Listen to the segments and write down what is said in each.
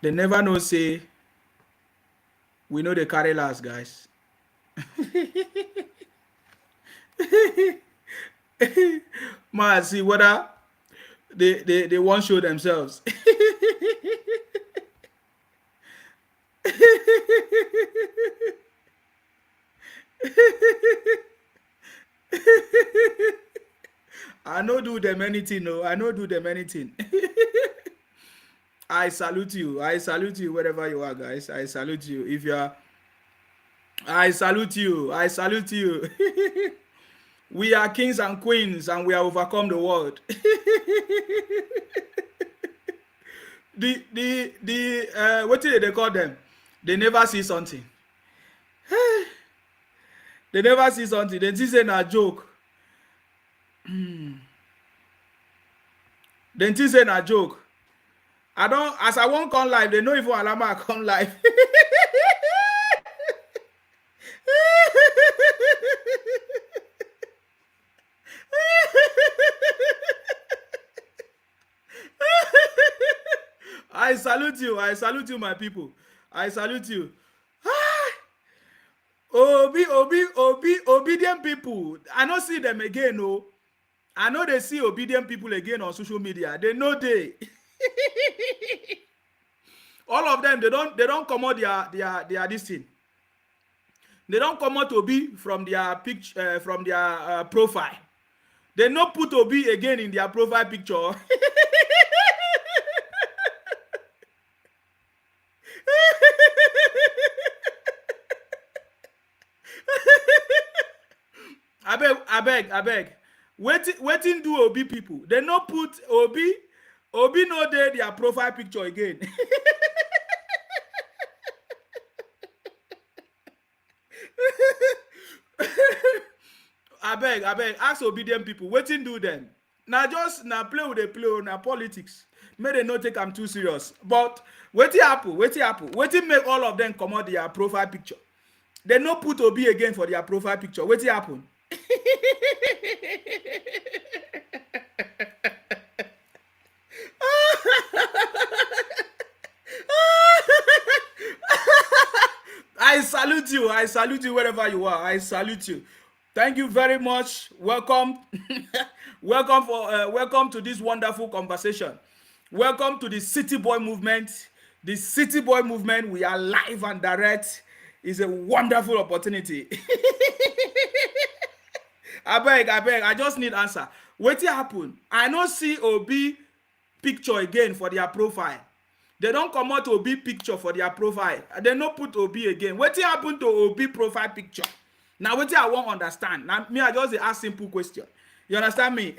They never know say we know the carry last, guys. Man, see whether they won't show themselves. I no do them anything, no. I no do them anything. I salute you. I salute you wherever you are, guys. I salute you. If you are, I salute you. I salute you. We are kings and queens, and we have overcome the world. What did they call them? They never see something. They never see something. They just say a joke. They just say a joke. I don't, as I won't come live, they know if Alama come live. I salute you, my people. I salute you. Obedient people. I don't see them again, no. I know they see obedient people again on social media. They know they. All of them, they don't come out their this thing. They don't come out Obi from their picture, from their profile. They not put Obi again in their profile picture. I beg. Waiting do Obi people. They not put Obi no their profile picture again. I beg, ask obedient people. Waiting do them. Now just play with the play now politics. May they not take them too serious. But waiting happen. Waiting make all of them come out their profile picture. They no put Obi again for their profile picture. Waiting happen. I salute you wherever you are. I salute you. Thank you very much. Welcome. Welcome to this wonderful conversation. Welcome to the City Boy movement. The City Boy movement, we are live and direct. Is a wonderful opportunity. I beg, I just need answer. What happen? I no see Obi picture again for their profile. They don't come out Obi picture for their profile. They no put Obi again. What happened to Obi profile picture? Now what I won't understand. Now me, I just ask simple question. You understand me?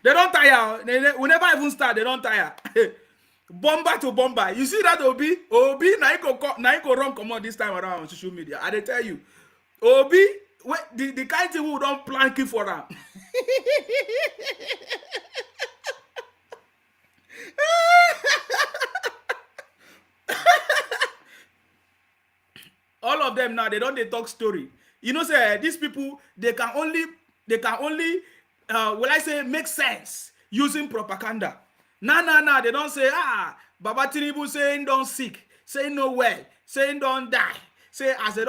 They don't tire. We never even start. They don't tire. Bomber to bomber. You see that Obi now you go run come on this time around on social media. I they tell you, Obi, the kind of who don't plank it for them. All of them now, they talk story. You know, say these people, they can only will I say make sense using propaganda. Nah, they don't say, Baba Tinubu saying don't sick, saying no well, saying don't die, say as he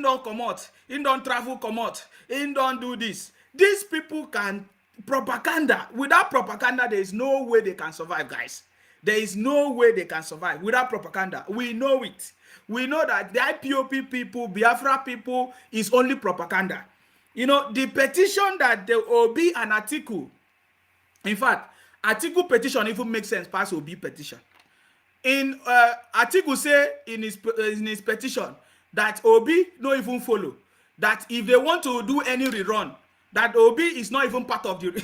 don't come out, he don't travel come out, he don't do this. These people can propaganda. Without propaganda, there is no way they can survive, guys. There is no way they can survive without propaganda. We know it. We know that the IPOP people, Biafra people, is only propaganda. You know, the petition that the Obi and Atiku, in fact, Atiku petition even makes sense past Obi petition. In Atiku say in his petition that Obi no even follow. That if they want to do any rerun, that Obi is not even part of the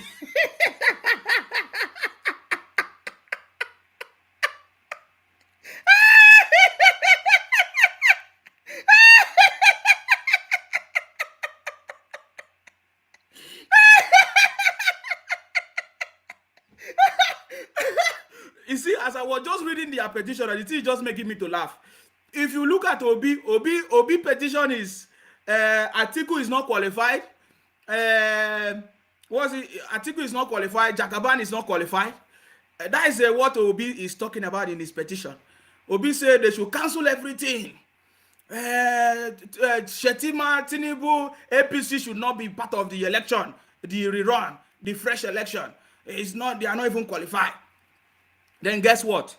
You see, as I was just reading the petition, and it is just making me to laugh. If you look at Obi petition is Atiku is not qualified. Atiku is not qualified. Jagaban is not qualified. That is what Obi is talking about in his petition. Obi said they should cancel everything. Shetima, Tinubu, APC should not be part of the election, the rerun, the fresh election. It's not, they are not even qualified. Then guess what?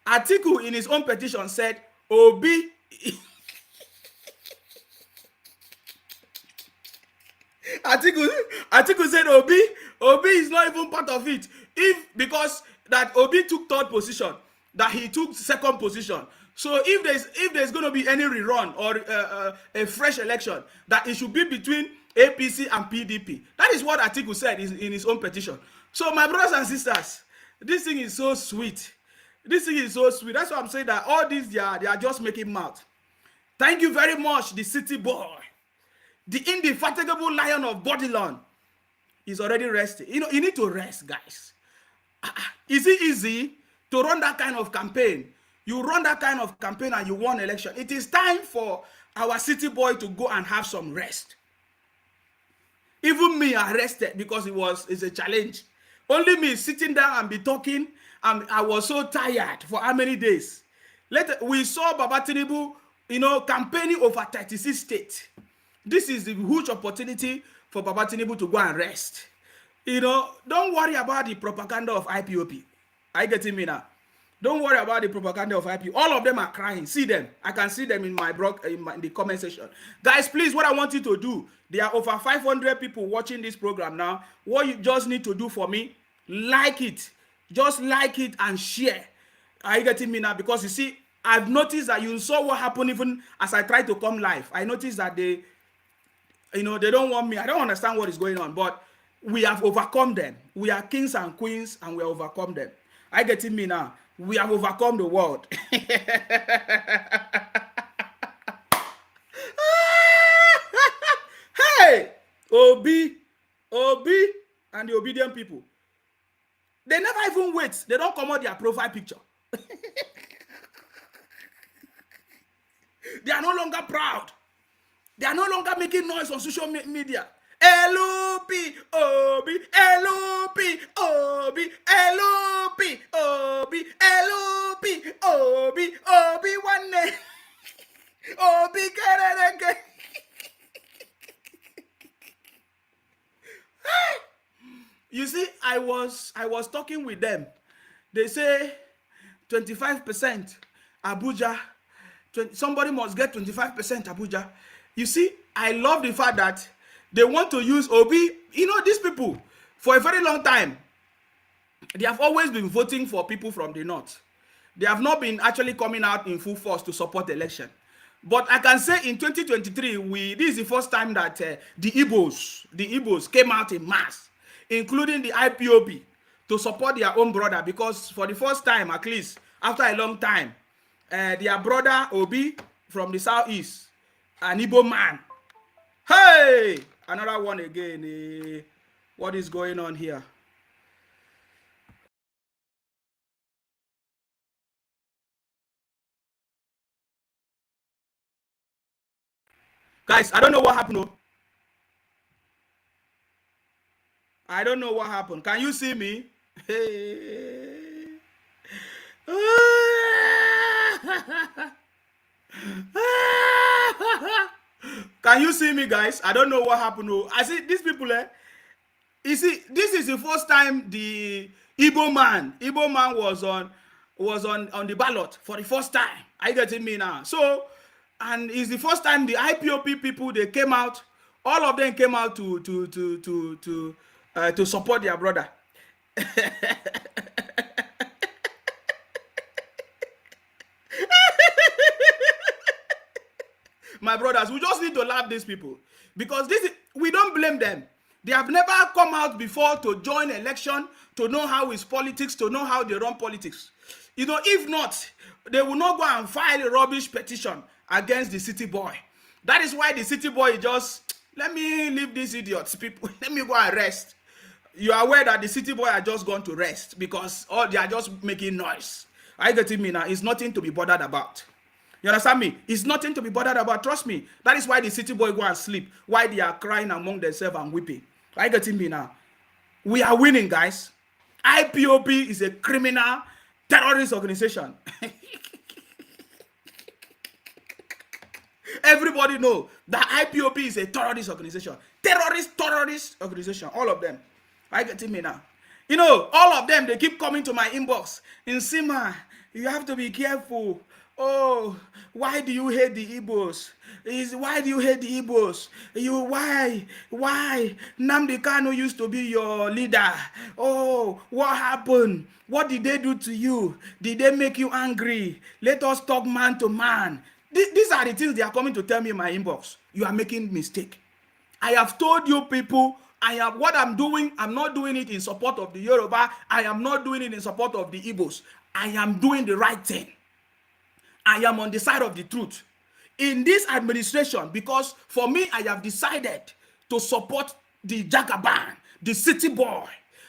Atiku in his own petition said, Obi Atiku said Obi is not even part of it. Because that Obi took third position, that he took second position. So if there's going to be any rerun or a fresh election, that it should be between APC and PDP. That is what Atiku said in his own petition. So my brothers and sisters, this thing is so sweet. This thing is so sweet. That's why I'm saying that all these they are just making mouth. Thank you very much, the city boy. The indefatigable lion of Bodilon is already resting. You know, you need to rest, guys. Is it easy to run that kind of campaign? You run that kind of campaign and you won election. It is time for our city boy to go and have some rest. Even me, I rested because it's a challenge. Only me sitting down and be talking, and I was so tired for how many days? Later, we saw Baba Tinubu, campaigning over 36 states. This is the huge opportunity for Baba Tinubu to go and rest. Don't worry about the propaganda of IPOP. Are you getting me now? Don't worry about the propaganda of IPOP. All of them are crying. See them. I can see them in my blog, in the comment section. Guys, please, what I want you to do, there are over 500 people watching this program now. What you just need to do for me, like it. Just like it and share. Are you getting me now? Because you see, I've noticed that you saw what happened even as I tried to come live. I noticed that they don't want me. I don't understand what is going on, but we have overcome them. We are kings and queens, and we have overcome them. Are you getting me now? We have overcome the world. Hey, Obi, and the obedient people. They never even wait. They don't come out their profile picture. They are no longer proud. They are no longer making noise on social media. LOP, Obi, LOP, Obi, LOP, Obi, LOP, Obi, Obi, one day. Obi, get. You see, I was talking with them. They say 25% Abuja. Somebody must get 25% Abuja. You see, I love the fact that they want to use Obi. These people, for a very long time, they have always been voting for people from the north. They have not been actually coming out in full force to support the election. But I can say in 2023, this is the first time that the Igbos came out in mass, including the IPOB, to support their own brother, because for the first time, at least after a long time, their brother Obi from the southeast, an Igbo man. Hey, another one again. What is going on here? Guys, I don't know what happened. I don't know what happened. Can you see me? Hey. Can you see me, guys? I don't know what happened. I see these people. You see, this is the first time the Igbo man was on the ballot for the first time. Are you getting me now? So, and it's the first time the IPOP people, they came out. All of them came out to support their brother. My brothers, we just need to love these people, because we don't blame them. They have never come out before to join election, to know how is politics, to know how they run politics. If not, they will not go and file a rubbish petition against the city boy. That is why the city boy just, let me leave these idiots, people. Let me go and rest. You are aware that the city boy are just gone to rest because they are just making noise. Are you getting me now? It's nothing to be bothered about. You understand me? It's nothing to be bothered about. Trust me. That is why the city boy go and sleep. Why they are crying among themselves and weeping. Are you getting me now? We are winning, guys. IPOP is a criminal terrorist organization. everybody know that IPOB is a terrorist organization. Terrorist organization, all of them. I get me now. You know, all of them, they keep coming to my inbox. In Sima, you have to be careful. Oh, why do you hate the Igbos? Why do you hate the Igbos? Why? Nnamdi Kanu used to be your leader. Oh, what happened? What did they do to you? Did they make you angry? Let us talk man to man. These are the things they are coming to tell me in my inbox. You are making mistake. I have told you people, what I'm doing, I'm not doing it in support of the Yoruba. I am not doing it in support of the Igbos. I am doing the right thing. I am on the side of the truth in this administration, because for me, I have decided to support the Jagaban, the city boy.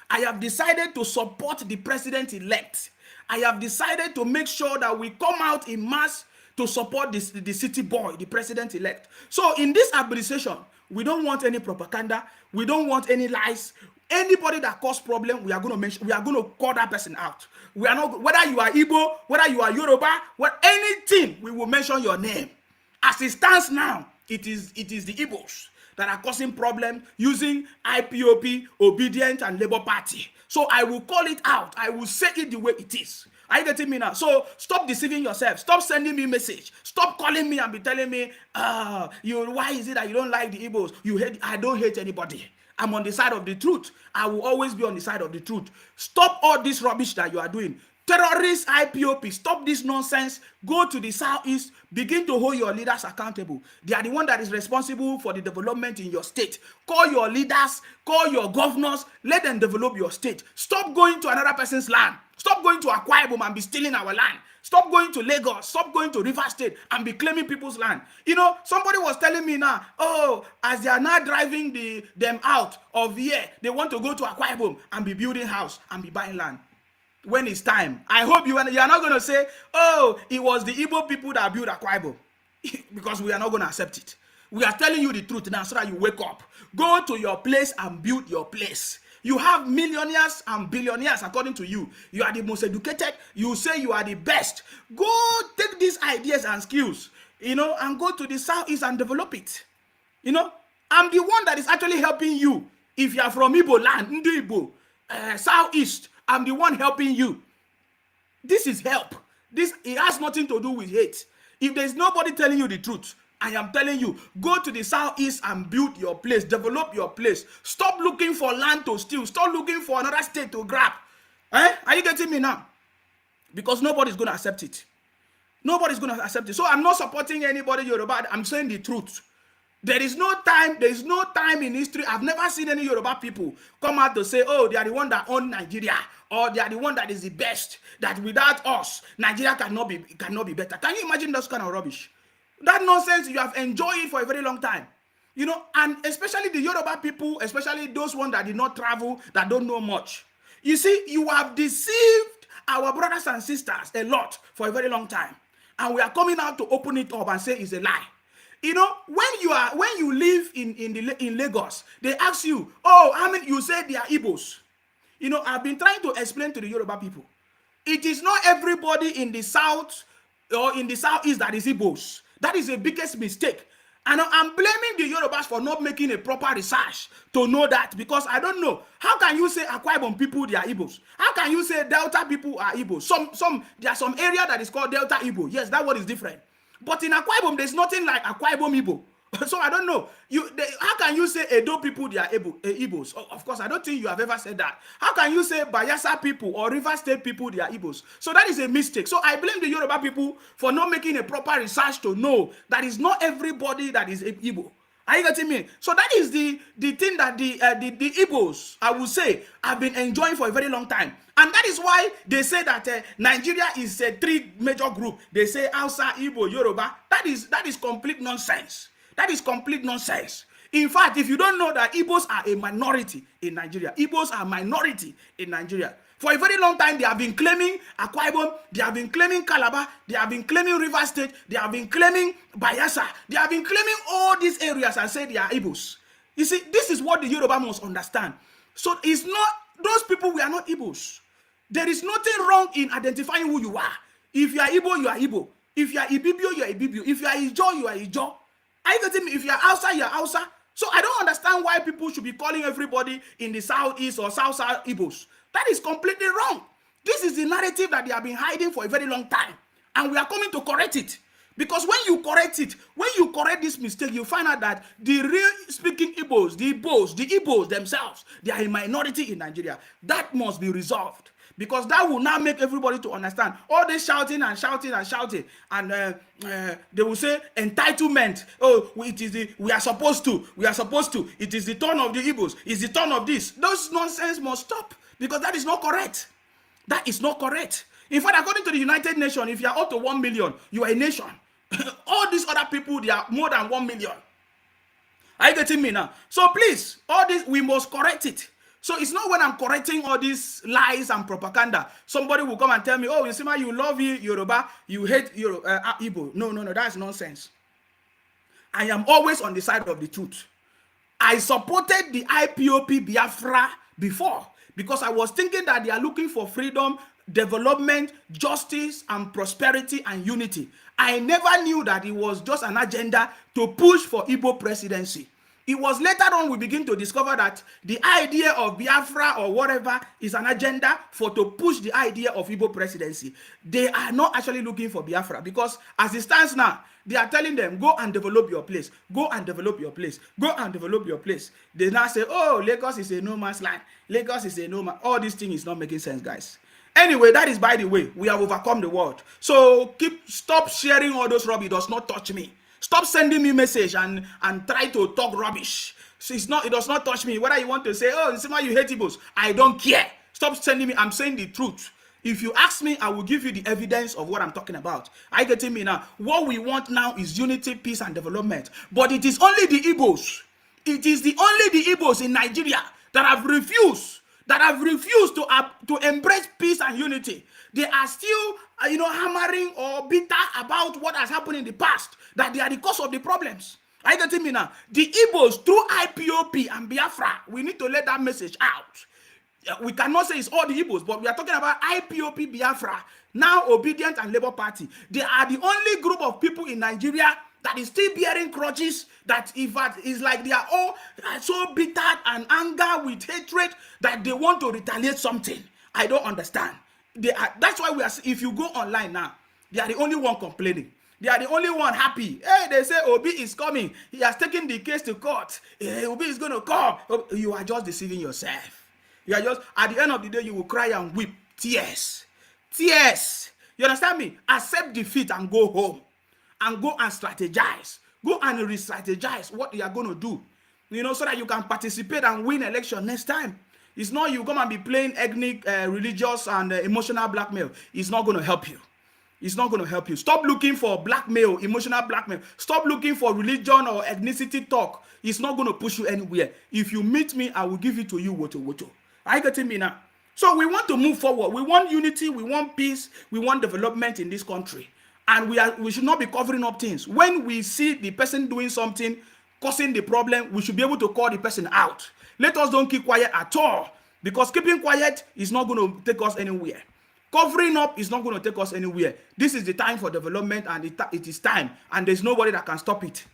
I have decided to support the president-elect. I have decided to make sure that we come out in mass to support the city boy, the president-elect. So in this administration, we don't want any propaganda. We don't want any lies. Anybody that cause problem, we are going to call that person out. We are not, whether you are Igbo, whether you are Yoruba, anything, we will mention your name. As it stands now, it is the Igbos that are causing problem using IPOP, Obedient, and Labour Party. So I will call it out. I will say it the way it is. Are you getting me now? So stop deceiving yourself. Stop sending me message. Stop calling me and be telling me, why is it that you don't like the Igbos? I don't hate anybody. I'm on the side of the truth. I will always be on the side of the truth. Stop all this rubbish that you are doing. Terrorists, IPOP, stop this nonsense. Go to the southeast. Begin to hold your leaders accountable. They are the one that is responsible for the development in your state. Call your leaders, call your governors. Let them develop your state. Stop going to another person's land. Stop going to Akwa Ibom and be stealing our land. Stop going to Lagos. Stop going to River State and be claiming people's land. You know, somebody was telling me now, oh, as they are now driving them out of here, they want to go to Akwa Ibom and be building house and be buying land. When it's time, I hope you are not going to say, oh, it was the Igbo people that built Akwa Ibom. Because we are not going to accept it. We are telling you the truth now so that you wake up. Go to your place and build your place. You have millionaires and billionaires according to you. You are the most educated. You say you are the best. Go take these ideas and skills, and go to the southeast and develop it. I'm the one that is actually helping you. If you are from Igbo land, Ndi Igbo, southeast, I'm the one helping you. This is help. It has nothing to do with hate. If there's nobody telling you the truth, I am telling you, go to the southeast and build your place, develop your place. Stop looking for land to steal. Stop looking for another state to grab. Are you getting me now? Because nobody's going to accept it. Nobody's going to accept it. So I'm not supporting anybody Yoruba. I'm saying the truth. There is no time in history. I've never seen any Yoruba people come out to say, oh, they are the one that own Nigeria, or they are the one that is the best, that without us, Nigeria cannot be better. Can you imagine those kind of rubbish? That nonsense, you have enjoyed it for a very long time. And especially the Yoruba people, especially those ones that did not travel, that don't know much. You see, you have deceived our brothers and sisters a lot for a very long time. And we are coming out to open it up and say it's a lie. When you live in Lagos, they ask you, oh, how many? You say they are Igbos. I've been trying to explain to the Yoruba people. It is not everybody in the south or in the southeast that is Igbos. That is the biggest mistake. And I'm blaming the Yorubas for not making a proper research to know that, because I don't know. How can you say Akwa Ibom people, they are Igbos? How can you say Delta people are Igbos? There are some area that is called Delta Igbo. Yes, that one is different. But in Akwa Ibom, there's nothing like Akwa Ibom Igbo. So I don't know. How can you say Edo people, they are Igbos? Of course, I don't think you have ever said that. How can you say Bayelsa people or River State people, they are Igbos? So that is a mistake. So I blame the Yoruba people for not making a proper research to know that is not everybody that is Igbo. Are you getting me? So that is the thing that the Igbos, I would say, have been enjoying for a very long time. And that is why they say that Nigeria is a three major group. They say Hausa, Igbo, Yoruba. That is complete nonsense. That is complete nonsense. In fact, if you don't know that Igbos are a minority in Nigeria, Igbos are a minority in Nigeria. For a very long time, they have been claiming Akwa Ibom, they have been claiming Calabar, they have been claiming River State, they have been claiming Bayelsa, they have been claiming all these areas and say they are Igbos. You see, this is what the Yoruba must understand. So it's not, those people, we are not Igbos. There is nothing wrong in identifying who you are. If you are Igbo, you are Igbo. If you are Ibibio, you are Ibibio. If you are Ijo, you are Ijo. Are you getting me? If you're outside, you're outside. So I don't understand why people should be calling everybody in the southeast or south Igbos. That is completely wrong. This is the narrative that they have been hiding for a very long time, and we are coming to correct it. Because when you correct this mistake, you find out that the real speaking Igbos, the Igbos themselves, they are a minority in Nigeria. That must be resolved. Because that will now make everybody to understand. All this shouting, and they will say entitlement. Oh, we are supposed to. It is the turn of the Igbos. It's the turn of this. Those nonsense must stop, because that is not correct. That is not correct. In fact, according to the United Nations, if you are up to 1 million, you are a nation. All these other people, they are more than 1 million. Are you getting me now? So please, all this, we must correct it. So it's not when I'm correcting all these lies and propaganda, somebody will come and tell me, oh, Nsima, you love Yoruba, you hate Igbo. No, that's nonsense. I am always on the side of the truth. I supported the IPOP Biafra before, because I was thinking that they are looking for freedom, development, justice, and prosperity and unity. I never knew that it was just an agenda to push for Igbo presidency. It was later on we begin to discover that the idea of Biafra or whatever is an agenda to push the idea of Igbo presidency. They are not actually looking for Biafra, because as it stands now, they are telling them, go and develop your place. Go and develop your place. Go and develop your place. They now say, oh, Lagos is a no man's land. Lagos is a no man. All these things is not making sense, guys. Anyway, that is by the way. We have overcome the world. So stop sharing all those rubbish. It does not touch me. Stop sending me message and try to talk rubbish. So it does not touch me. Whether you want to say, oh, Nsima, you hate Igbos, I don't care. Stop sending me. I'm saying the truth. If you ask me, I will give you the evidence of what I'm talking about. Are you getting me now? What we want now is unity, peace, and development. But it is only the Igbos. It is only the Igbos in Nigeria that have refused to embrace peace and unity. They are still, hammering or bitter about what has happened in the past, that they are the cause of the problems. Are you getting me now? The Igbos, through IPOP and Biafra, we need to let that message out. We cannot say it's all the Igbos, but we are talking about IPOP, Biafra, now Obedient and Labour Party. They are the only group of people in Nigeria that is still bearing grudges, that is like they are all so bitter and anger with hatred that they want to retaliate something. I don't understand. That's why if you go online now, they are the only one complaining. They are the only one happy. Hey, they say Obi is coming. He has taken the case to court. Hey, Obi is going to come. You are just deceiving yourself. You are just, at the end of the day, you will cry and weep. Tears. You understand me? Accept defeat and go home. And go and strategize. Go and re-strategize what you are going to do. So that you can participate and win election next time. It's not you come and be playing ethnic, religious, and emotional blackmail. It's not going to help you. It's not going to help you. Stop looking for blackmail, emotional blackmail. Stop looking for religion or ethnicity talk. It's not going to push you anywhere. If you meet me, I will give it to you, woto. Are you getting me now? So we want to move forward. We want unity. We want peace. We want development in this country. And we should not be covering up things. When we see the person doing something, causing the problem, we should be able to call the person out. Let us don't keep quiet at all. Because keeping quiet is not going to take us anywhere. Covering up is not going to take us anywhere. This is the time for development, and it is time. And there's nobody that can stop it.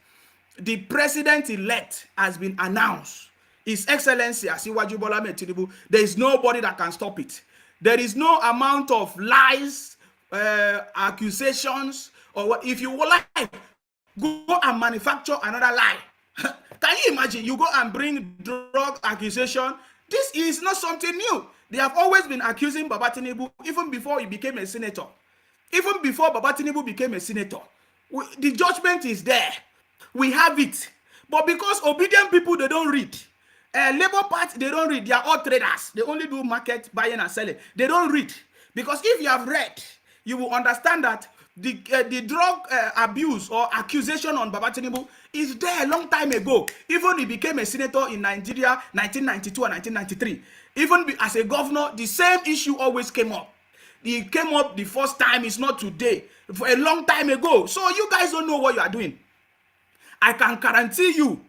The president-elect has been announced. His Excellency, Asiwaju Bola Ahmed Tinubu. There is nobody that can stop it. There is no amount of lies, accusations, or what. If you like, go and manufacture another lie. Can you imagine? You go and bring drug accusation. This is not something new. They have always been accusing Baba Tinubu even before he became a senator. Even before Baba Tinubu became a senator. The judgment is there. We have it. But because obedient people, they don't read. Labour Party, they don't read. They are all traders. They only do market buying and selling. They don't read. Because if you have read, you will understand that the drug abuse or accusation on Baba Tinubu is there a long time ago. Even he became a senator in Nigeria, 1992 and 1993. Even as a governor, the same issue always came up. It came up the first time, it's not today, for a long time ago. So you guys don't know what you are doing. I can guarantee you,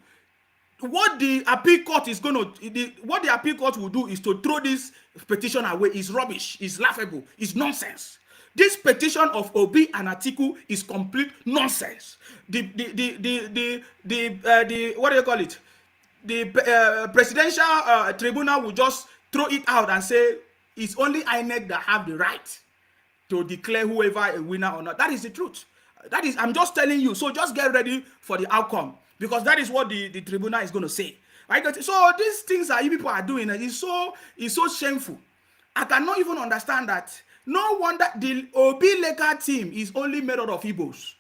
what the appeal court is what the appeal court will do is to throw this petition away. It's rubbish, it's laughable, it's nonsense. This petition of Obi and Atiku is complete nonsense. The what do you call it? The presidential tribunal will just throw it out and say it's only INEC that have the right to declare whoever a winner or not. That is the truth. That is, I'm just telling you. So just get ready for the outcome, because that is what the tribunal is going to say. Right? So these things that you people are doing is so shameful. I cannot even understand that. No wonder the Obi legal team is only made out of Igbos.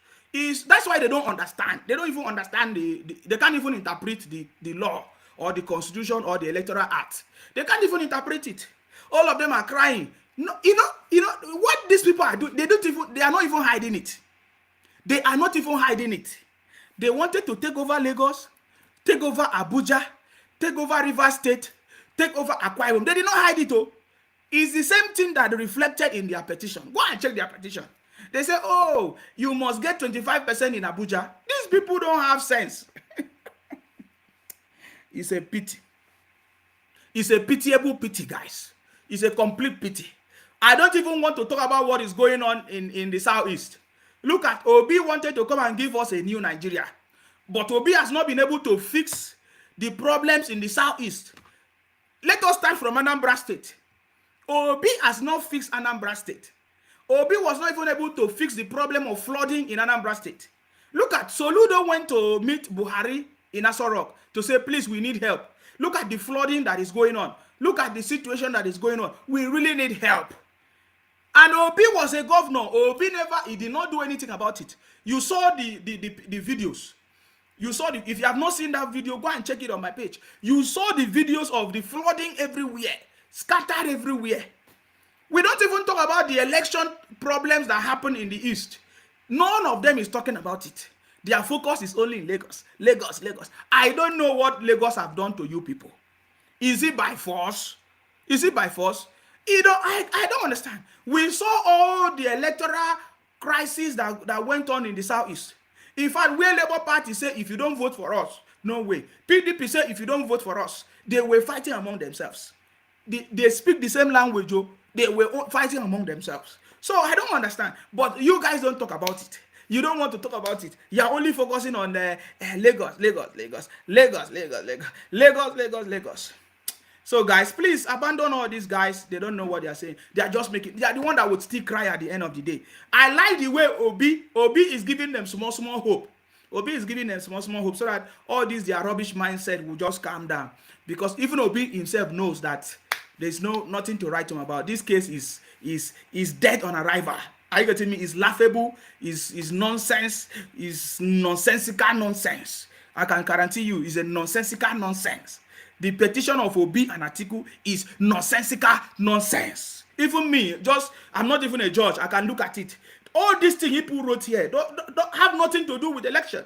That's why they don't understand. They don't even understand they can't even interpret the law or the constitution or the electoral act. They can't even interpret it. All of them are crying. No, you know what these people are doing. They are not even hiding it. They are not even hiding it. They wanted to take over Lagos, take over Abuja, take over Rivers State, take over Akwa Ibom. They did not hide it though. It's the same thing that reflected in their petition. Go and check their petition. They say, oh, you must get 25% in Abuja. These people don't have sense. It's a pity. It's a pitiable pity, guys. It's a complete pity. I don't even want to talk about what is going on in the Southeast. Look at Obi wanted to come and give us a new Nigeria. But Obi has not been able to fix the problems in the Southeast. Let us start from Anambra State. Obi has not fixed Anambra State. Obi was not even able to fix the problem of flooding in Anambra State. Look at Soludo went to meet Buhari in Aso Rock to say, please, we need help. Look at the flooding that is going on. Look at the situation that is going on. We really need help. And Obi was a governor. He did not do anything about it. You saw the videos. You saw if you have not seen that video, go and check it on my page. You saw the videos of the flooding everywhere, scattered everywhere. We don't even talk about the election problems that happen in the East. None of them is talking about it. Their focus is only in Lagos. Lagos, Lagos. I don't know what Lagos have done to you people. Is it by force? Is it by force? I don't understand. We saw all the electoral crisis that went on in the Southeast. In fact, where Labour Party say, if you don't vote for us, no way. PDP say, if you don't vote for us, they were fighting among themselves. They speak the same language, they were fighting among themselves. So I don't understand. But you guys don't talk about it. You don't want to talk about it. You're only focusing on Lagos, Lagos, Lagos, Lagos, Lagos, Lagos, Lagos, Lagos, Lagos. So guys, please abandon all these guys. They don't know what they are saying. They are just making. They are the one that would still cry at the end of the day. I like the way Obi is giving them small hope. Obi is giving them small hope so that all this their rubbish mindset will just calm down. Because even Obi himself knows that there's nothing to write him about. This case is dead on arrival. Are you getting me? It's laughable. Is nonsense. Is nonsensical nonsense. I can guarantee you, it's a nonsensical nonsense. The petition of Obi and Atiku is nonsensical nonsense. Even me, I'm not even a judge. I can look at it. All these things people wrote here don't have nothing to do with election.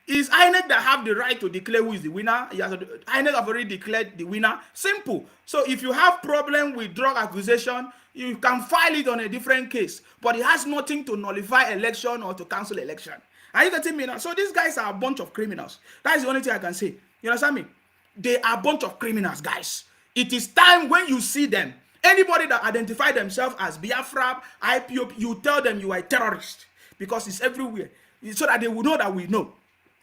It's INEC that have the right to declare who is the winner. INEC have already declared the winner. Simple. So if you have problem with drug accusation, you can file it on a different case. But it has nothing to nullify election or to cancel election. Are you getting me now? So these guys are a bunch of criminals. That is the only thing I can say. You understand me? They are a bunch of criminals, guys. It is time when you see them. Anybody that identify themselves as Biafra, IPOP, you tell them you are a terrorist. Because it's everywhere. So that they will know that we know.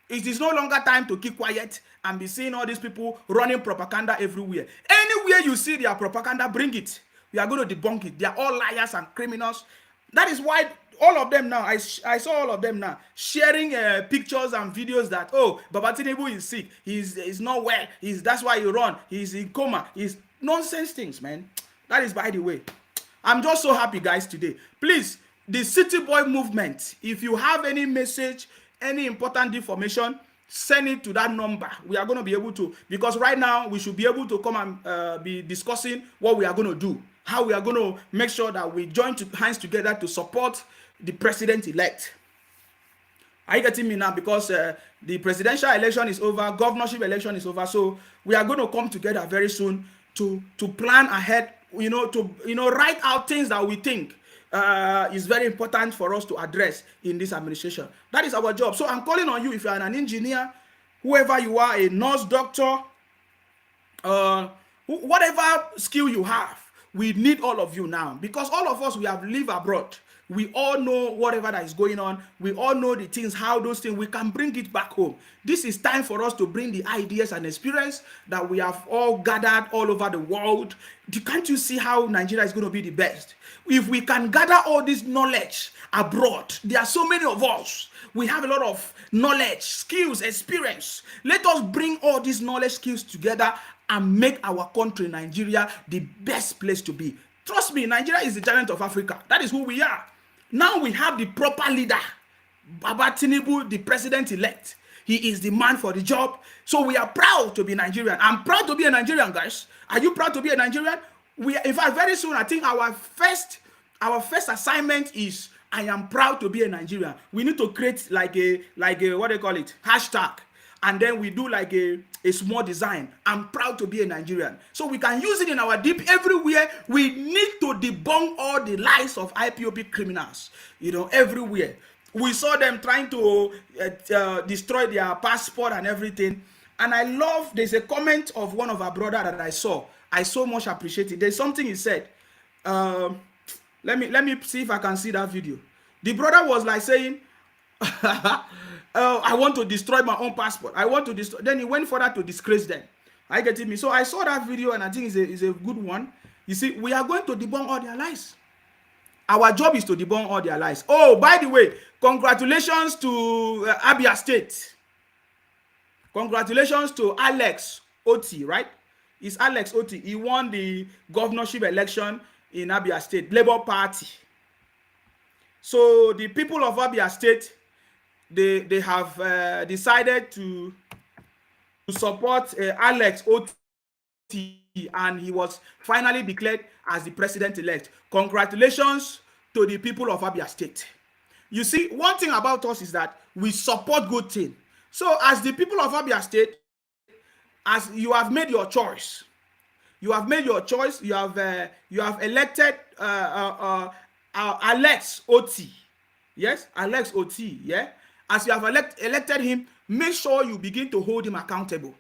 It is no longer time to keep quiet and be seeing all these people running propaganda everywhere. Anywhere you see their propaganda, bring it. We are going to debunk it. They are all liars and criminals. That is why all of them now, I saw all of them now sharing pictures and videos that, oh, Baba Tinubu is sick. He's not well. That's why he run. He's in coma. He's nonsense things, man. That is by the way. I'm just so happy, guys, today. Please, the City Boy movement, if you have any message, any important information, send it to that number. We are going to be able to, because right now we should be able to come and be discussing what we are going to do, how we are going to make sure that we join hands together to support the president-elect. Are you getting me now? Because the presidential election is over, governorship election is over, so we are going to come together very soon to plan ahead, to write out things that we think is very important for us to address in this administration. That is our job. So I'm calling on you, if you are an engineer, whoever you are, a nurse, doctor, whatever skill you have, We need all of you now, because all of us, we have lived abroad. We all know whatever that is going on. We all know the things, how those things, we can bring it back home. This is time for us to bring the ideas and experience that we have all gathered all over the world. Can't you see how Nigeria is going to be the best? If we can gather all this knowledge abroad, there are so many of us. We have a lot of knowledge, skills, experience. Let us bring all these knowledge, skills together and make our country, Nigeria, the best place to be. Trust me, Nigeria is the giant of Africa. That is who we are. Now we have the proper leader, Baba Tinubu, the president-elect. He is the man for the job. So we are proud to be Nigerian. I'm proud to be a Nigerian, guys. Are you proud to be a Nigerian? In fact, very soon, I think our first assignment is, I am proud to be a Nigerian. We need to create like a what do you call it, hashtag, and then we do like a small design. I'm proud to be a Nigerian. So we can use it in our deep everywhere. We need to debunk all the lies of IPOB criminals, everywhere. We saw them trying to destroy their passport and everything. And I love, there's a comment of one of our brother that I saw. I so much appreciate it. There's something he said. Let me see if I can see that video. The brother was like saying, I want to destroy my own passport. I want to destroy. Then he went further to disgrace them. I get it me. So I saw that video and I think it's a good one. You see, we are going to debunk all their lies. Our job is to debunk all their lies. Oh, by the way, congratulations to Abia State. Congratulations to Alex Oti, right? It's Alex Oti. He won the governorship election in Abia State, Labour Party. So the people of Abia State, they have decided to support Alex Oti, and he was finally declared as the president-elect. Congratulations to the people of Abia State. You see, one thing about us is that we support good things. So as the people of Abia State, as you have made your choice, you have elected Alex Oti. Yes, Alex Oti. Yeah, as you have elected him, make sure you begin to hold him accountable.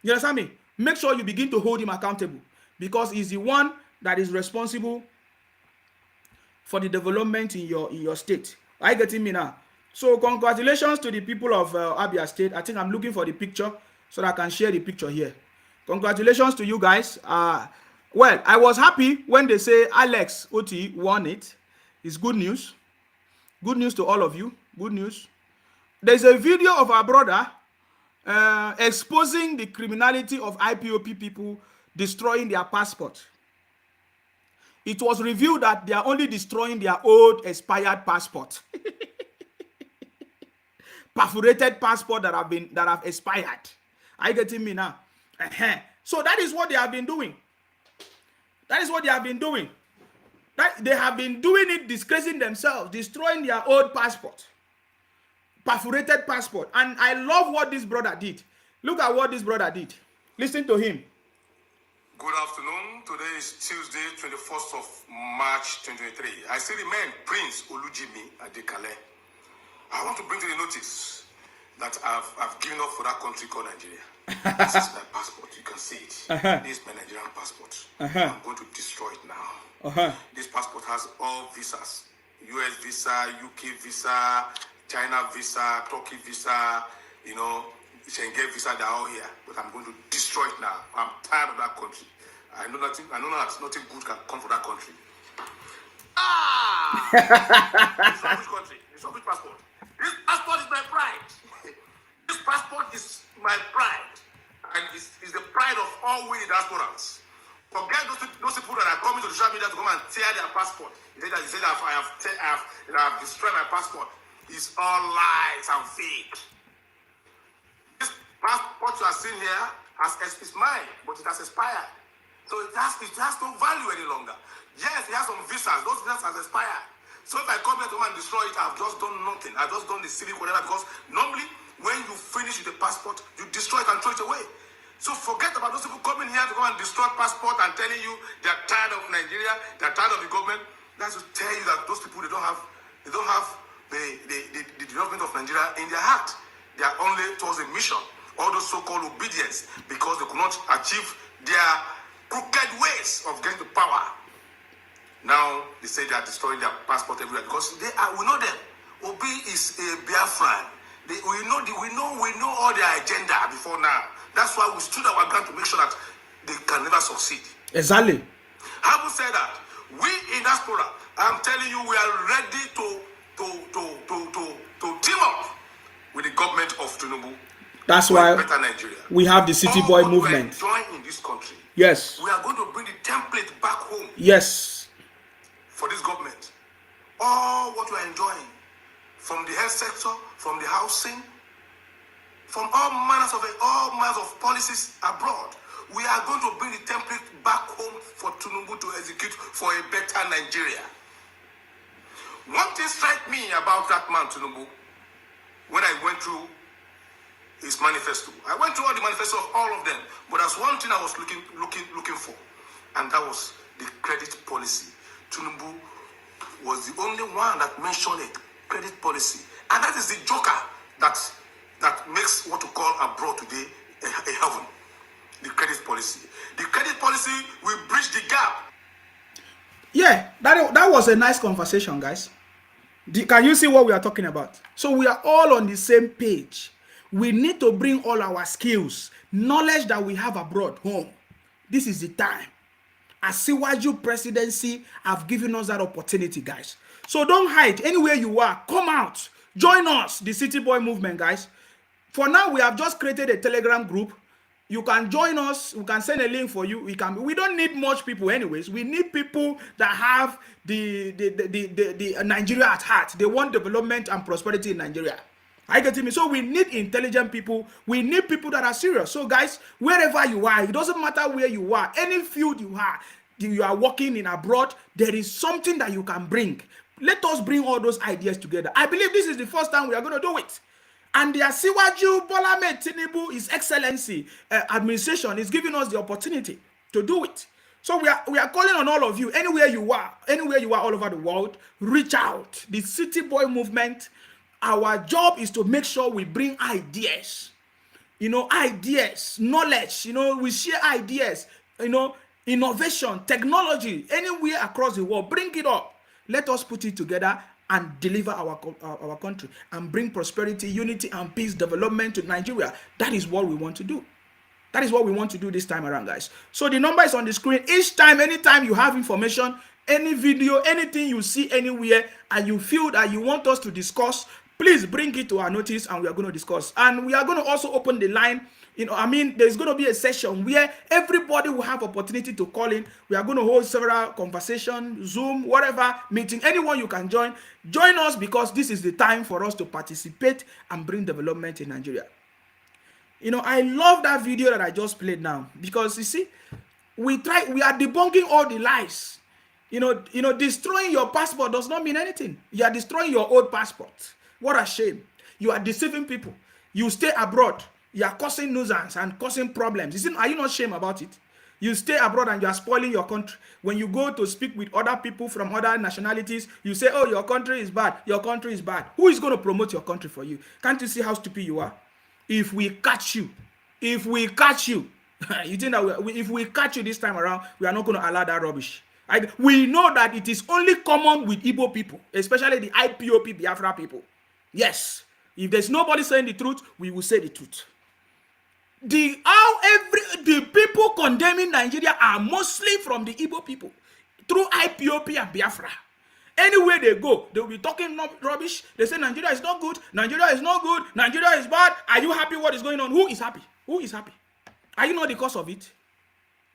You understand me? Make sure you begin to hold him accountable, because he's the one that is responsible for the development in your state. Are you getting me now? So congratulations to the people of Abia State. I think I'm looking for the picture so that I can share the picture here. Congratulations to you guys. Well, I was happy when they say Alex Oti won it. It's good news. Good news to all of you. Good news. There's a video of our brother exposing the criminality of IPOP people destroying their passport. It was revealed that they are only destroying their old expired passport. Perforated passport that have expired. Are you getting me now? So that is what they have been doing. That is what they have been doing. That they have been doing it, disgracing themselves, destroying their old passport. Perforated passport. And I love what this brother did. Look at what this brother did. Listen to him. Good afternoon. Today is Tuesday, 21st of March 2023. I still remain Prince Olujimi Adekale. I want to bring to the notice that I've given up for that country called Nigeria. This is my passport. You can see it. This is my Nigerian passport. I'm going to destroy it now. This passport has all visas. US visa, UK visa, China visa, Turkey visa, Schengen visa, they're all here. But I'm going to destroy it now. I'm tired of that country. I know that nothing good can come from that country. It's a which country? It's a which passport? This passport is my pride. This passport is my pride. And it's the pride of all we diasporans. Forget those people that are coming to the social media to come and tear their passport. They say that I have destroyed my passport. It's all lies and fake. This passport you are seeing here is mine, but it has expired. So it has no value any longer. Yes, it has some visas. Those visas have expired. So if I come here to come and destroy it, I've just done nothing. I've just done the civic whatever, because normally when you finish with the passport, you destroy it and throw it away. So forget about those people coming here to come and destroy passport and telling you they're tired of Nigeria, they're tired of the government. That's to tell you that those people, they don't have the development of Nigeria in their heart. They are only towards a mission, all those so-called obedience, because they could not achieve their crooked ways of getting to power. Now they say they are destroying their passport everywhere because we know them. Obi is a Biafran. We know all their agenda before now. That's why we stood our ground to make sure that they can never succeed. Exactly. Having said that, we in diaspora, I'm telling you, we are ready to team up with the government of Tinubu. That's why better Nigeria. We have the City Boy movement. Join in this country. Yes. We are going to bring the template back home. Yes. For this government. All what we are enjoying, from the health sector, from the housing, from all manners of policies abroad, we are going to bring the template back home for Tinubu to execute for a better Nigeria. One thing struck me about that man, Tinubu, when I went through his manifesto. I went through all the manifesto of all of them, but there's one thing I was looking for, and that was the credit policy. Tinubu was the only one that mentioned a credit policy, and that is the joker that makes what we call abroad today a heaven. The credit policy. The credit policy will bridge the gap. Yeah, that was a nice conversation, guys. Can you see what we are talking about? So we are all on the same page. We need to bring all our skills, knowledge that we have abroad home. This is the time. Asiwaju presidency have given us that opportunity, guys. So don't hide. Anywhere you are, come out. Join us, the City Boy movement, guys. For now, we have just created a Telegram group. You can join us. We can send a link for you. We don't need much people anyways. We need people that have the Nigeria at heart. They want development and prosperity in Nigeria. I get me. So we need intelligent people. We need people that are serious. So guys, wherever you are, it doesn't matter where you are, any field you are working in abroad, there is something that you can bring. Let us bring all those ideas together. I believe this is the first time we are going to do it. And the Asiwaju Bola Ahmed Tinubu, His Excellency administration is giving us the opportunity to do it. So we are calling on all of you, anywhere you are all over the world, reach out. The City Boy movement, our job is to make sure we bring ideas, ideas, knowledge, we share ideas, innovation, technology, anywhere across the world, bring it up. Let us put it together and deliver our country and bring prosperity, unity, and peace, development to Nigeria. That is what we want to do. That is what we want to do this time around, guys. So the number is on the screen. Each time, anytime you have information, any video, anything you see anywhere, and you feel that you want us to discuss, please bring it to our notice and we are going to discuss. And we are going to also open the line. There's going to be a session where everybody will have opportunity to call in. We are going to hold several conversations, Zoom, whatever, meeting. Anyone you can join. Join us because this is the time for us to participate and bring development in Nigeria. I love that video that I just played now because you see, we are debunking all the lies. Destroying your passport does not mean anything. You are destroying your old passport. What a shame. You are deceiving people. You stay abroad. You are causing nuisance and causing problems. Are you not ashamed about it? You stay abroad and you are spoiling your country. When you go to speak with other people from other nationalities, you say, oh, your country is bad. Your country is bad. Who is going to promote your country for you? Can't you see how stupid you are? If we catch you, you think that if we catch you this time around, we are not going to allow that rubbish. We know that it is only common with Igbo people, especially the IPOP Biafra people. Yes, if there's nobody saying the truth, we will say the truth. The people condemning Nigeria are mostly from the Igbo people through IPOP and Biafra. Anywhere they go, they will be talking rubbish. They say Nigeria is not good. Nigeria is not good. Nigeria is bad. Are you happy what is going on? Who is happy? Who is happy? Are you not the cause of it?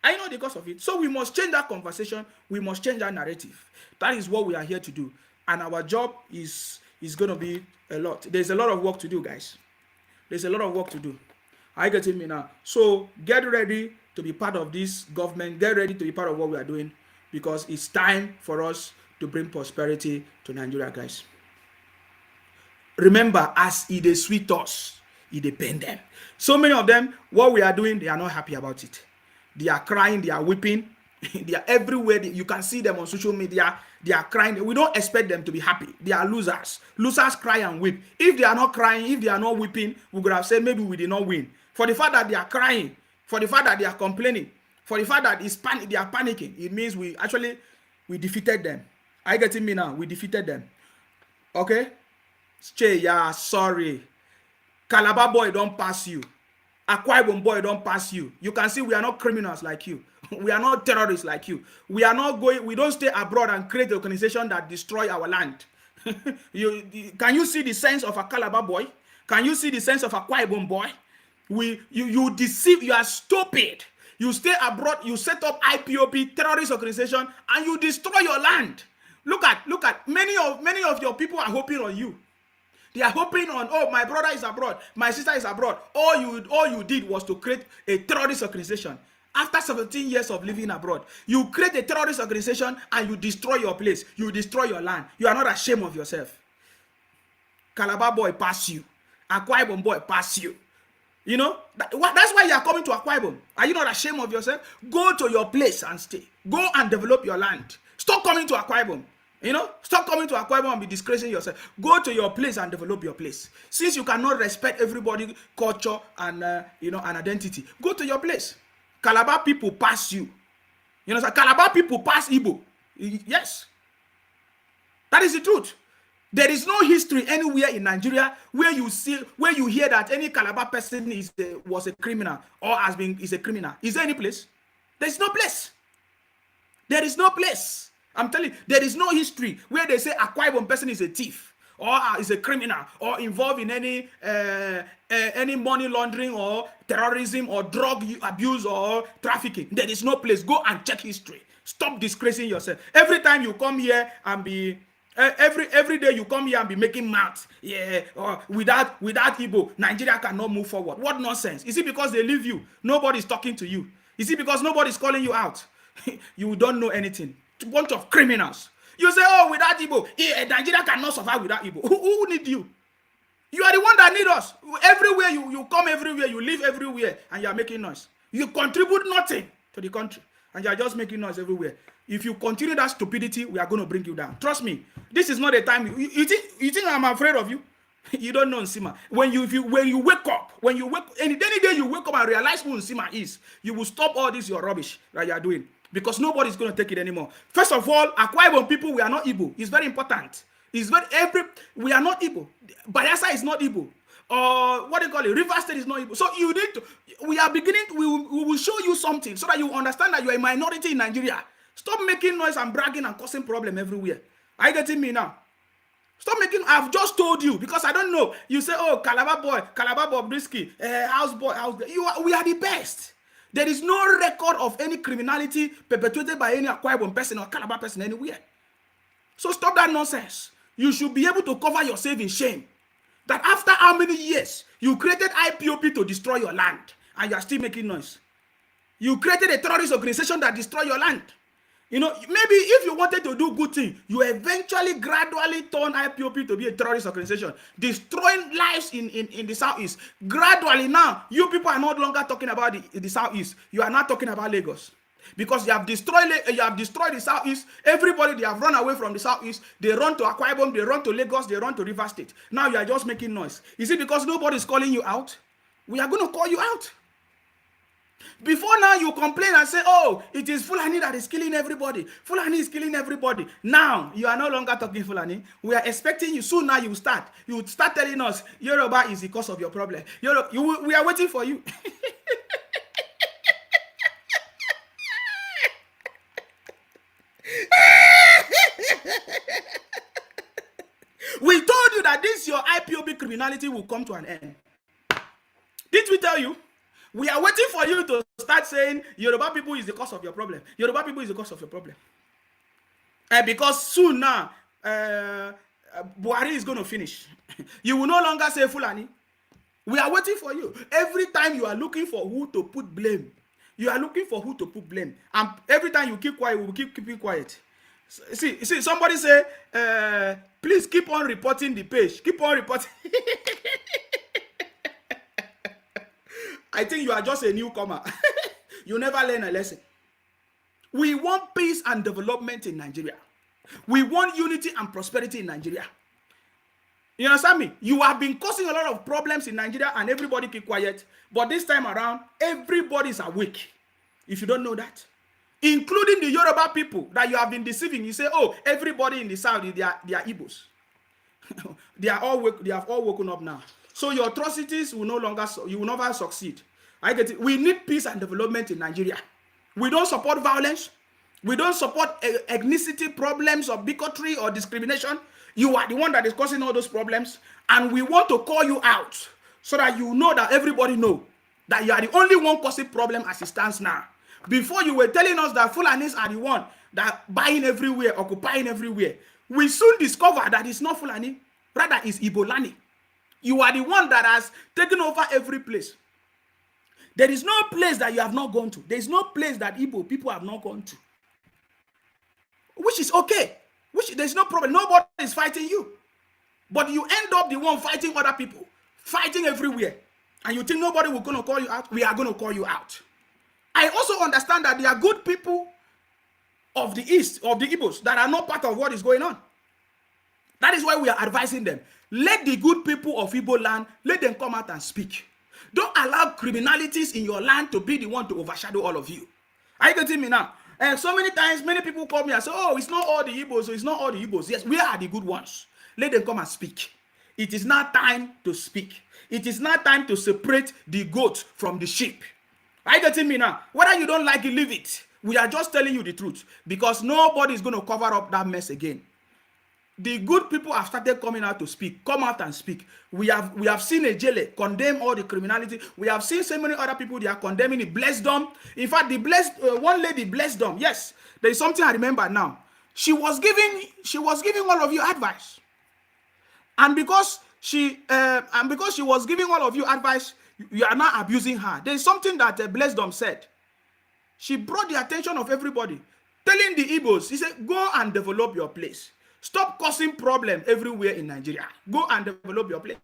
Are you not the cause of it? So we must change that conversation. We must change that narrative. That is what we are here to do. And our job is going to be a lot. There's a lot of work to do, guys. There's a lot of work to do. Are you getting me now? So get ready to be part of this government. Get ready to be part of what we are doing because it's time for us to bring prosperity to Nigeria, guys. Remember, as it sweet us, it depends them. So many of them, what we are doing, they are not happy about it. They are crying, they are weeping, they are everywhere. You can see them on social media. They are crying. We don't expect them to be happy. They are losers. Losers cry and weep. If they are not crying, if they are not weeping, we could have said maybe we did not win. For the fact that they are crying, for the fact that they are complaining, For the fact that they are panicking, it means we defeated them. Are you getting me now? We defeated them. Okay? Che, yeah, sorry. Calabar boy don't pass you. Akwa Ibom boy don't pass you. You can see we are not criminals like you. We are not terrorists like you. We don't stay abroad and create an organization that destroy our land. Can you see the sense of a Calabar boy? Can you see the sense of a Akwa Ibom boy? You deceive, you are stupid. You stay abroad, you set up IPOP, terrorist organization, and you destroy your land. Look at many of your people are hoping on you. They are hoping on, oh, my brother is abroad, my sister is abroad. All you did was to create a terrorist organization. After 17 years of living abroad, you create a terrorist organization and you destroy your place. You destroy your land. You are not ashamed of yourself. Calabar boy pass you. Akwa Ibom boy pass you. You know, that's why you are coming to Akwa Ibom. Are you not ashamed of yourself? Go to your place and stay. Go and develop your land. Stop coming to Akwa Ibom. You know, stop coming to Akwa Ibom and be disgracing yourself. Go to your place and develop your place. Since you cannot respect everybody's culture and and identity, go to your place. Calabar people pass you. You know, so Calabar people pass Igbo. Yes, that is the truth. There is no history anywhere in Nigeria where you hear that any Calabar person was a criminal or is a criminal. Is there any place? There is no place. There is no place. I'm telling you, there is no history where they say Akwa Ibom person is a thief or is a criminal or involved in any money laundering or terrorism or drug abuse or trafficking. There is no place. Go and check history. Stop disgracing yourself. Every time you come here and be every day you come here and be making mouths. Yeah, without Igbo, Nigeria cannot move forward. What nonsense. Is it because they leave you? Nobody's talking to you. Is it because nobody's calling you out? You don't know anything. A bunch of criminals. You say, oh, without Igbo, Nigeria cannot survive without Igbo. Who need you? You are the one that need us. Everywhere you come everywhere, you live everywhere, and you are making noise. You contribute nothing to the country, and you are just making noise everywhere. If you continue that stupidity, we are going to bring you down. Trust me. This is not a time. You think I'm afraid of you? You don't know Nsima. When you wake up, any day you wake up and realize who Nsima is, you will stop all this your rubbish that you are doing. Because nobody's going to take it anymore. First of all, Akwa Ibom people, we are not Igbo. It's very important. We are not Igbo. Bayelsa is not Igbo. Or what do you call it? River State is not Igbo. So you need to, we will show you something so that you understand that you are a minority in Nigeria. Stop making noise and bragging and causing problem everywhere. Are you getting me now? Stop making, I've just told you because I don't know. You say, oh, Calabar boy, Bobrisky, house boy. We are the best. There is no record of any criminality perpetrated by any Akwa Ibom person or Calabar person anywhere. So stop that nonsense. You should be able to cover yourself in shame. That after how many years you created IPOP to destroy your land and you are still making noise. You created a terrorist organization that destroy your land. You know, maybe if you wanted to do good thing, you eventually gradually turn IPOP to be a terrorist organization, destroying lives in the Southeast. Gradually now, you people are no longer talking about the Southeast. You are now talking about Lagos. Because you have destroyed the Southeast. Everybody, they have run away from the Southeast. They run to Akwa Ibom, they run to Lagos, they run to River State. Now you are just making noise. Is it because nobody is calling you out? We are going to call you out. Before now, you complain and say, oh, it is Fulani that is killing everybody. Fulani is killing everybody. Now, you are no longer talking Fulani. We are expecting you. Soon now, you start telling us, Yoruba is the cause of your problem. We are waiting for you. We told you that this your IPOB criminality will come to an end. Didn't we tell you? We are waiting for you to start saying Yoruba people is the cause of your problem. Yoruba people is the cause of your problem. Because soon now, Buhari is going to finish. You will no longer say Fulani. We are waiting for you. Every time you are looking for who to put blame. You are looking for who to put blame. And every time you keep quiet, we will keep keeping quiet. See, somebody say, please keep on reporting the page. Keep on reporting. I think you are just a newcomer. You never learn a lesson. We want peace and development in Nigeria. We want unity and prosperity in Nigeria. You understand me? You have been causing a lot of problems in Nigeria and everybody keep quiet. But this time around, everybody is awake. If you don't know that, including the Yoruba people that you have been deceiving. You say, oh, everybody in the South, they are Igbos. They have all woken up now. So your atrocities will no longer, you will never succeed. I get it. We need peace and development in Nigeria. We don't support violence. We don't support ethnicity problems or bigotry or discrimination. You are the one that is causing all those problems, and we want to call you out so that you know, that everybody know that you are the only one causing problem as it stands now. Before, you were telling us that Fulanis are the one that buying everywhere, occupying everywhere. We soon discover that it's not Fulani, rather it's Ibolani. You are the one that has taken over every place. There is no place that you have not gone to. There is no place that Igbo people have not gone to. Which is okay. There's no problem. Nobody is fighting you. But you end up the one fighting other people. Fighting everywhere. And you think nobody will gonna call you out? We are gonna call you out. I also understand that there are good people of the East, of the Igbos, that are not part of what is going on. That is why we are advising them. Let the good people of Igbo land, let them come out and speak. Don't allow criminalities in your land to be the one to overshadow all of you. Are you getting me now? And so many times, many people call me and say, oh, it's not all the Igbos, so it's not all the Igbos. Yes, we are the good ones. Let them come and speak. It is now time to speak. It is now time to separate the goat from the sheep. Are you getting me now? Whether you don't like it, leave it. We are just telling you the truth, because nobody is going to cover up that mess again. The good people have started coming out to speak. Come out and speak. We have seen a jailer condemn all the criminality. We have seen so many other people, they are condemning it. Blessed them. In fact, one lady blessed them. Yes, there is something I remember now. She was giving all of you advice, and because she was giving all of you advice, you are not abusing her. There is something that Blessed them said. She brought the attention of everybody, telling the Igbos, he said, go and develop your place. Stop causing problems everywhere in Nigeria. Go and develop your place.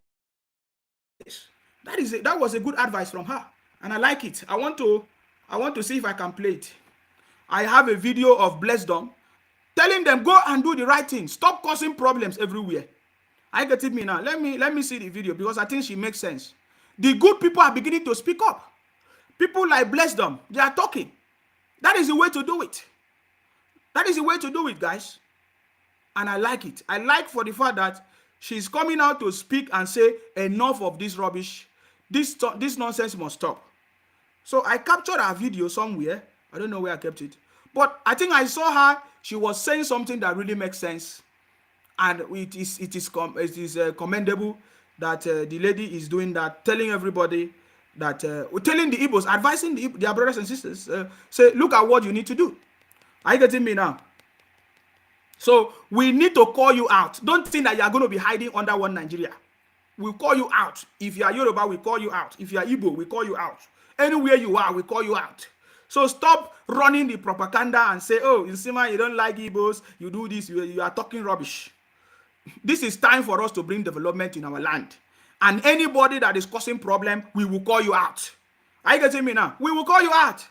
That was a good advice from her, and I like it. I want to see if I can play it. I have a video of Blessdom telling them, go and do the right thing. Stop causing problems everywhere. I get it me now. Let me see the video, because I think she makes sense. The good people are beginning to speak up. People like Blessdom, they are talking. That is the way to do it. That is the way to do it, guys. And I like it. I like for the fact that she's coming out to speak and say, enough of this rubbish. This nonsense must stop. So I captured her video somewhere. I don't know where I kept it. But I think I saw her. She was saying something that really makes sense. And it is commendable that the lady is doing that, telling everybody that, telling the Igbos, advising their brothers and sisters, say, look at what you need to do. Are you getting me now? So we need to call you out. Don't think that you are going to be hiding under one Nigeria. We'll call you out. If you are Yoruba, we call you out. If you are Igbo, we call you out. Anywhere you are, we call you out. So stop running the propaganda and say, oh, Nsima, you don't like Igbos, you do this, you are talking rubbish. This is time for us to bring development in our land. And anybody that is causing problem, we will call you out. Are you getting me now? We will call you out.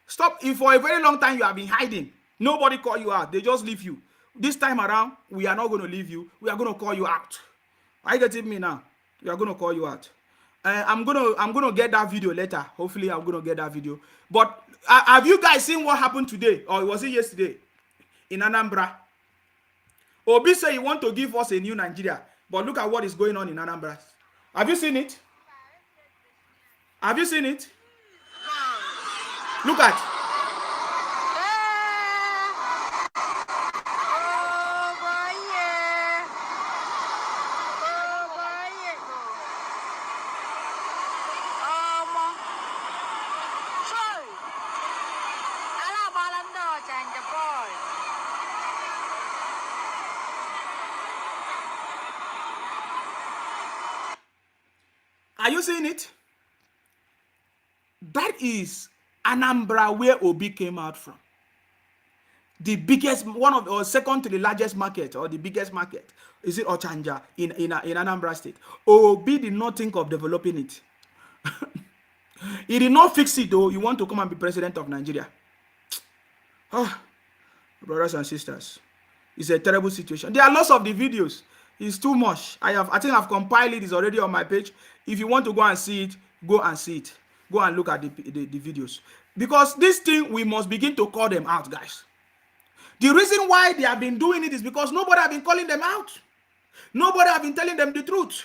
Stop. If for a very long time you have been hiding, nobody call you out. They just leave you. This time around, we are not going to leave you. We are going to call you out. Are you getting me now? We are going to call you out. I'm gonna get that video later. Hopefully, I'm gonna get that video. But have you guys seen what happened today, or was it yesterday, in Anambra? Obi said he want to give us a new Nigeria, but look at what is going on in Anambra. Have you seen it? Have you seen it? Look at. Are you seeing it? That is Anambra, where Obi came out from. The biggest, or second to the largest market, or the biggest market, is it Ochanja in Anambra State. Obi did not think of developing it. He did not fix it though. You want to come and be president of Nigeria. Oh, brothers and sisters, it's a terrible situation. There are lots of the videos. It's too much. I think I've compiled it. It's already on my page. If you want to go and see it, go and see it. Go and look at the videos. Because this thing, we must begin to call them out, guys. The reason why they have been doing it is because nobody have been calling them out. Nobody have been telling them the truth.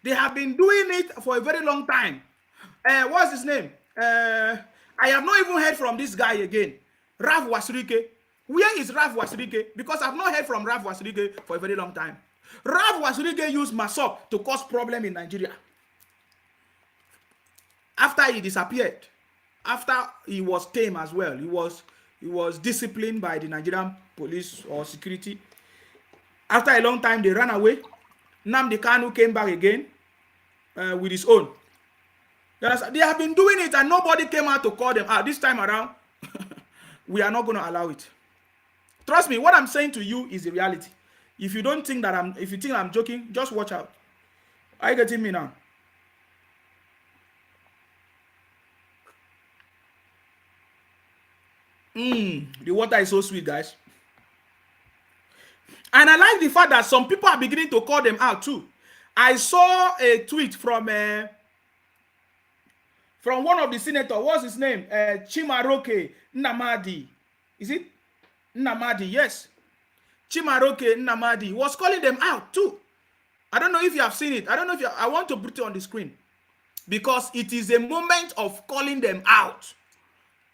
They have been doing it for a very long time. What's his name? I have not even heard from this guy again. Rav Wasrike. Where is Rav Wasrike? Because I've not heard from Rav Wasrike for a very long time. Rav Wasrike used Masop to cause problem in Nigeria. After he disappeared, after he was tame as well, he was disciplined by the Nigerian police or security. After a long time, they ran away. Nnamdi Kanu came back again with his own. They have been doing it and nobody came out to call them out. This time around, we are not going to allow it. Trust me, what I'm saying to you is the reality. If you don't think that if you think I'm joking, just watch out. Are you getting me now? The water is so sweet, guys. And I like the fact that some people are beginning to call them out too. I saw a tweet from one of the senators. What's his name? Chimaroke Nnamdi. Is it Nnamdi? Yes. Chimaroke Nnamdi was calling them out too. I don't know if you have seen it. I don't know if I want to put it on the screen because it is a moment of calling them out.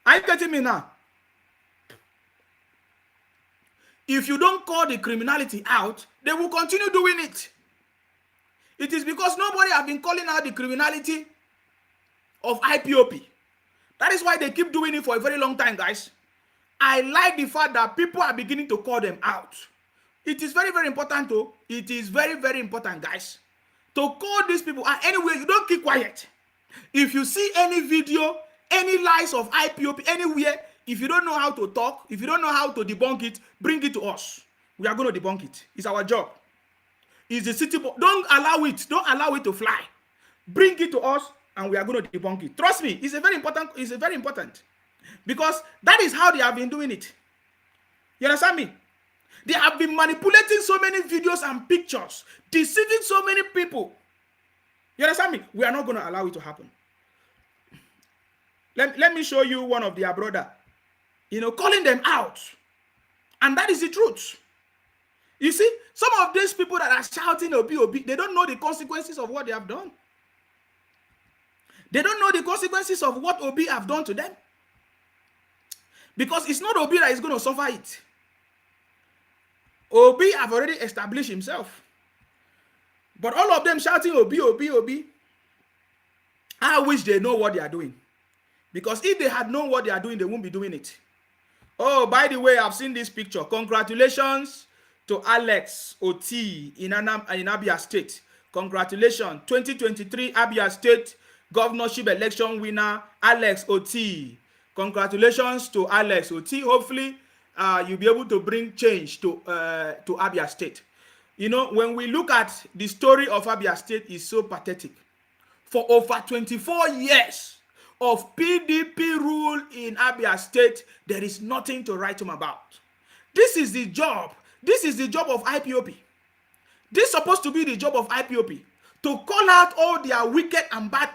Are you getting me now? If you don't call the criminality out, they will continue doing it. It is because nobody has been calling out the criminality of IPOP. That is why they keep doing it for a very long time, guys. I like the fact that people are beginning to call them out. It is very, very important, though. It is very, very important, guys, to call these people out. Anyway, you don't keep quiet. If you see any video, any lies of IPOP anywhere, if you don't know how to talk, if you don't know how to debunk it, bring it to us. We are going to debunk it. It's our job. It's the city. Don't allow it. Don't allow it to fly. Bring it to us, and we are going to debunk it. Trust me, it's a very important. It's a very important, because that is how they have been doing it. You understand me? They have been manipulating so many videos and pictures, deceiving so many people. You understand me? We are not going to allow it to happen. Let me show you one of their brother. Calling them out. And that is the truth. You see, some of these people that are shouting Obi, Obi, they don't know the consequences of what they have done. They don't know the consequences of what Obi have done to them. Because it's not Obi that is going to suffer it. Obi have already established himself. But all of them shouting Obi, Obi, Obi, I wish they know what they are doing. Because if they had known what they are doing, they won't be doing it. Oh, by the way, I've seen this picture. Congratulations to Alex Oti in Abia State. Congratulations. 2023 Abia State governorship election winner, Alex Oti. Congratulations to Alex Oti. Hopefully, you'll be able to bring change to Abia State. When we look at the story of Abia State, is so pathetic. For over 24 years, of PDP rule in Abia State, there is nothing to write home about. This is the job. This is the job of IPOP. This is supposed to be the job of IPOP, to call out all their wicked and bad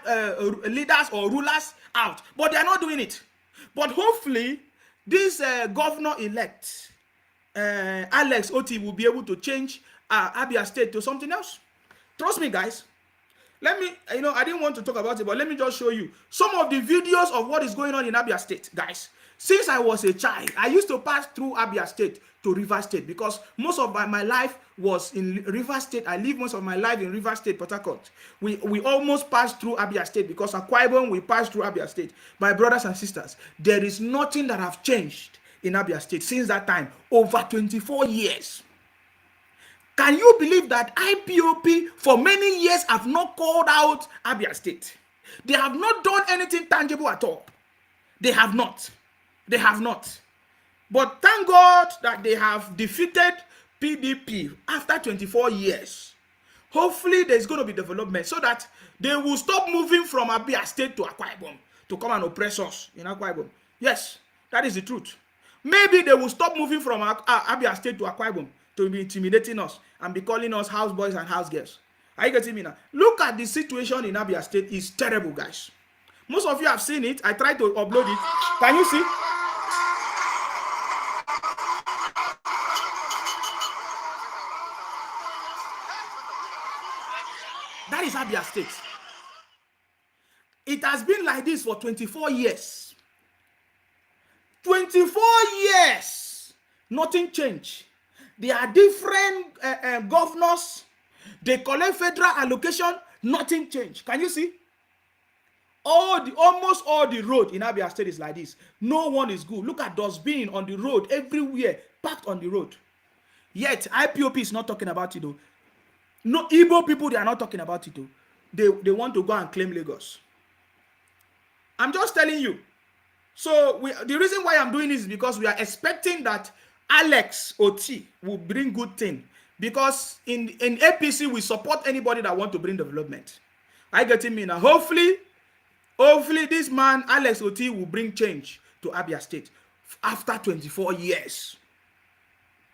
leaders or rulers out. But they are not doing it. But hopefully, this governor-elect, Alex Oti, will be able to change Abia State to something else. Trust me, guys. Let me, I didn't want to talk about it, but let me just show you some of the videos of what is going on in Abia State, guys. Since I was a child, I used to pass through Abia State to River State because most of my life was in River State. I live most of my life in River State, Port Harcourt. We almost passed through Abia State because Akwa Ibom, we passed through Abia State. My brothers and sisters, there is nothing that have changed in Abia State since that time, over 24 years. Can you believe that IPOP for many years have not called out Abia State? They have not done anything tangible at all. They have not. They have not. But thank God that they have defeated PDP after 24 years. Hopefully there's going to be development so that they will stop moving from Abia State to Akwa Ibom to come and oppress us in Akwa Ibom. Yes, that is the truth. Maybe they will stop moving from Abia State to Akwa Ibom to be intimidating us and be calling us house boys and house girls. Are you getting me now? Look at the situation in Abia State. It's terrible, guys. Most of you have seen it. I tried to upload it. Can you see? That is Abia State. It has been like this for 24 years. 24 years. Nothing changed. There are different governors. They collect federal allocation. Nothing changed. Can you see? Almost all the road in Abia State is like this. No one is good. Look at dustbin on the road everywhere, packed on the road. Yet IPOP is not talking about it though. No, Igbo people, they are not talking about it though. They want to go and claim Lagos. I'm just telling you. So the reason why I'm doing this is because we are expecting that Alex Oti will bring good thing. Because in APC, we support anybody that want to bring development. I getting me now. Hopefully this man, Alex Oti, will bring change to Abia State after 24 years.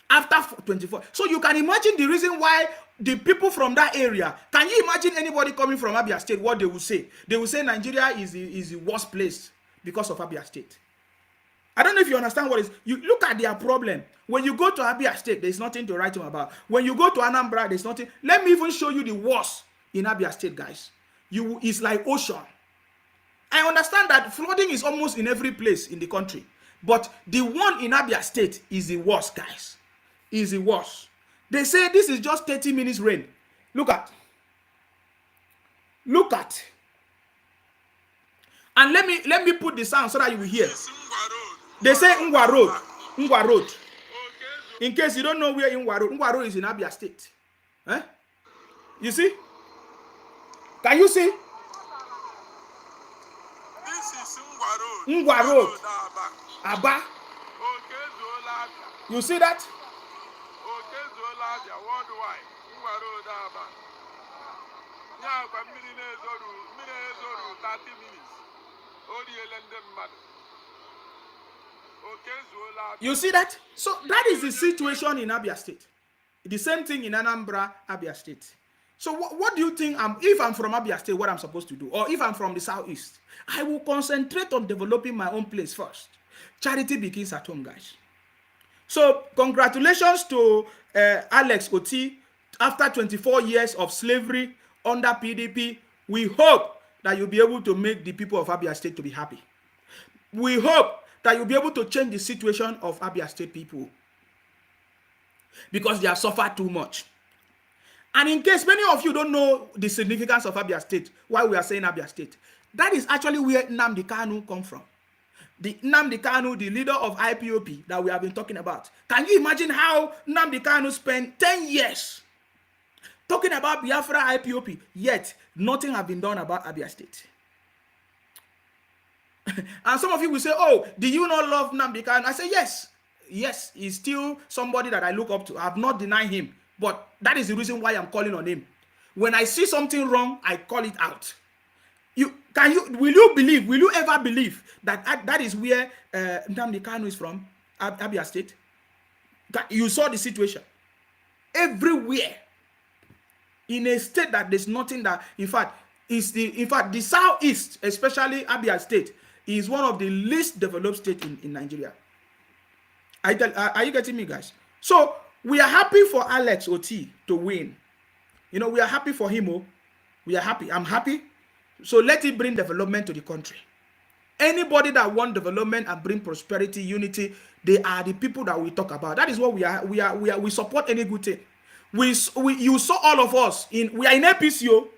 After 24. So you can imagine the reason why the people from that area, can you imagine anybody coming from Abia State, what they will say? They will say Nigeria is the worst place because of Abia State. I don't know if you understand what is. You look at their problem. When you go to Abia State, there's nothing to write home about. When you go to Anambra, there's nothing. Let me even show you the worst in Abia State, guys. It's like ocean. I understand that flooding is almost in every place in the country. But the one in Abia State is the worst, guys. Is the worst. They say this is just 30 minutes rain. Look at. And let me put the sound so that you will hear. They say Ngwa Road. In case you don't know where Ngwa Road is in Abia State. Eh? You see? Can you see? This is Ngwa Road. Aba. You see that? You see that? So that is the situation in Abia State. The same thing in Anambra, Abia State. So what do you think if I'm from Abia State, what I'm supposed to do? Or if I'm from the southeast, I will concentrate on developing my own place first. Charity begins at home, guys. So congratulations to Alex Oti. After 24 years of slavery under PDP, we hope that you'll be able to make the people of Abia State to be happy. We hope that you'll be able to change the situation of Abia State people because they have suffered too much. And in case many of you don't know the significance of Abia State, why we are saying Abia State, that is actually where Nnamdi Kanu come from. The Nnamdi Kanu, the leader of IPOP that we have been talking about. Can you imagine how Nnamdi Kanu spent 10 years talking about Biafra IPOP, yet nothing has been done about Abia State? And some of you will say, oh, do you not love Nnamdi Kanu? I say, yes. Yes, he's still somebody that I look up to. I have not denied him. But that is the reason why I'm calling on him. When I see something wrong, I call it out. Will you ever believe that that is where Nnamdi Kanu is from, Abia State? You saw the situation. Everywhere. In a state that there's nothing that, in fact, the southeast, especially Abia State, is one of the least developed states in Nigeria. Are you getting me, guys? So we are happy for Alex Oti to win. You know, we are happy for him. We are happy. I'm happy. So let it bring development to the country. Anybody that want development and bring prosperity, unity, they are the people that we talk about. That is what we are. We support any good thing. You saw all of us we are in APCO,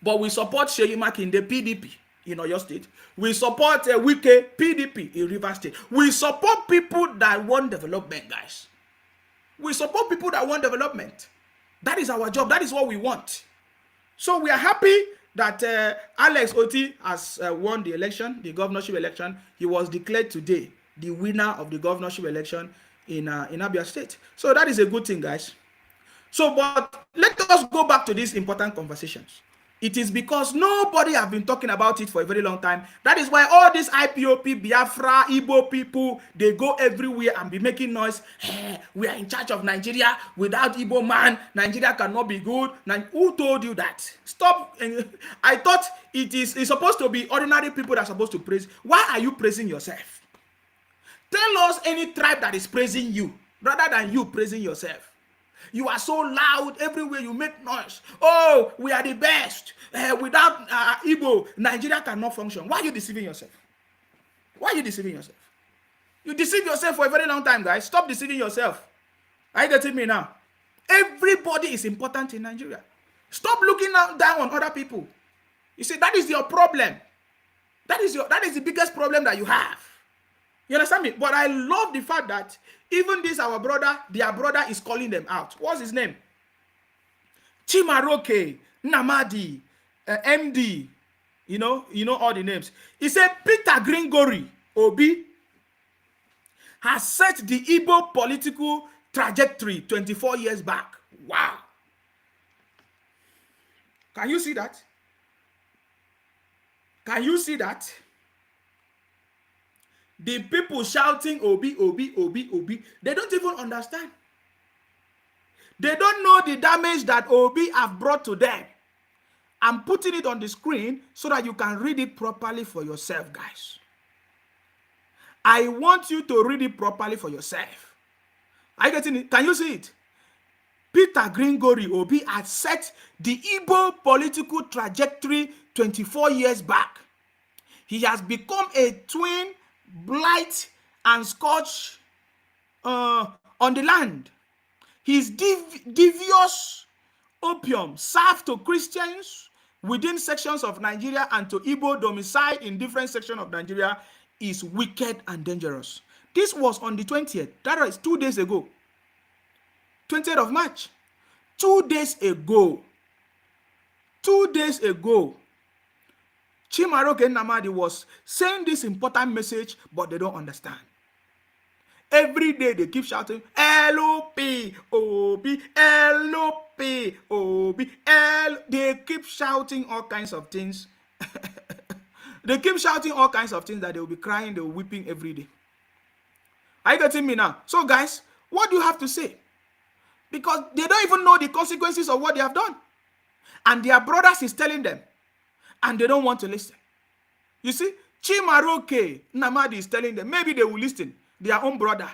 but we support Sheyi Makinde PDP in Oyo State. We support Wike PDP in Rivers State. We support people that want development, guys. We support people that want development. That is our job. That is what we want. So we are happy that Alex Oti has won the election, the governorship election. He was declared today the winner of the governorship election in Abia State. So that is a good thing, guys. So, but let us go back to these important conversations. It is because nobody have been talking about it for a very long time. That is why all these IPOP, Biafra, Igbo people, they go everywhere and be making noise. Hey, we are in charge of Nigeria. Without Igbo man, Nigeria cannot be good. Who told you that? Stop. I thought it's supposed to be ordinary people that are supposed to praise. Why are you praising yourself? Tell us any tribe that is praising you rather than you praising yourself. You are so loud everywhere, you make noise. Oh, we are the best. Without Igbo, Nigeria cannot function. Why are you deceiving yourself? Why are you deceiving yourself? You deceive yourself for a very long time, guys. Stop deceiving yourself. Are you getting me now? Everybody is important in Nigeria. Stop looking down on other people. You see, that is your problem. That is the biggest problem that you have. You understand me? But I love the fact that even this our brother, their brother is calling them out. What's his name? Chimaroke, Namadi, MD. You know all the names. He said Peter Gregory Obi has set the Igbo political trajectory 24 years back. Wow. Can you see that? Can you see that? The people shouting Obi, Obi, Obi, Obi, they don't even understand. They don't know the damage that Obi have brought to them. I'm putting it on the screen so that you can read it properly for yourself, guys. I want you to read it properly for yourself. Are you getting it? Can you see it? Peter Gregory Obi has set the Igbo political trajectory 24 years back. He has become a twin blight and scourge on the land. His devious opium served to Christians within sections of Nigeria and to Igbo domicile in different sections of Nigeria is wicked and dangerous. This was on the 20th. That was 2 days ago. 20th of March. 2 days ago. 2 days ago. Chimaroke Namadi was saying this important message, but they don't understand. Every day they keep shouting, LOP, OB, LOP, OB, L. They keep shouting all kinds of things. They keep shouting all kinds of things that they will be crying, they will be weeping every day. Are you getting me now? So guys, what do you have to say? Because they don't even know the consequences of what they have done. And their brothers is telling them. And they don't want to listen. You see, Chimaroke Namadi is telling them, maybe they will listen, their own brother.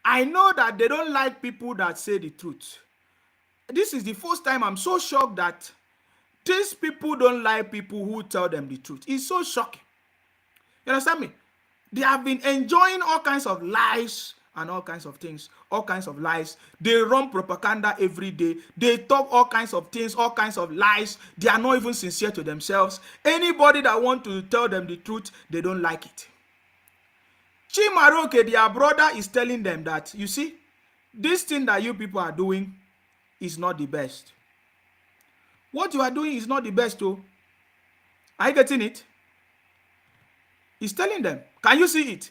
I know that they don't like people that say the truth. This is the first time I'm so shocked that these people don't like people who tell them the truth. It's so shocking. You understand me? They have been enjoying all kinds of lies and all kinds of things, all kinds of lies. They run propaganda every day. They talk all kinds of things, all kinds of lies. They are not even sincere to themselves. Anybody that wants to tell them the truth, they don't like it. Chimaroke, their brother, is telling them that, you see, this thing that you people are doing is not the best. What you are doing is not the best, too. Are you getting it? He's telling them. Can you see it?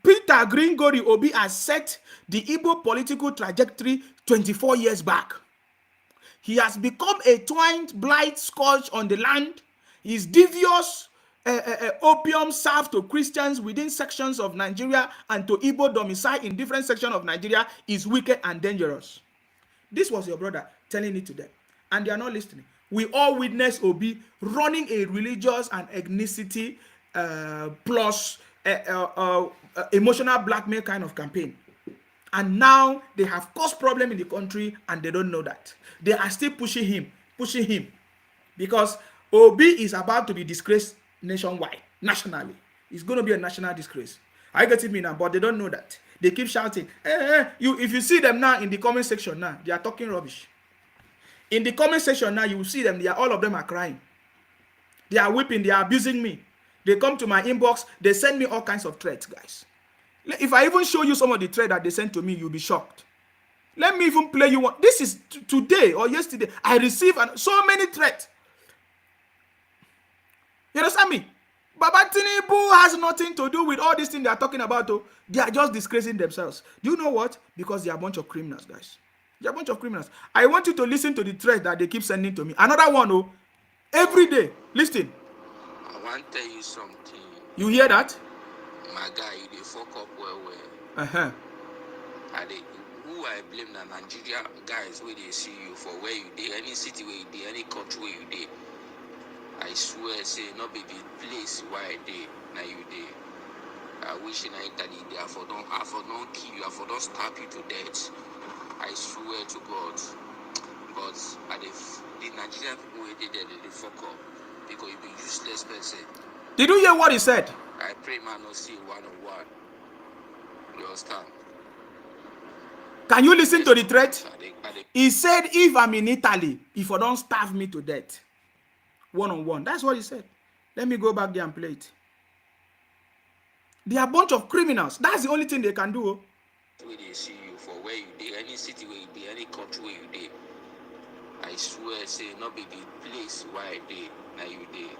Peter Gregory Obi has set the Igbo political trajectory 24 years back. He has become a twined blight scourge on the land. His devious opium served to Christians within sections of Nigeria and to Igbo domicile in different sections of Nigeria is wicked and dangerous. This was your brother telling it to them. And they are not listening. We all witness Obi running a religious and ethnicity plus emotional blackmail kind of campaign. And now they have caused problem in the country and they don't know that. They are still pushing him. Because Obi is about to be disgraced nationwide, nationally. It's going to be a national disgrace. I get it me now, but they don't know that. They keep shouting. If you see them now in the comment section now, they are talking rubbish. In the comment section now, you will see them. All of them are crying. They are weeping. They are abusing me. They come to my inbox. They send me all kinds of threats, guys. If I even show you some of the threats that they sent to me, you'll be shocked. Let me even play you one. This is today or yesterday. I received so many threats. You understand me? Baba Tinubu has nothing to do with all these things they are talking about. They are just disgracing themselves. Do you know what? Because they are a bunch of criminals, guys. They're a bunch of criminals. I want you to listen to the threat that they keep sending to me. Another one, oh, every day. Listen. I want to tell you something. You hear that? My guy, you dey fuck up well. Uh-huh. Who I blame the Nigeria guys where they see you for where you dey, any city where you dey, any country where you dey. I swear, say not be the place where I dey, now you dey. I wish in Italy they have for don't kill you, for don't stab you to death. I swear to God. But the Nigerian people where they there, they fuck up because you be useless person. Did you hear what he said? I pray man not see one-on-one. You understand? Can you listen to the threat? He said, if I'm in Italy, if I don't starve me to death, one-on-one. That's what he said. Let me go back there and play it. They are a bunch of criminals. That's the only thing they can do. Where they see you for where you dey, any city where you dey, any country where you dey. I swear, say not be the place where I dey, now you dey.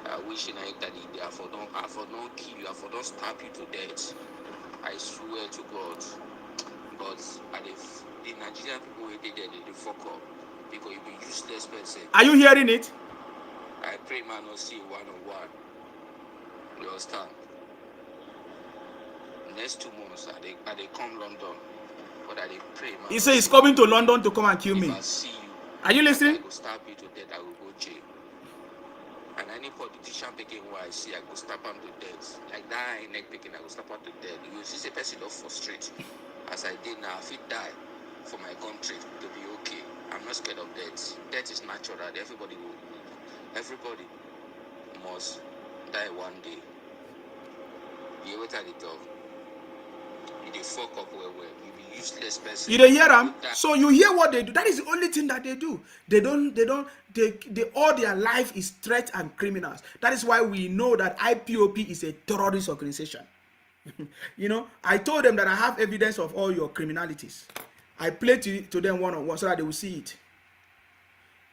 I wish in Italy they have for don't kill you, for don't stab you to death. I swear to God. But the Nigerian people where they there, they fuck up because you be useless person. Are you hearing it? I pray man not see one-on-one. You understand? Next 2 months, I they come London, but I they pray man. He said he's coming to London to come and kill me. If I see you, are you listening? I go stab you to death, I will go jail. And any politician picking who I see, I go stab him to death. Like that neck picking, I go stab him to death. You see, a person don't frustrate. As I did now, if it die for my country to be okay, I'm not scared of death. Death is natural. Everybody must die one day. You wait at the door. You dey fuck up well. You be useless person. You don't hear them? So you hear what they do. That is the only thing that they do. They all their life is threat and criminals. That is why we know that IPOP is a terrorist organization. You know, I told them that I have evidence of all your criminalities. I played to them one-on-one so that they will see it.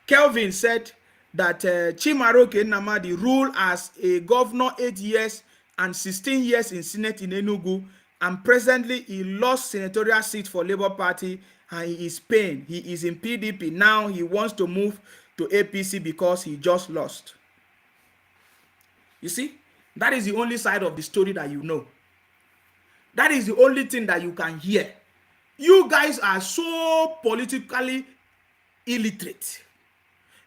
Kelvin said that Chimaroke Namadi ruled as a governor 8 years and 16 years in Senate in Enugu, and presently he lost senatorial seat for Labour Party and he is pained. He is in PDP. Now he wants to move to APC because he just lost. You see, that is the only side of the story that you know. That is the only thing that you can hear. You guys are so politically illiterate.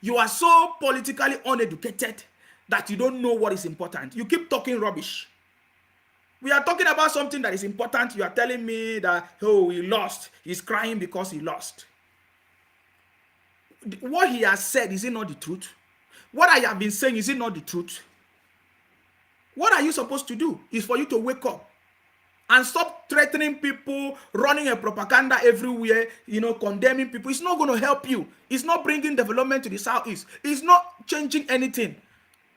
You are so politically uneducated that you don't know what is important. You keep talking rubbish. We are talking about something that is important. You are telling me that, oh, he lost. He's crying because he lost. What he has said, is it not the truth? What I have been saying, is it not the truth? What are you supposed to do? Is for you to wake up and stop threatening people, running a propaganda everywhere, you know, condemning people. It's not going to help you. It's not bringing development to the Southeast. It's not changing anything.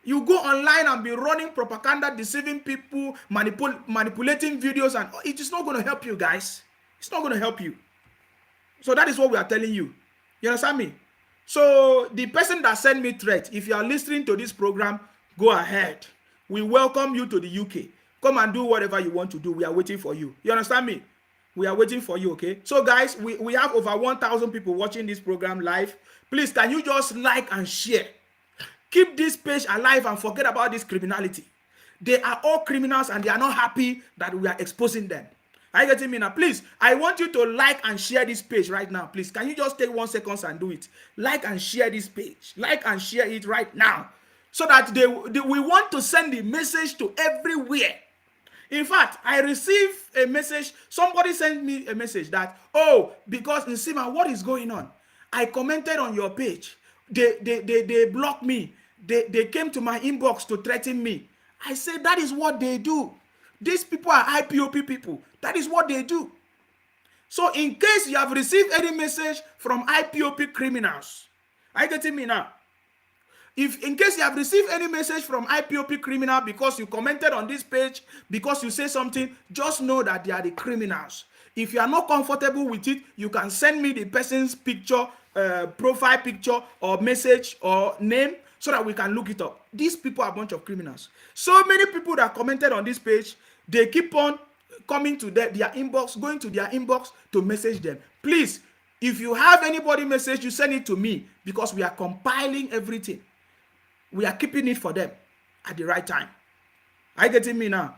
You go online and be running propaganda, deceiving people, manipulating videos, and it is not going to help you, guys. It's not going to help you. So that is what we are telling you. You understand me? So the person that sent me threat, if you are listening to this program, go ahead. We welcome you to the UK. Come and do whatever you want to do. We are waiting for you. You understand me? We are waiting for you, okay? So, guys, we have over 1,000 people watching this program live. Please, can you just like and share? Keep this page alive and forget about this criminality. They are all criminals and they are not happy that we are exposing them. Are you getting me now? Please, I want you to like and share this page right now. Please, can you just take 1 second and do it? Like and share this page. Like and share it right now. So that we want to send the message to everywhere. In fact, I received a message. Somebody sent me a message that, oh, because Nsima, what is going on? I commented on your page. They blocked me. They came to my inbox to threaten me. I said, that is what they do. These people are IPOP people. That is what they do. So in case you have received any message from IPOP criminals, are you getting me now? If in case you have received any message from IPOP criminal because you commented on this page, because you say something, just know that they are the criminals. If you are not comfortable with it, you can send me the person's picture, profile picture or message or name so that we can look it up. These people are a bunch of criminals. So many people that commented on this page, they keep on coming to their inbox, going to their inbox to message them. Please, If you have anybody message, you send it to me because we are compiling everything. We are keeping it for them at the right time. Are you getting me now?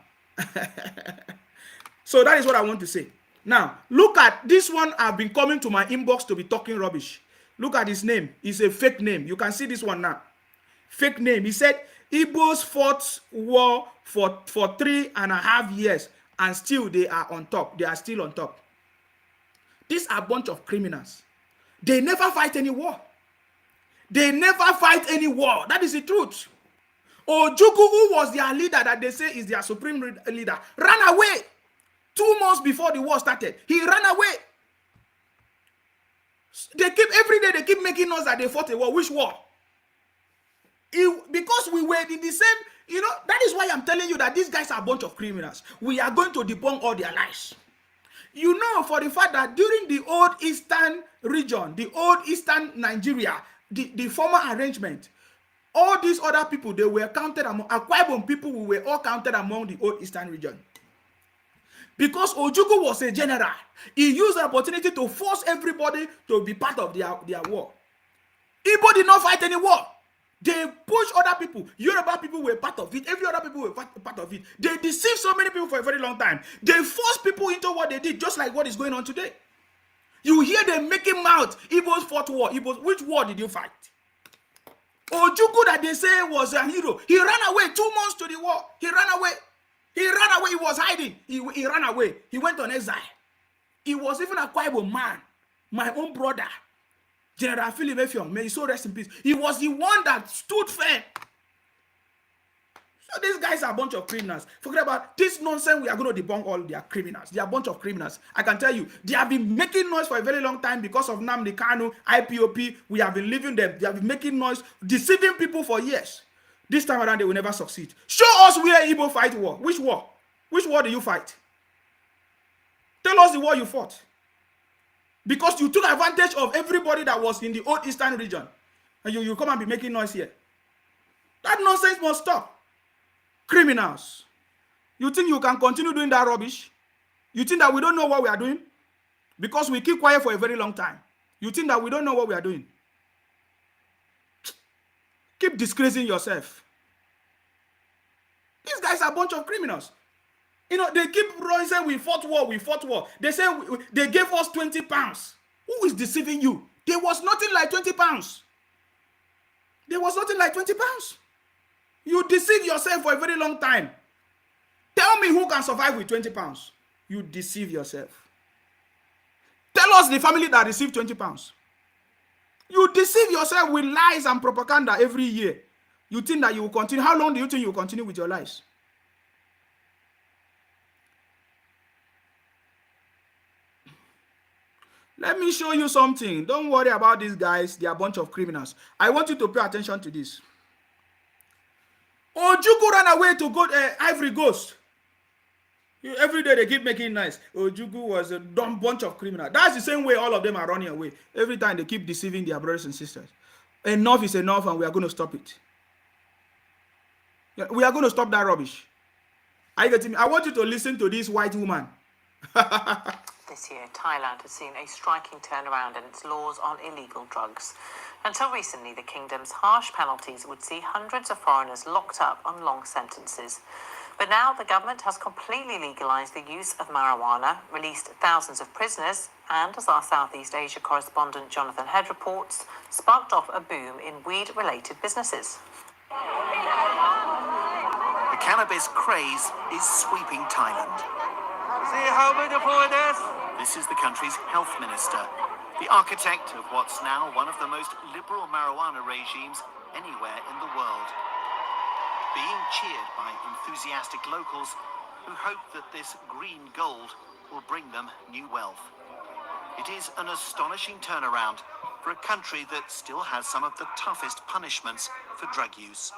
So that is what I want to say. Now, look at this one. I've been coming to my inbox to be talking rubbish. Look at his name. It's a fake name. You can see this one now. Fake name. He said, Igbos fought war for 3.5 years and still they are on top. They are still on top. These are a bunch of criminals. They never fight any war. They never fight any war. That is the truth. Ojukwu, who was their leader that they say is their supreme leader, ran away 2 months before the war started. He ran away. They keep every day they keep making us that they fought a war. Which war? Because we were in the same, that is why I'm telling you that these guys are a bunch of criminals. We are going to debunk all their lies. You know for the fact that during the old Eastern region, the old Eastern Nigeria, the former arrangement, all these other people, they were counted among Akwa Ibom people, we were all counted among the old Eastern region. Because Ojukwu was a general, he used the opportunity to force everybody to be part of their war. Igbo did not fight any war. They pushed other people. Yoruba people were part of it. Every other people were part of it. They deceived so many people for a very long time. They forced people into what they did, just like what is going on today. You hear them making mouth. Igbos fought war. Igbos, which war did you fight? Ojukwu that they say was a hero. He ran away 2 months to the war. He ran away. He ran away. He was hiding. He ran away. He went on exile. He was even a Akwa Ibom man. My own brother. General Philip Effiong, may he so rest in peace. He was the one that stood firm. So these guys are a bunch of criminals. Forget about this nonsense. We are going to debunk all their criminals. They are a bunch of criminals. I can tell you, they have been making noise for a very long time because of Nnamdi Kanu, IPOP. We have been leaving them. They have been making noise, deceiving people for years. This time around, they will never succeed. Show us where Igbo fight war. Which war? Which war do you fight? Tell us the war you fought. Because you took advantage of everybody that was in the old Eastern region. And you come and be making noise here. That nonsense must stop. Criminals. You think you can continue doing that rubbish? You think that we don't know what we are doing? Because we keep quiet for a very long time. You think that we don't know what we are doing? Keep disgracing yourself. These guys are a bunch of criminals. They keep saying we fought war, we fought war. They say they gave us 20 pounds. Who is deceiving you? There was nothing like 20 pounds. There was nothing like 20 pounds. You deceive yourself for a very long time. Tell me who can survive with 20 pounds. You deceive yourself. Tell us the family that received 20 pounds. You deceive yourself with lies and propaganda every year. You think that you will continue. How long do you think you will continue with your lies? Let me show you something. Don't worry about these guys. They are a bunch of criminals. I want you to pay attention to this. Ojukwu ran away to go Ivory Coast. Every day they keep making nice. Ojukwu was a dumb bunch of criminals. That's the same way all of them are running away. Every time they keep deceiving their brothers and sisters. Enough is enough and we are going to stop it. We are going to stop that rubbish. Are you getting me? I want you to listen to this white woman. This year, Thailand has seen a striking turnaround in its laws on illegal drugs. Until recently, the kingdom's harsh penalties would see hundreds of foreigners locked up on long sentences. But now the government has completely legalized the use of marijuana, released thousands of prisoners, and, as our Southeast Asia correspondent Jonathan Head reports, sparked off a boom in weed-related businesses. The cannabis craze is sweeping Thailand. See how beautiful it is? This is the country's health minister, the architect of what's now one of the most liberal marijuana regimes anywhere in the world. Being cheered by enthusiastic locals who hope that this green gold will bring them new wealth. It is an astonishing turnaround for a country that still has some of the toughest punishments for drug use.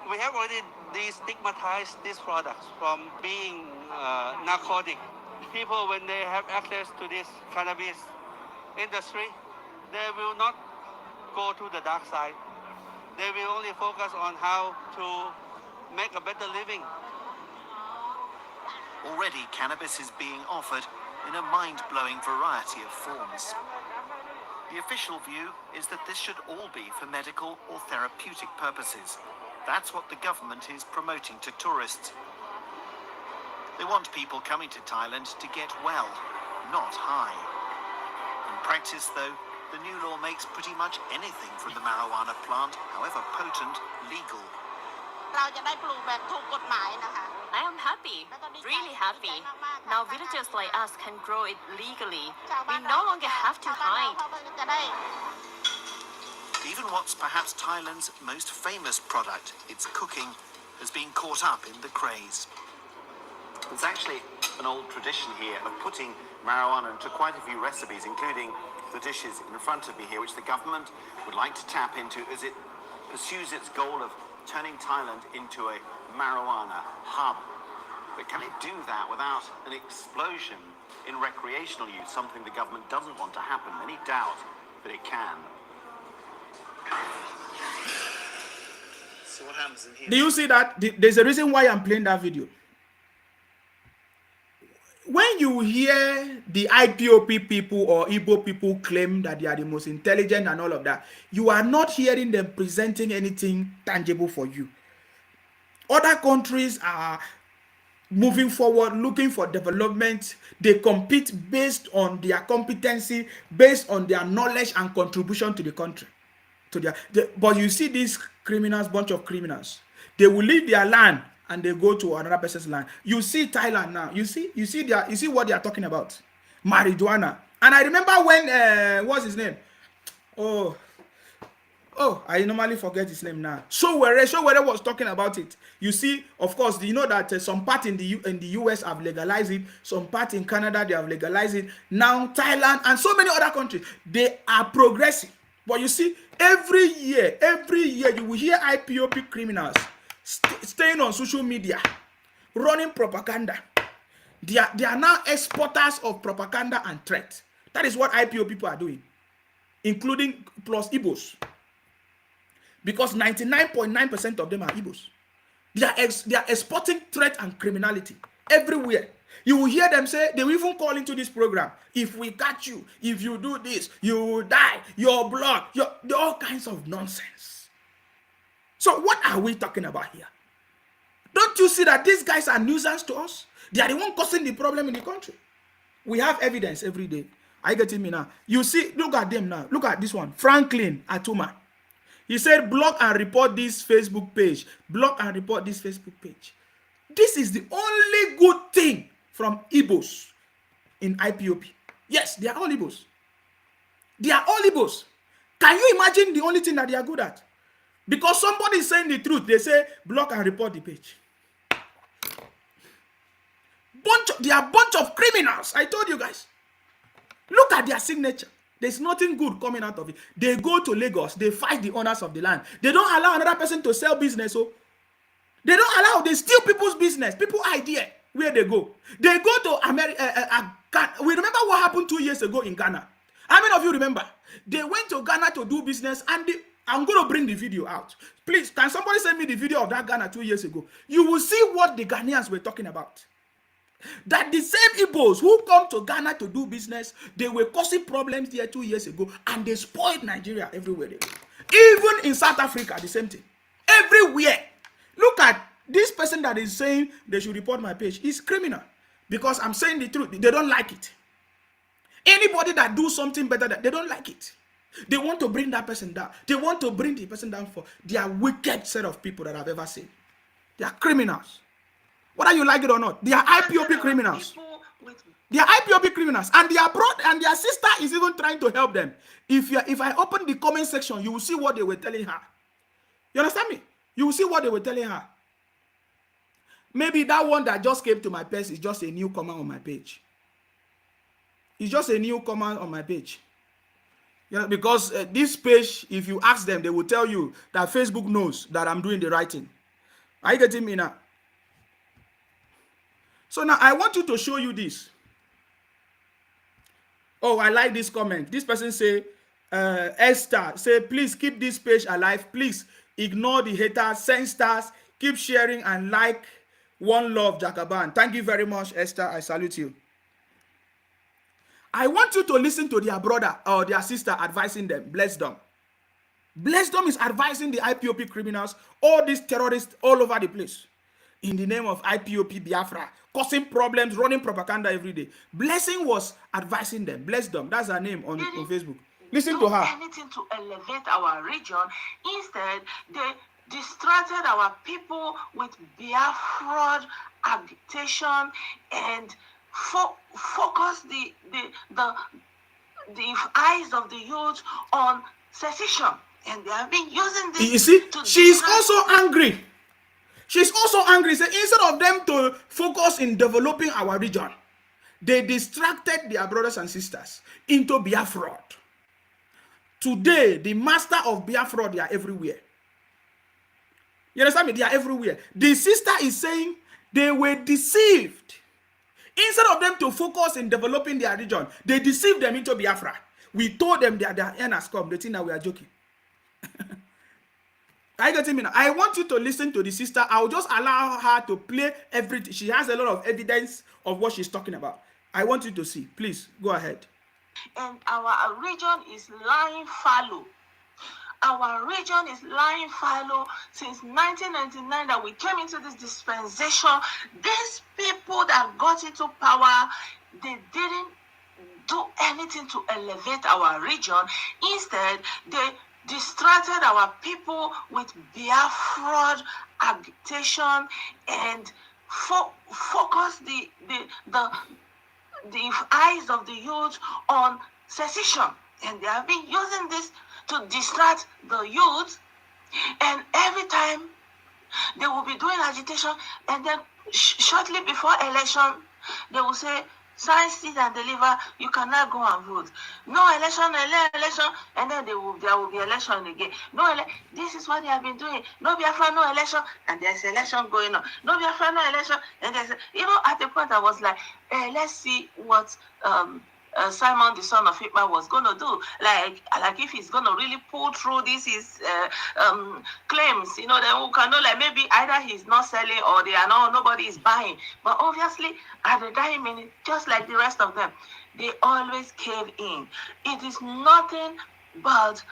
We have already destigmatized these products from being narcotic. People, when they have access to this cannabis industry, they will not go to the dark side. They will only focus on how to make a better living. Already, cannabis is being offered in a mind-blowing variety of forms. The official view is that this should all be for medical or therapeutic purposes. That's what the government is promoting to tourists. They want people coming to Thailand to get well, not high. In practice, though, the new law makes pretty much anything from the marijuana plant, however potent, legal. เราจะได้ปลูกแบบถูกกฎหมายนะคะ I am happy, really happy. Now villagers like us can grow it legally. We no longer have to hide. จะได้ Even what's perhaps Thailand's most famous product, its cooking, has been caught up in the craze. There's actually an old tradition here of putting marijuana into quite a few recipes, including the dishes in front of me here, which the government would like to tap into as it pursues its goal of turning Thailand into a marijuana hub. But can it do that without an explosion in recreational use, something the government doesn't want to happen? Any doubt that it can? So what happens in here? Do you see that? There's a reason why I'm playing that video. When you hear the IPOP people or Igbo people claim that they are the most intelligent and all of that, you are not hearing them presenting anything tangible for you. Other countries are moving forward, looking for development. They compete based on their competency, based on their knowledge and contribution to the country. But you see these criminals, bunch of criminals, they will leave their land and they go to another person's land. You see Thailand now. You see what they are talking about. Marijuana. And I remember when what's his name? Oh, I normally forget his name now. Showere was talking about it. You see, of course, you know that some part in the US have legalized it. Some part in Canada they have legalized it. Now Thailand and so many other countries, they are progressing. But you see, every year you will hear IPOP criminals staying on social media, running propaganda. They are now exporters of propaganda and threat. That is what IPO people are doing, including plus Igbos. Because 99.9% of them are Igbos. They are exporting threat and criminality everywhere. You will hear them say, they will even call into this program, if we catch you, if you do this, you will die, your blood, all kinds of nonsense. So what are we talking about here? Don't you see that these guys are nuisance to us? They are the one causing the problem in the country. We have evidence every day. I get me now. You see, look at them now. Look at this one. Franklin Atuma. He said, block and report this Facebook page. Block and report this Facebook page. This is the only good thing from Igbos in IPOP. Yes, they are all Igbos. They are all Igbos. Can you imagine the only thing that they are good at? Because somebody is saying the truth, they say, block and report the page. They are a bunch of criminals. I told you guys. Look at their signature. There's nothing good coming out of it. They go to Lagos. They fight the owners of the land. They don't allow another person to sell business. So they don't allow. They steal people's business. People idea where they go. They go to America. We remember what happened 2 years ago in Ghana. How many of you remember? They went to Ghana to do business, and I'm going to bring the video out. Please, can somebody send me the video of that Ghana 2 years ago? You will see what the Ghanaians were talking about. That the same Igbos who come to Ghana to do business, they were causing problems there 2 years ago, and they spoiled Nigeria everywhere they go. Even in South Africa, the same thing. Everywhere. Look at this person that is saying they should report my page. Is criminal because I'm saying the truth. They don't like it. Anybody that do something better, they don't like it. They want to bring that person down. They want to bring the person down for their wicked set of people that I've ever seen. They are criminals. Whether you like it or not, they are IPOP criminals. They are IPOP criminals, and their brother and their sister is even trying to help them. If I open the comment section, you will see what they were telling her. You understand me? You will see what they were telling her. Maybe that one that just came to my page is just a newcomer on my page. It's just a newcomer on my page. You know, because this page, if you ask them, they will tell you that Facebook knows that I'm doing the right thing. Are you getting me now? So now I want you to show you this. Oh, I like this comment. This person say, Esther, say, please keep this page alive. Please ignore the haters, send stars, keep sharing and like. One love, Jagaban. Thank you very much, Esther. I salute you. I want you to listen to their brother or their sister advising them. Bless them. Bless them is advising the IPOP criminals, all these terrorists all over the place, in the name of IPOP Biafra, causing problems, running propaganda every day. Blessing was advising them. Bless them. That's her name on Facebook. Listen to her. Anything to elevate our region. Instead, they distracted our people with Biafra agitation and focus the eyes of the youth on secession. And they have been using this. You see, she's also angry. She's also angry. So instead of them to focus in developing our region, they distracted their brothers and sisters into Biafra. Today, the master of Biafra, they are everywhere. You understand me? They are everywhere. The sister is saying they were deceived. Instead of them to focus in developing their region, they deceived them into Biafra. We told them that their end has come. They think that we are joking. Are you getting me now? I want you to listen to the sister. I'll just allow her to play everything. She has a lot of evidence of what she's talking about. I want you to see. Please, go ahead. And our region is lying fallow. Our region is lying fallow since 1999 that we came into this dispensation. These people that got into power, they didn't do anything to elevate our region. Instead, they distracted our people with Biafra agitation and focus the eyes of the youth on secession. And they have been using this to distract the youth. And every time they will be doing agitation, and then shortly before election, they will say, sign, sit, and deliver. You cannot go and vote. No election, election, and then there will be election again. This is what they have been doing. No Biafra, no election, and there's election going on. No Biafra, no election, and there's at the point I was like, let's see what Simon, the son of Hitler, was going to do. Like if he's going to really pull through this his claims, then we can know like maybe either he's not selling or they are nobody is buying. But obviously, at the dying minute, just like the rest of them, they always cave in. It is nothing but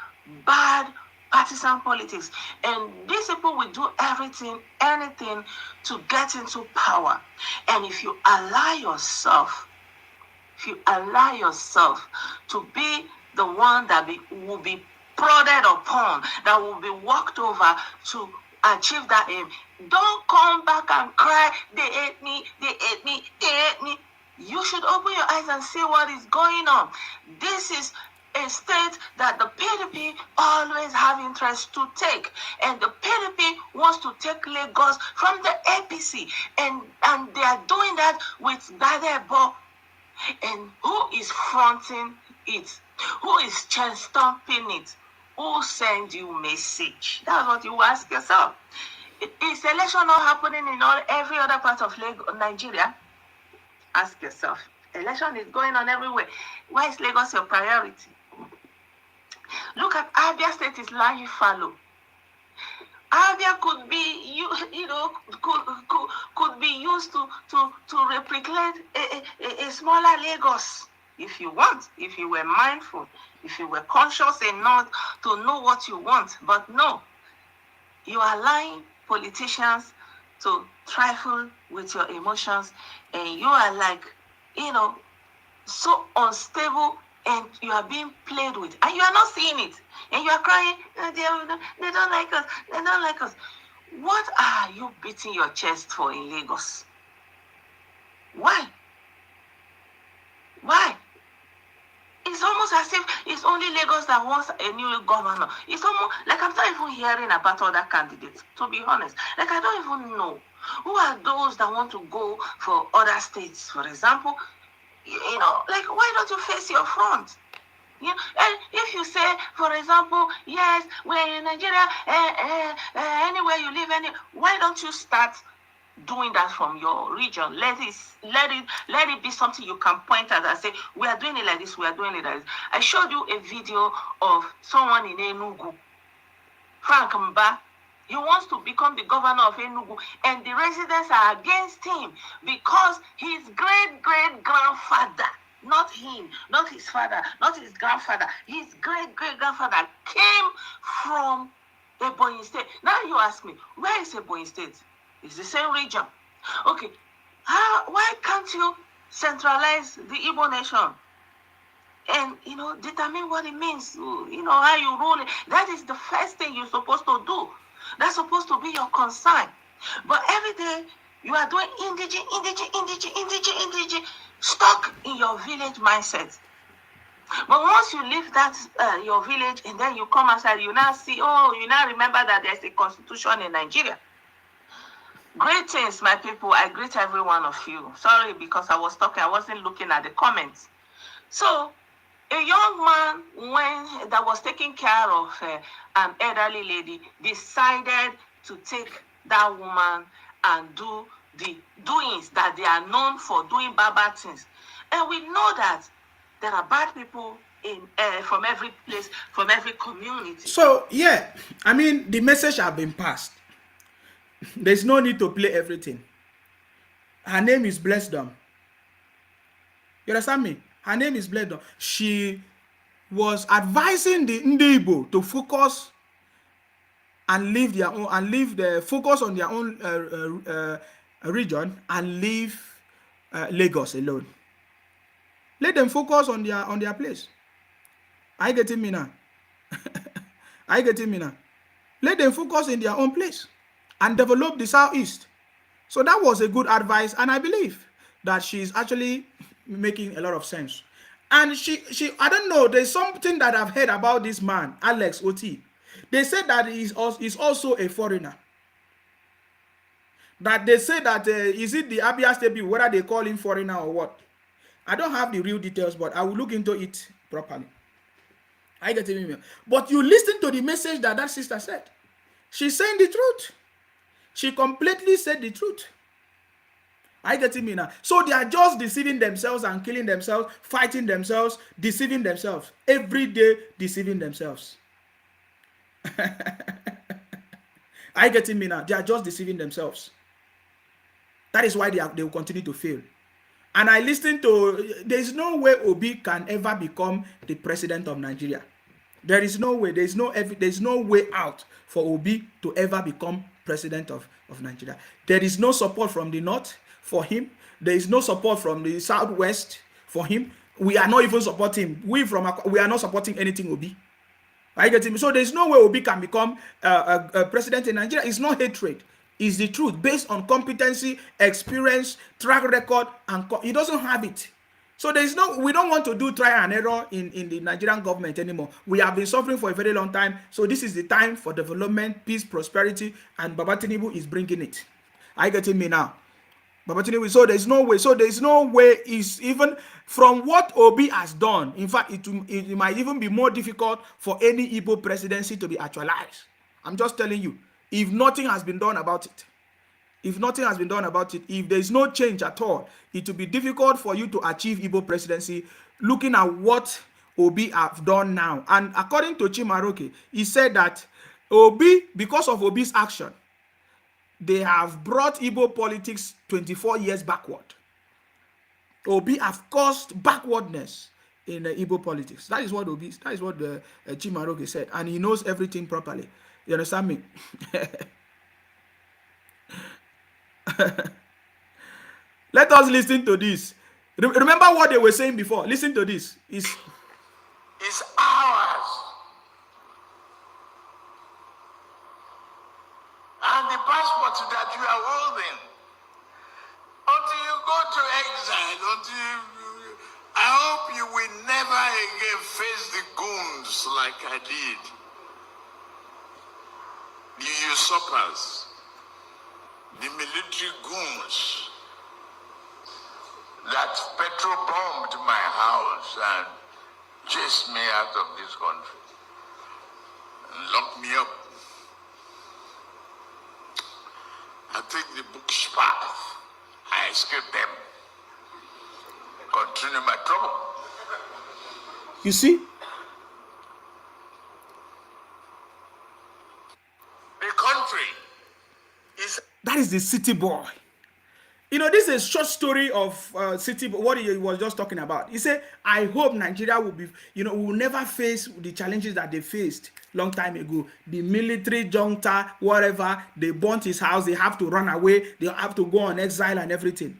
bad partisan politics. And these people will do anything to get into power. And if you allow yourself to be the one that will be prodded upon, that will be walked over to achieve that aim, don't come back and cry, they ate me. You should open your eyes and see what is going on. This is a state that the PDP always have interest to take, and the PDP wants to take Lagos from the APC, and they are doing that with Badebo. And who is fronting it? Who is chest stomping it? Who sends you message? That's what you ask yourself. Is election not happening in every other part of Nigeria? Ask yourself. Election is going on everywhere. Why is Lagos your priority? Look at Abia State is lying fallow. Abia could be could be used to replicate a smaller Lagos if you want, if you were mindful, if you were conscious enough to know what you want. But no, you are allowing politicians to trifle with your emotions, and you are like, so unstable, and you are being played with, and you are not seeing it, and you are crying, they don't like us, they don't like us. What are you beating your chest for in Lagos? Why? It's almost as if it's only Lagos that wants a new governor. It's almost like I'm not even hearing about other candidates, to be honest. Like I don't even know who are those that want to go for other states, for example. Like why don't you face your front? And if you say, for example, yes, we're in Nigeria, anywhere you live, why don't you start doing that from your region? Let it be something you can point at and say, we are doing it like this, we are doing it like this. I showed you a video of someone in Enugu, Frank Mba. He wants to become the governor of Enugu, and the residents are against him because his great-great-grandfather not him, not his father, not his grandfather, his great-great-grandfather came from Ebonyi State. Now you ask me, where is Ebonyi State? It's the same region. Okay, why can't you centralize the Igbo nation and, determine what it means, how you rule it? That is the first thing you're supposed to do. That's supposed to be your concern. But every day, you are doing indigene, stuck in your village mindset. But once you leave that, your village, and then you come outside, you now see, you now remember that there's a constitution in Nigeria. Greetings, my people. I greet every one of you. Sorry, because I was talking, I wasn't looking at the comments. So, a young man that was taking care of an elderly lady decided to take that woman and do the doings that they are known for, doing bad things. And we know that there are bad people from every place, from every community. So, yeah, I mean, the message has been passed. There's no need to play everything. Her name is Blessdom. You understand me? Her name is Blessdom. She was advising the Igbo to focus and leave their own, and leave the focus on their own region and leave Lagos alone. Let them focus on their place. I getting me now? I getting me now? Let them focus in their own place and develop the Southeast. So that was a good advice, and I believe that she's actually making a lot of sense. And she I don't know, there's something that I've heard about this man, Alex Oti. They said that he's also a foreigner. That they say that, is it the Abia State people, whether they call him foreigner or what? I don't have the real details, but I will look into it properly. I get it. But you listen to the message that sister said. She's saying the truth. She completely said the truth. I get it now. So they are just deceiving themselves and killing themselves, fighting themselves, deceiving themselves. Every day deceiving themselves. I get it now. They are just deceiving themselves. That is why they will continue to fail. And I listened to, there is no way Obi can ever become the president of Nigeria. There is no way. There is no way out for Obi to ever become president of Nigeria. There is no support from the north for him. There is no support from the southwest for him. We are not even supporting him. We are not supporting anything Obi. I get him. So there is no way Obi can become a president in Nigeria. It's not hatred. It's the truth based on competency, experience, track record, and he doesn't have it. So we don't want to do trial and error in the Nigerian government anymore. We have been suffering for a very long time. So this is the time for development, peace, prosperity, and Baba Tinubu is bringing it. Are you getting me now? Baba Tinubu, so there's no way. So there's no way is even from what Obi has done. In fact, it might even be more difficult for any Igbo presidency to be actualized. I'm just telling you, if nothing has been done about it. If nothing has been done about it, if there is no change at all, it will be difficult for you to achieve Igbo presidency looking at what Obi have done now. And according to Chimaroke, he said that Obi, because of Obi's action, they have brought Igbo politics 24 years backward. Obi have caused backwardness in Igbo politics. That is what Chimaroke said. And he knows everything properly. You understand me? Let us listen to this. Remember what they were saying before. Listen to this. It's ours. And the passport that you are holding, until you go to exile, I hope you will never again face the goons like I did. The usurpers. The military goons that petrol bombed my house and chased me out of this country and locked me up. I take the Bush path. I escaped them. Continue my trouble. You see? The country is... That is the city boy. You know, this is a short story of City, what he was just talking about. He said, I hope Nigeria will be, you know, will never face the challenges that they faced long time ago. The military junta, whatever, they burnt his house, they have to run away, they have to go on exile and everything.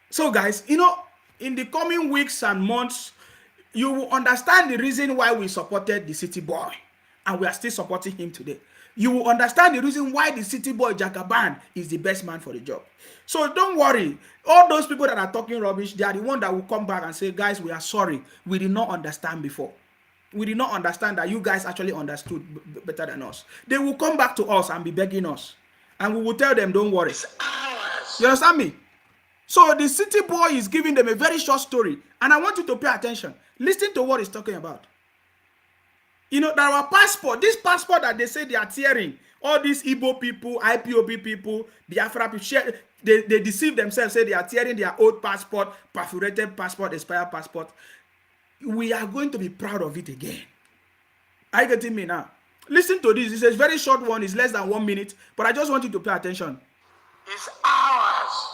So guys, you know, in the coming weeks and months, you will understand the reason why we supported the city boy, and we are still supporting him today. You will understand the reason why the city boy Jagaban is the best man for the job. So don't worry. All those people that are talking rubbish, they are the one that will come back and say, guys, we are sorry. We did not understand before. We did not understand that you guys actually understood better than us. They will come back to us and be begging us. And we will tell them, don't worry. You understand me? So the city boy is giving them a very short story. And I want you to pay attention. Listen to what he's talking about. You know, there are passport. This passport that they say they are tearing, all these Igbo people, IPOB people, Biafra people, they deceive themselves, say they are tearing their old passport, perforated passport, expired passport. We are going to be proud of it again. Are you getting me now? Listen to this. It's a very short one. It's less than 1 minute, but I just want you to pay attention. It's ours.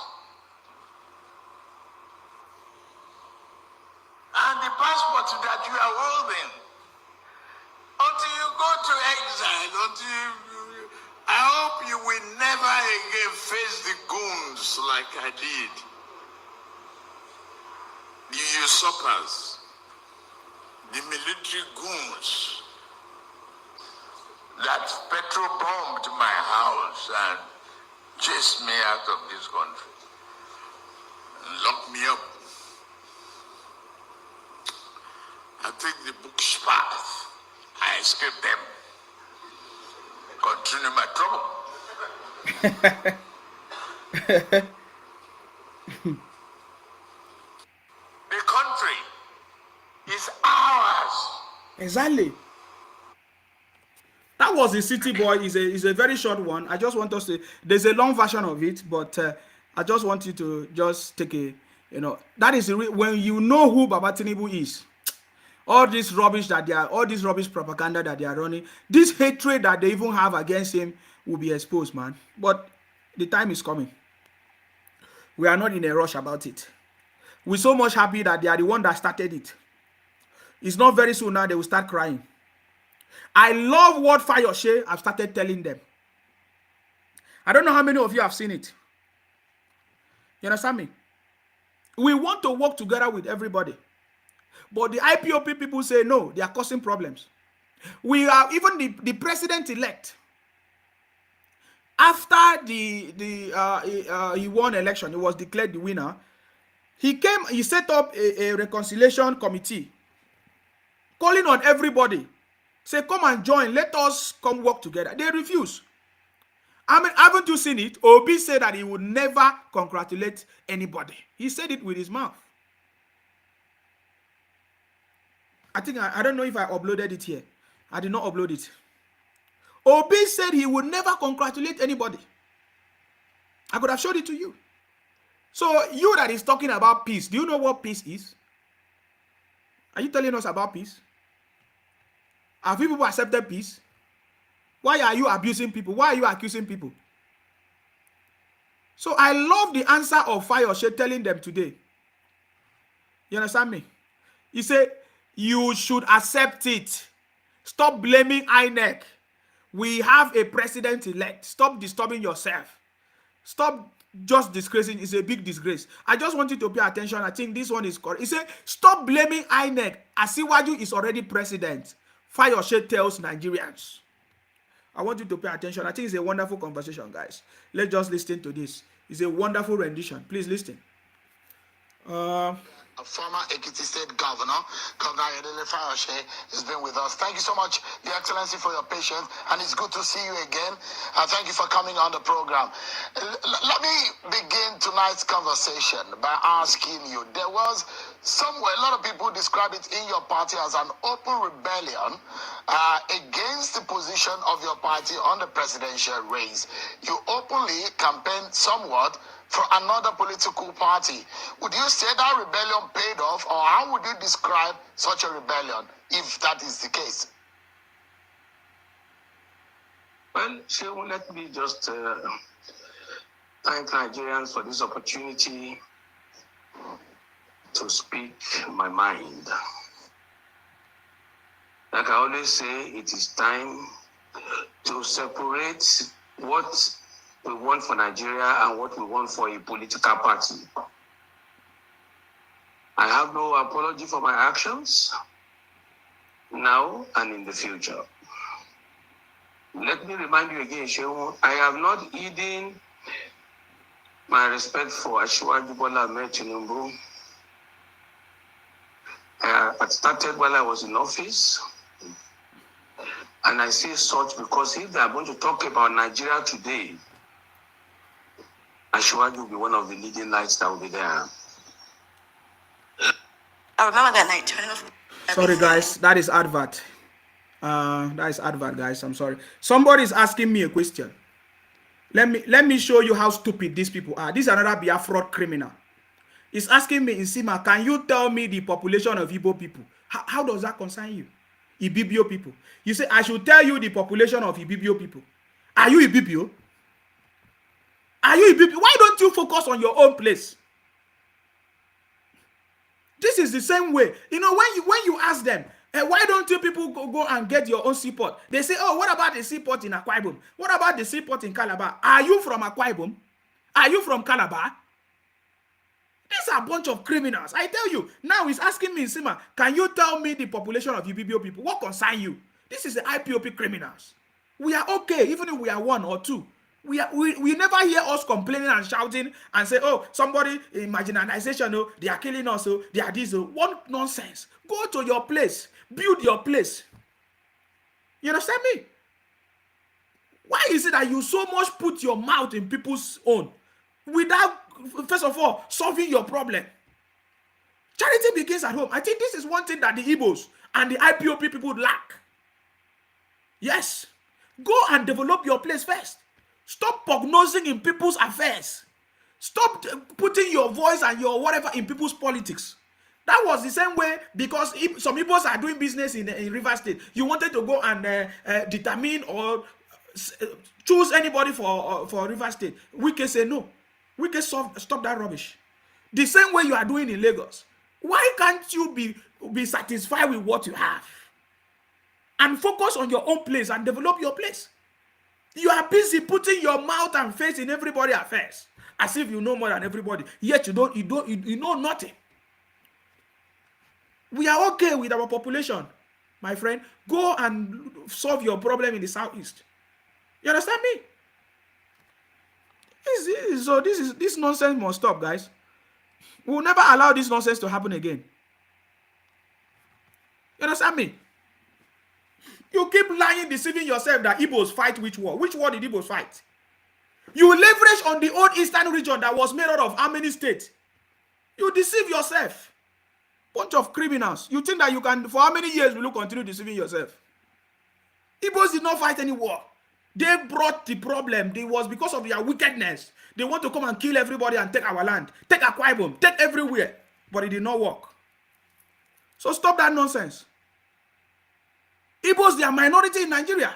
And the passport that you are holding, until you go to exile, I hope you will never again face the goons like I did. The usurpers, the military goons that petrol bombed my house and chased me out of this country and locked me up. I take the book's path. I escaped them. Continue my trouble. The country is ours. Exactly. That was the city boy. Is a very short one. I just want us to. There's a long version of it, but I just want you to just take a. You know, that is when you know who Baba Tinubu is. All this rubbish that they are, all this rubbish propaganda that they are running, this hatred that they even have against him will be exposed, man. But the time is coming. We are not in a rush about it. We're so much happy that they are the one that started it. It's not very soon now they will start crying. I love what Fayose have started telling them. I don't know how many of you have seen it. You understand me? We want to work together with everybody. But the IPOP people say no, they are causing problems. We are even the president-elect. After he won election, he was declared the winner. He set up a reconciliation committee, calling on everybody. Say, come and join. Let us come work together. They refuse. I mean, haven't you seen it? Obi said that he would never congratulate anybody. He said it with his mouth. I think, I don't know if I uploaded it here. I did not upload it. Obi said he would never congratulate anybody. I could have showed it to you. So you that is talking about peace, do you know what peace is? Are you telling us about peace? Have people accepted peace? Why are you abusing people? Why are you accusing people? So I love the answer of Fayose telling them today. You understand me? He said, you should accept it. Stop blaming INEC. We have a president-elect. Stop disturbing yourself. Stop just disgracing. It's a big disgrace. I just want you to pay attention. I think this one is correct. He said, stop blaming INEC. Asiwaju is already president. Fayose tells Nigerians. I want you to pay attention. I think it's a wonderful conversation, guys. Let's just listen to this. It's a wonderful rendition. Please listen. A former Ekiti State Governor, Governor Ayodele Fayose, has been with us. Thank you so much, Your Excellency, for your patience, and it's good to see you again. Thank you for coming on the program. Let me begin tonight's conversation by asking you, there was somewhere, a lot of people describe it in your party as an open rebellion against the position of your party on the presidential race. You openly campaigned somewhat for another political party. Would you say that rebellion paid off, or how would you describe such a rebellion if that is the case? Well, let me just thank Nigerians for this opportunity to speak my mind. Like I always say, it is time to separate what we want for Nigeria and what we want for a political party. I have no apology for my actions now and in the future. Let me remind you again, Shehu, I have not hidden my respect for Asiwaju Bola Ahmed Tinubu. I started while I was in office. And I say such because if they are going to talk about Nigeria today, Asiwaju will be one of the leading lights that will be there. I remember that night turning off. Sorry, guys, that is advert. That is advert, guys. I'm sorry. Somebody is asking me a question. Let me show you how stupid these people are. This is another Biafra criminal. He's asking me, Insima, can you tell me the population of Igbo people? How does that concern you? Ibibio people. You say, I should tell you the population of Ibibio people. Are you Ibibio? Are you Ibibio? Why don't you focus on your own place? This is the same way. You know, when you ask them, why don't you people go and get your own seaport? They say, oh, what about the seaport in Akwa Ibom? What about the seaport in Calabar? Are you from Akwa Ibom? Are you from Calabar? These are a bunch of criminals. I tell you. Now he's asking me, Sima, can you tell me the population of Ibibio people? What concern you? This is the IPOP criminals. We are okay, even if we are one or two. We never hear us complaining and shouting and say, oh, somebody in marginalization, oh, they are killing us, oh, they are this, oh. What nonsense. Go to your place. Build your place. You understand me? Why is it that you so much put your mouth in people's own without, first of all, solving your problem? Charity begins at home. I think this is one thing that the Igbos and the IPOP people lack. Yes. Go and develop your place first. Stop prognosing in people's affairs. Stop putting your voice and your whatever in people's politics. That was the same way because some Igbos are doing business in River State. You wanted to go and determine or choose anybody for River State. We can say no. We can stop that rubbish. The same way you are doing in Lagos. Why can't you be satisfied with what you have? And focus on your own place and develop your place. You are busy putting your mouth and face in everybody's affairs. As if you know more than everybody. Yet you know nothing. We are okay with our population, my friend. Go and solve your problem in the southeast. You understand me? So this nonsense must stop, guys. We will never allow this nonsense to happen again. You understand me? You keep lying, deceiving yourself that Igbos fight which war. Which war did Igbos fight? You leverage on the old eastern region that was made out of how many states? You deceive yourself. Bunch of criminals. You think that you can, for how many years will you continue deceiving yourself? Igbos did not fight any war. They brought the problem. It was because of their wickedness. They want to come and kill everybody and take our land. Take Akwa Ibom. Take everywhere. But it did not work. So stop that nonsense. Igbos, they are minority in Nigeria.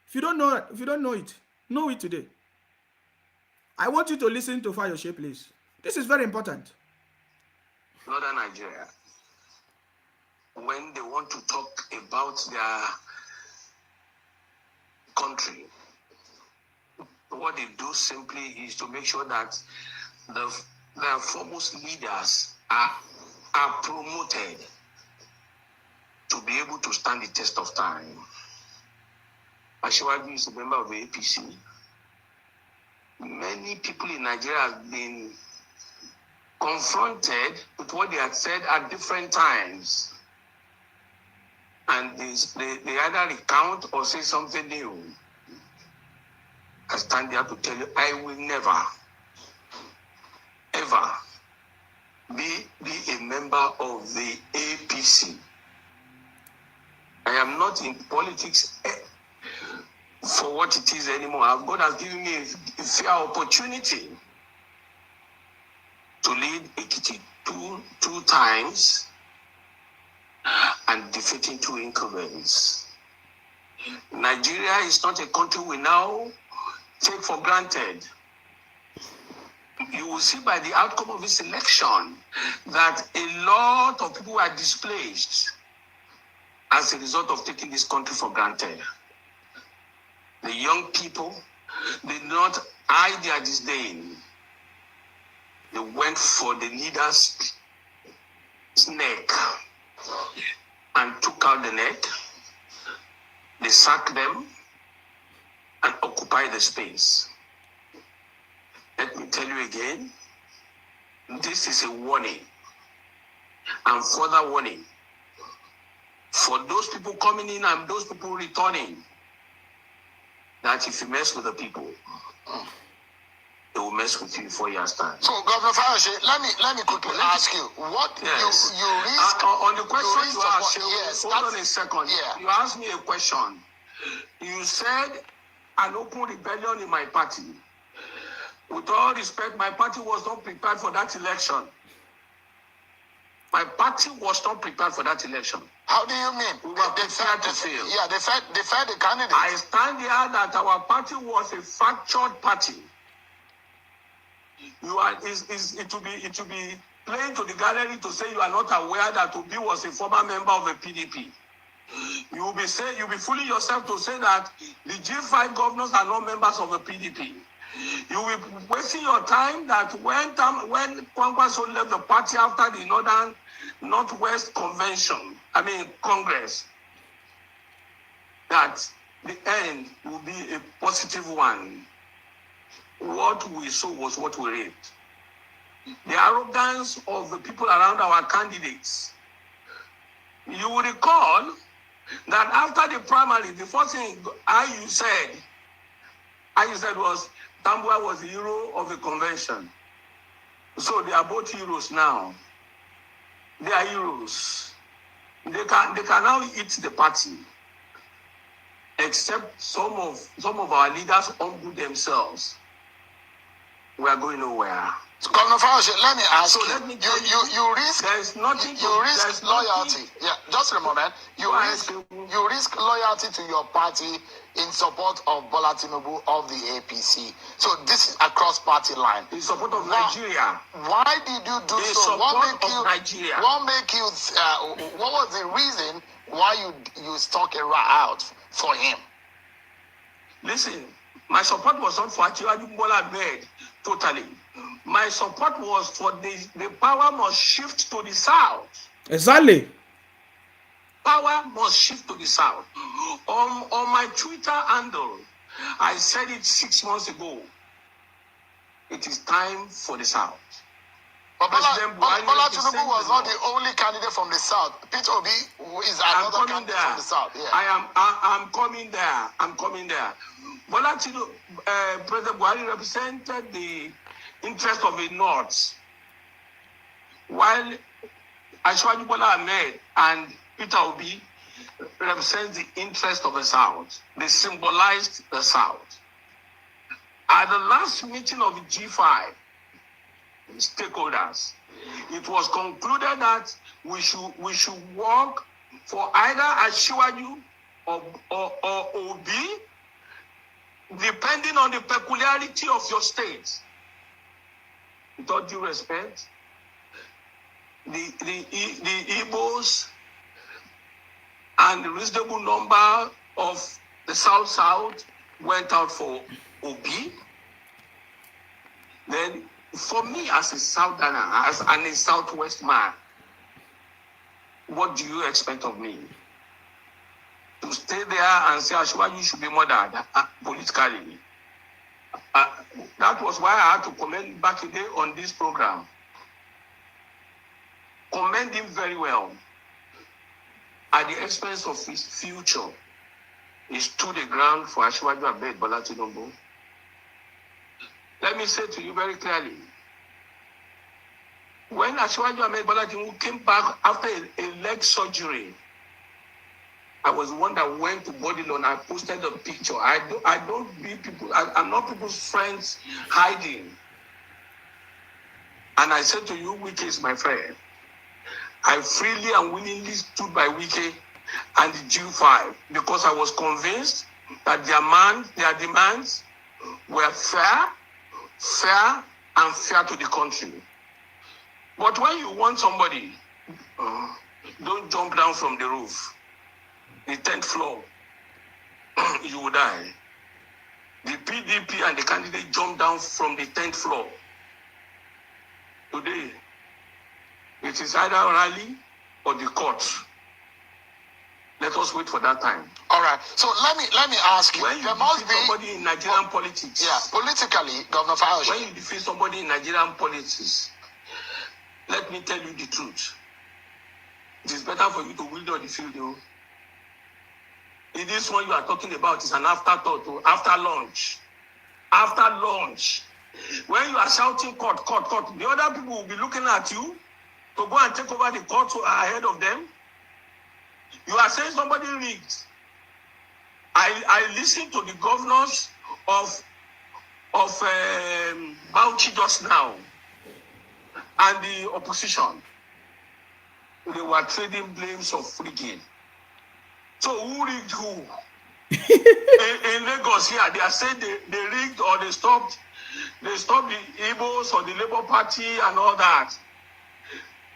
If you don't know it, know it today. I want you to listen to Fayose, please. This is very important. Northern Nigeria, when they want to talk about their country, what they do simply is to make sure that their foremost leaders are promoted to be able to stand the test of time. Asiwaju is a member of the APC. Many people in Nigeria have been confronted with what they had said at different times. And they either recount or say something new. I stand here to tell you, I will never, ever be a member of the APC. I am not in politics for what it is anymore. God has given me a fair opportunity to lead Ekiti two times and defeating 2 incumbents. Nigeria is not a country we now take for granted. you will see by the outcome of this election that a lot of people were displaced as a result of taking this country for granted. The young people did not hide their disdain. They went for the leader's neck and took out the neck. They sacked them and occupied the space. Let me tell you again, this is a warning and further warning for those people coming in and those people returning, that if you mess with the people, they will mess with you in 4 years' time. So, Governor Fayose, let me quickly ask you, what yes. you risk on the question you asked, yes, hold on a second. Yeah. You asked me a question. You said an open rebellion in my party. With all respect, my party was not prepared for that election. My party was not prepared for that election. How do you mean? We were prepared to fail. Yeah, they fed the candidate. I stand here that our party was a fractured party. It will be playing to the gallery to say you are not aware that Obi was a former member of the PDP. You will be fooling yourself to say that the G5 governors are not members of the PDP. You will be wasting your time that when Kwankwaso left the party after the Northwest Congress, that the end will be a positive one. What we saw was what we reaped. The arrogance of the people around our candidates. You will recall that after the primary, the first thing you said was Tambua was the hero of the convention. So they are both heroes now. They are heroes. They can now eat the party. Except some of our leaders humble themselves. We are going nowhere. So, Governor Fayose, let me ask you. Let me you risk. There's nothing. You risk loyalty. Yeah, just a moment. You risk loyalty to your party in support of Bola Tinubu of the APC. So this is across party line. In support of Nigeria. Why did you do so? What was the reason why you stuck a rat out for him? Listen, my support was not for Atiku Bola Ahmed totally. My support was for the power must shift to the south. Exactly. Power must shift to the south. On my Twitter handle, I said it 6 months ago. It is time for the south. But Bola Tinubu was not the only candidate from the south. Peter Obi is another candidate from the south. Yeah. I'm coming there. I'm coming there. Bola Tinubu, President Buhari represented the interest of the north, while Asiwaju Bola Ahmed and Peter Obi represent the interest of the south. They symbolized the south. At the last meeting of the G5 stakeholders, it was concluded that we should work for either Asiwaju or Obi, depending on the peculiarity of your state. With all due respect, the Igbos and the reasonable number of the South went out for Obi. Then, for me as a Southerner, as a Southwest man, what do you expect of me? To stay there and say, Ashwa, you should be murdered politically. That was why I had to comment back today on this program. Commend him very well. At the expense of his future, he stood the ground for Asiwaju Ahmed Bola Tinubu. Let me say to you very clearly, when Asiwaju Ahmed Bola Tinubu came back after a leg surgery, I was the one that went to Bodilon. I posted a picture. I'm not people's friends hiding. And I said to you, Wike is my friend. I freely and willingly stood by Wike and the G5 because I was convinced that their demands were fair unfair to the country. But when you want somebody, don't jump down from the roof. The 10th floor, you will die. The PDP and the candidate jumped down from the 10th floor. Today, it is either rally or the court. Let us wait for that time. All right. So let me ask you. When you there must be somebody in Nigerian politics. Yeah, politically, Governor Fayose. When you defeat somebody in Nigerian politics, let me tell you the truth. It is better for you to withdraw the field. In this one you are talking about is an afterthought, after lunch. After lunch. When you are shouting court, court, court, the other people will be looking at you to go and take over the court ahead of them. You are saying somebody rigged. I listened to the governors of Bauchi just now and the opposition. They were trading blames of rigging. So who rigged who? in Lagos here, they are saying they rigged or they stopped the Igbos or the Labour Party and all that.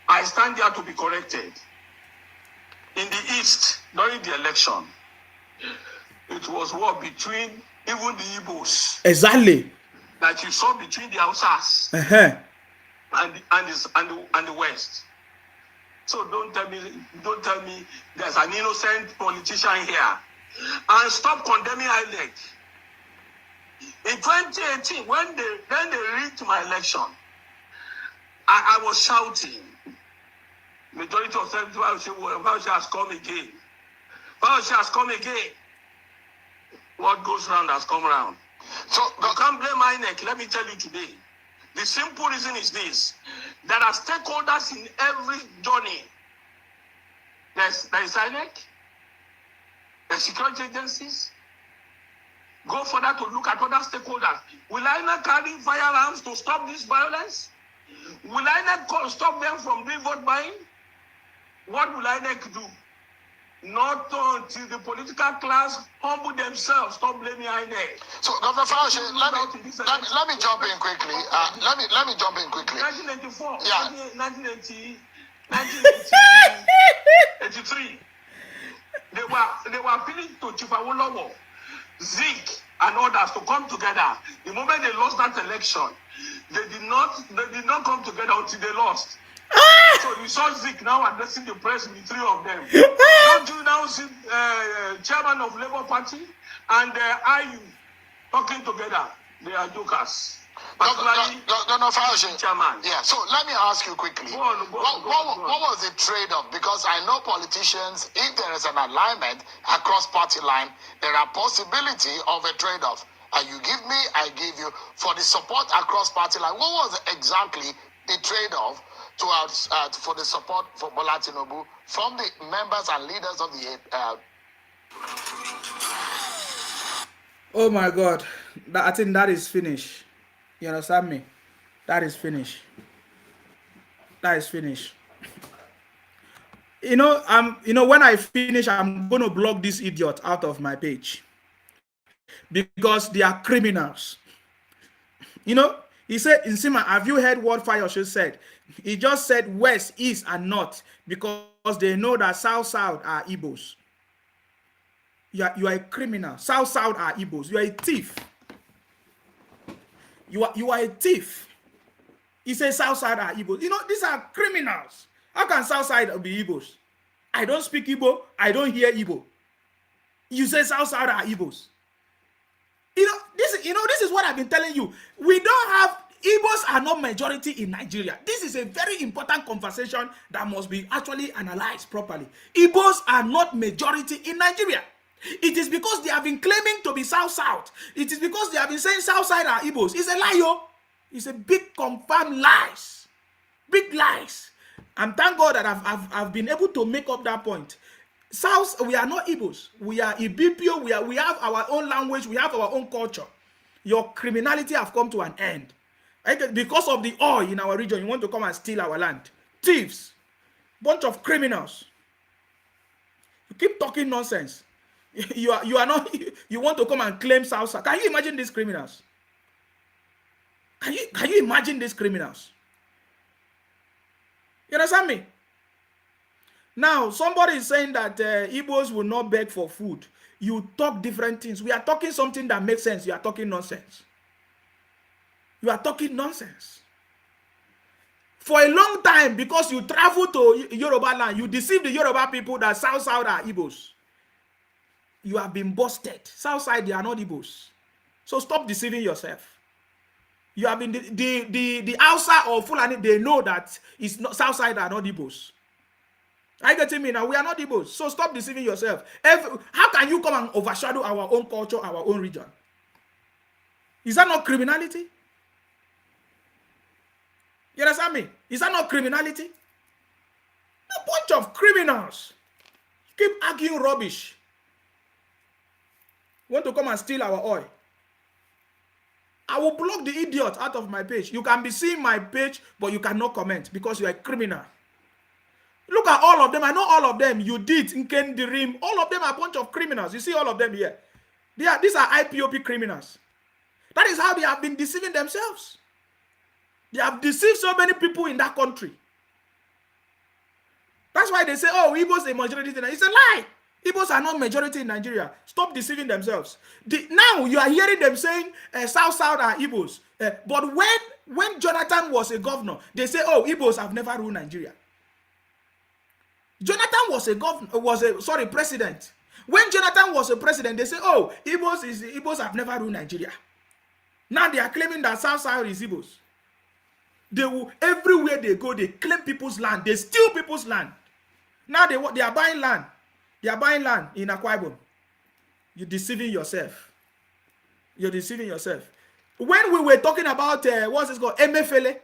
I stand there to be corrected. In the East, during the election, it was war between even the Igbos. Exactly. That you saw between the Hausas and the West. So don't tell me there's an innocent politician here. And stop condemning INEC. In 2018, when they rigged my election, I was shouting. Majority of them Fauci has come again. Fauci has come again. What goes round has come round. So you can't blame INEC. Let me tell you today. The simple reason is this. There are stakeholders in every journey. There is INEC. There's security agencies. Go further to look at other stakeholders. Will INEC carry firearms to stop this violence? Will INEC stop them from doing vote buying? What will INEC do? Not until the political class humble themselves, stop blaming INEC. So, Governor Fauci, let me jump in quickly. Let me jump in quickly. 1984, Yeah. 1980, 1983. They were appealing to Chief Awolowo, Zeke, and others to come together. The moment they lost that election, they did not come together until they lost. So you saw Zeke now addressing the press with three of them. Don't you now see chairman of Labour Party and IU talking together? They are jokers. Governor Fauci, chairman. Yeah, so let me ask you quickly. What was the trade-off? Because I know politicians, if there is an alignment across party line, there are possibility of a trade-off. You give me, I give you. For the support across party line, what was exactly the trade-off for the support for Bola Tinubu from the members and leaders of the Oh my God, I think that is finished. You understand me? That is finished. That is finished. When I finish, I'm going to block this idiot out of my page because they are criminals. He said, Nsima, have you heard what Fayose said? He just said west, east, and north because they know that south are Igbos. You are a criminal. South are Igbos. You are a thief. You are a thief. He says south side are Igbos. These are criminals. How can south side be Igbos? I don't speak Igbo. I don't hear Igbo. You say south side are Igbos. This is what I've been telling you. We don't have Igbos are not majority in Nigeria. This is a very important conversation that must be actually analyzed properly. Igbos are not majority in Nigeria. It is because they have been claiming to be South. It is because they have been saying South side are Igbos. It's a lie, yo. It's a big confirmed lies. Big lies. And thank God that I've been able to make up that point. South, we are not Igbos. We are Ibibio. We have our own language. We have our own culture. Your criminality have come to an end. Because of the oil in our region, you want to come and steal our land. Thieves. Bunch of criminals. You keep talking nonsense. You are not. You want to come and claim South. Can you imagine these criminals? Can you imagine these criminals? You understand me? Now, somebody is saying that Igbos will not beg for food. You talk different things. We are talking something that makes sense. You are talking nonsense. You are talking nonsense. For a long time, because you travel to Yoruba land, you deceive the Yoruba people that South are Igbos. You have been busted. Southside, they are not Igbos. So stop deceiving yourself. You have been the Hausa or Fulani, they know that it's not Southside are not Igbos. I get me now. We are not Igbos. So stop deceiving yourself. How can you come and overshadow our own culture, our own region? Is that not criminality? You understand me? Is that not criminality? A bunch of criminals keep arguing rubbish. Want to come and steal our oil? I will block the idiot out of my page. You can be seeing my page, but you cannot comment because you are a criminal. Look at all of them. I know all of them. You did Nken Dirim. All of them are a bunch of criminals. You see all of them here. These are IPOP criminals. That is how they have been deceiving themselves. They have deceived so many people in that country. That's why they say, oh, Igbos are a majority. It's a lie. Igbos are not majority in Nigeria. Stop deceiving themselves. Now you are hearing them saying South are Igbos. But when Jonathan was a governor, they say, oh, Igbos have never ruled Nigeria. Jonathan was a president. When Jonathan was a president, they say, oh, Igbos have never ruled Nigeria. Now they are claiming that South is Igbos. They will, everywhere they go, they claim people's land. They steal people's land. Now they are buying land. They are buying land in Akwa Ibom. You're deceiving yourself. You're deceiving yourself. When we were talking about, what's this called? Emefele.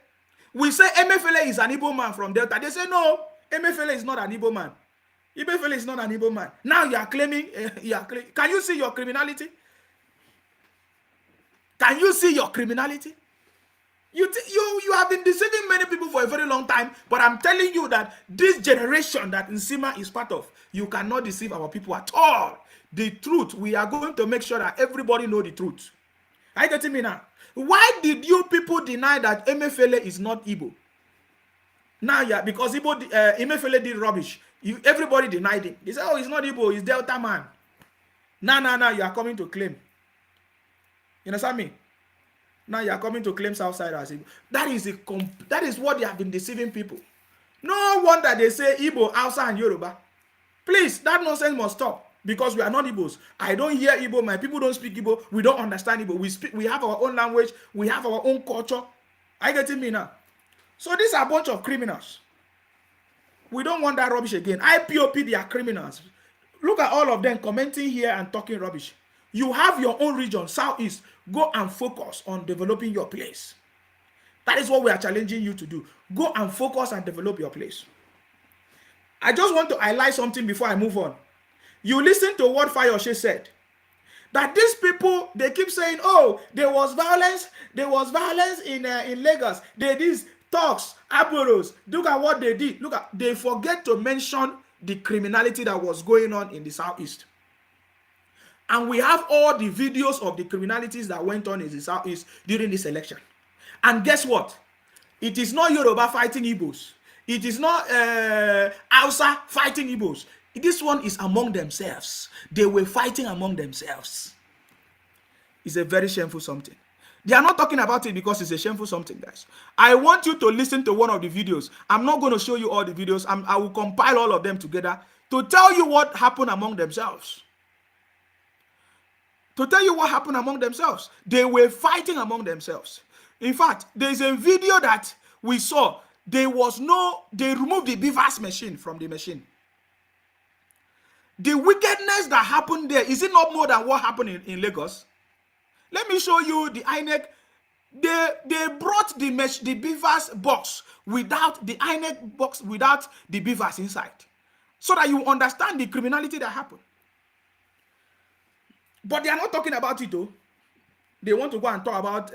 We say Emefele is an Igbo man from Delta. They say, no, Emefele is not an Igbo man. Emefele is not an Igbo man. Now you are claiming, can you see your criminality? Can you see your criminality? You have been deceiving many people for a very long time, but I'm telling you that this generation that Nsima is part of, you cannot deceive our people at all. The truth, we are going to make sure that everybody know the truth. Are you getting me now? Why did you people deny that Emefele is not Igbo? Now, yeah, because Emefele did rubbish. Everybody denied it. They said, oh, he's not Igbo, he's Delta man. Now, you are coming to claim. You understand me? Now you are coming to claim Southside as Igbo. That is what they have been deceiving people. No wonder they say Igbo, Hausa, and Yoruba. Please, that nonsense must stop because we are not Igbos. I don't hear Igbo. My people don't speak Igbo. We don't understand Igbo. We have our own language. We have our own culture. Are you getting me now? So these are a bunch of criminals. We don't want that rubbish again. IPOP, they are criminals. Look at all of them commenting here and talking rubbish. You have your own region, Southeast. Go and focus on developing your place. That is what we are challenging you to do. Go and focus and develop your place. I just want to highlight something before I move on. You listen to what Fayoshe said. That these people, they keep saying, oh, there was violence in Lagos. They did talks, aboros. Look at what they did. They forget to mention the criminality that was going on in the Southeast. And we have all the videos of the criminalities that went on in the Southeast during this election. And guess what? It is not Yoruba fighting Igbos. It is not Hausa fighting Igbos. This one is among themselves. They were fighting among themselves. It's a very shameful something. They are not talking about it because it's a shameful something, guys. I want you to listen to one of the videos. I'm not going to show you all the videos. I will compile all of them together to tell you what happened among themselves. To tell you what happened among themselves. They were fighting among themselves. In fact, there's a video that we saw. They removed the beavers machine from the machine. The wickedness that happened there, is it not more than what happened in Lagos? Let me show you the INEC. They brought the beavers box without the INEC box, without the beavers inside. So that you understand the criminality that happened. But they are not talking about it though. They want to go and talk about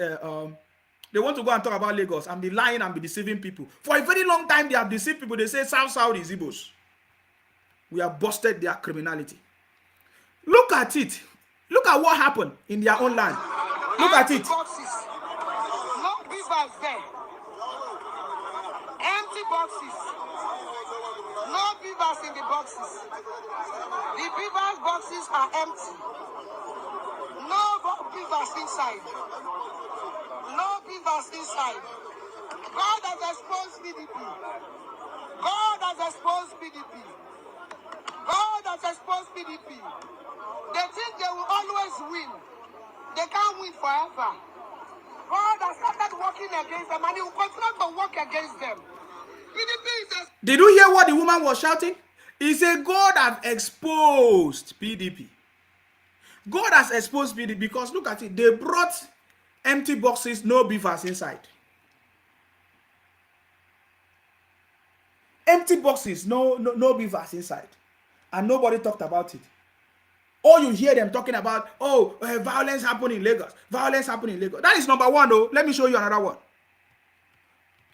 Lagos and be lying and be deceiving people. For a very long time, they have deceived people. They say South is Igbos. We have busted their criminality. Look at it. Look at what happened in their own land. Look at it. beavers in the boxes. The beavers boxes are empty. No beavers inside. No beavers inside. God has exposed PDP. God has exposed PDP. God has exposed PDP. They think they will always win. They can't win forever. God has started working against them and he will continue to work against them. PDP is Did you hear what the woman was shouting? He said, God has exposed PDP. God has exposed PDP because look at it. They brought empty boxes, no beavers inside. Empty boxes, no beavers inside. And nobody talked about it. Or you hear them talking about, violence happened in Lagos. Violence happened in Lagos. That is number one, though. Let me show you another one.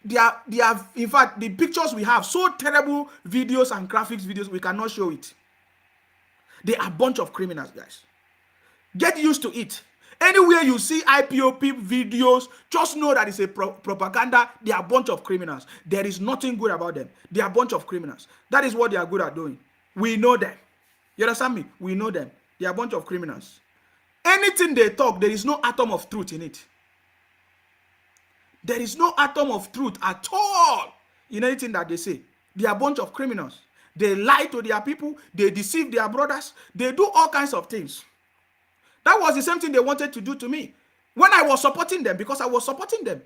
They are, in fact, the pictures we have, so terrible videos and graphics videos, we cannot show it. They are a bunch of criminals, guys. Get used to it. Anywhere you see IPOP videos, just know that it's a propaganda. They are a bunch of criminals. There is nothing good about them. They are a bunch of criminals. That is what they are good at doing. We know them. You understand me? We know them. They are a bunch of criminals. Anything they talk, there is no atom of truth in it. There is no atom of truth at all in anything that they say. They are a bunch of criminals. They lie to their people. They deceive their brothers. They do all kinds of things. That was the same thing they wanted to do to me when I was supporting them, because I was supporting them.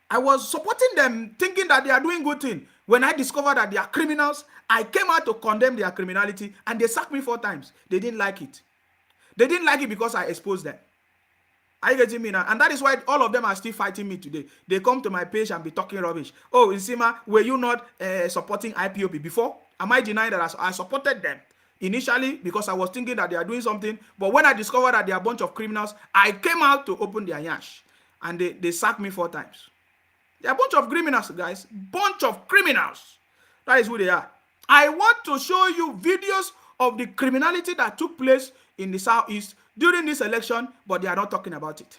I was supporting them thinking that they are doing good thing. When I discovered that they are criminals, I came out to condemn their criminality and they sacked me 4 times. They didn't like it. They didn't like it because I exposed them. Are you getting me now? And that is why all of them are still fighting me today. They come to my page and be talking rubbish. Oh, Nsima, were you not supporting IPOB before? Am I denying that I supported them initially because I was thinking that they are doing something? But when I discovered that they are a bunch of criminals, I came out to open their yash. And they sacked me 4 times. They are a bunch of criminals, guys. Bunch of criminals. That is who they are. I want to show you videos of the criminality that took place in the Southeast during this election, but they are not talking about it.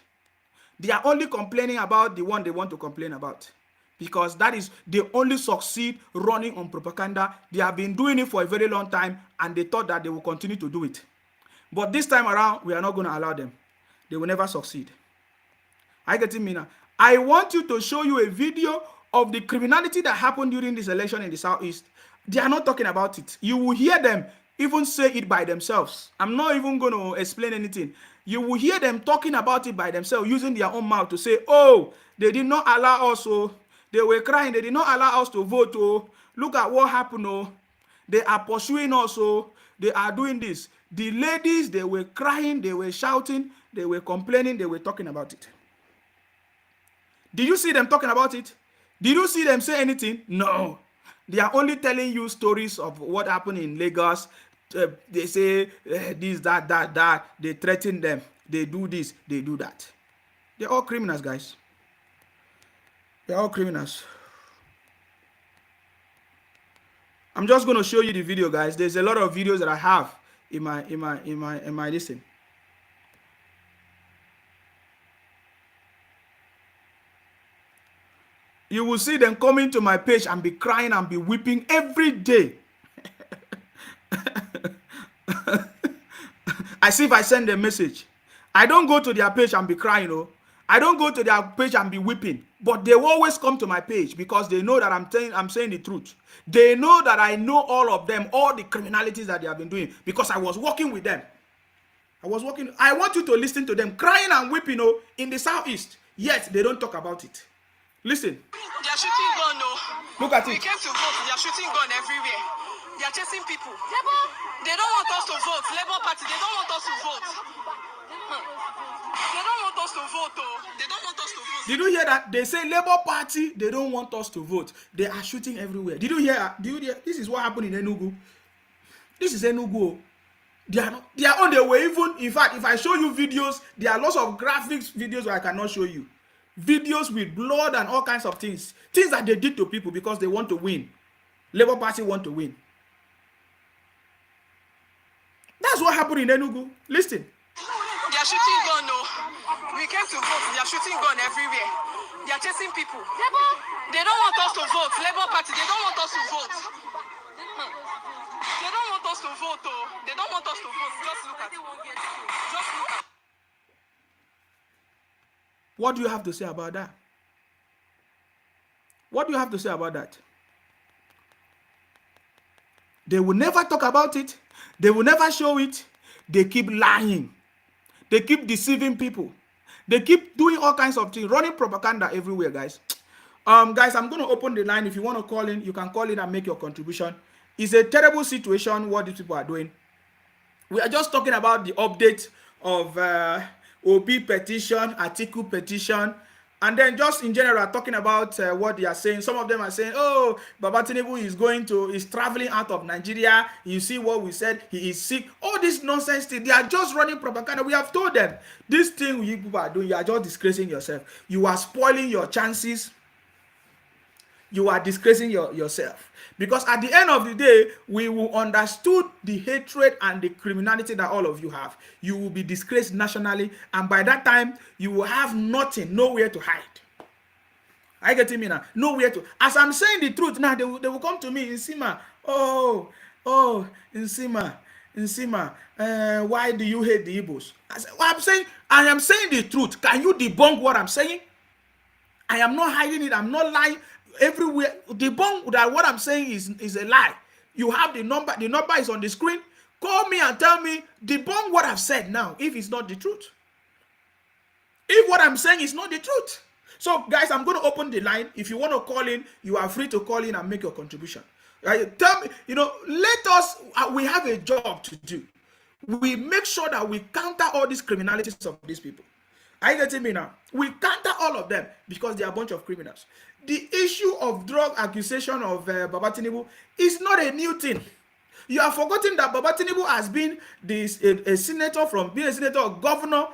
They are only complaining about the one they want to complain about, because that is, they only succeed running on propaganda. They have been doing it for a very long time, and they thought that they will continue to do it. But this time around, we are not going to allow them. They will never succeed. Are you getting me now? I want you to show you a video of the criminality that happened during this election in the Southeast. They are not talking about it. You will hear them even say it by themselves. I'm not even going to explain anything. You will hear them talking about it by themselves, using their own mouth to say, oh, they did not allow us, oh, they were crying, they did not allow us to vote, oh, look at what happened, oh, they are pursuing us, oh, they are doing this. The ladies, they were crying, they were shouting, they were complaining, they were talking about it. Did you see them talking about it? Did you see them say anything? No. They are only telling you stories of what happened in Lagos. They say this, that. They threaten them. They do this, they do that. They're all criminals, guys. They're all criminals. I'm just going to show you the video, guys. There's a lot of videos that I have in my listen. You will see them coming to my page and be crying and be weeping every day. As if I send a message. I don't go to their page and be crying, oh. I don't go to their page and be weeping. But they will always come to my page because they know that I'm saying the truth. They know that I know all of them, all the criminalities that they have been doing, because I was working with them. I want you to listen to them crying and weeping, oh, in the Southeast. Yet they don't talk about it. Listen. They are shooting gun, no. Look at it. We came to vote. They are shooting gun everywhere. They are chasing people. They don't want us to vote. Labour Party, they don't want us to vote. They don't want us to vote, oh. They don't want us to vote. Did you hear that? They say Labour Party, they don't want us to vote. They are shooting everywhere. Did you hear? This is what happened in Enugu. This is Enugu. They are on their way. Even, in fact, if I show you videos, there are lots of graphics videos where I cannot show you. Videos with blood and all kinds of things. Things that they did to people because they want to win. Labour Party want to win. That's what happened in Enugu. Listen. They are shooting gun, no. We came to vote. They are shooting gun everywhere. They are chasing people. They don't want us to vote. Labour Party, they don't want us to vote. us to vote, oh. They don't want us to vote. Just look at it. Just look at it. What do you have to say about that? What do you have to say about that? They will never talk about it. They will never show it. They keep lying. They keep deceiving people. They keep doing all kinds of things, running propaganda everywhere, guys. Guys, I'm going to open the line. If you want to call in, you can call in and make your contribution. It's a terrible situation what these people are doing. We are just talking about the update of OB petition, Atiku petition, and then just in general talking about what they are saying. Some of them are saying, oh, Baba Tinubu is traveling out of Nigeria. You see what we said, he is sick. All this nonsense thing, they are just running propaganda. We have told them, this thing you people are doing, you are just disgracing yourself. You are spoiling your chances. You are disgracing yourself. Because at the end of the day, we will understood the hatred and the criminality that all of you have. You will be disgraced nationally, and by that time, you will have nothing, nowhere to hide. I get me now? Nowhere to. As I'm saying the truth now, they will come to me, Nsima. Oh, Nsima, why do you hate the Igbos? I am saying the truth. Can you debunk what I'm saying? I am not hiding it. I'm not lying. Everywhere, debunk that what I'm saying is a lie. You have the number is on the screen. Call me and tell me, debunk what I've said now if it's not the truth. If what I'm saying is not the truth. So guys, I'm going to open the line. If you want to call in, you are free to call in and make your contribution. Tell me, let us, we have a job to do. We make sure that we counter all these criminalities of these people. Are you getting me now? We counter all of them because they are a bunch of criminals. The issue of drug accusation of Baba Tinubu is not a new thing. You have forgotten that Baba Tinubu has been a senator, from being a senator or governor.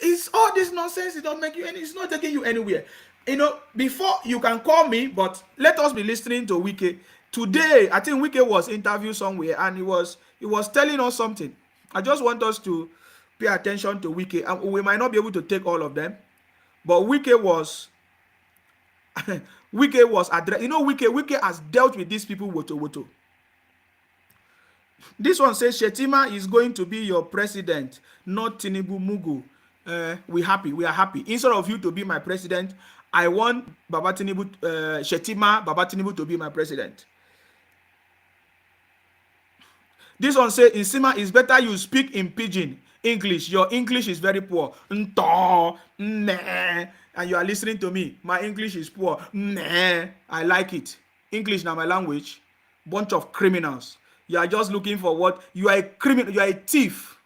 It's all this nonsense. It don't make you any. It's not taking you anywhere. Before you can call me, but let us be listening to Wike. Today, I think Wike was interviewed somewhere, and he was telling us something. I just want us to pay attention to Wike. And we might not be able to take all of them, but Wike was addressed. Wike has dealt with these people woto. This one says Shetima is going to be your president, not Tinubu Mugu. We are happy. Instead of you to be my president, I want Baba Tinubu, Baba Tinubu to be my president. This one says, Nsima, it's better you speak in pidgin English. Your English is very poor. Nto, meh. And you are listening to me. My English is poor. Meh. I like it. English now my language. Bunch of criminals. You are just looking for what? You are a criminal. You are a thief.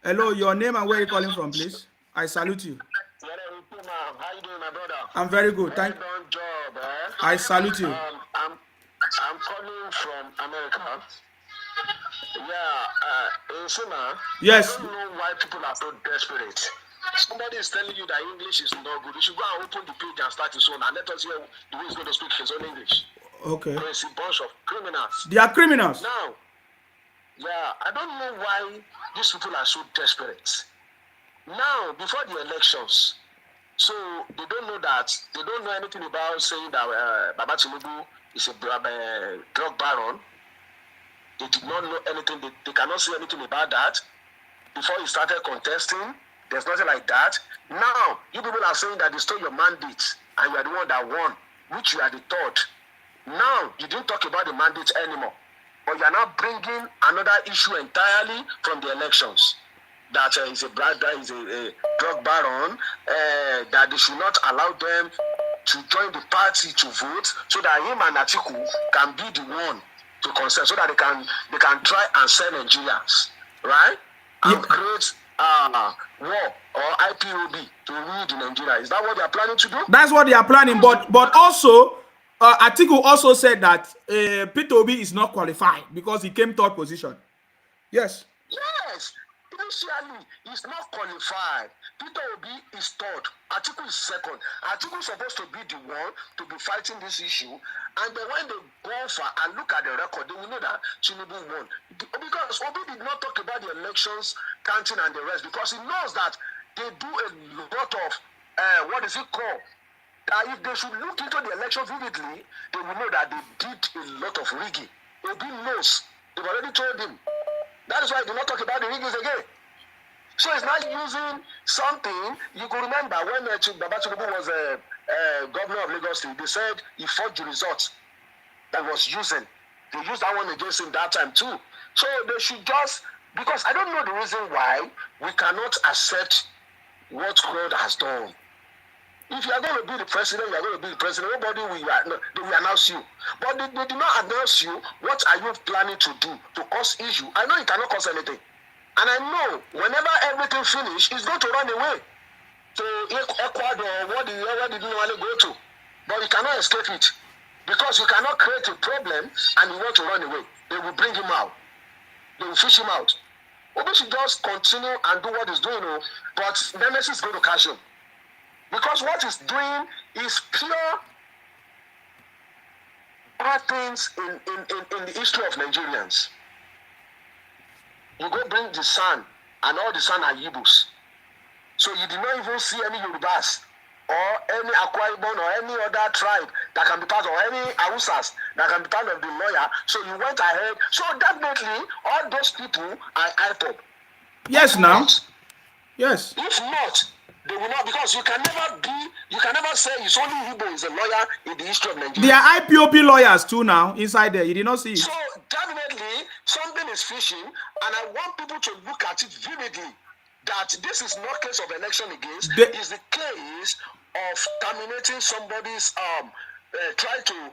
Hello, your name and where you calling from, please? I salute you. How you doing, my brother? I'm very good. Thank you. Job, eh? I salute you. I'm calling from America. Yeah, Nsima. Yes. I don't know why people are so desperate. Somebody is telling you that English is not good. You should go and open the page and start his own, and let us hear the way he's going to speak his own English. Okay. It's a bunch of criminals. They are criminals. Now, yeah, I don't know why these people are so desperate. Now, before the elections, so they don't know anything about saying that Baba Tinubu is a drug baron. They did not know anything. They cannot say anything about that. Before he started contesting, there's nothing like that. Now, you people are saying that they stole your mandate and you are the one that won, which you are the third. Now, you didn't talk about the mandate anymore. But you are now bringing another issue entirely from the elections. That is a drug baron, that they should not allow them to join the party to vote, so that him and Atiku can be the one to contest, so that they can try and sell Nigerians, right? And create war or IPOB to rule in Nigeria. Is that what they are planning to do? That's what they are planning. But also, Atiku also said that Peter Obi is not qualified because he came third position. Yes. Yes. Initially, he's not qualified. Peter Obi is third. Atiku is second. Atiku is supposed to be the one to be fighting this issue. And then when they go for and look at the record, they will know that Tinubu won. Because Obi did not talk about the elections, counting and the rest, because he knows that they do a lot of, what is it called? that if they should look into the election vividly, they will know that they did a lot of rigging. Obi knows. They've already told him. That is why they not talk about the riggings again. So it's not using something. You could remember when Baba Tinubu was governor of Lagos State, they said he forged the results that was using. They used that one against him that time too. So they should just, because I don't know the reason why we cannot accept what God has done. If you are going to be the president, you are going to be the president. Nobody they will announce you. But they do not announce you. What are you planning to do to cause issue? I know it cannot cause anything. And I know whenever everything finishes, it's going to run away to Ecuador. What did you normally go to? But you cannot escape it. Because you cannot create a problem and you want to run away. They will bring him out. They will fish him out. Obi should just continue and do what he's doing. But Nemesis is going to catch him. Because what he's doing is pure bad things in the history of Nigerians. You go bring the son, and all the son are Igbos. So you did not even see any Yorubas or any Akwa Ibom or any other tribe that can be part of, any Hausas that can be part of the lawyer. So you went ahead. So definitely, all those people are IPOB. Yes, now. Yes. If not, they will not, because you can never say it's only Igbo is a lawyer in the history of Nigeria. There are IPOP lawyers too now inside there. You did not see it. So definitely something is fishing, and I want people to look at it vividly. That this is not case of election against, it's the case of terminating somebody's try to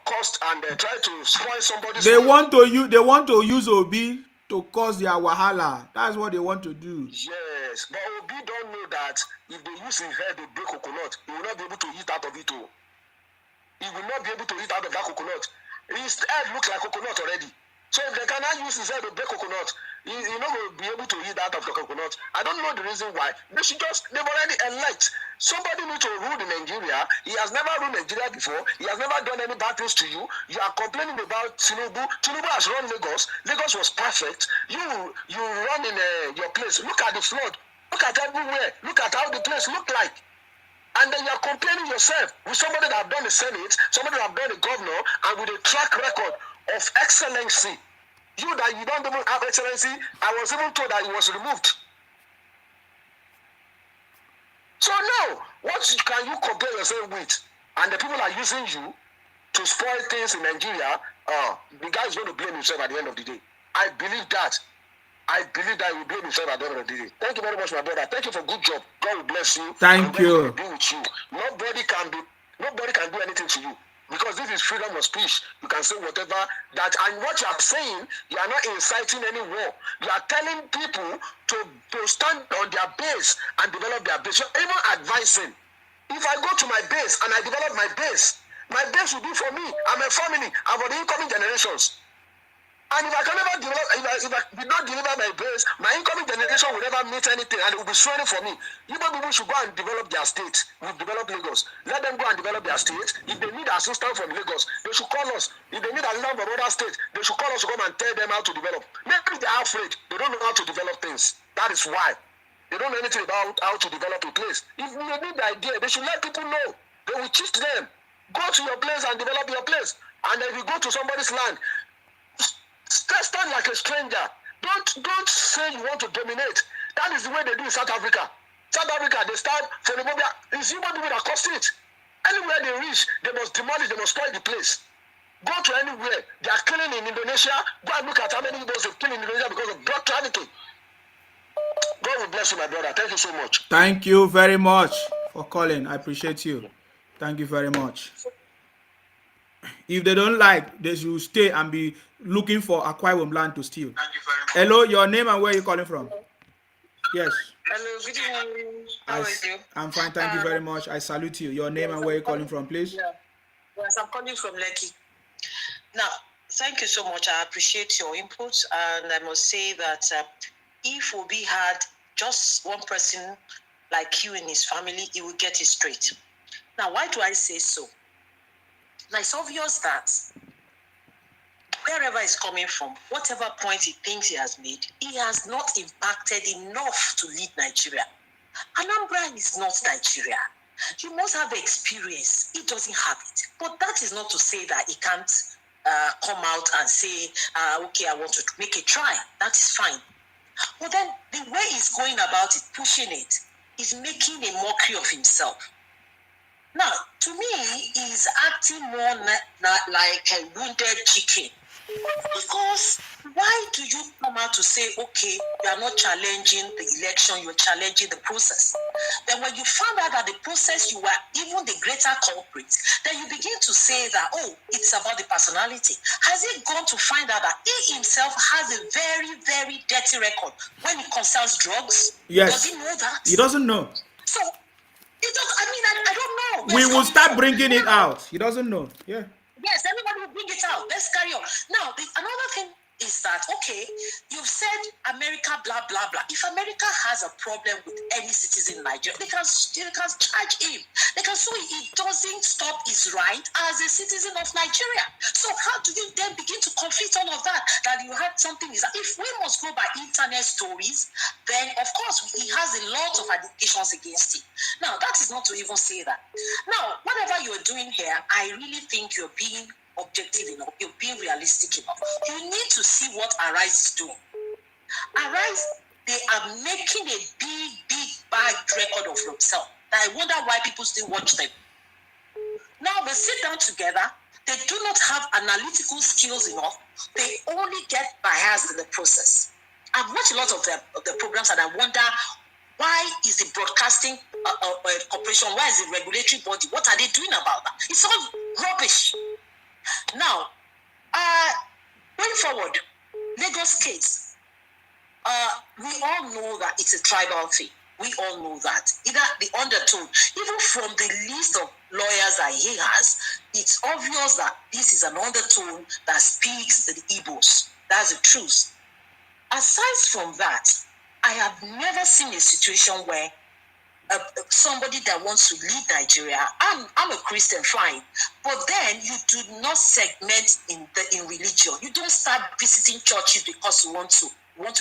cost and try to spoil somebody's. They want to use Obi to cause their wahala. That's what they want to do. Yes, but Obi don't know that if they use his head to break coconut, he will not be able to eat out of it. He will not be able to eat out of that coconut. His head looks like coconut already. So if they cannot use his head to break coconut, he not will be able to eat out of the coconut. I don't know the reason why. They've already elect. Somebody need to rule in Nigeria. He has never ruled Nigeria before. He has never done any bad things to you. You are complaining about Tinubu. Tinubu has run Lagos. Lagos was perfect. You run in your place. Look at the flood. Look at everywhere. Look at how the place looked like. And then you are complaining yourself with somebody that have done the Senate, somebody that have done the governor, and with a track record of excellency. You that you don't even have excellency, I was even told that he was removed. So now, what can you compare yourself with? And the people are using you to spoil things in Nigeria. The guy is going to blame himself at the end of the day. I believe that. He will blame himself at the end of the day. Thank you very much, my brother. Thank you for good job. God will bless you. Thank you. Be with you. Nobody can do anything to you. Because this is freedom of speech. You can say whatever that, and what you are saying, you are not inciting any war. You are telling people to stand on their base and develop their base. You're even advising. If I go to my base and I develop my base will be for me and my family and for the incoming generations. And if I can never develop, if I did not deliver my base, my incoming generation will never meet anything, and it will be swearing for me. Igbo people should go and develop their state. We've developed Lagos. Let them go and develop their state. If they need assistance from Lagos, they should call us. If they need assistance from other states, they should call us to come and tell them how to develop. Maybe they are afraid. They don't know how to develop things. That is why. They don't know anything about how to develop a place. If they need the idea, they should let people know. They will teach them. Go to your place and develop your place. And if you go to somebody's land, stand like a stranger. Don't say you want to dominate. That is the way they do in South Africa. South Africa, they start from the moment it's human people that cost it. Anywhere they reach, they must demolish, they must spoil the place. Go to anywhere. They are killing in Indonesia. Go and look at how many people they've killed in Indonesia because of drug trafficking. God will bless you, my brother. Thank you so much. Thank you very much for calling. I appreciate you. Thank you very much. If they don't like, they should stay and be looking for Akwa Ibom land to steal. Hello, your name and where are you calling from? Yes. Hello, good evening. How are you? I'm fine, thank you very much. I salute you. Your name and where are you calling from, please? Yes, I'm calling from Lekki. Now, thank you so much. I appreciate your input, and I must say that if Obi had just one person like you in his family, he would get it straight. Now, why do I say so? Now, it's obvious that wherever he's coming from, whatever point he thinks he has made, he has not impacted enough to lead Nigeria. Anambra is not Nigeria. You must have experience. He doesn't have it. But that is not to say that he can't come out and say, okay, I want to make a try. That is fine. But then the way he's going about it, pushing it, is making a mockery of himself. Now, to me, he's acting more like a wounded chicken. Because why do you come out to say, okay, you are not challenging the election, you're challenging the process? Then when you found out that the process, you were even the greater culprit, then you begin to say that, oh, it's about the personality. Has he gone to find out that he himself has a very, very dirty record when it concerns drugs? Yes. Does he know that? He doesn't know. So, it does, I don't know. We will start bringing it out. He doesn't know. Yeah. Yes, everybody will bring it out. Let's carry on. Now, another thing is that, okay, you've said America, blah, blah, blah. If America has a problem with any citizen in Nigeria, they can charge him. They can say he doesn't stop his right as a citizen of Nigeria. So how do you then begin to conflict all of that? That you had something is that if we must go by internet stories, then of course he has a lot of allegations against him. Now, that is not to even say that. Now, whatever you're doing here, I really think you're being objective enough, you're being realistic enough. You need to see what Arise is doing. Arise, they are making a big bad record of themselves. I wonder why people still watch them. Now they sit down together, they do not have analytical skills enough, they only get biased in the process. I've watched a lot of the programs and I wonder, why is the broadcasting corporation, why is the regulatory body, what are they doing about that? It's all rubbish. Now, going forward, Lagos case, we all know that it's a tribal thing. We all know that. Either the undertone, even from the list of lawyers that he has, it's obvious that this is an undertone that speaks to the Igbos. That's the truth. Aside from that, I have never seen a situation where somebody that wants to lead Nigeria, I'm a Christian, fine, but then you do not segment in religion. You don't start visiting churches because you want to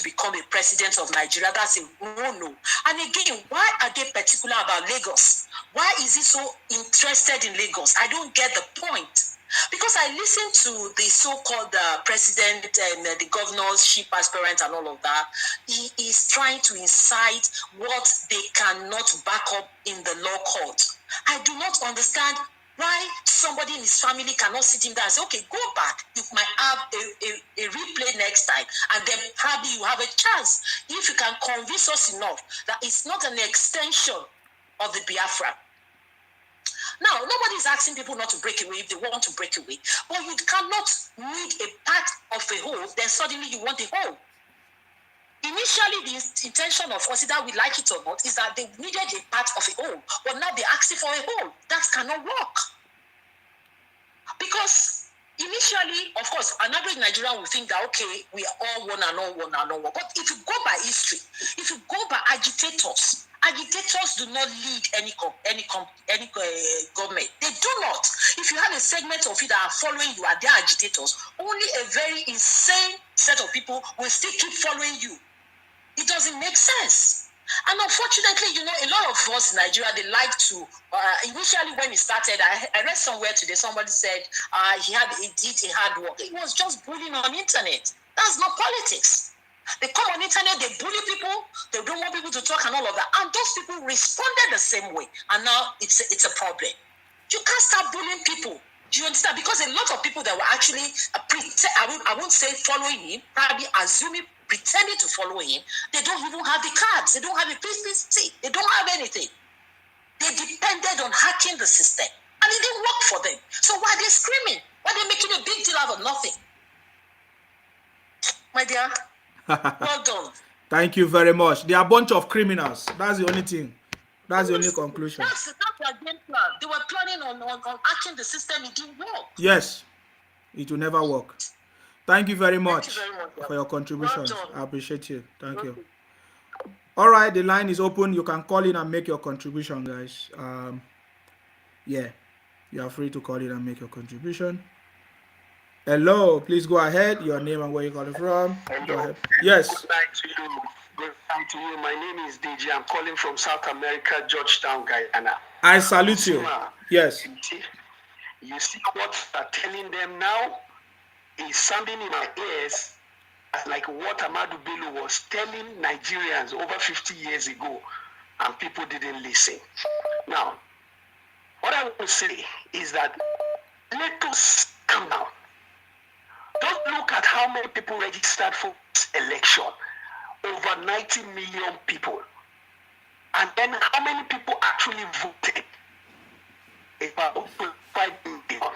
become a president of Nigeria. That's a no. And again, why are they particular about Lagos? Why is he so interested in Lagos? I don't get the point. Because I listened to the so-called president and the governorship aspirant and all of that. He is trying to incite what they cannot back up in the law court. I do not understand why somebody in his family cannot sit him down and say, okay, go back. You might have a replay next time. And then probably you have a chance. If you can convince us enough that it's not an extension of the Biafra. Now, nobody is asking people not to break away if they want to break away. But you cannot need a part of a whole, then suddenly you want the whole. Initially, the intention of us, either we like it or not, is that they needed a part of a whole. But now they're asking for a whole. That cannot work. Because initially, of course, an average Nigerian will think that, okay, we are all one and all. But if you go by history, if you go by agitators do not lead any government. They do not. If you have a segment of it that are following you, are their agitators, only a very insane set of people will still keep following you. It doesn't make sense. And unfortunately, a lot of us in Nigeria, they like to, initially when it started, I read somewhere today, somebody said he did a hard work. It was just bullying on the internet. That's not politics. They come on the internet, they bully people, they don't want people to talk and all of that. And those people responded the same way. And now it's a problem. You can't start bullying people. Do you understand? Because a lot of people that were actually, I won't say following him, probably assuming, pretending to follow him, they don't even have the cards. They don't have a PCC. They don't have anything. They depended on hacking the system. And it didn't work for them. So why are they screaming? Why are they making a big deal out of nothing? My dear, well done. Thank you very much. They are a bunch of criminals. That's the only thing. That's the only conclusion. That's their game plan. They were planning on hacking the system. It didn't work. Yes. It will never work. Thank you very much, for your contribution. Well I appreciate you. Thank you. All right, the line is open. You can call in and make your contribution, guys. Yeah, you are free to call in and make your contribution. Hello, please go ahead. Your name and where you're calling from. Hello. Go ahead. Yes. Good night to you. Good night to you. My name is DJ. I'm calling from South America, Georgetown, Guyana. I salute you. Yes. You see what I'm telling them now is sounding in my ears like what Amadou Bello was telling Nigerians over 50 years ago, and people didn't listen. Now, what I want to say is that let us calm down. Don't look at how many people registered for this election. Over 90 million people. And then how many people actually voted? About 5 million.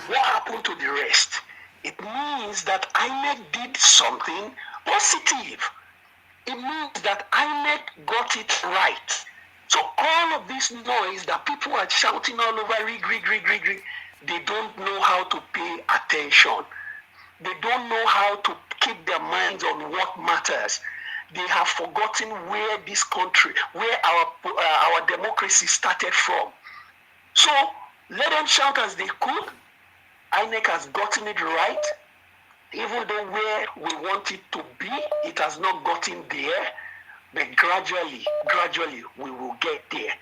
What happened to the rest? It means that INEC did something positive. It means that INEC got it right. So all of this noise that people are shouting all over, rig, they don't know how to pay attention. They don't know how to keep their minds on what matters. They have forgotten where this country, where our democracy started from. So let them shout as they could. INEC has gotten it right. Even though where we want it to be, it has not gotten there. But gradually, we will get there.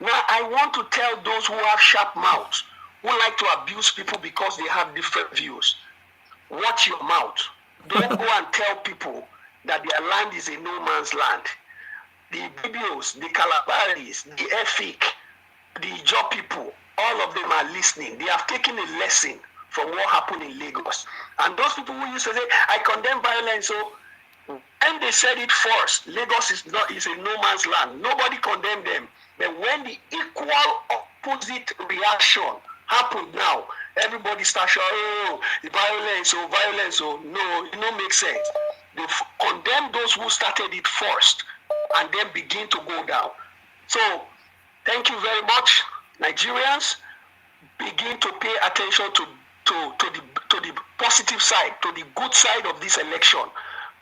Now, I want to tell those who have sharp mouths, who like to abuse people because they have different views. Watch your mouth. Don't go and tell people that their land is a no man's land. The Bibios, the Calabaris, the Efik, the Ijaw people, all of them are listening. They have taken a lesson from what happened in Lagos. And those people who used to say, I condemn violence, so when they said it first, Lagos is a no man's land. Nobody condemned them. But when the equal opposite reaction happened now, everybody starts shouting, oh, violence, no, it don't make sense. They condemn those who started it first and then begin to go down. So, thank you very much, Nigerians. Begin to pay attention to the positive side, to the good side of this election.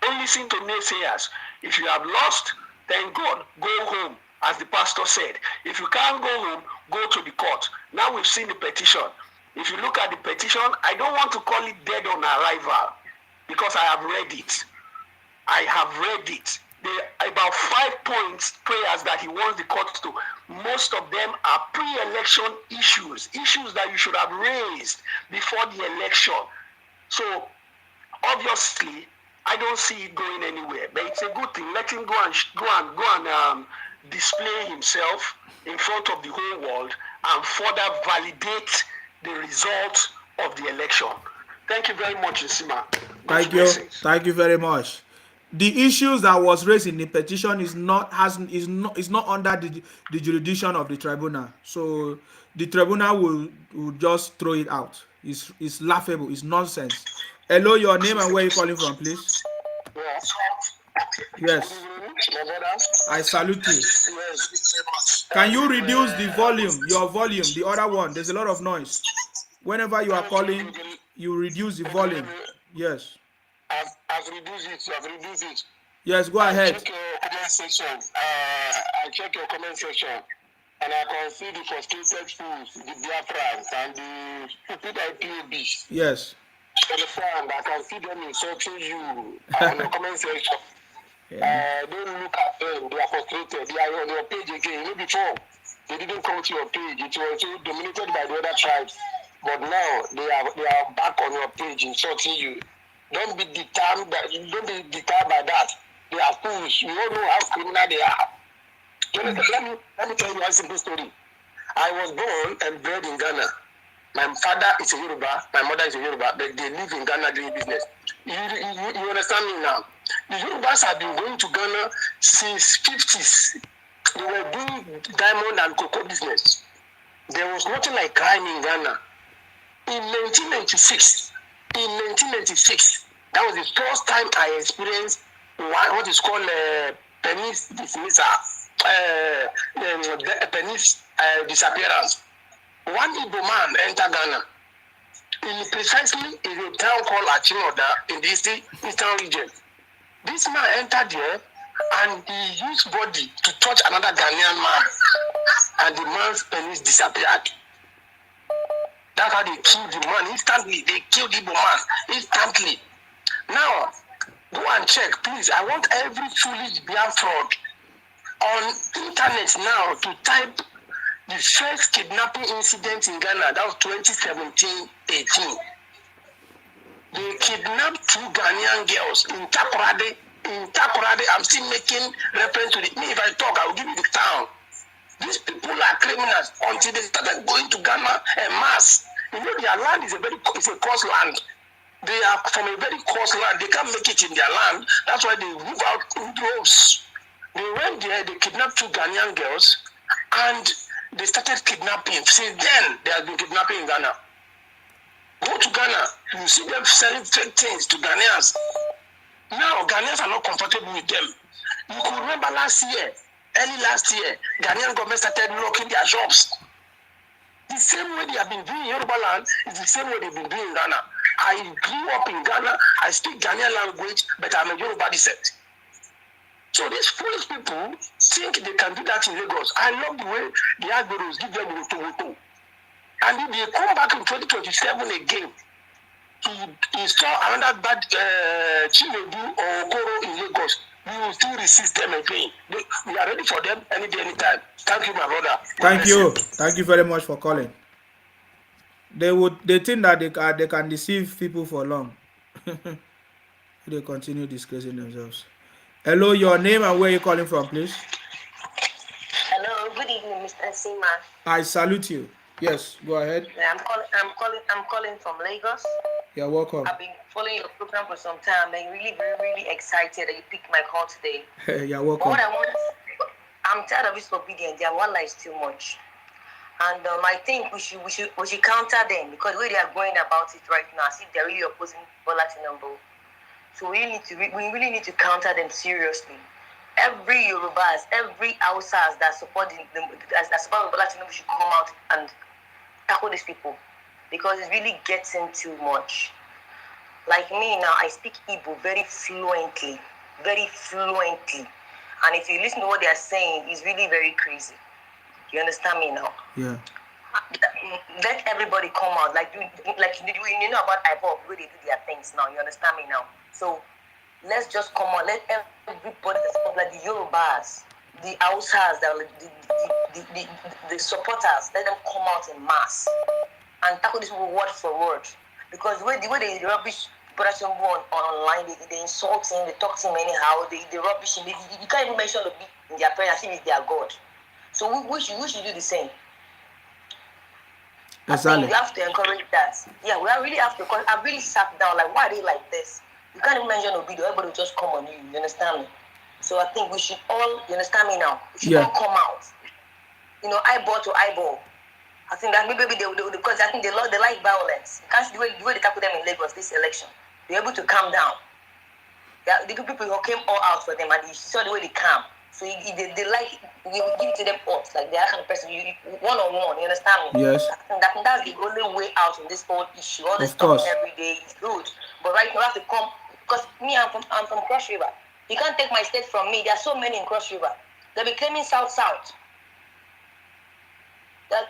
Don't listen to naysayers. If you have lost, thank God, go home, as the pastor said. If you can't go home, go to the court. Now we've seen the petition. If you look at the petition, I don't want to call it dead on arrival because I have read it. About 5 points, prayers that he wants the court to. Most of them are pre-election issues that you should have raised before the election. So, obviously, I don't see it going anywhere. But it's a good thing. Let him go and display himself in front of the whole world and further validate the results of the election. Thank you very much, Nsima. Thank you very much. The issues that was raised in the petition is not under the jurisdiction of the tribunal. So the tribunal will just throw it out. It's laughable. It's nonsense. Hello, your name and where you calling from, please? Yes. I salute you. Can you reduce the volume? Your volume, the other one. There's a lot of noise. Whenever you are calling, you reduce the volume. Yes. I've reduced it. Yes, go ahead. I check your comment section, and I can see the frustrated fools, the Biafrans, and the stupid IPOBs. Yes. I can see them insulting you on the comment section. Don't look at them. They are frustrated. They are on your page again. Before, they didn't come to your page. It was dominated by the other tribes. But now, they are back on your page insulting you. Don't be deterred by that. They are fools. You all know how criminal they are. Let me tell you a simple story. I was born and bred in Ghana. My father is a Yoruba, my mother is a Yoruba, but they live in Ghana doing business. You understand me now? The Yorubas have been going to Ghana since 50s. They were doing diamond and cocoa business. There was nothing like crime in Ghana. In 1996, that was the first time I experienced what is called penis dismissal, penis disappearance. One Igbo man entered Ghana. Precisely in a town called Achinoda in the eastern region. This man entered there and he used body to touch another Ghanaian man, and the man's penis disappeared. That's how they killed the man instantly. They killed the Igbo man instantly. Now, Go and check, please. I want every foolish Biafran on internet now to type the first kidnapping incident in Ghana. That was 2017-18. They kidnapped 2 Ghanaian girls in Takoradi. In Takoradi, I'm still making reference to it. Me, if I talk, I will give you the town. These people are criminals until they started going to Ghana en masse. You know, their land is it's a coast land. They are from a very coast land. They can't make it in their land. That's why they move out in droves. They went there, they kidnapped 2 Ghanaian girls, and they started kidnapping. Since then, they have been kidnapping in Ghana. Go to Ghana, you see them selling fake things to Ghanaians. Now, Ghanaians are not comfortable with them. You could remember early last year, Ghanaian government started locking their shops. The same way they have been doing in Yoruba land is the same way they've been doing in Ghana. I grew up in Ghana, I speak Ghanaian language, but I'm a Yoruba descent. So these foolish people think they can do that in Lagos. I love the way the Agboros give them Woto. And if they come back in 2027 again to install another bad Chinedu or Okoro in Lagos, we will still resist them again. We are ready for them any day, anytime. Thank you, my brother. Thank you. Thank you very much for calling. They think that they can deceive people for long. They continue disgracing themselves. Hello, your name and where you calling from, please? Hello, good evening, Mr. Sima. I salute you. Yes, go ahead. I'm calling from Lagos. You're welcome. I've been following your program for some time. I'm really, really excited that you picked my call today. You're welcome. But I'm tired of disobedience. Their one is too much. And I think we should counter them because the way they are going about it right now, as if they're really opposing Bola Tinubu. So we really need to counter them seriously. Every Yorubas, every Hausas that support Bola Tinubu should come out and tackle these people because it's really getting too much. Like me now, I speak Igbo very fluently. And if you listen to what they are saying, it's really very crazy. You understand me now? Yeah. Let everybody come out. Like you know about IPOP, where they do their things now. You understand me now? So let's just come on. Let everybody, like the Yorubas, the Hausas, the supporters, let them come out in mass and tackle this word for word. Because the way they rubbish production online, they insult him, they talk to him anyhow, they rubbish him. You can't even mention the beat in their prayer as if it's their God. So we should do the same. Exactly. We have to encourage that. Yeah, we really have to. Because I really sat down like, why are they like this? You can't even mention Obido. Everybody will just come on you. You understand me? So I think we should all. You understand me now? We should all come out. You know, eyeball to eyeball. I think that maybe they because I think they like violence. You can't see the way they tackle them in Lagos this election. They're able to calm down. The people who came all out for them and you saw the way they calm. So they like, we give it to them all. Like they are kind of person, one-on-one, you understand me? Yes. That's the only way out in this whole issue. All this stuff every day is good. But right now, we have to come, because me, I'm from Cross River. You can't take my state from me. There are so many in Cross River. They'll be claiming South-South.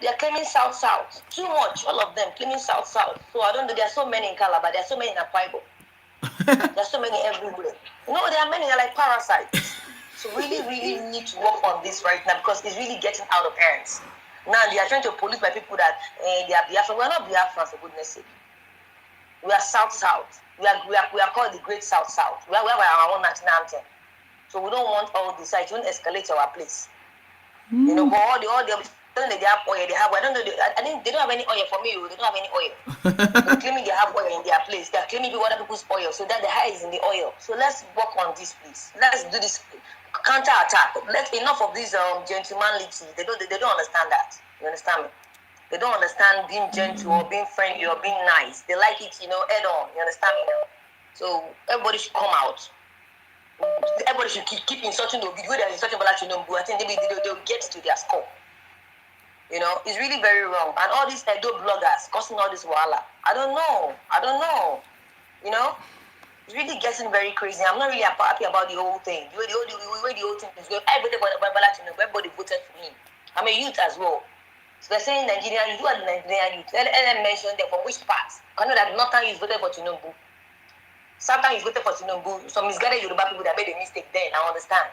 They're claiming South-South. Too much, all of them, claiming South-South. So I don't know, there are so many in Calabar, there are so many in Akwa Ibom. There are so many everywhere. No, there are many, they're like parasites. So really need to work on this right now because it's really getting out of hands. Now they are trying to police by people that they are Biafran. We're not Biafrans, for goodness sake. We are South-South. We are called the Great South-South. We have our own national anthem. So we don't want all this. It won't escalate to our place. You know, but all the they have oil. They have. I don't know. I think they don't have any oil for me. They don't have any oil. They're claiming they have oil in their place. They're claiming other people's oil. So that the high is in the oil. So let's work on this, please. Let's do this counter-attack. Enough of this gentlemanity. They don't understand that. You understand me? They don't understand being gentle or being friendly or being nice. They like it, head on. You understand me now? So everybody should come out. Everybody should keep insulting the video. They're insulting Bola Tinubu. I think they'll get to their score. It's really very wrong. And all these Edo bloggers causing all this wahala. I don't know. It's really getting very crazy. I'm not really happy about the whole thing. The way the whole thing is going. Everybody voted for me. I'm a youth as well. So they're saying Nigerian youth. Who are the Nigerian youth? Let them mention them from which part. I know that Northern youth voted for Tinubu. Sometimes you go for Tinubu, some misguided Yoruba people that made a mistake then, I understand.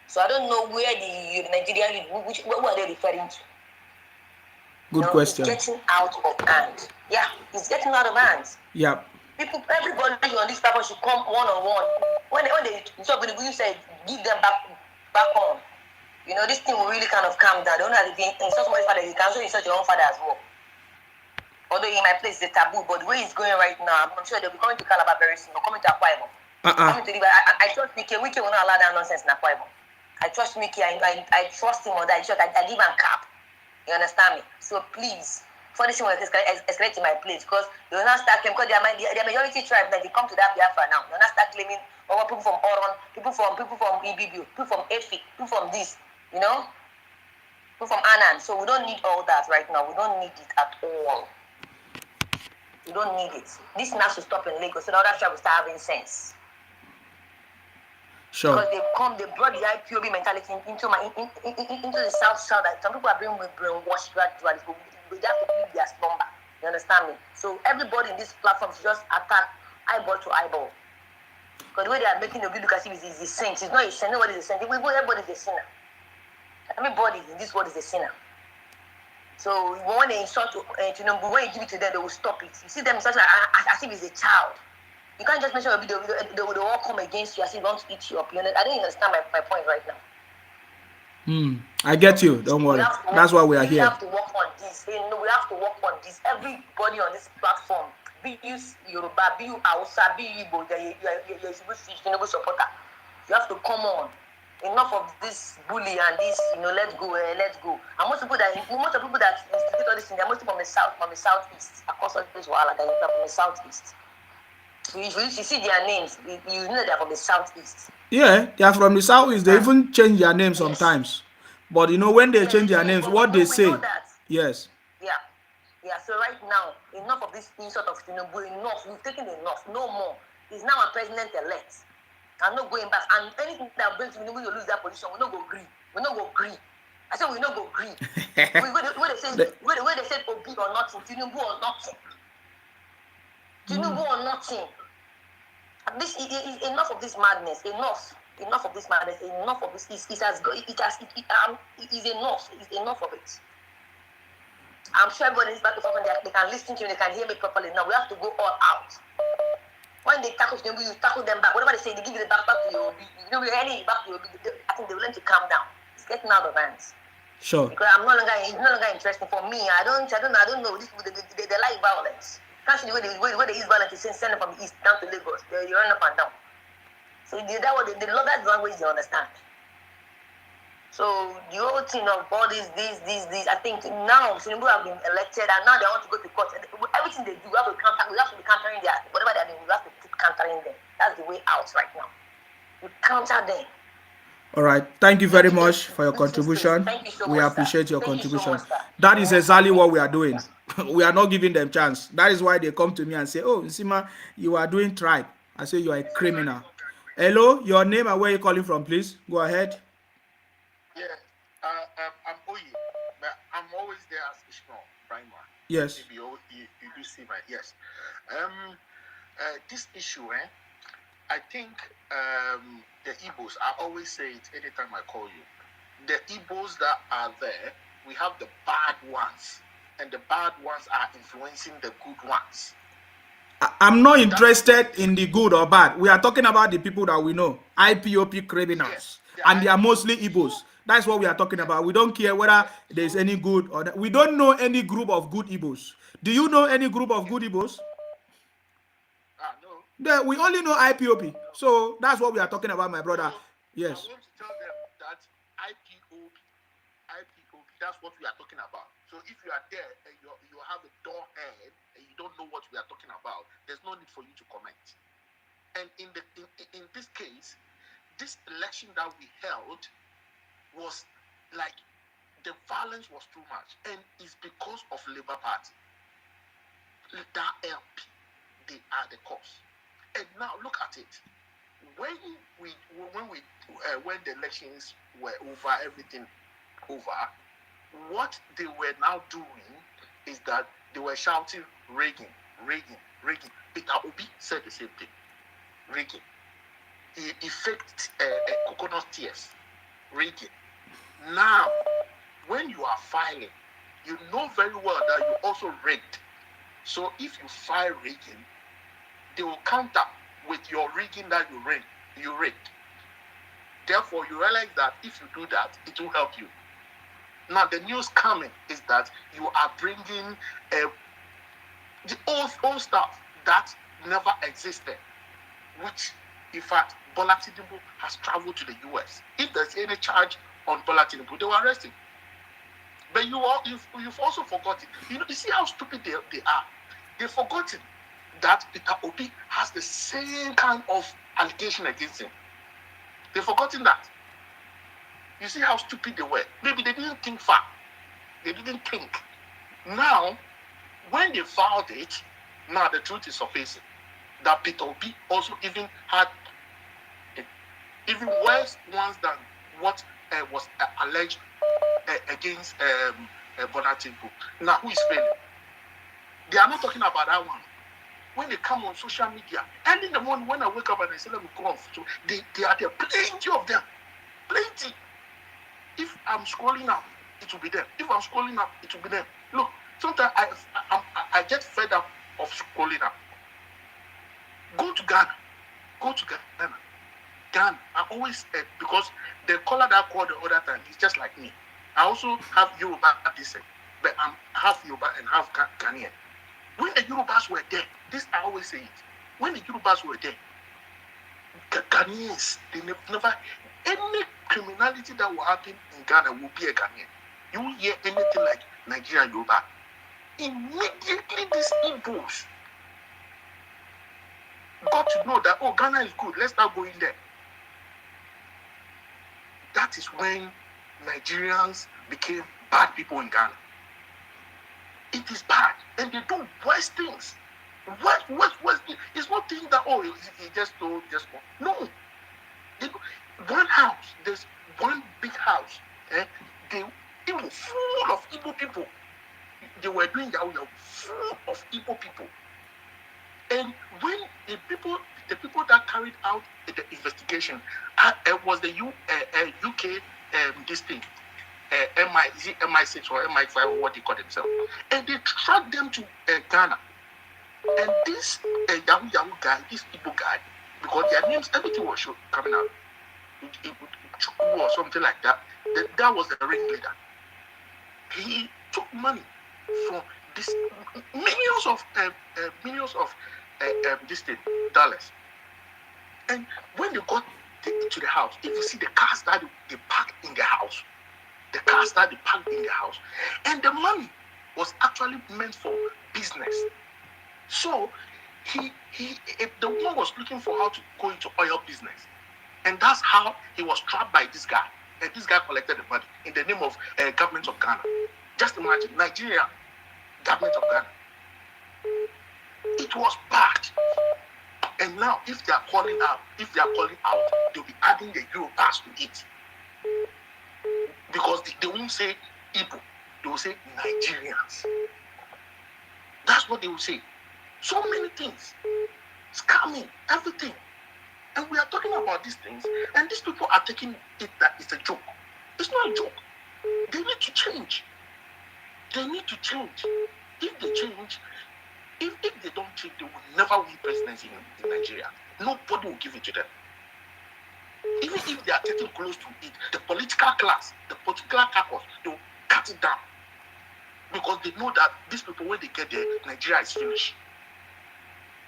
So I don't know where the Nigerian, what are they referring to? Good question. It's getting out of hand. Yeah, it's getting out of hand. Yeah. People, everybody on this platform should come one-on-one. When they talk with you say, give them back on. You know, this thing will really kind of calm down. They don't have to insult somebody's father. You can also insult your own father as well. Although in my place, it's a taboo, but the way it's going right now, I'm sure they'll be coming to Calabar very soon. They're coming to Akwa Ibom. Coming to I trust Mickey. Mickey will not allow that nonsense in Akwa Ibom. I trust Mickey. I trust him on that. I give him cap. You understand me? So please, for this thing will escalate in my place because they will not start claiming, because they are majority tribe, that they come to that Biafra now. They will not start claiming people from Oron, people from EBB, people from Efik, people from this, you know? People from Anan. So we don't need all that right now. We don't need it at all. We don't need it. This has to stop in Lagos so the other tribe will start having sense. Sure. Because they brought the IPOB mentality into the south. That some people are being brainwashed gradually. So they have to leave their slumber. You understand me? So everybody in this platform should just attack eyeball to eyeball. Because the way they are making the look as if it's a saint. It's not a saint. Nobody is a saint. Everybody is a sinner. Everybody in this world is a sinner. So when they insult Tinubu, when you give it to them, they will stop it. You see them such as if it's a child. You can't just mention they will all come against you as if they want to eat you up. You know, I don't understand my point right now. I get you. Don't worry. That's why we are here. We have to work on this. We have to work on this. Everybody on this platform, be you Yoruba, be you Hausa, be you Igbo, you're a supporter. You have to come on. Enough of this bully and this, let's go. And most of the people that instigate all this thing, they're mostly from the southeast. Across all this wahala, they're from the southeast. You see their names, you know they're from the southeast. Yeah, they are from the southeast. They even change their names sometimes. But when they change their names, what they say. Yes. Yeah. So right now, enough of this insult of Tinubu. Enough. We've taken enough. No more. He's now a president-elect. I'm not going back. And anything that brings Tinubu to lose that position, we're not going to agree. I said we're not going to agree. Where they said Obi or nothing, Tinubu or nothing. Tinubu or nothing. This is enough of this madness. Enough of this madness. Enough of this. It is enough. It's enough of it. I'm sure everybody is back to front. They can listen to me. They can hear me properly. Now we have to go all out. When they tackle Tinubu, you tackle them back. Whatever they say, they give you the back to your Obi. Back to your Obi. I think they will learn to calm down. It's getting out of hands. Sure. Because it's no longer interesting for me. I don't know. These people, they like violence. Can't see the way they use violence is send them from the east down to Lagos. They run up and down. So they love that language, they understand. So the whole thing of all this, I think now Tinubu have been elected and now they want to go to court. Everything they do, we have to be countering their whatever they're doing, we have to keep countering them. That's the way out right now. We counter them. All right. Thank you very much for your contribution. Thank you so we much, appreciate your Thank contribution. You so much, that is exactly what we are doing. We are not giving them chance. That is why they come to me and say, "Oh, Nsima, you are doing tribe." I say you are a criminal. Hello, your name and where you calling from, please. Go ahead. Yeah, I'm Oye, but I'm always there as Ishmael Primer. Yes. You do see my yes. This issue, I think the Igbos, I always say it anytime I call you. The Igbos that are there, we have the bad ones, and the bad ones are influencing the good ones. I'm not interested in the good or bad. We are talking about the people that we know, IPOP criminals, and they are mostly Igbos. That's what we are talking about. We don't care whether there's any good or not. We don't know any group of good Igbos. Do you know any group of good Igbos? No. We only know IPOP. So that's what we are talking about, my brother. Yes. I want to tell them that IPOP, that's what we are talking about. So if you are there and you have a door head and you don't know what we are talking about, there's no need for you to comment. And in this case, this election that we held was like the violence was too much, and it's because of Labour Party. That LP, they are the cause. And now look at it. When the elections were over, everything over, what they were now doing is that they were shouting Reagan. Peter Obi said the same thing. rigging. He faked coconut tears, rigging. Now, when you are filing, you know very well that you also rigged. So if you file rigging, they will counter with your rigging that you rigged. Therefore, you realize that if you do that, it will help you. Now, the news coming is that you are bringing the old stuff that never existed, which, in fact, Bola Tinubu has traveled to the US. If there's any charge on Bola Tinubu, they will arrest him. But you've also forgotten. You see how stupid they are. They've forgotten that Peter Obi has the same kind of allegation against him. They've forgotten that. You see how stupid they were. Maybe they didn't think far. They didn't think. Now, when they filed it, now the truth is surfacing. That Peter Obi also even had even worse ones than what was alleged against Bola Tinubu. Now, who is failing? They are not talking about that one. When they come on social media, and in the morning when I wake up and I say, let me go on, so they are there, plenty of them. Plenty. If I'm scrolling up, it will be them. If I'm scrolling up, it will be them. Look, sometimes I get fed up of scrolling up. Go to Ghana. Ghana. I always, because the color that I called the other time is just like me. I also have Yoruba descent, but I'm half Yoruba and half Ghanaian. When the Yorubas were there, this I always say it. When the Yorubas were there, Ghanaians, they never, any criminality that will happen in Ghana will be a Ghanaian. You will hear anything like Nigeria Yoruba. Immediately these Igbos got to know that, oh, Ghana is good, let's not go in there. That is when Nigerians became bad people in Ghana. It is bad, and they do worse things. What? It's not things that, oh, he just told, just go. No. One house, there's one big house, it was full of Igbo people. They were doing that, full of Igbo people. And when the people that carried out the investigation was the UK this thing, MI6 or MI5 or what they call themselves, and they tracked them to Ghana. And this Yahoo guy, this Igbo guy, because their names, everything was coming out, or something like that. That was the ringleader. He took money from this millions of this thing, dollars. And when they got to the house, if you see the cars that they parked in the house, and the money was actually meant for business. So the one was looking for how to go into oil business, and that's how he was trapped by this guy. And this guy collected the money in the name of government of Ghana. Just imagine, Nigeria, government of Ghana. It was bad. And now, if they are calling out, they'll be adding the Yorubas to it. Because they won't say Igbo, they will say Nigerians. That's what they will say. So many things. Scamming, everything. And we are talking about these things, and these people are taking it that it's a joke. It's not a joke. They need to change. If they change, if they don't change, they will never win presidency in Nigeria. Nobody will give it to them. Even if they are getting close to it, the political class, the political caucus, they will cut it down. Because they know that these people, when they get there, Nigeria is finished.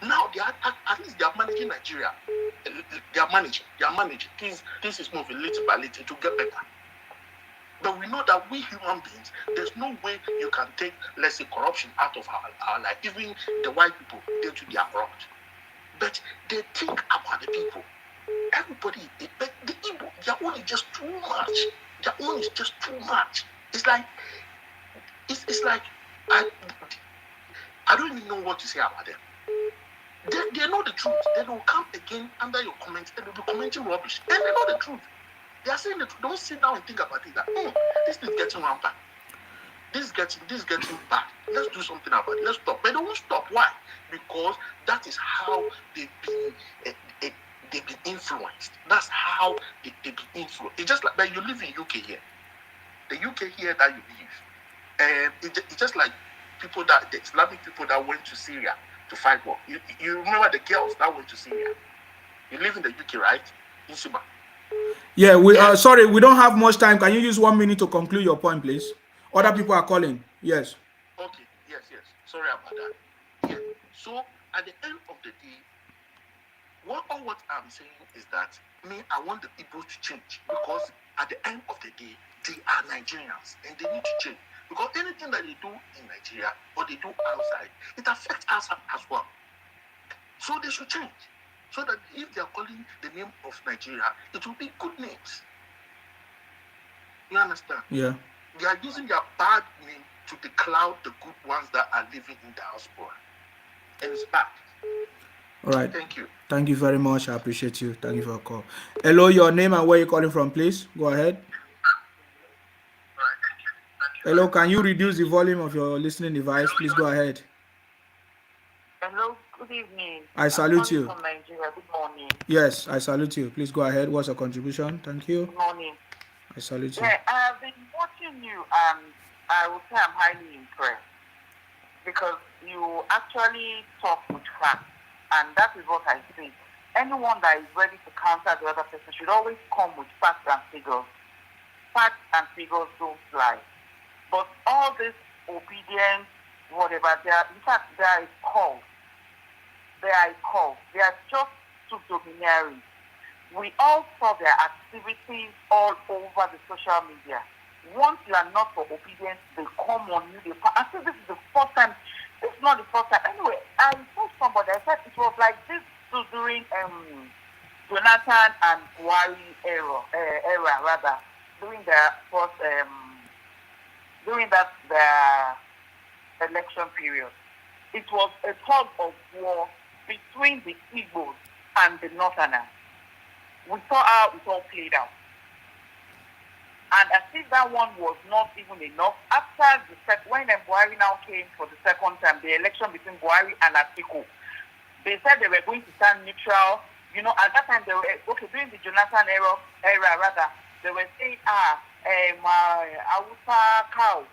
Now, they are, at least they are managing Nigeria. They are managing. Things is moving little by little to get better. But we know that we human beings, there's no way you can take, let's say, corruption out of our life. Even the white people, they are corrupt. But they think about the people. Everybody, but the Igbo, their own is just too much. It's like I don't even know what to say about them. They know the truth. They will come again under your comments and they'll be commenting rubbish. And they know the truth. They are saying the truth. Don't sit down and think about it. That this is getting rampant. This is getting bad. Let's do something about it. Let's stop. But they won't stop. Why? Because that is how they've been influenced. That's how they've been influenced. It's just like when you live in UK here. The UK here that you live. And it's just like the Islamic people that went to Syria to fight war. You remember the girls that went to Syria? You live in the UK, right? In Suba. Yeah, sorry, we don't have much time. Can you use 1 minute to conclude your point, please? Other people are calling. Yes. Okay, yes. Sorry about that. Yeah. So at the end of the day, what I'm saying is that I want the people to change, because at the end of the day, they are Nigerians and they need to change. Because anything that they do in Nigeria or they do outside, it affects us as well. So they should change. So that if they are calling the name of Nigeria, it will be good names. You understand? Yeah. They are using their bad name to decloud the good ones that are living in diaspora. And it's bad. All right. Thank you. Thank you very much. I appreciate you. Thank you for your call. Hello, your name and where you're calling from, please. Go ahead. Hello, can you reduce the volume of your listening device? Please go ahead. Hello, good evening. I salute you. From Nigeria. Good morning. Yes, I salute you. Please go ahead. What's your contribution? Thank you. Good morning. I salute you. Yeah, I've been watching you and I would say I'm highly impressed because you actually talk with facts, and that is what I think. Anyone that is ready to counter the other person should always come with facts and figures. Facts and figures don't lie. But all this obedience, whatever, they are a cult. They are a cult. They are just subdominary. We all saw their activities all over the social media. Once you are not for obedience, they come on you. I think this is the first time. This is not the first time. Anyway, I told somebody, I said it was like this during Jonathan and Buhari era, during the first, during that the election period. It was a tug of war between the Igbos and the Northerners. We saw how it all played out. And I think that one was not even enough. After when Buhari now came for the second time, the election between Buhari and Atiku, they said they were going to stand neutral. You know, at that time, they were, during the Jonathan era, they were saying, Awusa cow,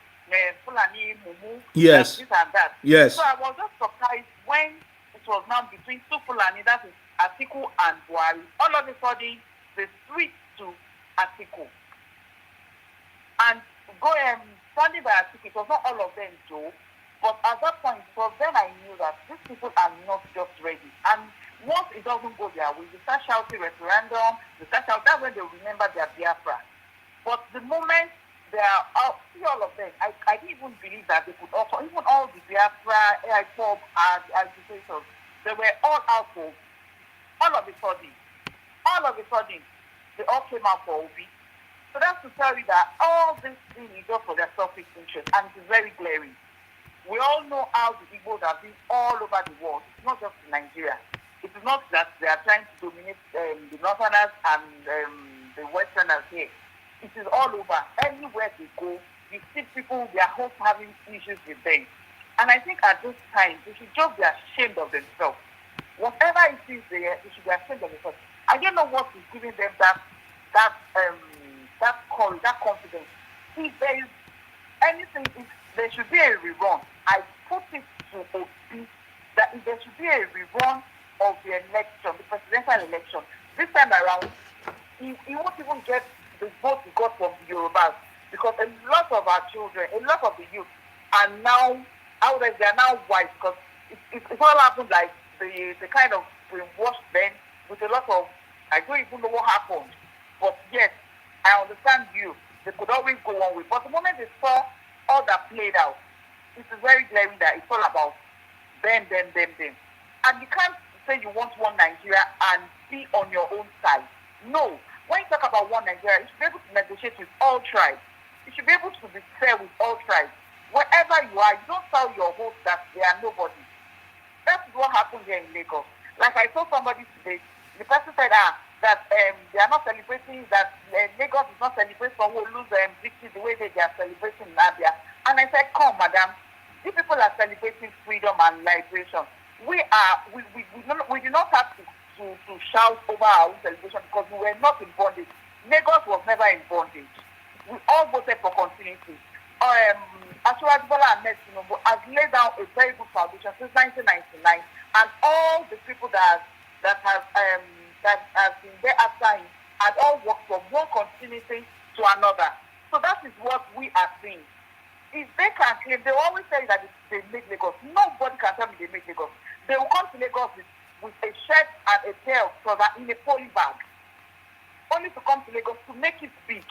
Fulani Mumu, yes, this and that. Yes. So I was just surprised when it was now between two Fulani, that is Atiku and Buhari. All of a sudden, they switched to Atiku. And standing by Atiku, it was not all of them though, but at that point, so then I knew that these people are not just ready. And once it doesn't go their way, they start shouting referendum, they start shouting, that's when they remember their Biafra. But the moment they are out, see all of them, I didn't even believe that they could also, even all the Biafra, AIPOB, and agitators, they were all out for, all of a sudden, they all came out for Obi. So that's to tell you that all this thing is just for their selfish interest, and it is very glaring. We all know how the Igbos have been all over the world. It's not just in Nigeria. It is not that they are trying to dominate the Northerners and the Westerners here. It is all over. Anywhere they go, you see people, they are all having issues with them. And I think at this time, they should just be ashamed of themselves. Whatever it is there, they should be ashamed of themselves. I don't know what is giving them that courage, that confidence. If there is anything, if there should be a rerun, I put it to Obi that if there should be a rerun of the election, the presidential election, this time around, he won't even get the vote he got from the Yorubas, because a lot of our children, a lot of the youth are now, they are now white, because it all happened like the kind of brainwashed them with a lot of, I don't even know what happened, but yes, I understand you. They could always go one way. But the moment they saw all that played out, it is very glaring that it's all about them. And you can't say you want one Nigeria and be on your own side. No. When you talk about one Nigeria, you should be able to negotiate with all tribes. You should be able to be fair with all tribes. Wherever you are, you don't tell your host that they are nobody. That's what happened here in Lagos. Like I told somebody today, the person said, that they are not celebrating, that Lagos is not celebrating for who lose victory the way they are celebrating in Abia. And I said, come, madam, you people are celebrating freedom and liberation. We do not have to shout over our own celebration because we were not in bondage. Lagos was never in bondage. We all voted for continuity. Asiwaju Bola Ahmed Tinubu has laid down a very good foundation since 1999, and all the people that have been there after him had all worked from one continuity to another. So that is what we are seeing. If they can claim, they always say that they make Lagos. Nobody can tell me they make Lagos. They will come to Lagos with a shirt and a tail trouser in a poly bag, only to come to Lagos to make it big.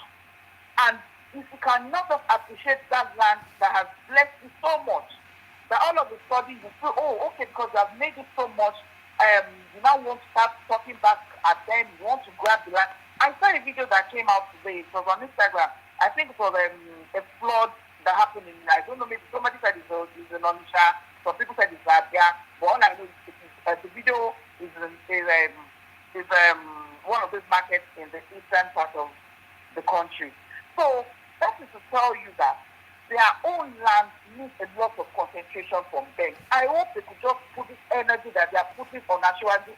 And if you cannot just appreciate that land that has blessed you so much, that all of a sudden you feel, oh, okay, because you have made it so much, you now want to start talking back at them, you want to grab the land. I saw a video that came out today, it was on Instagram. I think it was a flood that happened in, I don't know, maybe somebody said it's in Onisha, some people said it's Abia, but all I know is the video is one of those markets in the eastern part of the country. So that is to tell you that their own land needs a lot of concentration from them. I hope they could just put this energy that they are putting on Asiwaju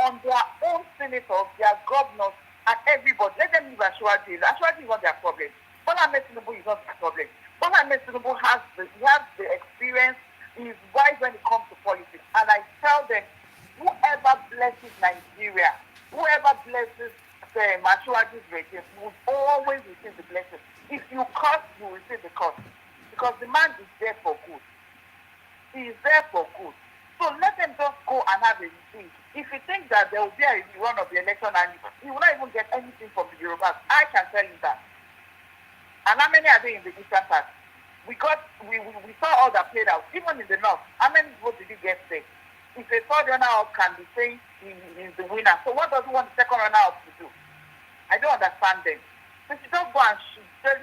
on their own senators, their governors, and everybody. Let them leave Asiwaju. Asiwaju is not their problem. Bola Ahmed Tinubu is not their problem. Bola Ahmed Tinubu has the experience. He is wise when it comes to politics. And I tell them, whoever blesses Nigeria, whoever blesses Asiwaju's regime will always receive the blessing. If you curse, you will receive the curse. Because the man is there for good. He is there for good. So let them just go and have a think. If you think that there will be a run of the election and you will not even get anything from the Yorubas, I can tell you that. And how many are there in the eastern part? We saw all that played out. Even in the north, how many votes did he get there? If a third runner-up can be saying he is the winner, so what does he want the second runner-up to do? I don't understand them. They should just go and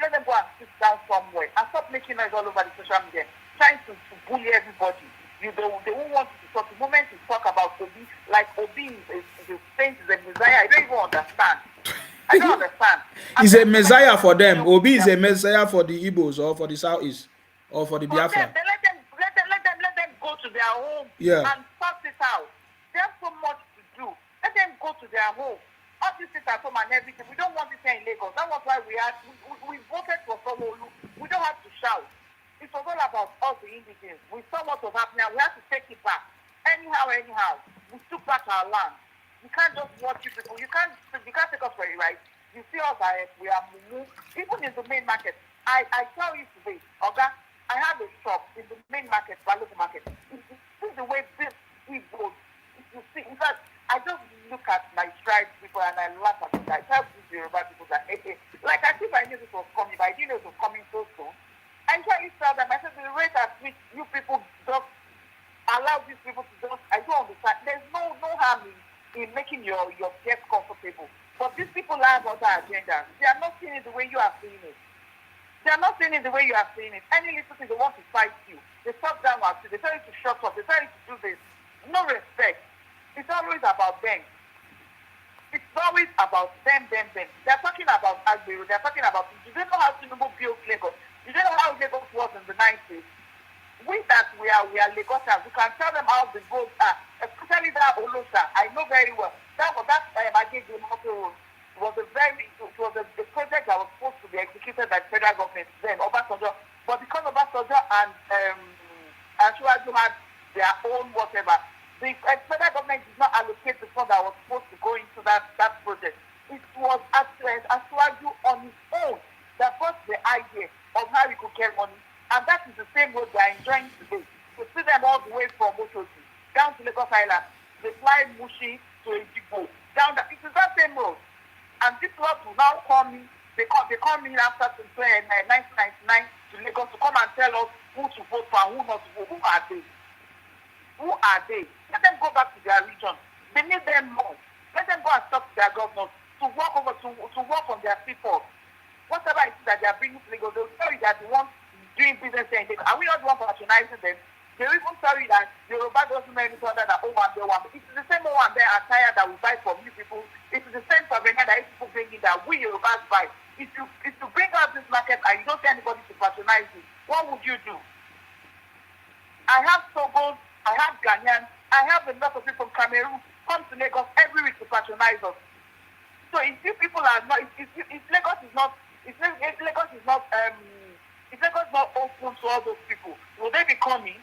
let them go and sit down somewhere and stop making noise all over the social media, trying to bully everybody. They won't want to talk. The moment you talk about Obi, like Obi is a saint, is a messiah, I don't even understand. I don't understand. He's a messiah for them. Obi is a messiah for the Igbos or for the Southeast or for the Biafra. Let them go to their home and sort it out. They have so much to do. Let them go to their home. All this sit at home and everything. We don't want this here in Lagos. That was why we voted for Sanwo-Olu. We don't have to shout. It was all about us, the indigenous. We saw what was happening and we have to take it back. Anyhow. We took back our land. You can't just watch you people. You can't take us for it, right? You see us, we are moving. Even in the main market. I tell you today, okay, I have a shop in the main market, Balogun market. If you see the way this people, if you see, in fact, I just look at my tribe people and I laugh at it. I tell these Yoruba people that, like I think I knew this was coming, but I didn't know it was coming so soon. I try to tell them, I said, the rate at which you people just allow these people to just, I don't understand. There's no harm in making your guests comfortable. But these people have other agendas. They are not seeing it the way you are seeing it. They are not seeing it the way you are seeing it. Any little thing they want to fight you. They stop down at you. They tell you to shut up. They tell you to do this. No respect. It's always about them. It's always about them. They're talking about Agbero. They're talking about, do they know how Tinubu built Lagos? Do they know how Lagos was in the 90s? We are Lagosians. We can tell them how the roads are, especially that Olosha. I know very well. That Agege Motor Road was a project that was supposed to be executed by the federal government then, Obasanjo. But because Obasanjo and Asiwaju had their own whatever, the federal government did not allocate the fund that was supposed to go into that project. It was Asiwaju on his own that brought the idea of how we could get money. And that is the same road they are enjoying today. To see them all the way from Motosi down to Lagos Island, they fly Mushi to Ejigbo, down it is that same road. And this road will now come in, they come in after 1999 to Lagos to come and tell us who to vote for and who not to vote. Who are they? Let them go back to their region. They need them more. Let them go and talk to their governors to work on their people. Whatever it is that they are bringing to Lagos, they'll tell you that they want doing business in Lagos. Are we not the one patronizing them? They will even tell you that Yoruba doesn't know anything other than Owambe. It is the same Owambe attire that we buy from you people. It is the same that we Yorubas buy. If you bring out this market and you don't see anybody to patronize it, what would you do? I have Togos, I have Ghanaians, I have a lot of people from Cameroon come to Lagos every week to patronize us. So if you people are not, if Lagos is not open to all those people, will they be coming?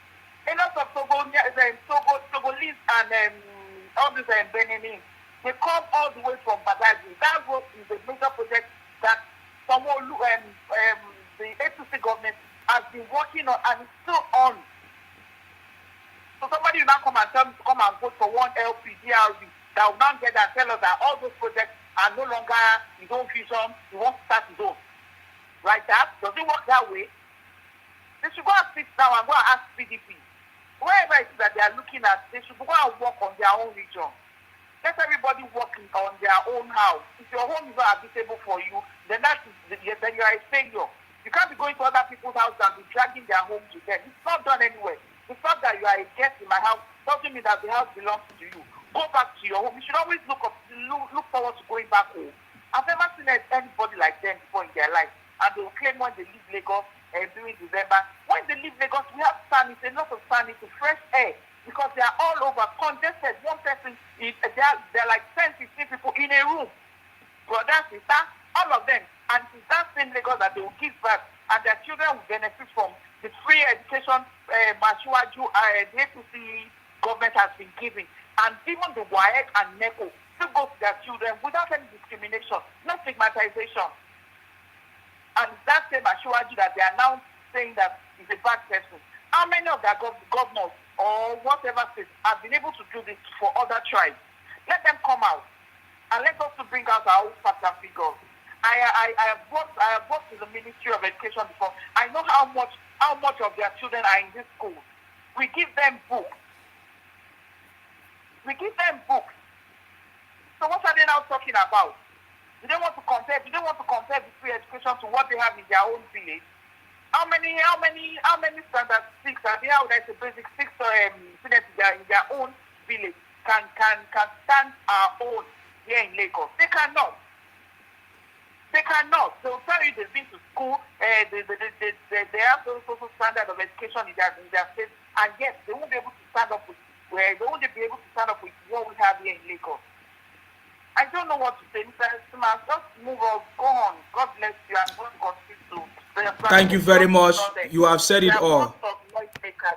A lot of Togolese and all these Benin, they come all the way from Badagry. That road is a major project that the APC government has been working on and it's still on. So somebody will now come and tell me to come and vote for one LP DRV that will now get and tell us that all those projects are no longer his own vision, he wants to start his own. Right? That does it work that way? They should go and sit down and go and ask PDP. Wherever it is that they are looking at, they should go and work on their own region. Let everybody work on their own house. If your home is not habitable for you, then then you are a failure. You can't be going to other people's house and be dragging their home to them. It's not done anyway. The fact that you are a guest in my house doesn't mean that the house belongs to you. Go back to your home. You should always look forward to going back home. I've never seen anybody like them before in their life. And they will claim when they leave Lagos during December. When they leave Lagos, we have sun. It's a lot of sun. It's a fresh air. Because they are all over congested. One person, they're like 10, 15 people in a room. Brother, sister, all of them. And it's that same Lagos that they will give back. And their children will benefit from the free education Mashiwaju the APC government has been giving. And even the WAEC and NECO still go to their children without any discrimination, no stigmatization. And that same Mashiwaju that they are now saying that is a bad person. How many of their governors or whatever state have been able to do this for other tribes? Let them come out and let us to bring out our own facts and figures. I have worked with the Ministry of Education before. I know how much of their children are in this school. We give them books. So what are they now talking about? Do they want to compare the free education to what they have in their own village? How many standard 6 are there? There's a basic 6 students in their own village can stand our own here in Lagos. They cannot. They will tell you they've been to school, they have those social standard of education in their state, and yet they won't be able to stand up with what we have here in Lagos. I don't know what to say, Mr. Simas. Just move on, go on. God bless you, and God continue to. Thank you very much. You have said it all.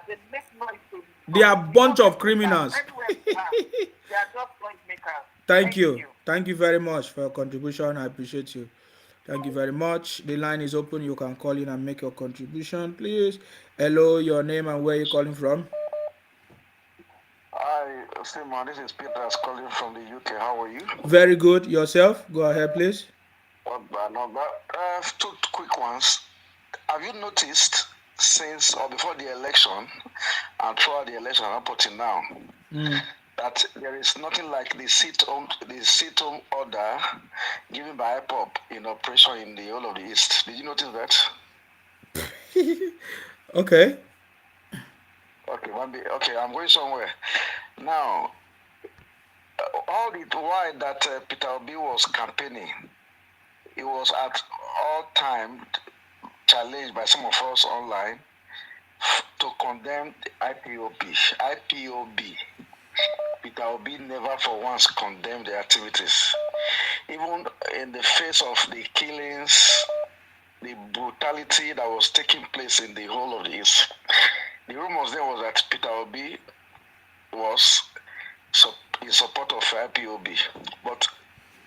They make noise. They are a bunch of criminals. They are just noise makers. Thank you. Thank you very much for your contribution. I appreciate you. Thank you very much. The line is open. You can call in and make your contribution, please. Hello, your name and where you're calling from. Hi, Simon. This is Peter calling from the UK. How are you? Very good. Yourself? Go ahead, please. Not bad. Two quick ones. Have you noticed since or before the election and throughout the election up until now that there is nothing like the sit-home order given by IPOP in operation in the whole of the East? Did you notice that? Okay. Okay, I'm going somewhere. Now, all the while that Peter Obi was campaigning, he was at all time challenged by some of us online to condemn the IPOB. Peter Obi never for once condemned the activities. Even in the face of the killings, the brutality that was taking place in the whole of the East. The rumors then was that Peter Obi was in support of IPOB. But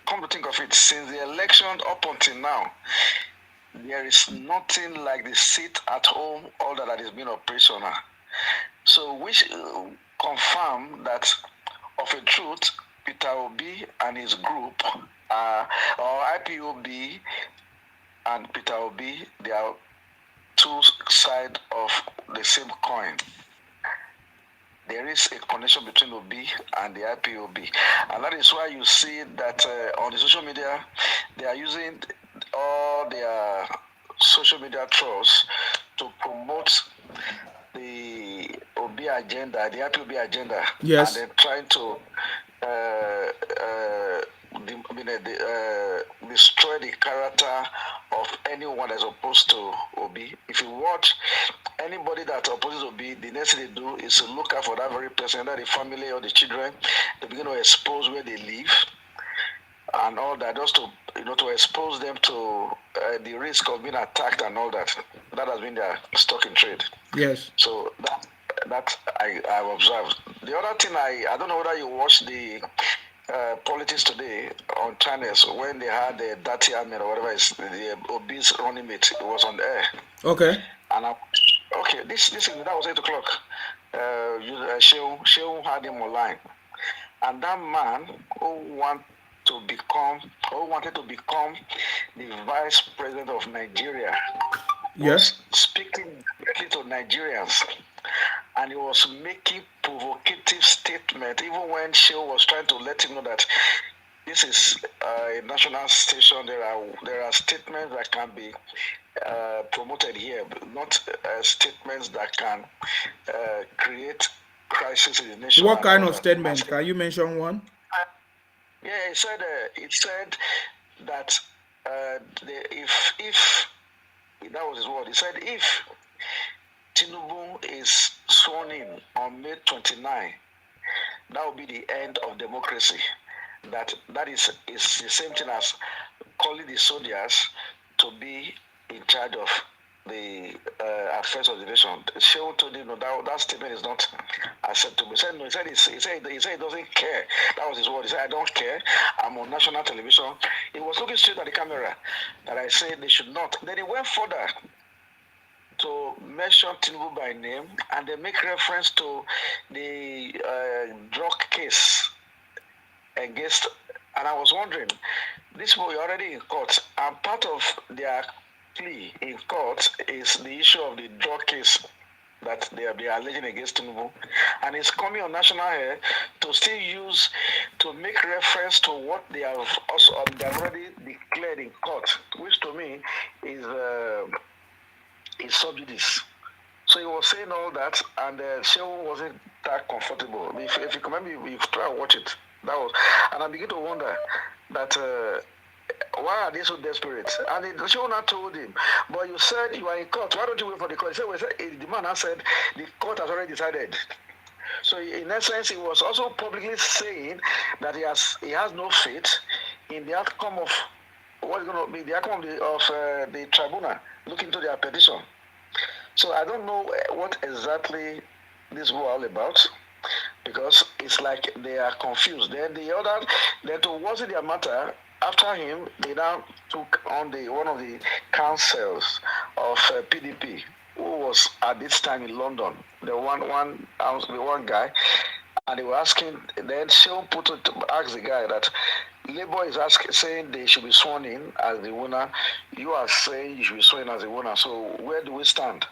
come to think of it, since the election up until now, there is nothing like the sit-at-home order that is being operational. So which confirm that of a truth, Peter Obi and his group, or IPOB and Peter Obi, they are two sides of the same coin. There is a connection between Obi and the IPOB. And that is why you see that on the social media, they are using all their social media trolls to promote the Obi agenda, the IPOB agenda. Yes. And they're trying to character of anyone that's opposed to Obi. If you watch anybody that opposes Obi, the next thing they do is to look out for that very person, either the family or the children. They begin to expose where they live and all that, just to to expose them to the risk of being attacked and all that. That has been their stock in trade. Yes. So that I've observed. The other thing I don't know whether you watched the politics today on channels when they had the Dirty Ahmed or whatever is the obese running mate. It was on the air. Okay. And this that was 8 o'clock. Shehu had him online, and that man who wanted to become the vice president of Nigeria. Yes. Speaking directly to Nigerians, and he was making provocative statements, even when Shehu was trying to let him know that this is a national station. There are statements that can be promoted here, but not statements that can create crisis in the nation. What kind of statements? Can you mention one? Yeah, it said that if that was his word. He said if Tinubu is sworn in on May 29, that will be the end of democracy. That is the same thing as calling the soldiers to be in charge of the affairs of the nation. Shehu told him that statement is not acceptable. He said no. He said he doesn't care. That was his word. He said I don't care. I'm on national television. He was looking straight at the camera. That I said they should not. Then he went further to mention Tinubu by name, and they make reference to the drug case against. And I was wondering, this boy already in court, and part of their plea in court is the issue of the drug case that they are alleging against Tinubu, and it's coming on national air to still use to make reference to what they have already declared in court, which to me is sub judice. So he was saying all that, and Shehu wasn't that comfortable. If you remember, you try to watch it. And I begin to wonder that. Why are they so desperate? And the Shona told him, but you said you are in court. Why don't you wait for the court? He said, the man has said the court has already decided. So in essence, he was also publicly saying that he has no faith in the outcome of what is going to be the outcome of the tribunal looking to their petition. So I don't know what exactly this was all about, because it's like they are confused. Then towards their matter. After him, they now took on one of the councils of PDP, who was at this time in London. The one guy, and they were asking. Then Shehu asked the guy that Labour is saying they should be sworn in as the winner. You are saying you should be sworn in as the winner. So where do we stand?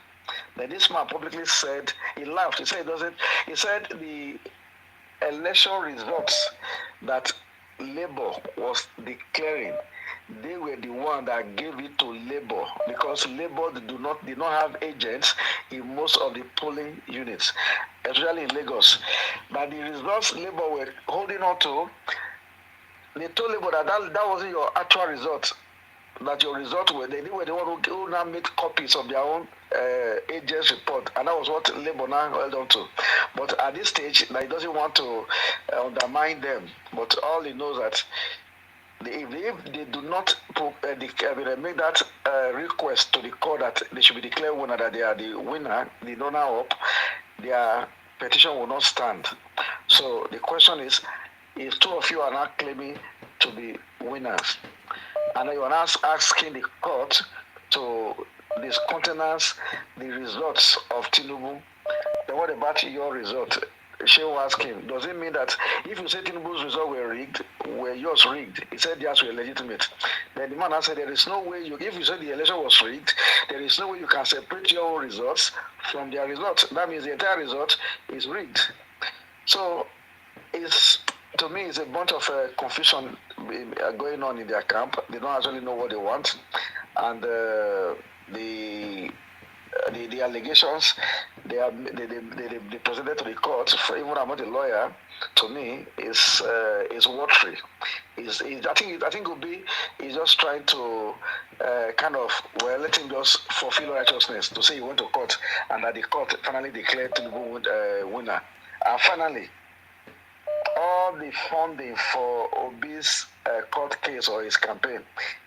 Then this man publicly said, he laughed. He said he doesn't. He said the election results that Labour was declaring, they were the one that gave it to Labour, because Labour did not have agents in most of the polling units, especially in Lagos. But the results Labour were holding on to, they told Labour that wasn't your actual result. That your result they were the one who now made copies of their own agents report, and that was what Labour now held on to. But at this stage, he doesn't want to undermine them. But all he knows that if they do not make that request to the court that they should be declared winner, that they are the winner, the runner-up, their petition will not stand. So the question is, if two of you are not claiming to be winners, and you are now asking the court to discountenance the results of Tinubu, then what about your result? Shehu asked him, does it mean that if you say Tinubu's results were rigged, were yours rigged? He said yes, were legitimate. Then the man answered, there is no way if you said the election was rigged, there is no way you can separate your own results from their results. That means the entire result is rigged. So to me, it's a bunch of confusion going on in their camp. They don't actually know what they want. And the the allegations they presented to the court, for even I'm not a lawyer, to me is watery. I think Obi is just trying to kind of let him just fulfill righteousness, to say he went to court and that the court finally declared Tinubu winner. And finally, all the funding for Obi's court case or his campaign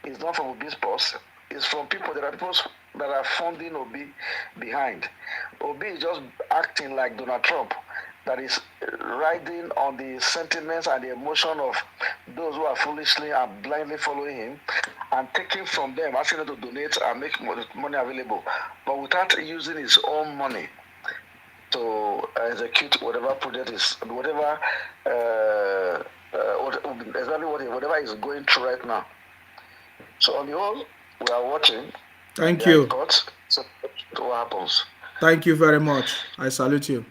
is not from Obi's purse. It's from people. There are people that are funding Obi behind. Obi is just acting like Donald Trump, that is riding on the sentiments and the emotion of those who are foolishly and blindly following him, and taking from them, asking them to donate and make money available, but without using his own money to execute whatever project is, whatever is going through right now. So on the whole, we are watching. Thank you. So what happens? Thank you very much. I salute you.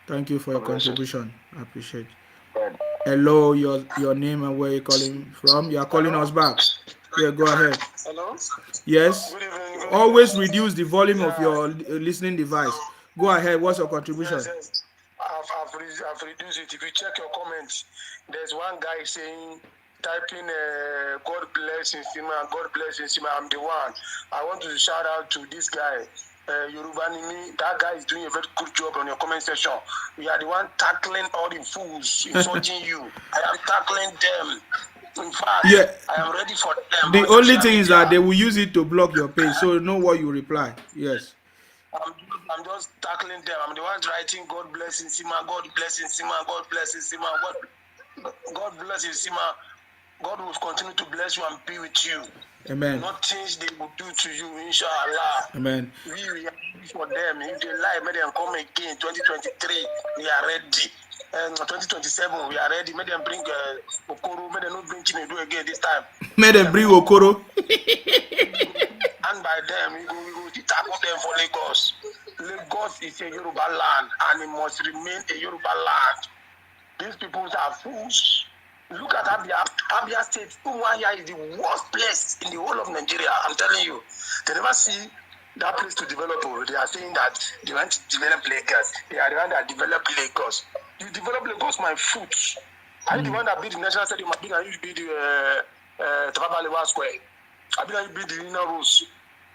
Thank you for your contribution. I appreciate it. Hello, your name and where you're calling from. You are calling us back. Yeah, go ahead. Hello? Yes. Good evening. Always reduce the volume of your listening device. Go ahead. What's your contribution? Yes. I've reduced it. If you check your comments, there's one guy saying, typing God bless Nsima, God bless Nsima, I'm the one. I want to shout out to this guy, Yorubanimi. That guy is doing a very good job on your comment section. We are the one tackling all the fools insulting you. I am tackling them. In fact, I am ready for them. The only thing is that they will use it to block your page, so know what you reply. Yes. I'm just tackling them. I'm the one writing God bless Nsima, God bless Nsima, God bless Nsima, God bless Nsima. God will continue to bless you and be with you. Amen. Nothing they will do to you, inshallah. Amen. We are ready for them. If they lie, may them come again. 2023, we are ready. And 2027, we are ready. May them bring Okoro. May them not bring Chinedu again this time. May them bring Okoro. And by them, we go tackle them for Lagos. Lagos is a Yoruba land, and it must remain a Yoruba land. These people are fools. Look at Abia. Abia State, Umuahia is the worst place in the whole of Nigeria. I'm telling you. They never see that place to develop. They are saying that they want to develop Lagos. They are the one that develop Lagos. You develop Lagos, my foot. Are you the one that built the National Stadium? I think I used to be the Tababalewa Square. I think I used to be the Inner Rose,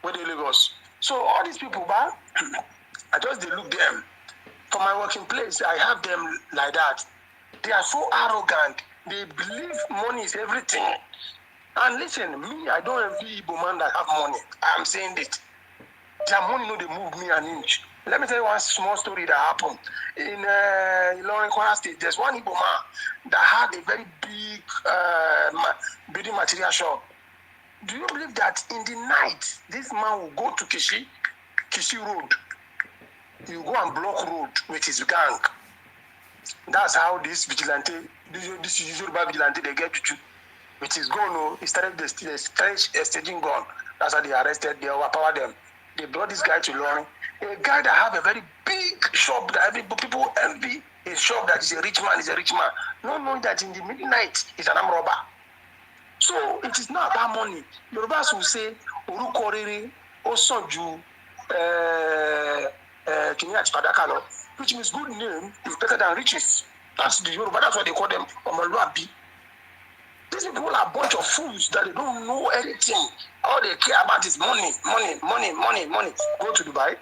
where they Lagos. So all these people, I just they look them. For my working place, I have them like that. They are so arrogant. They believe money is everything. And listen, me, I don't envy Igbo man that have money. I'm saying this. Their money, they move me an inch. Let me tell you one small story that happened. In Ilorin, Kwara State, there's one Igbo man that had a very big building material shop. Do you believe that in the night, this man will go to Kishi Road? You go and block road with his gang. That's how this vigilante, this usual vigilante, they get to with his gun. He started the staging gun. That's how they arrested. They overpowered them. They brought this guy to Ilorin. A guy that have a very big shop that people envy. A shop that is a rich man is a rich man. Not knowing that in the midnight he's an armed robber. So it is not about money. Yorubas will say, Urukoriri, Osoju, which means good name is better than riches. That's the Yoruba. That's what they call them. Omoluabi. These people are a bunch of fools that they don't know anything. All they care about is money. Go to Dubai.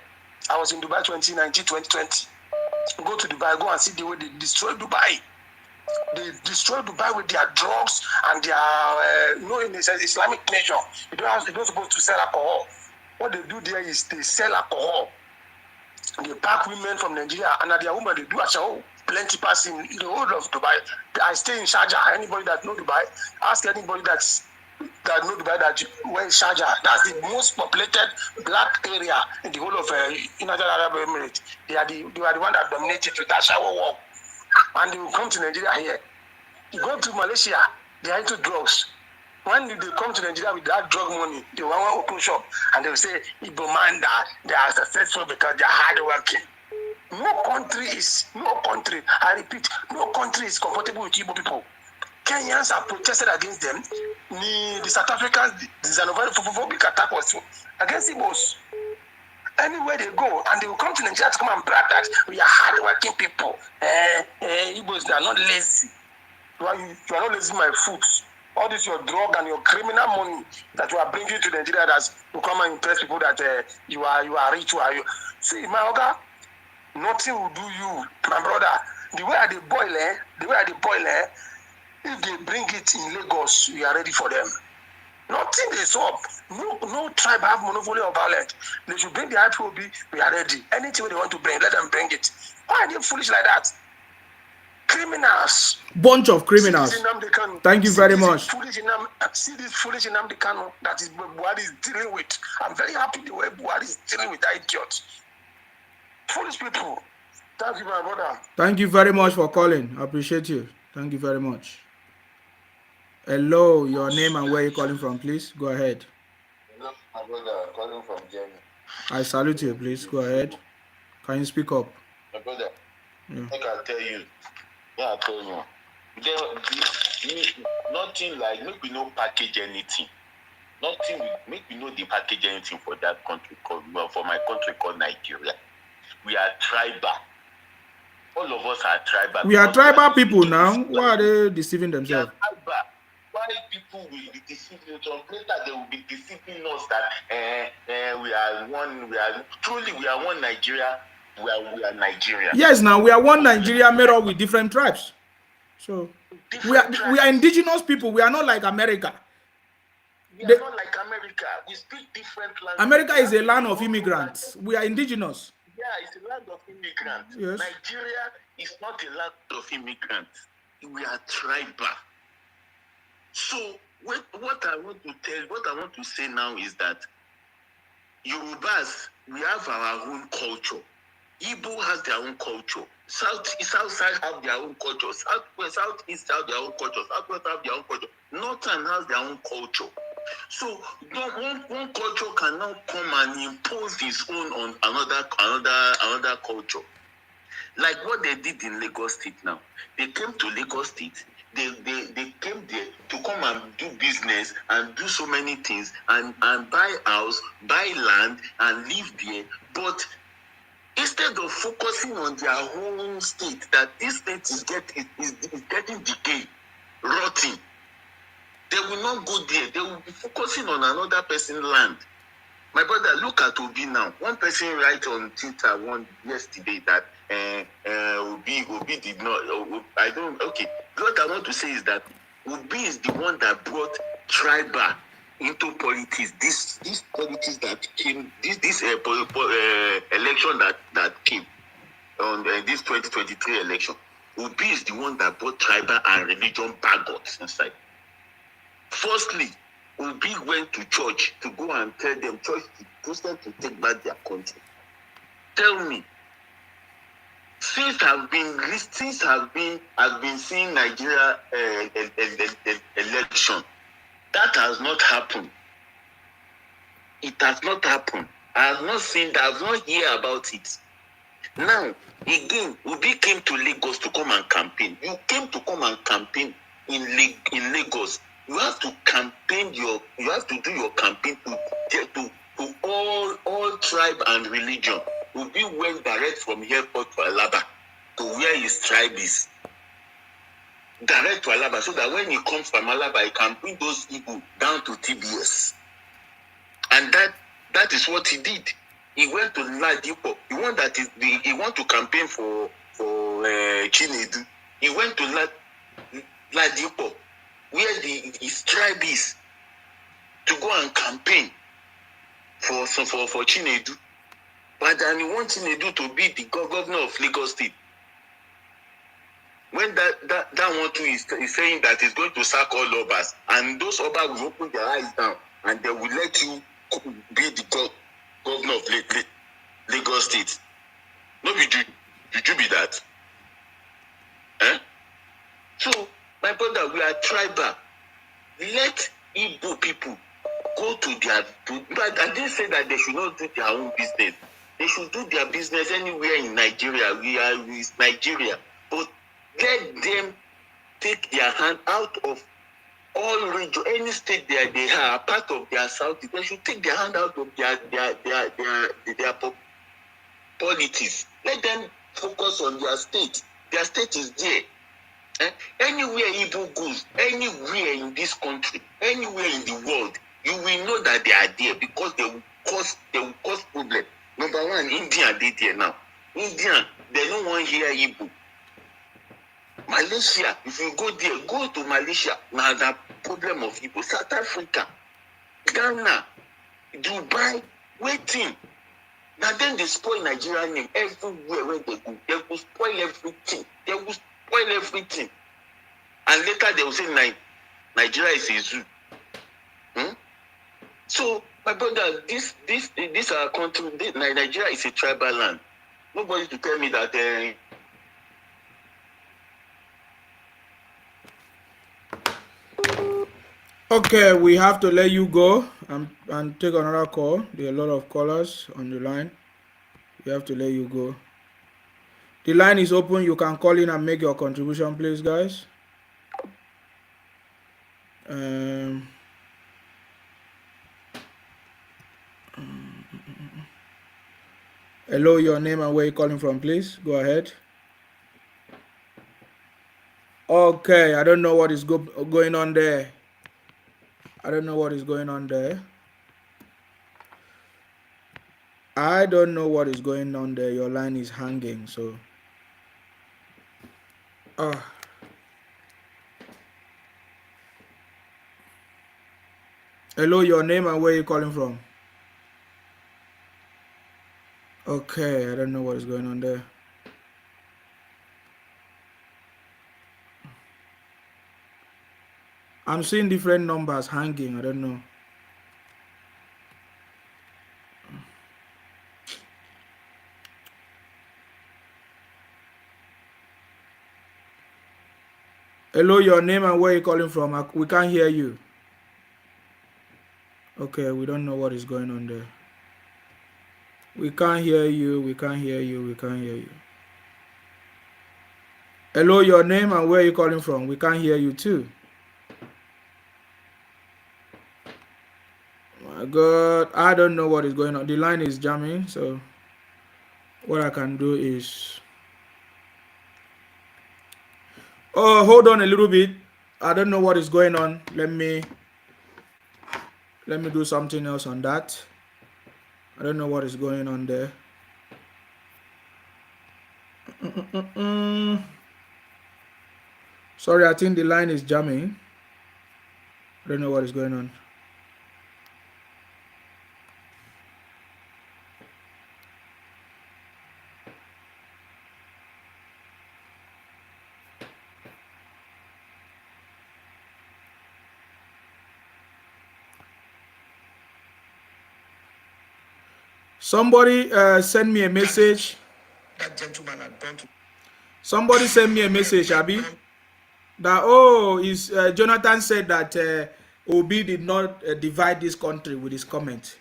I was in Dubai 2019, 2020. Go to Dubai. Go and see the way they destroy Dubai. They destroy Dubai with their drugs and their, in the Islamic nation. They're not supposed to sell alcohol. What they do there is they sell alcohol. They pack women from Nigeria, and at their women they do actually plenty passing in the whole of Dubai. I stay in Sharjah. Anybody that know Dubai, ask anybody that know Dubai that went Sharjah. That's the most populated black area in the whole of United Arab Emirates. They are the one that dominated with that shower wall. And they will come to Nigeria here. You go to Malaysia, they are into drugs. When they come to Nigeria with that drug money, they want to open shop and they will say, Igbo man that they are successful because they are hardworking. No country, I repeat, no country is comfortable with Igbo people. Kenyans have protested against them. The South Africans, the xenophobic attack was against Igbos. Anywhere they go, and they will come to Nigeria to come and brag that we are hard-working people. Igbos, they are not lazy. You are not lazy, my foot. All this your drug and your criminal money that you are bringing to Nigeria that will come and impress people that you are rich. See, my Oga, nothing will do you, my brother. The way I boil, if they bring it in Lagos, we are ready for them. Nothing is up. No tribe have monopoly of violence. They should bring the IPOB, we are ready. Anything they want to bring, let them bring it. Why are they foolish like that? Criminals. Bunch of criminals. Thank you very much. See this foolish Nnamdi Kanu that is Buhari is dealing with. I'm very happy the way Buhari is dealing with that idiot. Foolish people. Thank you, my brother. Thank you very much for calling. I appreciate you. Thank you very much. Hello, your name and where you're calling from, please. Go ahead. Hello, my brother. Calling from Germany. I salute you, please. Go ahead. Can you speak up? My brother, Yeah. I can tell you. Yeah, I tell you. Nothing like, make we no package anything. Nothing, make we know the package anything for that country called, well, for my country called Nigeria. We are tribal. All of us are tribal. We are tribal people now. Why are they deceiving themselves? Why people will be deceiving some later they will be deceiving us that we are one, we are one Nigeria, we are Nigeria. Yes, now we are one Nigeria made up with different tribes. So we are indigenous people. We are not like America. We are not like America. We speak different languages. America is a land of immigrants. We are indigenous. Yeah, it's a land of immigrants. Yes. Nigeria is not a land of immigrants. We are tribal. So what I want to say now is that Yorubas, we have our own culture. Igbo has their own culture. Southside have their own culture. Southeast have their own culture. Southwest have their own culture. Northern has their own culture. So one culture cannot come and impose its own on another culture. Like what they did in Lagos State now. They came to Lagos State. They came there to come and do business and do so many things and buy house, buy land and live there. But instead of focusing on their own state, that this state is getting decayed, rotting, they will not go there. They will be focusing on another person's land. My brother, look at Obi now. One person write on Twitter yesterday that Obi did not. Okay. What I want to say is that Obi is the one that brought tribal into politics. This politics that came, this election that came on this 2023 election. Obi is the one that brought tribal and religion backwards inside. Firstly, Obi went to church to go and tell them Christians to take back their country. Tell me, since I've been seeing Nigeria election, that has not happened. It has not happened. I have not seen that. I have not heard about it. Now, again, Obi came to Lagos to come and campaign. You came to come and campaign in Lagos. You have to campaign you have to do your campaign to all tribe and religion. Obi went direct from airport to Alaba to where his tribe is. Direct to Alaba, so that when he comes from Alaba, he can bring those people down to TBS. And that is what he did. He went to Ladipo. He want to campaign for Chinedu. He went to Ladipo, where his tribe is, to go and campaign for Chinedu. But then he wants Chinedu to be the governor of Lagos State. When that one too is saying that he's going to sack all Obas, and those Obas will open their eyes down and they will let you be the governor of Lagos State. No, did you be that? So, my brother, we are tribal. Let Igbo people go to but I didn't say that they should not do their own business. They should do their business anywhere in Nigeria. We are with Nigeria. But let them take their hand out of all region, any state they are part of their south, they should take their hand out of their politics. Let them focus on their state. Their state is there. Anywhere Igbo goes, anywhere in this country, anywhere in the world, you will know that they are there because they will cause problem. Number one, India they there now. India, they don't want to hear Igbo. Malaysia, if you go there, go to Malaysia. Now the problem of Igbo. South Africa, Ghana, Dubai, waiting. Now then they spoil Nigerian name everywhere when they go. They will spoil everything. They will spoil everything. And later they will say Nigeria is a zoo. So my brother, this our country, Nigeria is a tribal land. Nobody to tell me that Okay, we have to let you go and take another call. There are a lot of callers on the line. We have to let you go. The line is open. You can call in and make your contribution, please, guys. Hello, your name and where you're calling from, please. Go ahead. Okay, I don't know what is going on there. I don't know what is going on there. I don't know what is going on there. Your line is hanging, so. Hello, your name and where you're calling from. Okay, I don't know what is going on there. I'm seeing different numbers hanging. I don't know. Hello, your name and where you're calling from. We can't hear you. Okay, we don't know what is going on there. We can't hear you. We can't hear you. We can't hear you. Hello, your name and where you're calling from. We can't hear you too. My God, I don't know what is going on. The line is jamming, so what I can do is... Oh, hold on a little bit. I don't know what is going on. Let me do something else on that. I don't know what is going on there. Sorry, I think the line is jamming. I don't know what is going on. Somebody send me a message. That gentleman had gone to... Somebody send me a message, Abi. That Jonathan said that Obi did not divide this country with his comment.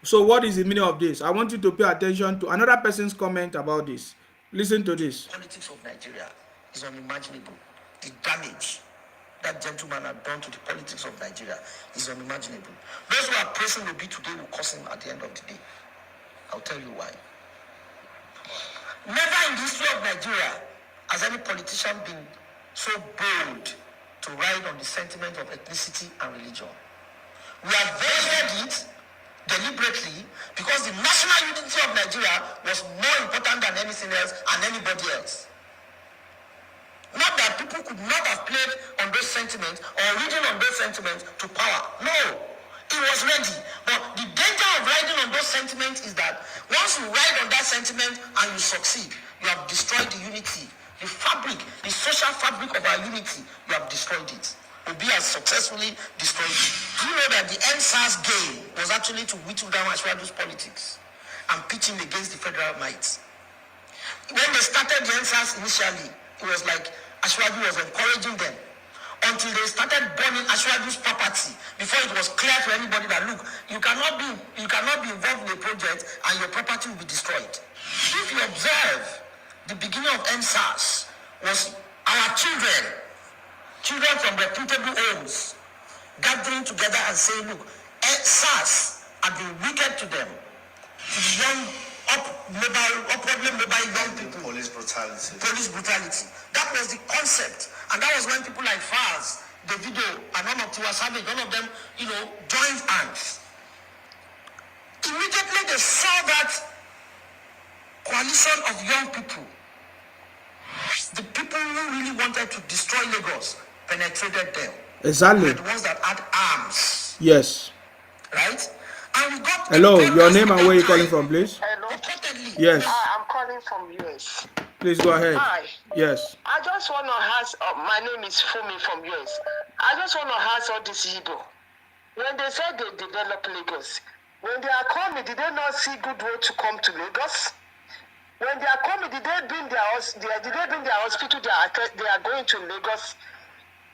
So what is the meaning of this? I want you to pay attention to another person's comment about this. Listen to this. Politics of Nigeria is unimaginable. The damage that gentleman had done to the politics of Nigeria is unimaginable. Those who are praising Obi today will curse him at the end of the day. I'll tell you why. Never in the history of Nigeria has any politician been so bold to ride on the sentiment of ethnicity and religion. We have vested it deliberately because the national unity of Nigeria was more important than anything else and anybody else. Not that people could not have played on those sentiments or ridden on those sentiments to power. No. It was ready. But the danger of riding on those sentiments is that once you ride on that sentiment and you succeed, you have destroyed the unity, the fabric, the social fabric of our unity. You have destroyed it. Obi has successfully destroyed it. Do you know that the NSAS game was actually to whittle down Ashwadu's politics and pitch him against the federal might? When they started the NSAS initially, it was like Ashwadu was encouraging them, until they started burning Ashwadu's property before it was clear to anybody that, look, you cannot be involved in a project and your property will be destroyed. If you observe, the beginning of NSAS was our children children from reputable homes, gathering together and saying, look, SARS have been wicked to them, to the young, upwardly mobile young people. Police brutality. Police brutality. That was the concept. And that was when people like Faz, Davido, and all of Tiwa Savage, all of them, joined hands. Immediately they saw that coalition of young people, the people who really wanted to destroy Lagos, penetrated them. Exactly. The ones that had arms. Yes. Right? And we got. Hello, your name and where you calling from, please? Hello. Yes. I'm calling from US. Please go ahead. Hi. Yes. I just want to ask. My name is Fumi from US. I just want to ask all these people. When they said they develop Lagos, when they are coming, did they not see good road to come to Lagos? When they are coming, did they bring their hospital? They are going to Lagos?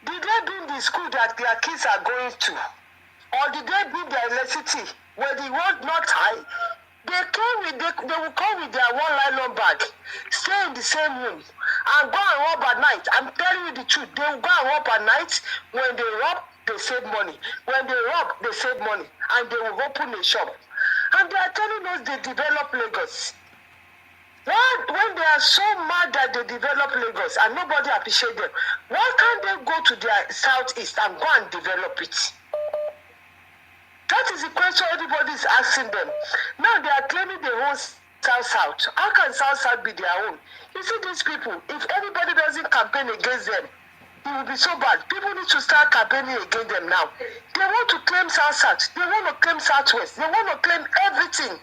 Did they bring the school that their kids are going to? Or did they bring their electricity where the road not high? They will come with their one nylon bag, stay in the same room, and go and rob at night. I'm telling you the truth. They will go and rob at night. When they rob, they save money. When they rob, they save money. And they will open a shop. And they are telling us they develop Lagos. When they are so mad that they develop Lagos and nobody appreciates them, why can't they go to their southeast and go and develop it? That is the question everybody is asking them. Now they are claiming they own South. How can South be their own? You see these people, if everybody doesn't campaign against them, it will be so bad. People need to start campaigning against them now. They want to claim South. They want to claim Southwest. They want to claim everything.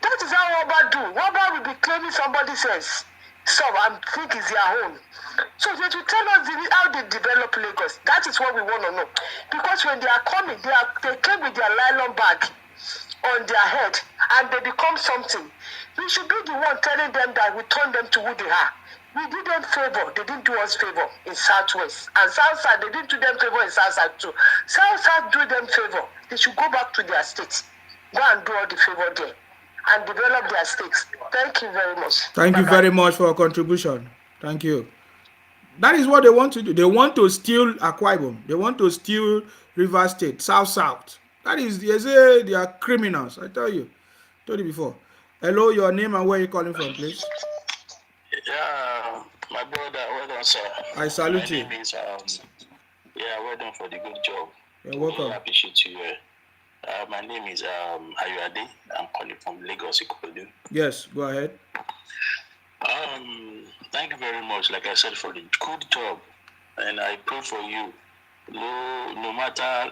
That is how Robert do. Robert will be claiming somebody says, so I think it's their own. So they should tell us how they develop Lagos. That is what we want to know. Because when they are coming, they came with their nylon bag on their head and they become something. We should be the one telling them that we turn them to who they are. We did them favor. They didn't do us favor in Southwest. And Southside, they didn't do them favor in Southside too. Southside do them favor. They should go back to their states. Go and do all the favor there. And develop their states. Thank you very much. Thank you very much for your contribution. Thank you. That is what they want to do. They want to steal Akwa Ibom. They want to steal River State, South. That is, they say they are criminals. I tell you. Told you before. Hello, your name and where you calling from, please? Yeah, my brother, well done, sir. I salute you. My name is, well done for the good job. You're welcome. I appreciate you. My name is Ayuade. I'm calling from Lagos, Ikodu. Yes, go ahead. Thank you very much, like I said, for the good job. And I pray for you. No matter,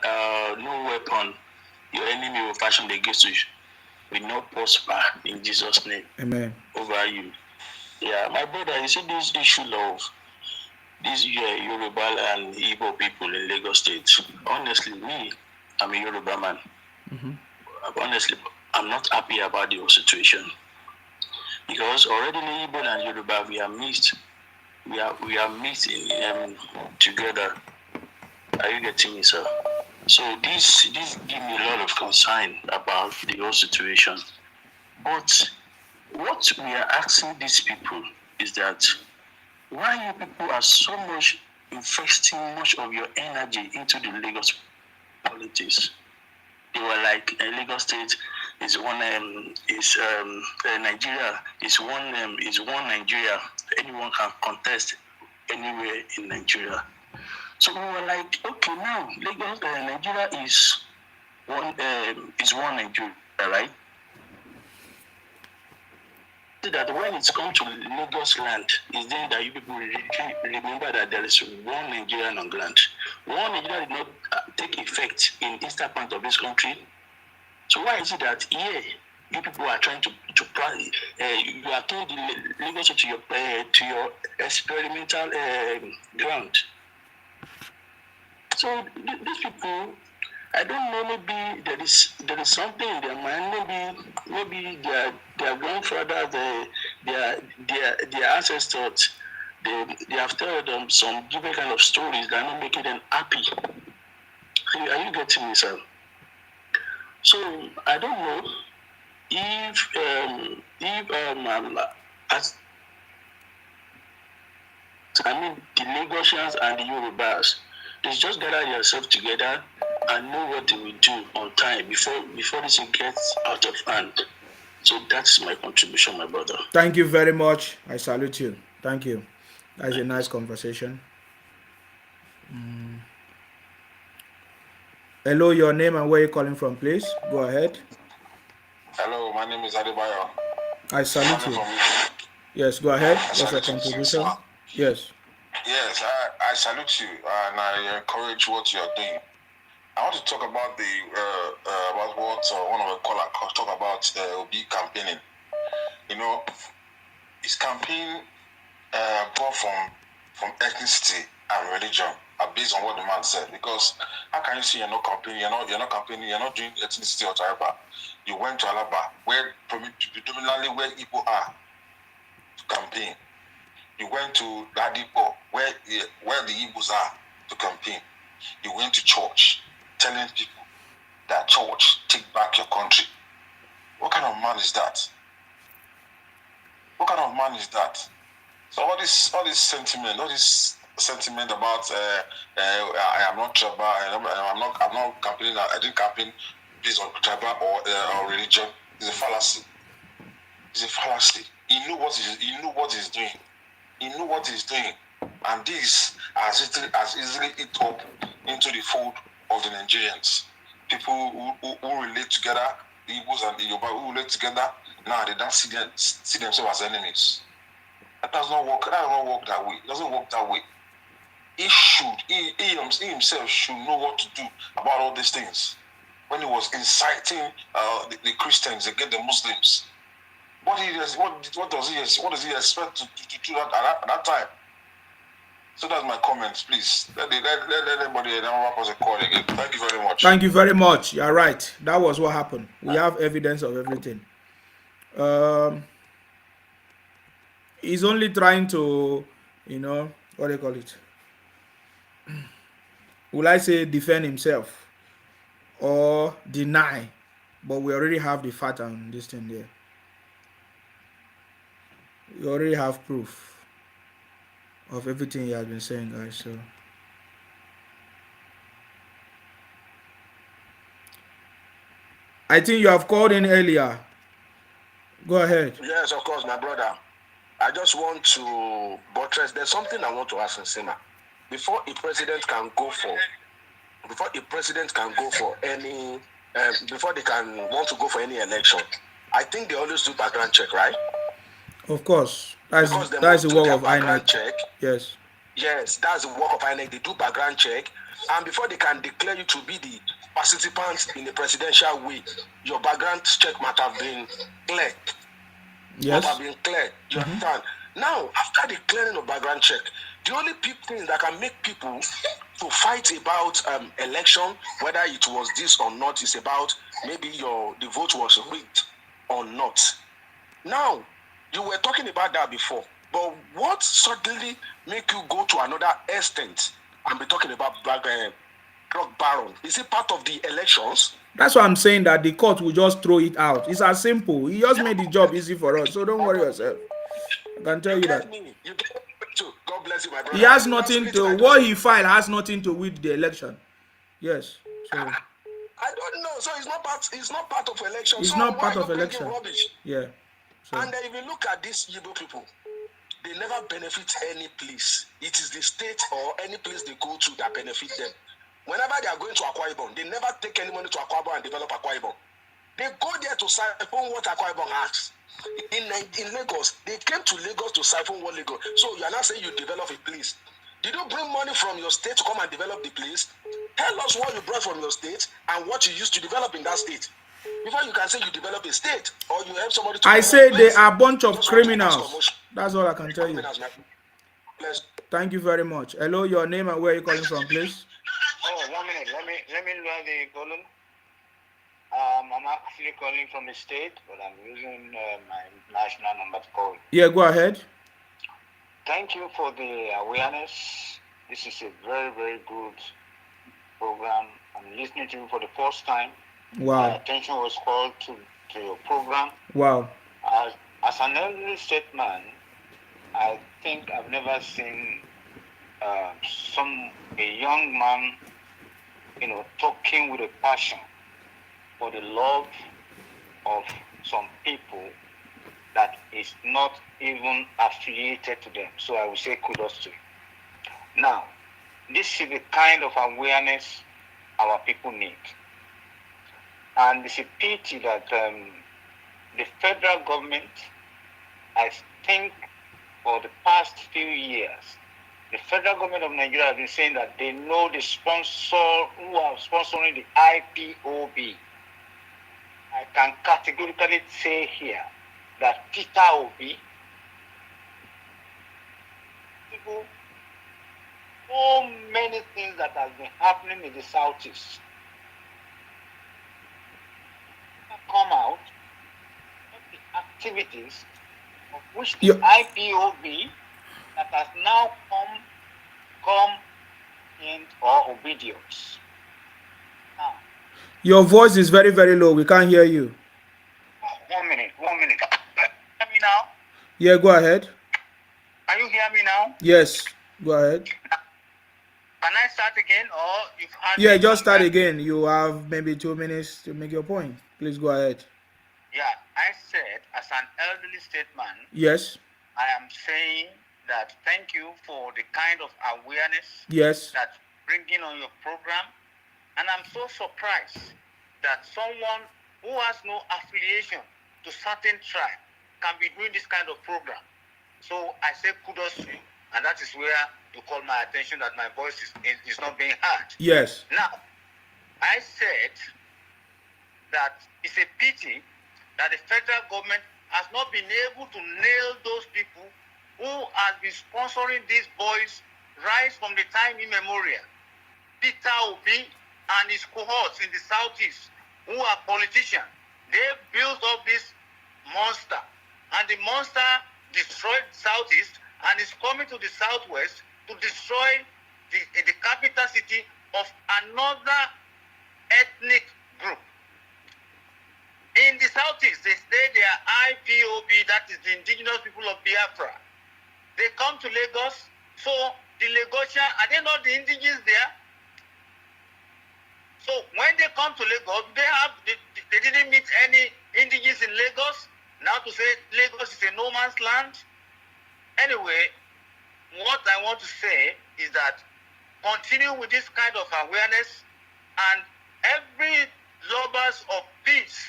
no weapon your enemy will fashion against you will not prosper in Jesus' name. Amen. Over you. Yeah, my brother, you see this issue of this Yoruba and Igbo people in Lagos State. Honestly, I'm a Yoruba man. Mm-hmm. Honestly, I'm not happy about the whole situation because already in Igbo and Yoruba we are mixed. We are mixed together. Are you getting me, sir? So this gives me a lot of concern about the whole situation. But what we are asking these people is that why you people are so much investing much of your energy into the Lagos politics. They were like Lagos State is one Nigeria is one Nigeria. Anyone can contest anywhere in Nigeria. So we were like, okay, now Lagos Nigeria is one Nigeria, right? That when it's come to Lagos land, is then that you people remember that there is one Nigerian on land. One Nigeria did not take effect in the eastern part of this country. So why is it that here you people are trying to plan? You are turning Lagos to your experimental ground. So these people, I don't know. Maybe there is something in their mind. Maybe their grandfather, their ancestors, they have told them some different kind of stories that are not making them happy. Are you getting me, sir? So I don't know I mean, the Lagosians and the Yorubas, they just gather themselves together and know what they will do on time before this thing gets out of hand. So that's my contribution, my brother. Thank you very much. I salute you. Thank you. That's a nice conversation. Hello, your name and where you're calling from, please. Go ahead. Hello, my name is Adebayo. I salute you. Yes, go ahead. What's your contribution? Yes. Yes, I salute you and I encourage what you're doing. I want to talk about about what one of the callers talk about Obi campaigning. You know, his campaign brought from ethnicity and religion, based on what the man said. Because how can you say you're not campaigning, you're not campaigning, you're not doing ethnicity or tribal? You went to Alaba, where predominantly where Igbo are, to campaign. You went to Ladipo, where the Igbos are, to campaign. You went to church, telling people that church, take back your country. What kind of man is that? What kind of man is that? So all this sentiment about I am not tribal, I'm not campaigning. I didn't campaign based on tribal or religion. It's a fallacy. It's a fallacy. He knew what he's doing. He knew what he's doing, and this has easily eat up into the fold of the Nigerians. People who relate together, the Igbos and the Yoruba who relate together. Now they don't see themselves as enemies. That does not work. That does not work that way. It doesn't work that way. He himself should know what to do about all these things. When he was inciting the Christians against the Muslims, what does he expect to do at that time? So that's my comments, please. Let everybody wrap us a call again. Thank you very much. Thank you very much. You're right. That was what happened. We have evidence of everything. He's only trying to, what do you call it? Will I say defend himself or deny? But we already have the fact on this thing there. We already have proof of everything he has been saying, guys. So I think you have called in earlier. Go ahead. Yes, of course, my brother. I just want to buttress. There's something I want to ask Nsema. Before a president can go for any, before they can want to go for any election, I think they always do background check, right? Of course. That's the work of INEC. Check. Yes. Yes, that's the work of INEC. They do background check. And before they can declare you to be the participants in the presidential way, your background check might have been clear. Yes. Might have been clear. You understand? Now, after the clearing of background check, the only thing that can make people to fight about election, whether it was this or not, is about maybe the vote was rigged or not. Now, you were talking about that before, but what suddenly make you go to another extent and be talking about drug baron? Is it part of the elections? That's why I'm saying that the court will just throw it out. It's as simple. He just made the job easy for us, so don't worry yourself. I can tell you that. God bless you, my brother. He has nothing to, what he filed has nothing to do with the election. Yes. So I don't know. So it's not part of election. It's not part of election. Yeah. So. And if you look at these Igbo people, they never benefit any place. It is the state or any place they go to that benefit them. Whenever they are going to Akwa Ibom, they never take any money to Akwa Ibom and develop Akwa Ibom. They go there to siphon what Akwa Ibom has. In Lagos, they came to Lagos to siphon what Lagos. So you are not saying you develop a place. Did you bring money from your state to come and develop the place? Tell us what you brought from your state and what you used to develop in that state. Before you can say you develop a state or you help somebody to... I say they are a bunch of criminals. That's all I can tell you. Thank you very much. Hello, your name and where are you calling from, please? Oh, 1 minute. Let me learn the column. I'm actually calling from the state, but I'm using my national number to call. Yeah, go ahead. Thank you for the awareness. This is a very, very good program. I'm listening to you for the first time. Wow. My attention was called to your program. Wow. As an elderly statesman, I think I've never seen a young man, talking with a passion for the love of some people that is not even affiliated to them. So I will say kudos to you. Now, this is the kind of awareness our people need. And it's a pity that the federal government, I think for the past few years, the federal government of Nigeria has been saying that they know the sponsor who are sponsoring the IPOB. I can categorically say here that Peter Obi, so many things that have been happening in the Southeast come out of the activities of which the IPOB that has now come in or obedience. Now, your voice is very, very low. We can't hear you. 1 minute. Hear me now? Yeah, go ahead. Can you hear me now? Yes, go ahead. Can I start again, or you've had? Yeah, just start again. You have maybe 2 minutes to make your point. Please go ahead. Yeah, I said, as an elderly statesman, yes, I am saying that thank you for the kind of awareness yes, that bringing on your program, and I'm so surprised that someone who has no affiliation to certain tribe can be doing this kind of program. So I say kudos to you, and that is where you call my attention that my voice is not being heard. Yes. Now, I said that it's a pity that the federal government has not been able to nail those people who have been sponsoring these boys right from the time immemorial. Peter Obi and his cohorts in the Southeast, who are politicians, they built up this monster, and the monster destroyed Southeast and is coming to the Southwest to destroy the capital city of another ethnic group. In the Southeast, they say they are IPOB, that is the indigenous people of Biafra. They come to Lagos, so the Lagosian, are they not the indigenous there? So when they come to Lagos, they didn't meet any indigenous in Lagos. Now to say Lagos is a no man's land. Anyway, what I want to say is that continue with this kind of awareness, and every lovers of peace,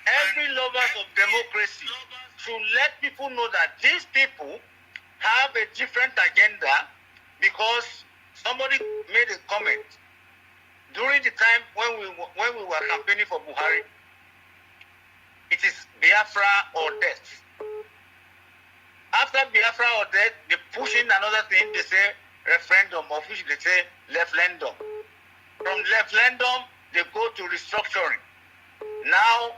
every lovers of democracy should let people know that these people have a different agenda, because somebody made a comment during the time when we were campaigning for Buhari. It is Biafra or death. After Biafra or death, they push in another thing. They say referendum, of which they say referendum. From referendum, they go to restructuring. Now,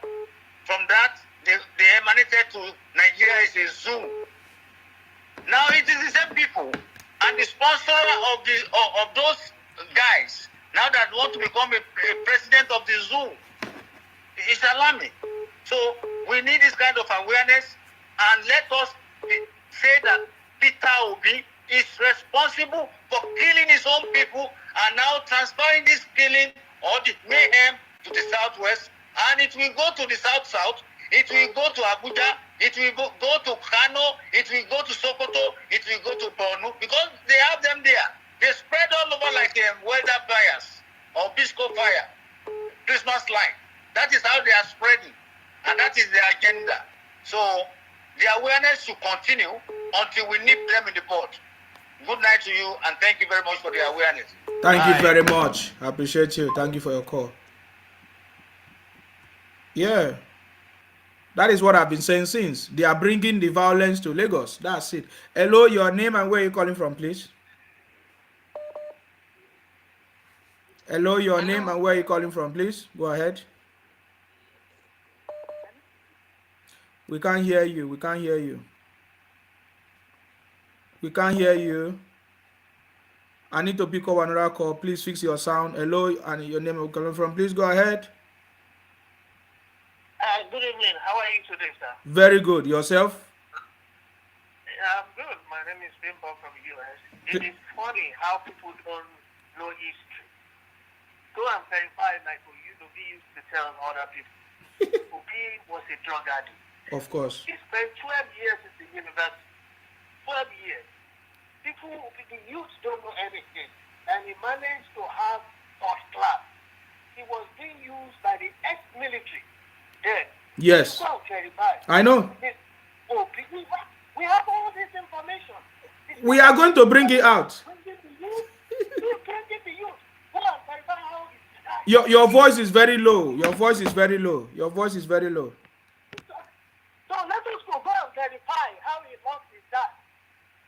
from that, they emanated to Nigeria is a zoo. Now it is the same people, and the sponsor of those guys now that want to become a president of the zoo is alarming. So we need this kind of awareness, and let us say that Peter Obi is responsible for killing his own people and now transferring this killing or the mayhem to the Southwest, and it will go to the South-South, it will go to Abuja, it will go to Kano, it will go to Sokoto, it will go to Borno, because they have them there. They spread all over like weather fires or Bisco fire, Christmas light. That is how they are spreading, and that is their agenda. So the awareness should continue until we nip them in the bud. Good night to you, and thank you very much for the awareness. Thank you very much. I appreciate you. Thank you for your call. Yeah. That is what I've been saying since. They are bringing the violence to Lagos. That's it. Hello, your name and where are you calling from, please? Hello, your name and where are you calling from, please? Go ahead. We can't hear you. We can't hear you. We can't hear you. I need to pick up another call. Please fix your sound. Hello, and your name and where are you calling from, please? Go ahead. Good evening. How are you today, sir? Very good. Yourself? I'm good. name is Bimbo from the US. It is funny how people don't know history. Go and verify, like Obi used to tell other people. Obi was a drug addict. Of course. He spent 12 years in the university. 12 years. The youth don't know anything. And he managed to have first class. He was being used by the ex-military then. Yes. Go and verify. I know. We have all this information. We are going to bring it out. Your voice is very low. Your voice is very low. Your voice is very low. So let us go and verify how he lost his dad.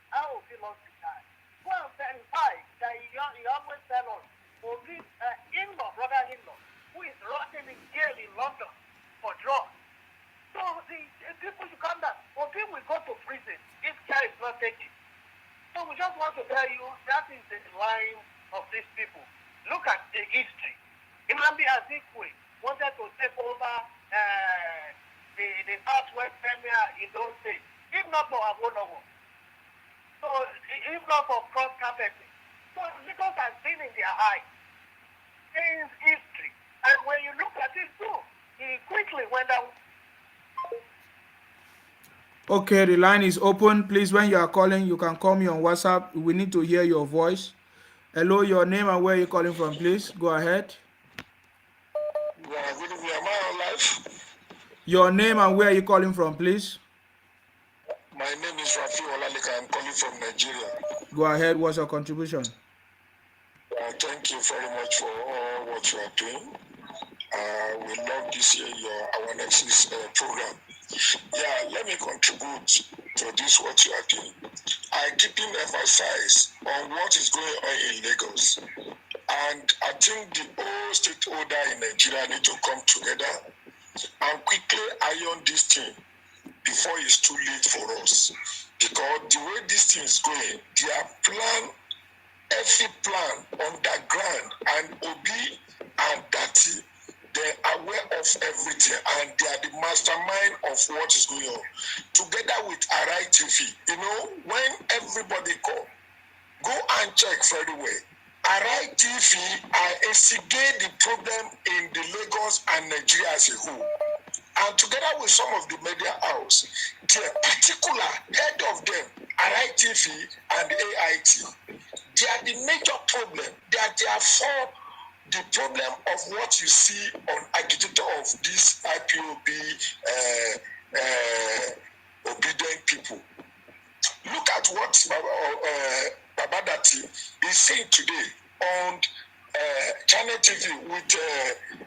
How he lost his dad. Go and verify that he always tell us for this in-law, brother-in-law, who is rotting in jail in London for drugs. So the people should come down. For people will go to prison if care is not taken. So we just want to tell you that is the line of these people. Look at the history. Nnamdi Azikiwe wanted to take over the Southwest Premier in those states, if not for Awolowo. So if not for cross carpeting. So because I've seen in their eyes. There is history. And when you look at it too, he quickly went down. Okay, the line is open. Please, when you are calling, you can call me on WhatsApp. We need to hear your voice. Hello, your name and where you're calling from, please. Go ahead. Yeah, good evening. Am I on live? Your name and where you're calling from, please. My name is Rafi Olalika. I'm calling from Nigeria. Go ahead. What's your contribution? Thank you very much for all what you are doing. We love this year our next program. Yeah, let me contribute to this what you are doing. I keep emphasize on what is going on in Lagos. And I think the whole stakeholder in Nigeria need to come together and quickly iron this thing before it's too late for us. Because the way this thing is going, their plan, every plan underground, and Obi and Dati, they're aware of everything and they are the mastermind of what is going on. Together with Arai TV, when everybody go and check very well. Arai TV instigate the problem in the Lagos and Nigeria as a whole. And together with some of the media house, the particular head of them, Arai TV and AIT, they are the major problem. They are therefore the problem of what you see on agitator of these IPOB obedient people. Look at what Babadati is saying today on Channel TV with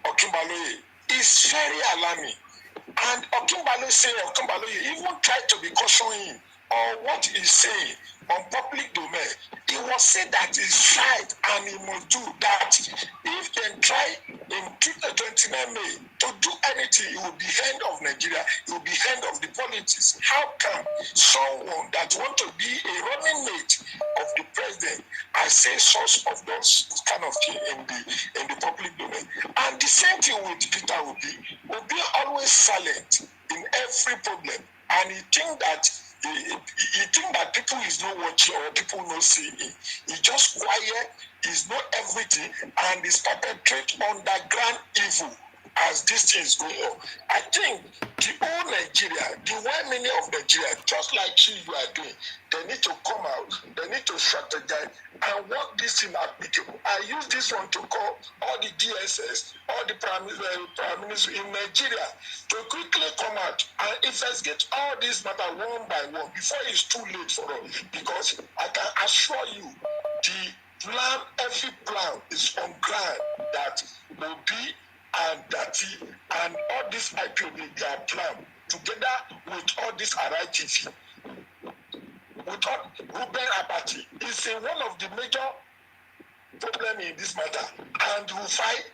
Okimbaloye. It's very alarming. And Okimbaloye even tried to be cautioning him on what he's saying on public domain. He was saying that he's right and he must do that. If they try in 29 May to do anything, it will be hand of Nigeria, it will be hand of the politics. How can someone that want to be a running mate of the president, I say source of those kind of thing in the public domain? And the same thing with Peter Obi always silent in every problem, and he think that people is not watching or people not seeing him. He just quiet, he's not everything, and he's perpetrate underground evil as this thing is going on. I think the whole Nigeria, the 1 million of Nigeria, just like you are doing, they need to come out, they need to strategize and work this thing applicable. I use this one to call all the DSS, all the prime ministers in Nigeria to quickly come out and investigate all this matter one by one before it's too late for us. Because I can assure you, every plan is on ground that will be and Dati and all this IPOB, their plan, together with all this Arai TV, with all Ruben Abati, is one of the major problems in this matter. And we fight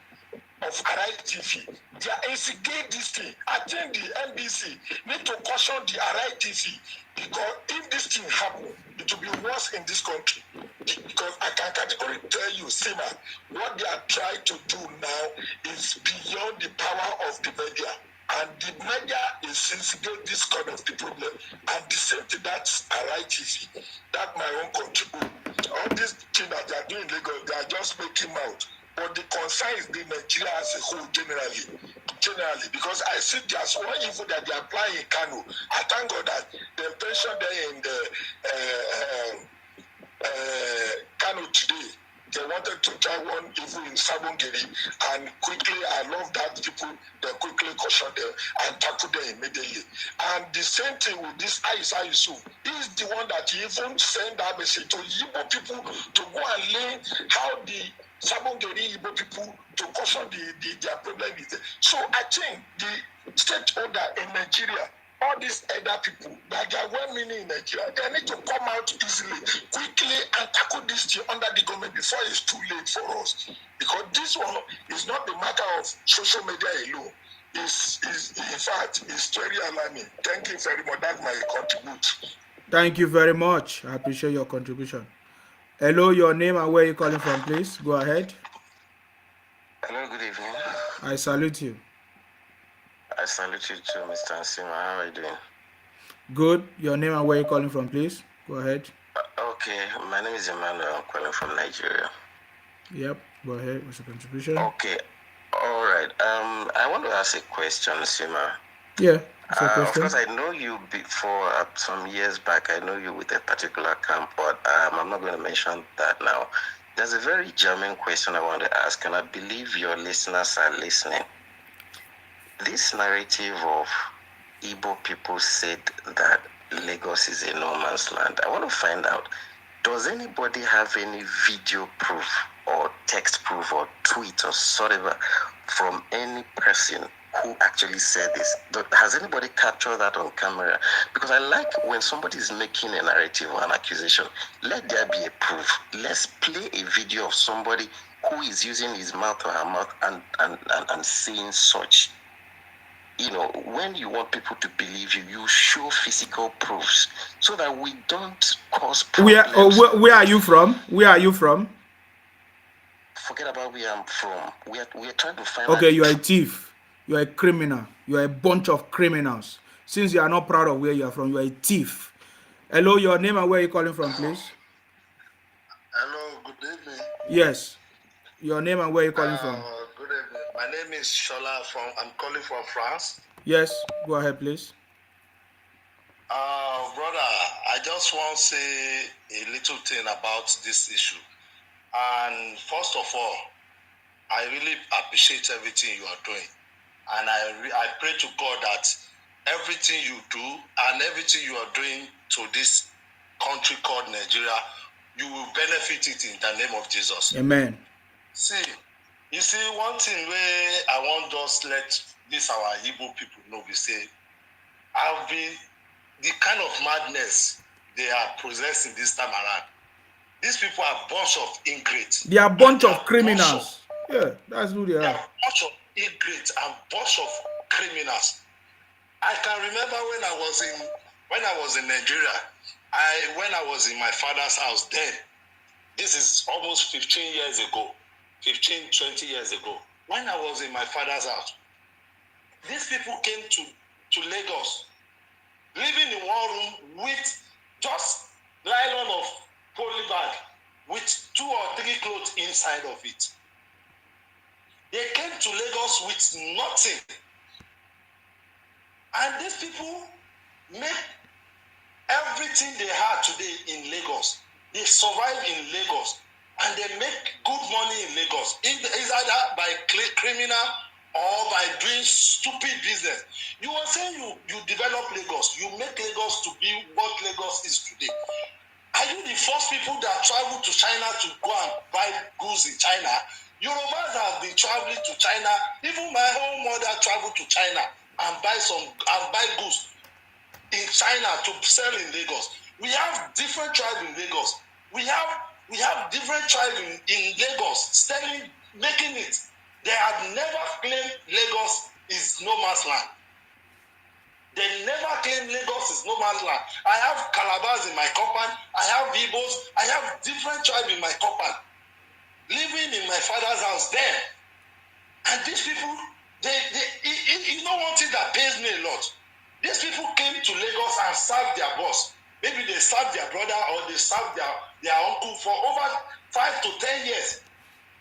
of Arai TV. They instigate this thing. I think the NBC need to caution the Arai TV, because if this thing happens, it will be worse in this country. Because I can categorically tell you, Sima, what they are trying to do now is beyond the power of the media. And the media is instigate this kind of the problem. And the same thing that's RITV, that my own contribute. All these things that they are doing legal, they are just making out. But the concern is the Nigeria as a whole generally, because I see there's one evil that they apply in Kano. I thank God that the pension there in the Kano today, they wanted to try one evil in Sabongeri, and quickly, I love that people, they quickly caution them and tackle them immediately. And the same thing with this Aisha Yusuf. He is the one that even sent that message to Igbo people to go and learn how the Sabongeri Igbo people to caution their problem is there. So I think the stakeholder in Nigeria, all these other people that are well-meaning in Nigeria, they need to come out easily, quickly, and tackle this thing under the government before it's too late for us. Because this one is not the matter of social media alone. Is in fact, it's very alarming. Thank you very much. That's my contribution. Thank you very much. I appreciate your contribution. Hello, your name and where you calling from, please. Go ahead. Hello, good evening. I salute you. I salute you too, Mr. Nsima. How are you doing? Good. Your name and where you calling from, please. Go ahead. Okay, my name is Emmanuel. I'm calling from Nigeria. Yep. Go ahead. What's your contribution? Okay. All right. I want to ask a question, Nsima. Yeah. Of course, I know you before some years back. I know you with a particular camp, but I'm not going to mention that now. There's a very germane question I want to ask, and I believe your listeners are listening. This narrative of Igbo people said that Lagos is a no man's land. I want to find out, does anybody have any video proof or text proof or tweet or whatever from any person who actually said this? Has anybody captured that on camera? Because I like when somebody is making a narrative or an accusation, let there be a proof. Let's play a video of somebody who is using his mouth or her mouth and saying such. You know, when you want people to believe you, you show physical proofs so that we don't cause problems. Where are you from? Where are you from? Forget about where I'm from. We are trying to find out. Okay, you are a thief. You are a criminal. You are a bunch of criminals. Since you are not proud of where you are from, you are a thief. Hello, your name and where are you calling from, please? Hello, good evening. Yes. Your name and where are you calling from? Good evening. My name is Shola I'm calling from France. Yes, go ahead, please. Brother, I just want to say a little thing about this issue. And first of all, I really appreciate everything you are doing. And I pray to God that everything you do and everything you are doing to this country called Nigeria, you will benefit it in the name of Jesus. Amen. See, you see, one thing where I want just let this our Igbo people know, we say, the kind of madness they are possessing this time around. These people are a bunch of ingrates. They are a bunch of criminals. Yeah, that's who they are. They are a bunch of ingrates and bunch of criminals. I can remember when I was in Nigeria, when I was in my father's house then, this is almost 15 years ago. 15, 20 years ago, when I was in my father's house, these people came to Lagos, living in one room with just nylon of poly bag with 2 or 3 clothes inside of it. They came to Lagos with nothing. And these people make everything they had today in Lagos. They survive in Lagos. And they make good money in Lagos. It's either by criminal or by doing stupid business. You are saying you develop Lagos. You make Lagos to be what Lagos is today. Are you the first people that travel to China to go and buy goods in China? Yorubas have been traveling to China. Even my own mother traveled to China and buy goods in China to sell in Lagos. We have different tribes in Lagos. We have different tribes in Lagos making it. They have never claimed Lagos is no man's land. They never claimed Lagos is no man's land. I have Calabars in my compound. I have Igbos. I have different tribes in my compound. Living in my father's house there. And these people, You know one thing that pains me a lot? These people came to Lagos and served their boss. Maybe they served their brother or they served their uncle for over 5 to 10 years.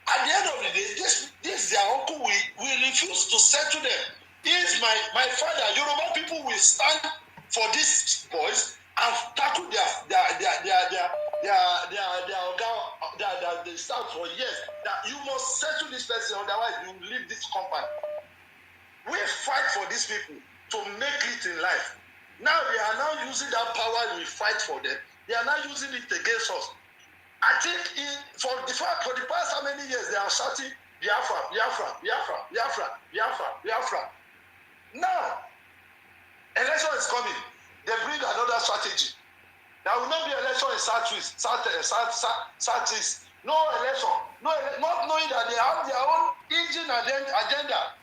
At the end of the day, this their uncle will refuse to settle them. If my father, Yoruba people will stand for these boys and tackle their they stand for years. That you must settle this person, otherwise you will leave this company. We fight for these people to make it in life. Now they are now using that power we fight for them. They are now using it against us. I think for the past how many years they are shouting Biafra, Biafra, Biafra, Biafra, Biafra, Biafra. Now, election is coming. They bring another strategy. There will not be election in Southeast. No election. Not knowing that they have their own engine agenda.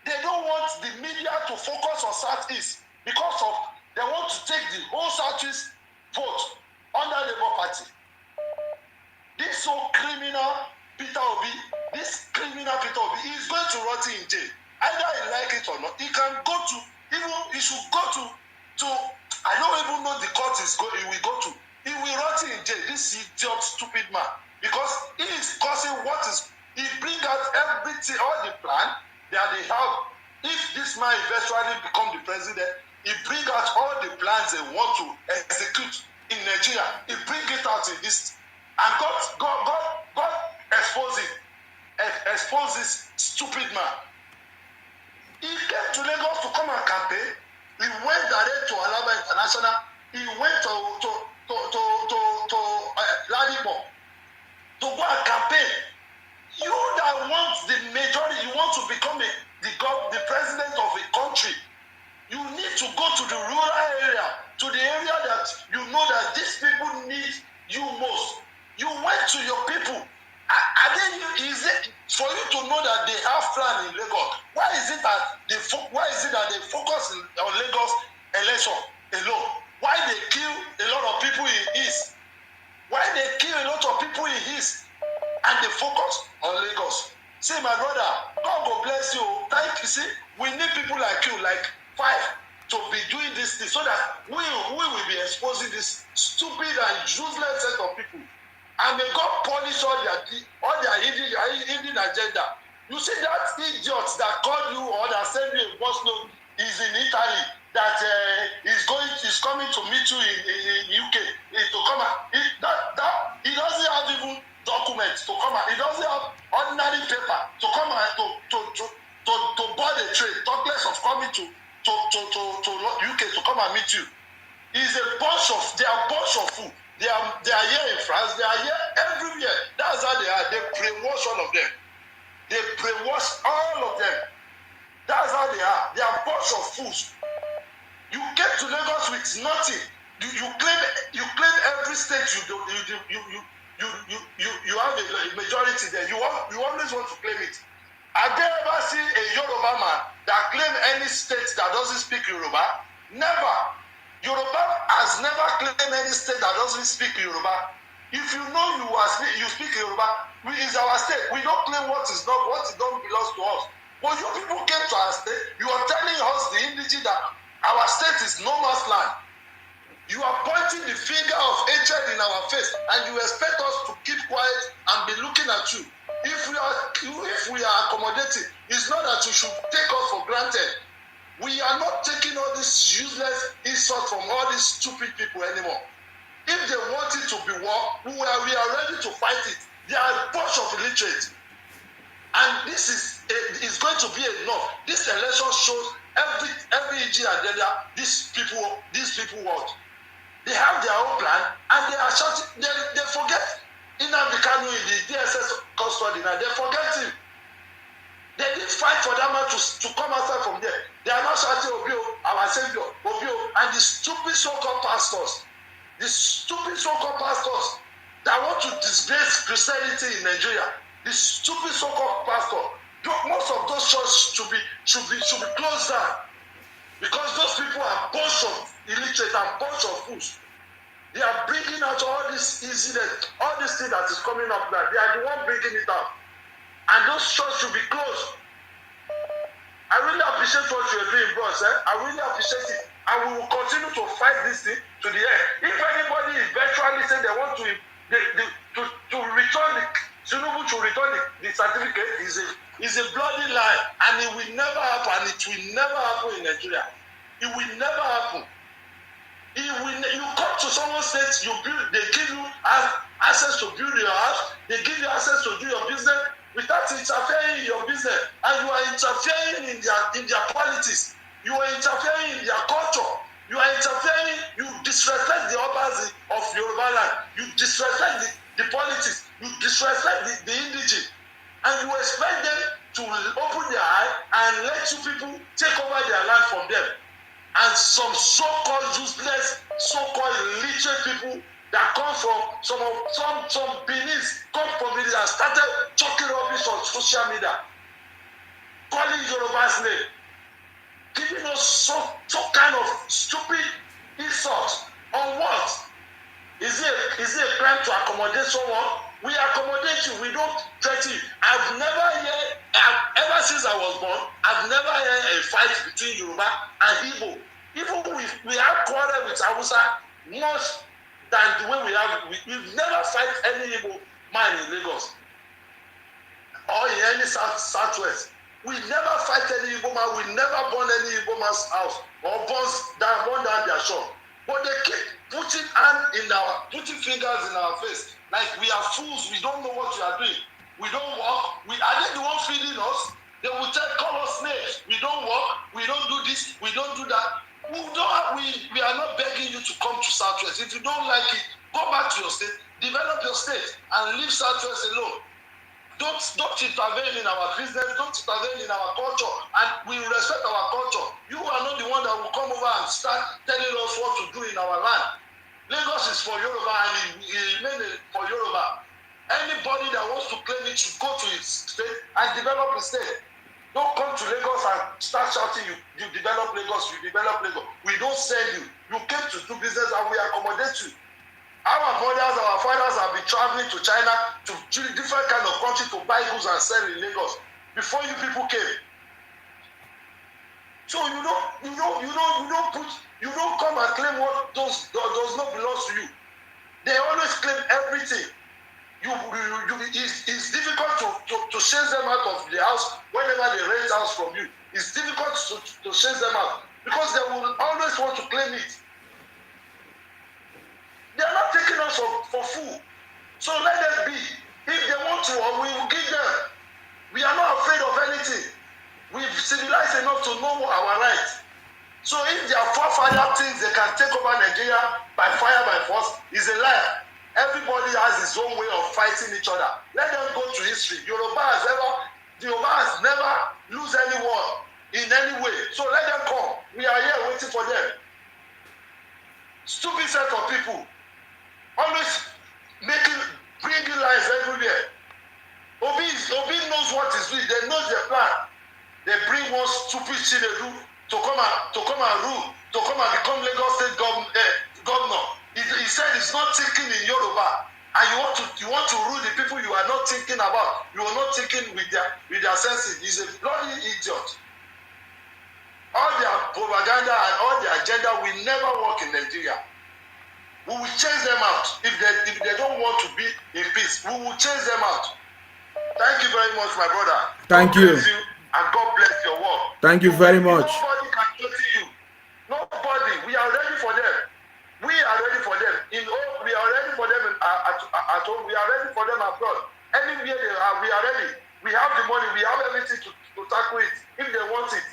They don't want the media to focus on Southeast because of they want to take the whole Southeast vote under Labour Party. This so criminal Peter Obi is going to rot in jail. Either he like it or not, he can go to, he should go to I don't even know the court he will go to. He will rot in jail, this idiot, stupid man. Because he is causing he bring out everything, all the plan that they have. If this man eventually become the president, he bring out all the plans they want to execute in Nigeria. He bring it out in this, and God expose this stupid man. He came to Lagos to come and campaign. He went direct to Alaba International. He went to Ladipo to go and campaign. You that want the majority, you want to become the president of a country, you need to go to the rural area, to the area that you know that these people need you most. You went to your people. Is it for you to know that they have plan in Lagos? Why is it that they focus on Lagos election alone? Why they kill a lot of people in East? Why they kill a lot of people in East and they focus on Lagos? See, my brother, God will bless you. Thank you. See, we need people like you, like 5, to be doing this thing so that we will be exposing this stupid and useless set of people. And may God punish all their hidden agenda. You see that idiot that called you or that sent you a voice note is in Italy, that is coming to meet you in UK to come out. He doesn't have even documents to come out. He doesn't have ordinary paper to come out to board a train. Talk less of coming to UK to come and meet you. They are a bunch of fools. They are here in France. They are here everywhere. That's how they are. They brainwash all of them. They brainwash all of them. That's how they are. They are a bunch of fools. You came to Lagos with nothing. You claim every state you have a majority there. You always want to claim it. Have they ever seen a Yoruba man that claim any state that doesn't speak Yoruba? Never. Yoruba has never claimed any state that doesn't speak Yoruba. If you know you speak Yoruba, it's our state. We don't claim what don't belong to us. But you people came to our state, you are telling us, the indigenous, that our state is no man's land. You are pointing the finger of hatred in our face, and you expect us to keep quiet and be looking at you. If we are accommodating, it's not that you should take us for granted. We are not taking all this useless insult from all these stupid people anymore. If they want it to be war, we are ready to fight it. They are a bunch of illiterates. And this is going to be enough. This election shows every agenda these people want. They have their own plan and they are shouting. They forget Nnamdi Kanu in the DSS custody now. They forget him. They didn't fight for that man to come outside from there. They are not shouting Obio, our savior, Obio, and the stupid so-called pastors that want to disgrace Christianity in Nigeria. The stupid so-called pastor. Most of those churches should be closed down because those people are a bunch of illiterate and a bunch of fools. They are bringing out all this incident, all this thing that is coming up now. They are the one bringing it out. And those churches should be closed. I really appreciate what you're doing, bros. I really appreciate it. And we will continue to fight this thing to the end. If anybody eventually say they want to return the Tinubu to return the certificate, is a bloody lie, and it will never happen. It will never happen in Nigeria. It will never happen. You come to someone's state, you build, they give you access to build your house, they give you access to do your business without interfering in your business, and you are interfering in their politics, you are interfering in their culture, you are interfering, you disrespect the Obas of Yoruba land, you disrespect the politics, you disrespect the indigene, and you expect them to open their eye and let you people take over their land from them. And some so-called useless, so-called illiterate people that come from some Benin, come from Benin and started talking rubbish on social media, calling Yoruba's name, giving us some kind of stupid insult. On what? Is it a crime to accommodate someone? We accommodate you. We don't threaten you. Ever since I was born, I've never heard a fight between Yoruba and Igbo. Even we have quarrel with Hausa much than the way we've never fight any Igbo man in Lagos or in any southwest. We never fight any Igbo man. We never burn any Igbo man's house or burn down their shop. But they keep putting fingers in our face like we are fools. We don't know what we are doing. We don't walk. Are they the one feeding us? They will call us names. We don't walk. We don't do this. We don't do that. We are not begging you to come to Southwest. If you don't like it, go back to your state, develop your state, and leave Southwest alone. Don't intervene in our business. Don't intervene in our culture. And we respect our culture. You are not the one that will come over and start telling us what to do in our land. Lagos is for Yoruba, and it remains for Yoruba. Anybody that wants to claim it should go to its state and develop a state. Don't come to Lagos and start shouting, you develop Lagos, you develop Lagos. We don't send you. You came to do business and we accommodate you. Our mothers, our fathers have been traveling to China, to different kind of countries to buy goods and sell in Lagos before you people came. So you don't come and claim what does not belong to you. They always claim everything. It's difficult to chase them out of the house whenever they rent house from you. It's difficult to chase them out because they will always want to claim it. They are not taking us for fool. So let them be. If they want to, we will give them. We are not afraid of anything. We've civilized enough to know our rights. So if their forefather thinks they can take over Nigeria by fire, by force, is a lie. Everybody has his own way of fighting each other. Let them go to history. Yoruba has never lose any war in any way. So let them come. We are here waiting for them. Stupid set of people. Always bringing lies everywhere. Obi knows what is doing. They know their plan. They bring one stupid Chinedu to come and rule, to come and become Lagos State governor. He said he's not thinking in Yoruba, and you want to rule the people you are not thinking about. You are not thinking with their senses. He's a bloody idiot. All their propaganda and all their agenda will never work in Nigeria. We will chase them out. If they don't want to be in peace, we will chase them out. Thank you very much, my brother. Thank you. And God bless your work. Thank you very much. Nobody can threaten you. Nobody. We are ready for them. We are ready for them. We are ready for them at home. We are ready for them abroad. Anywhere they are, we are ready. We have the money. We have everything to tackle it if they want it.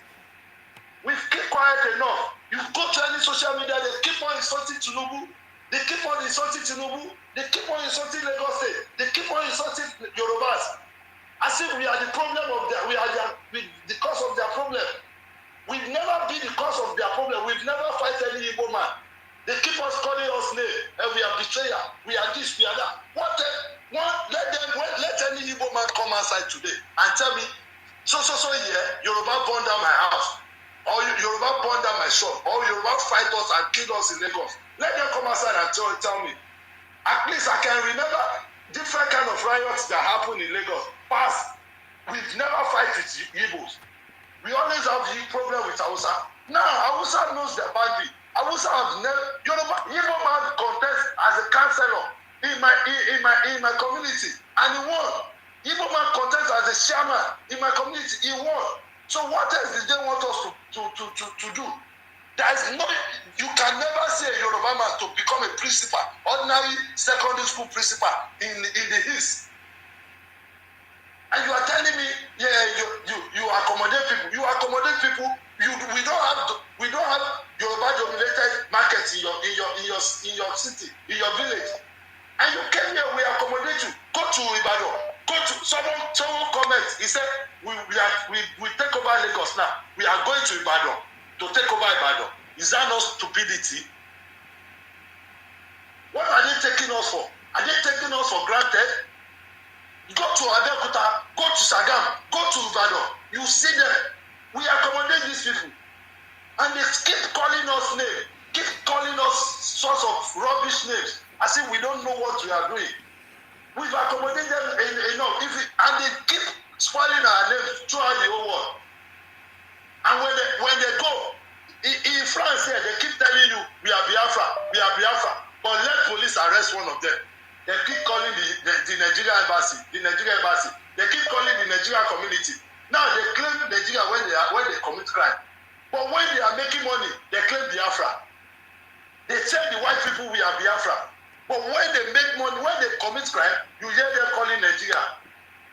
We've kept quiet enough. You go to any social media, they keep on insulting Tinubu. They keep on insulting Tinubu. They keep on insulting Lagos State. They keep on insulting Yorubas. As if we are the problem of the cause of their problem. We've never been the cause of their problem. We've never fight any Igbo man. They keep us calling us name, and we are betrayer. We are this, we are that. Let any Igbo man come outside today and tell me, so Yoruba burn down my house, or Yoruba burn down my shop, or Yoruba fight us and kill us in Lagos. Let them come outside and tell me. At least I can remember different kind of riots that happen in Lagos. Past, we've never fight with Igbos. We always have the problem with Hausa. Now, Hausa knows their boundary. Hausa have never, Igbo man contest as a councillor in my community, and he won. Igbo man contest as a chairman in my community, he won. So what else did they want us to do? There is no, you can never see a Yoruba man to become a principal, ordinary secondary school principal in the East. And you are telling me, yeah, you accommodate people. You accommodate people. We don't have Yoruba dominated markets in your city, in your village. And you came here, we accommodate you. Go to Ibadan. Go to someone comment. He said we take over Lagos now. We are going to Ibadan to take over Ibadan. Is that not stupidity? What are they taking us for? Are they taking us for granted? Go to Abeokuta, go to Sagam, go to Ibadan. You see them. We accommodate these people. And they keep calling us names, keep calling us sorts of rubbish names, as if we don't know what we are doing. We've accommodated them enough. And they keep spoiling our names throughout the whole world. And when they go, in France here, they keep telling you, we are Biafra. But let police arrest one of them. They keep calling the Nigerian embassy. They keep calling the Nigerian community. Now they claim Nigeria when they commit crime. But when they are making money, they claim Biafra. They tell the white people we are Biafra. But when they make money, when they commit crime, you hear them calling Nigeria.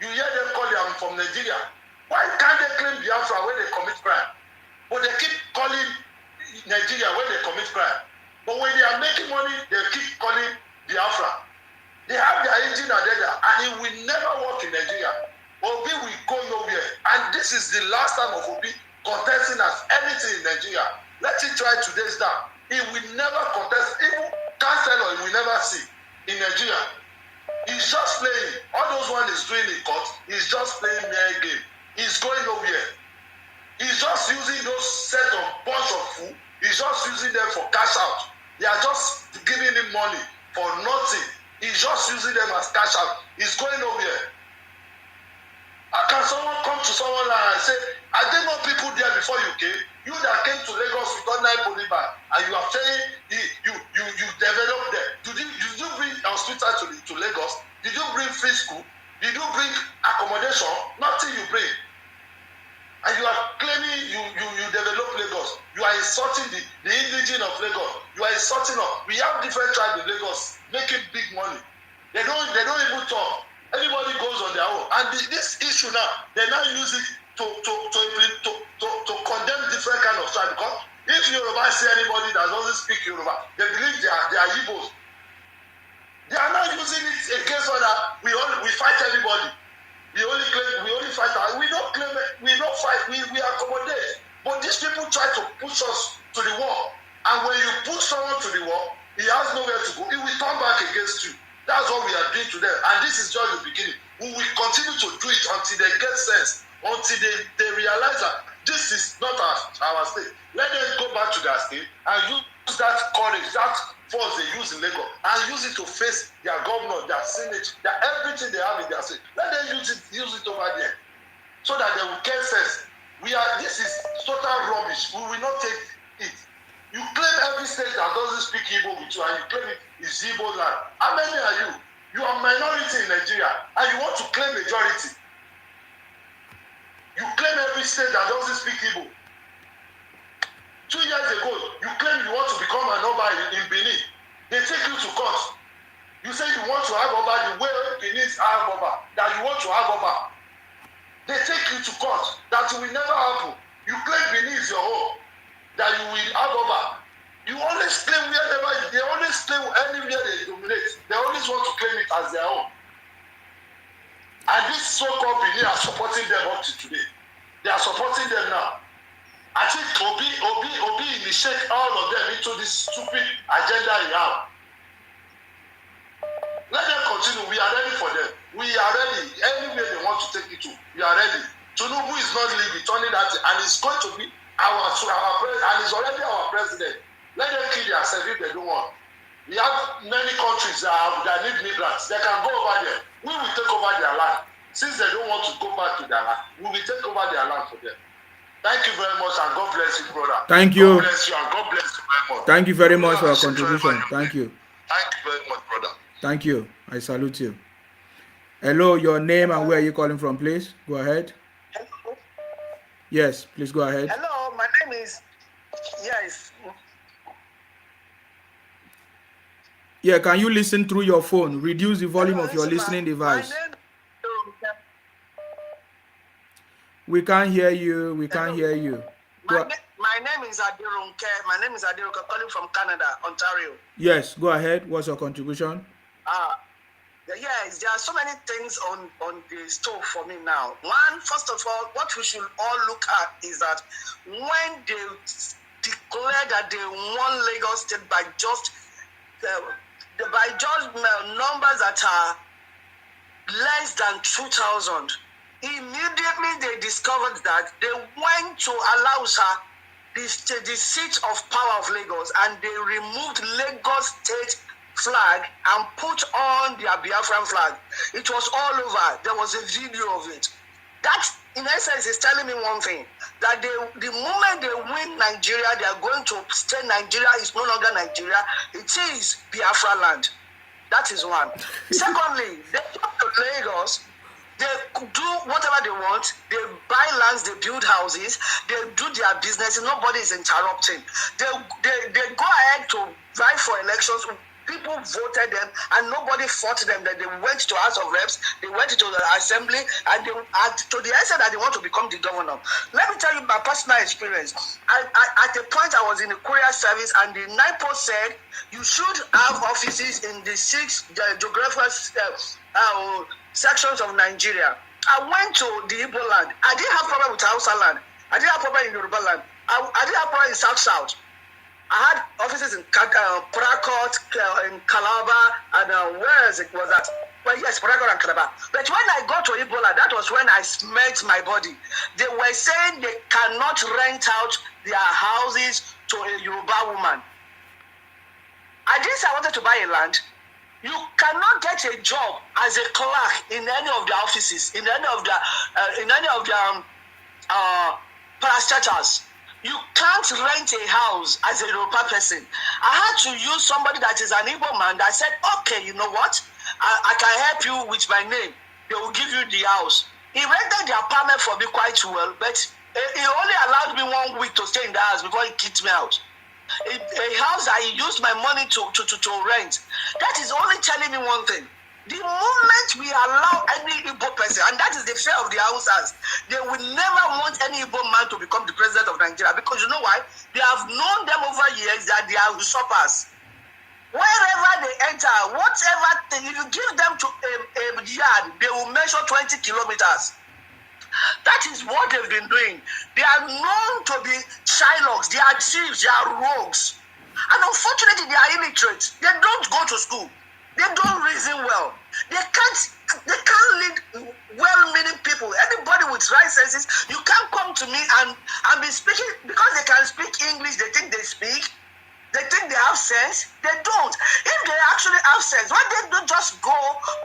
You hear them calling I'm from Nigeria. Why can't they claim Biafra when they commit crime? But they keep calling Nigeria when they commit crime. But when they are making money, they keep calling Biafra. They have their engine agenda, and it will never work in Nigeria. Obi will go nowhere. And this is the last time of Obi contesting as anything in Nigeria. Let him try today's down. He will never contest. Even councillor, he will never see in Nigeria. He's just playing. All those one is doing in court. He's just playing mere game. He's going nowhere. He's just using those set of bunch of food. He's just using them for cash out. They are just giving him money for nothing. He's just using them as cash out. He's going nowhere. Can someone come to someone and say, are there no people there before you came? You that came to Lagos with ordinary polyban, and you are saying you developed there. Did you bring hospital to Lagos? Did you bring free school? Did you bring accommodation? Nothing you bring. And you are claiming you develop Lagos. You are insulting the indigene of Lagos. You are insulting us. We have different tribes in Lagos making big money. They don't even talk. Everybody goes on their own. And this issue now, they now use it to condemn different kind of tribe. Because if Yoruba see anybody that doesn't speak Yoruba, they believe they are Igbos. They are not using it against other. We fight everybody. We only fight. We don't claim it. We don't fight. We accommodate. But these people try to push us to the wall. And when you push someone to the wall, he has nowhere to go. He will turn back against you. That's what we are doing to them. And this is just the beginning. We will continue to do it until they get sense, until they realize that this is not our state. Let them go back to their state and use that courage, that force they use in Lagos, and use it to face their governor, their senate, everything they have in their state. Let them use it over there so that they will get sense. This is total rubbish. We will not take it. You claim every state that doesn't speak Igbo with you, and you claim it is Igbo land. How many are you? You are minority in Nigeria, and you want to claim majority. You claim every state that doesn't speak Igbo. 2 years ago, you claim you want to become an Oba in Benin. They take you to court. You say you want to have Oba the way Benin's have Oba, that you want to have Oba. They take you to court. That will never happen. You claim Benin is your home, that you will have Oba. You always claim wherever, they always claim anywhere they dominate. They always want to claim it as their own. And this so-called Benin are supporting them up to today. They are supporting them now. I think Obi initiate all of them into this stupid agenda he have. Let them continue. We are ready for them. We are ready. Anywhere they want to take it to, we are ready. Tinubu is not leaving, turning that, and it's going to be our president, and he's already our president. Let them kill themselves if they don't want. We have many countries that need migrants. They can go over there. We will take over their land. Since they don't want to go back to their land, we will take over their land for them. Thank you very much, and God bless you, brother. Thank you. God bless you, and God bless you very much. Thank you very much for your contribution. Thank you. Thank you very much, brother. Thank you. I salute you. Hello, your name and where are you calling from, please? Go ahead. Hello. Yes, please go ahead. Hello, my name is. Yes. Yeah, can you listen through your phone? Reduce the volume of your listening device. We can't hear you. We can't hear you. My name is Adirunke. My name is Adirunke, calling from Canada, Ontario. Yes, go ahead. What's your contribution? Yes, there are so many things on the stove for me now. One, first of all, what we should all look at is that when they declare that they won Lagos State by just numbers that are less than 2,000, immediately they discovered that they went to Alausa, the seat of power of Lagos, and they removed Lagos State flag and put on their Biafran flag. It was all over. There was a video of it. That, in essence, is telling me one thing, that the moment they win Nigeria, they are going to say Nigeria is no longer Nigeria. It is Biafra land. That is one. Secondly, they come to Lagos, they do whatever they want. They buy lands, they build houses, they do their business. Nobody is interrupting. They go ahead to vie for elections. People voted them, and nobody fought them. That they went to House of Reps, they went to the Assembly, and to the extent that they want to become the governor. Let me tell you my personal experience. At a point, I was in the courier service, and the NIPO said you should have offices in the 6 geographical sections of Nigeria. I went to the Igbo land. I didn't have problem with Hausa land. I didn't have problem in Yoruba land. I didn't have problem in South. I had offices in Prakot, in Calabar, and where is it was that? Well, yes, Prakot and Calabar. But when I got to Ebola, that was when I smelt my body. They were saying they cannot rent out their houses to a Yoruba woman. I didn't say I wanted to buy a land. You cannot get a job as a clerk in any of the offices, in any of the parastatals. You can't rent a house as a Yoruba person. I had to use somebody that is an Igbo man that said, okay, you know what? I can help you with my name. They will give you the house. He rented the apartment for me quite well, but he only allowed me 1 week to stay in the house before he kicked me out. A house that he used my money to rent. That is only telling me one thing. The moment we allow any Igbo person, and that is the fear of the Hausas, they will never want any Igbo man to become the president of Nigeria, because you know why? They have known them over years that they are usurpers. Wherever they enter, whatever thing, if you give them to a yard, they will measure 20 kilometers. That is what they've been doing. They are known to be Shylocks, they are thieves, they are rogues. And unfortunately, they are illiterate. They don't go to school. They don't reason well. They can't lead well-meaning people. Anybody with right senses, you can't come to me and be speaking, because they can speak English, they think they speak. They think they have sense. They don't. If they actually have sense, why they don't just go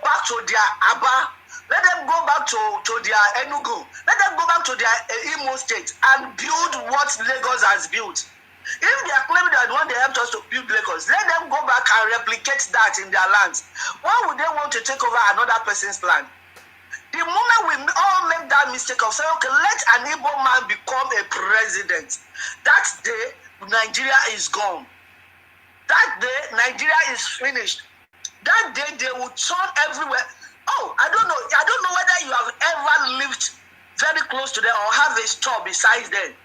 back to their Aba? Let them go back to their Enugu. Let them go back to their Imo State and build what Lagos has built. If they are claiming that one they helped us to build Lagos, let them go back and replicate that in their lands. Why would they want to take over another person's land? The moment we all make that mistake of saying, okay, let an Igbo man become a president, that day, Nigeria is gone. That day, Nigeria is finished. That day, they will turn everywhere. Oh, I don't know whether you have ever lived very close to them or have a store besides them.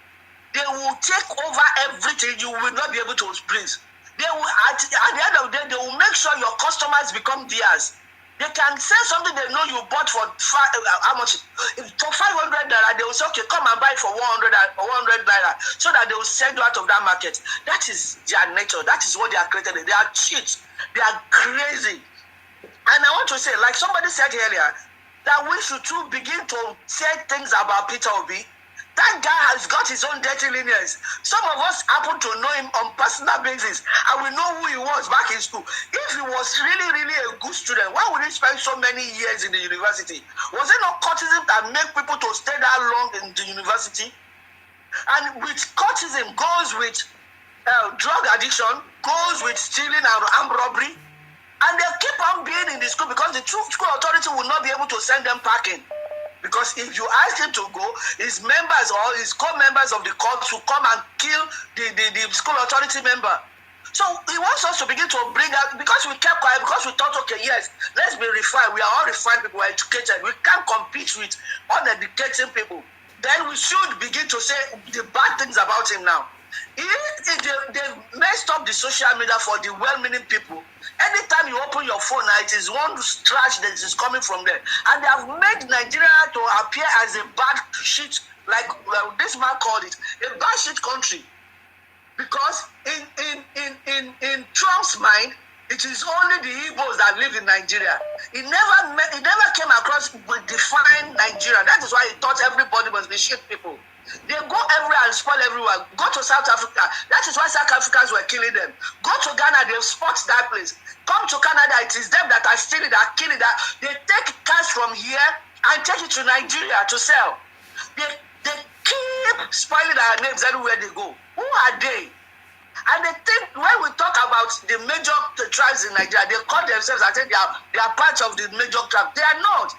They will take over everything. You will not be able to breathe. They will, at the end of the day, they will make sure your customers become theirs. They can say something they know you bought for how much? For 500 naira, they will say, okay, come and buy for 100 naira, so that they will send you out of that market. That is their nature. That is what they are created. They are cheats. They are crazy. And I want to say, like somebody said earlier, that we should too begin to say things about Peter Obi. That guy has got his own dirty lineage. Some of us happen to know him on personal basis, and we know who he was back in school. If he was really, really a good student, why would he spend so many years in the university? Was it not cultism that made people to stay that long in the university? And with cultism goes with drug addiction, goes with stealing and armed robbery. And they keep on being in the school because the school authority will not be able to send them packing. Because if you ask him to go, his members or his co-members of the court will come and kill the school authority member. So he wants us to begin to bring out, because we kept quiet, because we thought, okay, yes, let's be refined. We are all refined people, we are educated. We can't compete with uneducated people. Then we should begin to say the bad things about him now. If they messed up the social media for the well-meaning people. Anytime you open your phone now, it is one trash that is coming from there. And they have made Nigeria to appear as a bad shit, like this man called it, a bad shit country. Because in Trump's mind, it is only the Igbos that live in Nigeria. He never came across with define Nigeria. That is why he thought everybody must be shit people. They go everywhere and spoil everywhere. Go to South Africa. That is why South Africans were killing them. Go to Ghana, they spot that place. Come to Canada, it is them that are stealing, that are killing that. They take cash from here and take it to Nigeria to sell. They keep spoiling our names everywhere they go. Who are they? And they think when we talk about the major tribes in Nigeria, they call themselves, I think they are part of the major tribe. They are not.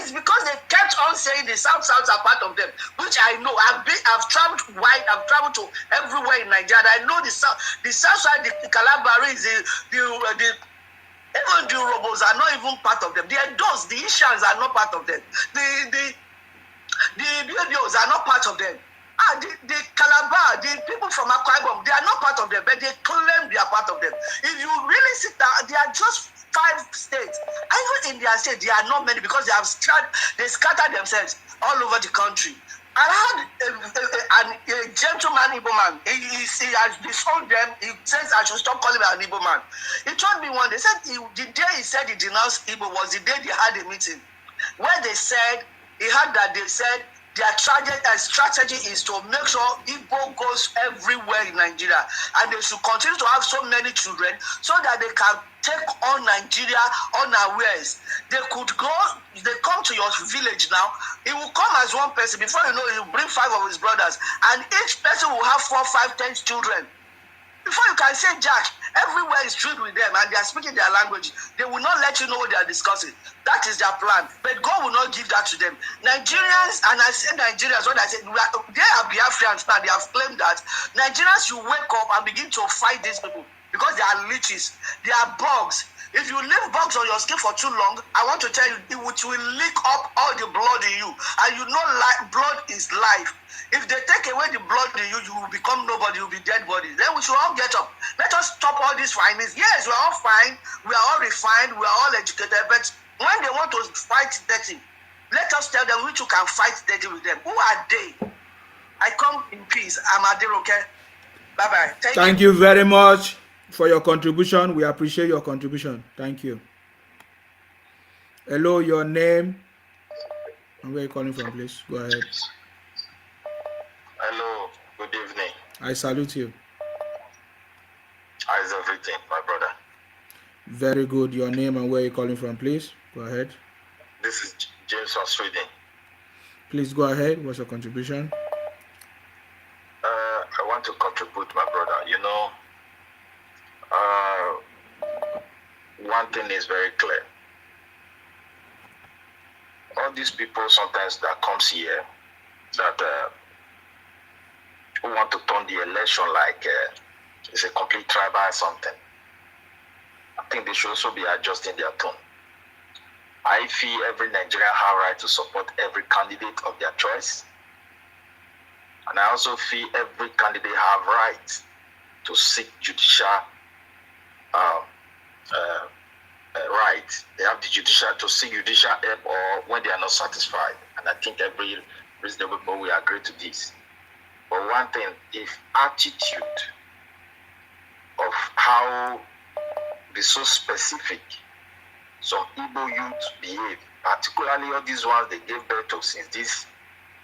It's because they kept on saying the South are part of them, which I know. I've traveled wide. I've traveled to everywhere in Nigeria. I know the South side, the Calabaris, even the Robos are not even part of them. The Edos, the Ishans are not part of them. The Biodios are not part of them. The Calabar, the people from Akwa Ibom, they are not part of them, but they claim they are part of them. If you really sit down, they are just 5 states. Even in their state, they are not many because they scattered themselves all over the country. I had a gentleman Igbo man. He has disowned them. He says I should stop calling him an Igbo man. He told me one day, the day he said he denounced Igbo was the day they had a meeting where they said, they said their strategy is to make sure Igbo goes everywhere in Nigeria, and they should continue to have so many children so that they can take on Nigeria unawares. They come to your village now. He will come as one person. Before you know, he will bring 5 of his brothers, and each person will have 4, 5, 10 children. Before you can say Jack, everywhere is filled with them and they are speaking their language. They will not let you know what they are discussing. That is their plan. But God will not give that to them. Nigerians, and I say Nigerians, what I said, they are Biafrans now. They have claimed that Nigerians should wake up and begin to fight these people because they are leeches. They are bugs. If you leave bugs on your skin for too long, I want to tell you, it will lick up all the blood in you. And you know blood is life. If they take away the blood in you, you will become nobody, you will be dead body. Then we should all get up. Let us stop all these findings. Yes, we are all fine, we are all refined, we are all educated, but when they want to fight dirty, let us tell them which you can fight dirty with them. Who are they? I come in peace. I'm Adiroke. Bye-bye. Thank you very much for your contribution. We appreciate your contribution. Thank you. Hello, your name and where are you calling from, please? Go ahead. Hello, good evening. I salute you. How is everything, my brother? Very good. Your name and where are you calling from, please? Go ahead. This is James from Sweden. Please go ahead. What's your contribution? I want to contribute, my brother. You know, one thing is very clear. All these people sometimes that comes here that who want to turn the election like it's a complete tribal or something. I think they should also be adjusting their tone. I feel every Nigerian have right to support every candidate of their choice. And I also feel every candidate have right to seek judicial right. They have the judicial to seek judicial help or when they are not satisfied. And I think every reasonable people will agree to this. But one thing, if attitude of how be so specific some Igbo youth behave, particularly all these ones they gave birth to since this,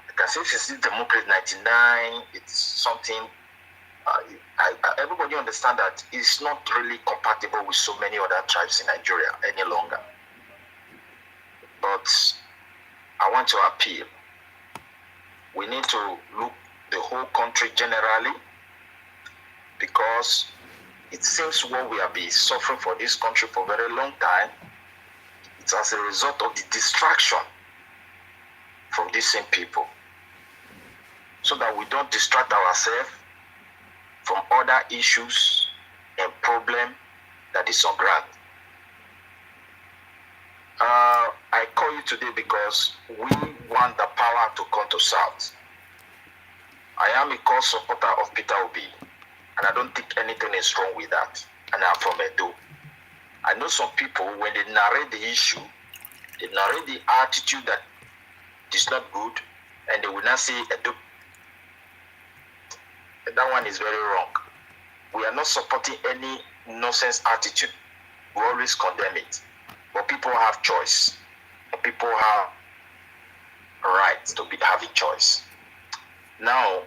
I can say since this democracy 99, it's something, everybody understand that it's not really compatible with so many other tribes in Nigeria any longer. But I want to appeal. We need to look the whole country generally, because it seems what we have been suffering for this country for a very long time, it's as a result of the distraction from these same people, so that we don't distract ourselves from other issues and problem that is on ground. I call you today because we want the power to come to South. I am a core supporter of Peter Obi, and I don't think anything is wrong with that. And I'm from Edo. I know some people, when they narrate the issue, they narrate the attitude that is not good, and they will not say Edo. That one is very wrong. We are not supporting any nonsense attitude. We always condemn it. But people have choice. And people have right to be having choice. Now,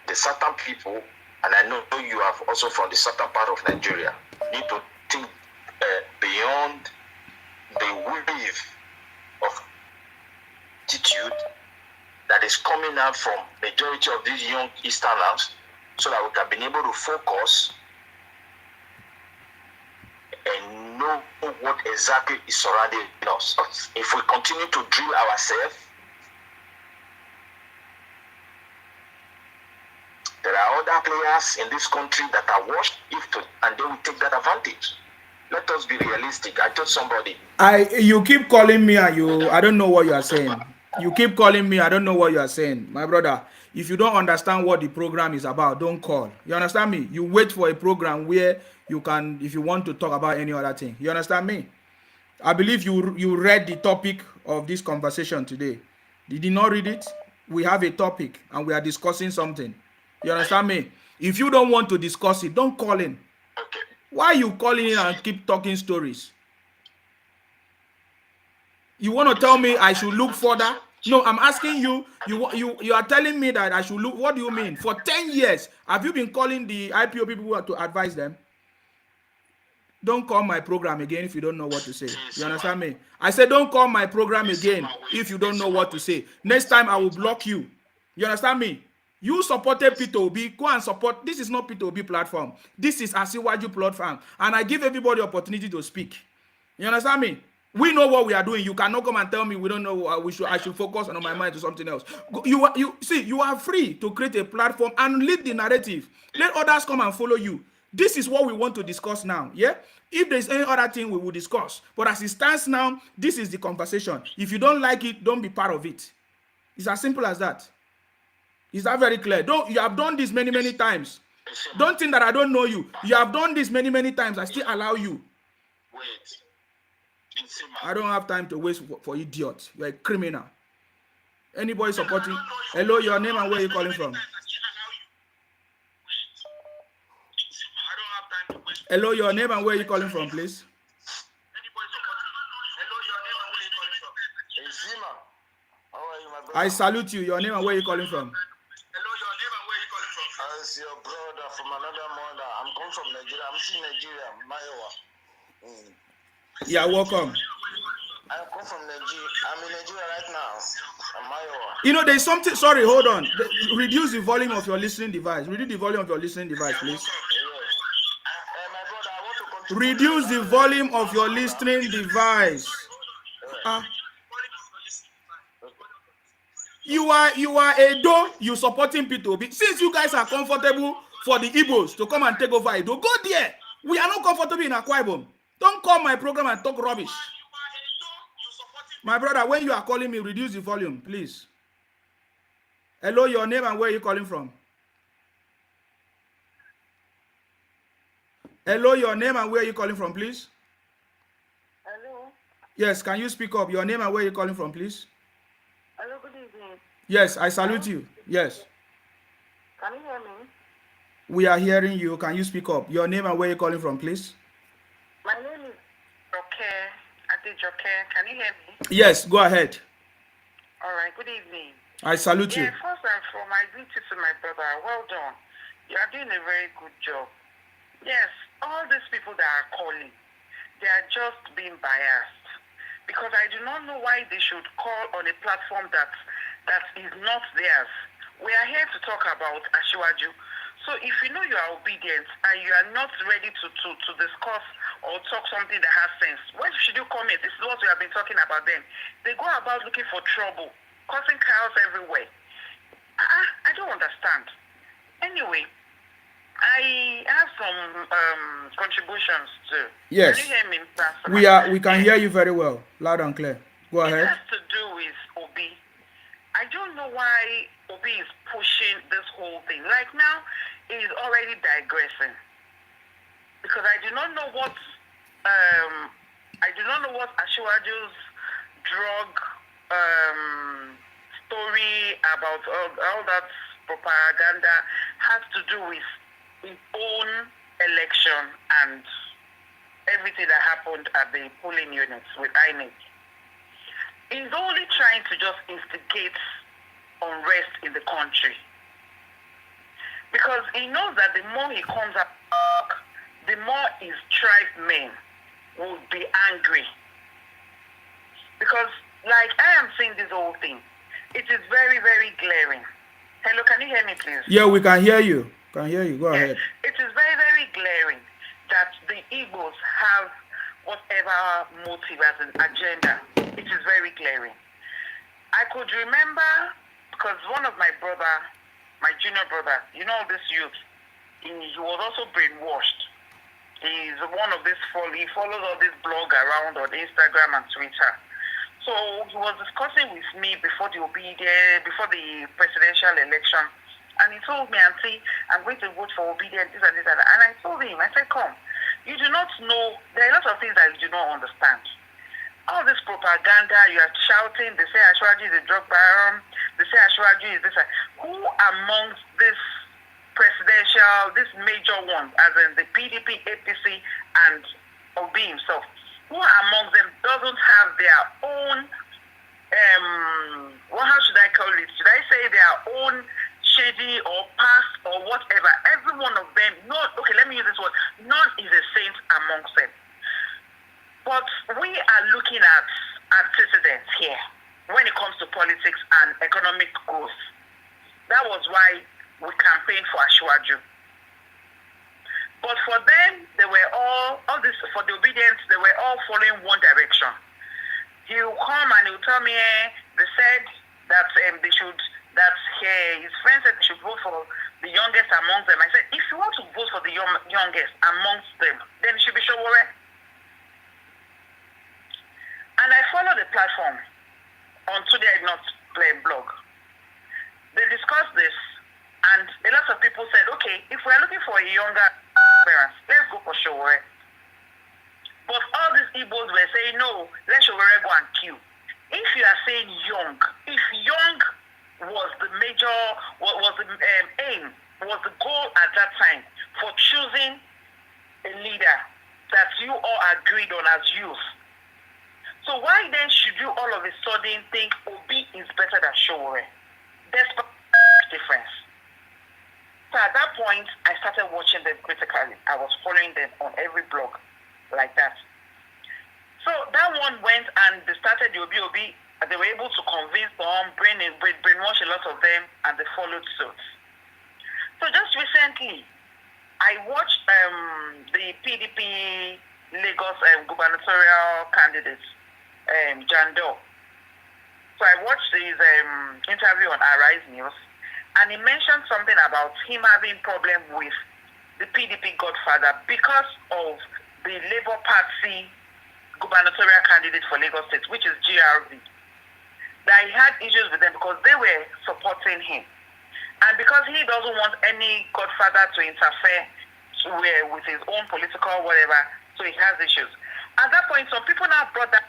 the certain people, and I know you are also from the southern part of Nigeria, need to think beyond the wave of attitude that is coming out from majority of these young Easterners, so that we can be able to focus and know what exactly is surrounding us. If we continue to drill ourselves, there are other players in this country that are washed, and they will take that advantage. Let us be realistic. I told somebody. You keep calling me and I don't know what you are saying. You keep calling me, I don't know what you are saying. My brother, if you don't understand what the program is about, don't call. You understand me? You wait for a program where you can, if you want to talk about any other thing. You understand me? I believe you read the topic of this conversation today. Did you not read it? We have a topic and we are discussing something. You understand me? If you don't want to discuss it, don't call in. Okay. Why are you calling in and keep talking stories? You want to tell me I should look further? No, I'm asking you. You are telling me that I should look. What do you mean? For 10 years, have you been calling the IPO people to advise them? Don't call my program again if you don't know what to say. You understand me? I said don't call my program again if you don't know what to say. Next time I will block you. You understand me? You supported Peter Obi. Go and support. This is not Peter Obi platform. This is Asiwaju platform. And I give everybody opportunity to speak. You understand me? We know what we are doing. You cannot come and tell me we don't know. I should focus on my mind to something else. You are free to create a platform and lead the narrative. Let others come and follow you. This is what we want to discuss now. Yeah. If there's any other thing, we will discuss. But as it stands now, this is the conversation. If you don't like it, don't be part of it. It's as simple as that. Is that very clear? You have done this many times. Don't think that I don't know you. You have done this many times. I still allow you. Wait. I don't have time to waste for idiots. You're a criminal. Anybody supporting? Hello, your name and where are you calling from? Hello, your name and where are you calling from, please? I salute you. Your name and where are you calling from? Hello, your name and where are you calling from? As your brother from another mother. I'm coming from Nigeria. I'm still Nigeria, Mayowa. Yeah, welcome. I come from Nigeria. I'm in Nigeria right now. I'm Mayowa. You know, there's something. Sorry, hold on. Reduce the volume of your listening device. Reduce the volume of your listening device, please. Reduce the volume of your listening device. You are Edo. You supporting Peter Obi. Since you guys are comfortable for the Igbos to come and take over Edo, go there. We are not comfortable in Akwa Ibom. Don't call my program and talk rubbish. My brother, when you are calling me, reduce the volume, please. Hello, your name and where are you calling from? Hello, your name and where are you calling from, please? Hello. Yes, can you speak up? Your name and where are you calling from, please? Hello, good evening. Yes, I salute you. Yes. Can you hear me? We are hearing you. Can you speak up? Your name and where are you calling from, please? My name is Joke. Can you hear me? Yes, go ahead. All right, good evening. I salute you. First and foremost, I greet you to my brother. Well done. You are doing a very good job. Yes, all these people that are calling, they are just being biased. Because I do not know why they should call on a platform that is not theirs. we are here to talk about Ashiwaju. So if you know you are obedient and you are not ready to discuss or talk something that has sense, when should you come in? This is what we have been talking about then. They go about looking for trouble, causing chaos everywhere. I don't understand. Anyway, I have some contributions too. Yes. Can you hear me, Pastor? We can hear you very well, loud and clear. Go ahead. It has to do with Obi. I don't know why Obi is pushing this whole thing. Like now, he is already digressing because I do not know what Ashiwaju's drug story about all that propaganda has to do with his own election and everything that happened at the polling units with INEC. He's only trying to just instigate unrest in the country. Because he knows that the more he comes up, the more his tribesmen will be angry. Because, like, I am seeing this whole thing. It is very, very glaring. Hello, can you hear me, please? Yeah, we can hear you. Can hear you. Go ahead. It is very, very glaring that the Igbos have whatever motive as an agenda. It is very glaring. I could remember, because one of my brother, my junior brother, you know this youth, he was also brainwashed. He's one of this, he follows all this blog around on Instagram and Twitter. So he was discussing with me before the presidential election, and he told me, Auntie, I'm going to vote for obedience, this and this and that. And I told him, I said, come, you do not know, there are a lot of things that you do not understand. All this propaganda, you are shouting, they say Ashiwaju is a drug baron, they say Ashiwaju is this. Who amongst this presidential, this major one, as in the PDP, APC, and Obi himself, who amongst them doesn't have their own, how should I call it? Should I say their own shady or past or whatever? Every one of them, let me use this word, none is a saint amongst them. But we are looking at antecedents here when it comes to politics and economic growth. That was why we campaigned for Ashiwaju. But for them, they were all this, for the obedience, they were all following one direction. He will come and he will tell me, they said that his friends said they should vote for the youngest amongst them. I said, if you want to vote for the youngest amongst them, then it should be Showore. And I followed the platform on Today Not Play blog. They discussed this, and a lot of people said, okay, if we're looking for a younger parents, let's go for Showore. But all these Igbos were saying, no, let Showore go and queue. If you are saying young, if young was the major, was the aim, was the goal at that time for choosing a leader that you all agreed on as youth, so why then should you all of a sudden think Obi is better than Showore? There's a difference. So at that point, I started watching them critically. I was following them on every blog like that. So that one went and they started the Obi. They were able to convince them, brainwash a lot of them, and they followed suit. So just recently, I watched the PDP Lagos gubernatorial candidate, Jando. So I watched his interview on Arise News, and he mentioned something about him having problem with the PDP godfather because of the Labour Party gubernatorial candidate for Lagos State, which is GRV. That he had issues with them because they were supporting him. And because he doesn't want any godfather to interfere with his own political whatever, so he has issues. At that point, some people now brought that,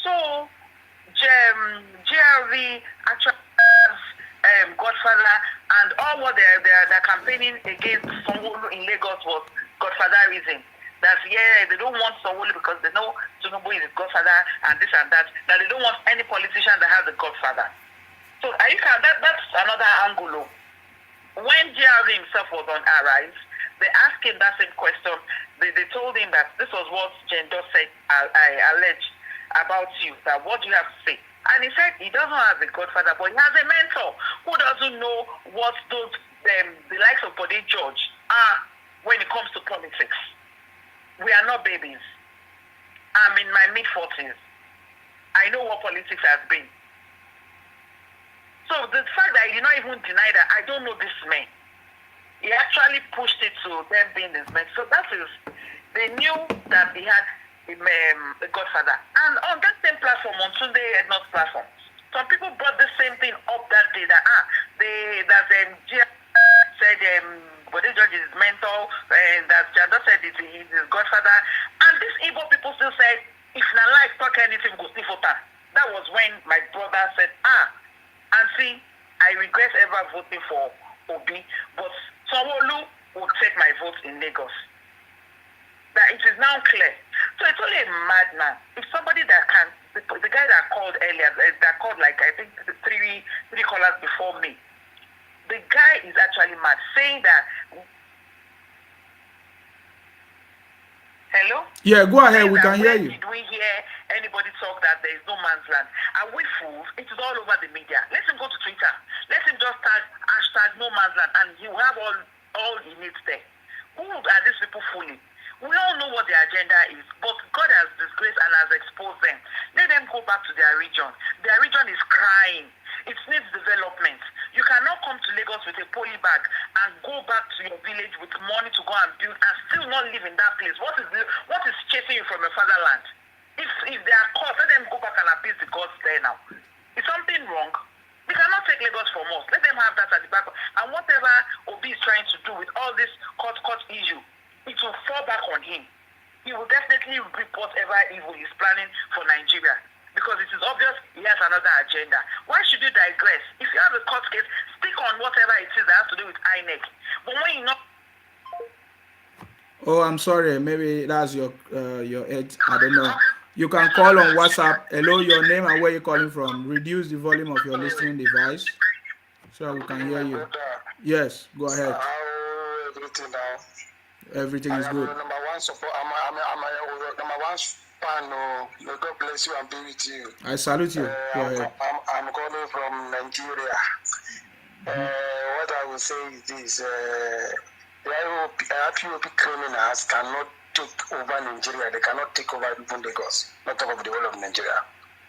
so GRV actually has godfather, and all what they're campaigning against Sanwo-Olu in Lagos was godfatherism. That they don't want Sanwo-Olu because they know Tinubu is his godfather and this and that. That they don't want any politician that has a godfather. So that's another angle. When GRV himself was on Arise, they asked him that same question. They told him that this was what Jendo said, I allege about you, that what do you have to say? And he said he doesn't have a godfather, but he has a mentor who doesn't know what those the likes of Bode George are when it comes to politics. We are not babies. I'm in my mid-40s. I know what politics has been. So the fact that he did not even deny that I don't know this man, he actually pushed it to them being his men. So that is, they knew that he had a godfather. And on that same platform, on Sunday Ednot's platform, some people brought the same thing up that day that said Bode George is his mentor, and that Jado said he's his godfather. And these Igbo people still said, if na life talk anything, go see for that. That was when my brother said, Auntie, I regret ever voting for Obi, but Sanwo-Olu will take my vote in Lagos. That it is now clear. So it's only a madman. If somebody that can, the guy that called earlier, that called like I think three callers before me, the guy is actually mad, saying that. Hello? Yeah, go ahead. We can hear you. Did we hear anybody talk that there is no man's land? Are we fools? It is all over the media. Let him go to Twitter. Let him just tag hashtag no man's land, and he will have all he needs there. Who are these people fooling? We all know what their agenda is, but God has disgraced and has exposed them. Let them go back to their region. Their region is crying. It needs development. You cannot come to Lagos with a poly bag and go back to your village with money to go and build and still not live in that place. What is chasing you from your fatherland? If they are caught, let them go back and appease the gods there now. Is something wrong? We cannot take Lagos from us. Let them have that at the back. And whatever Obi is trying to do with all this court issue, it will fall back on him. He will definitely reap whatever evil he's planning for Nigeria. Because it is obvious he has another agenda. Why should you digress? If you have a court case, stick on whatever it is that has to do with INEC. But when you know... Oh, I'm sorry. Maybe that's your edge. I don't know. You can call on WhatsApp. Hello, your name and where you're calling from. Reduce the volume of your listening device so we can hear you. Yes, go ahead. Everything now. Everything is good. Number one support. I'm a number one fan. May God bless you and be with you. I salute you. Go ahead. I'm calling from Nigeria. What I will say is this: the IPOP criminals cannot take over Nigeria. They cannot take over even Lagos. Not talk of the whole of Nigeria.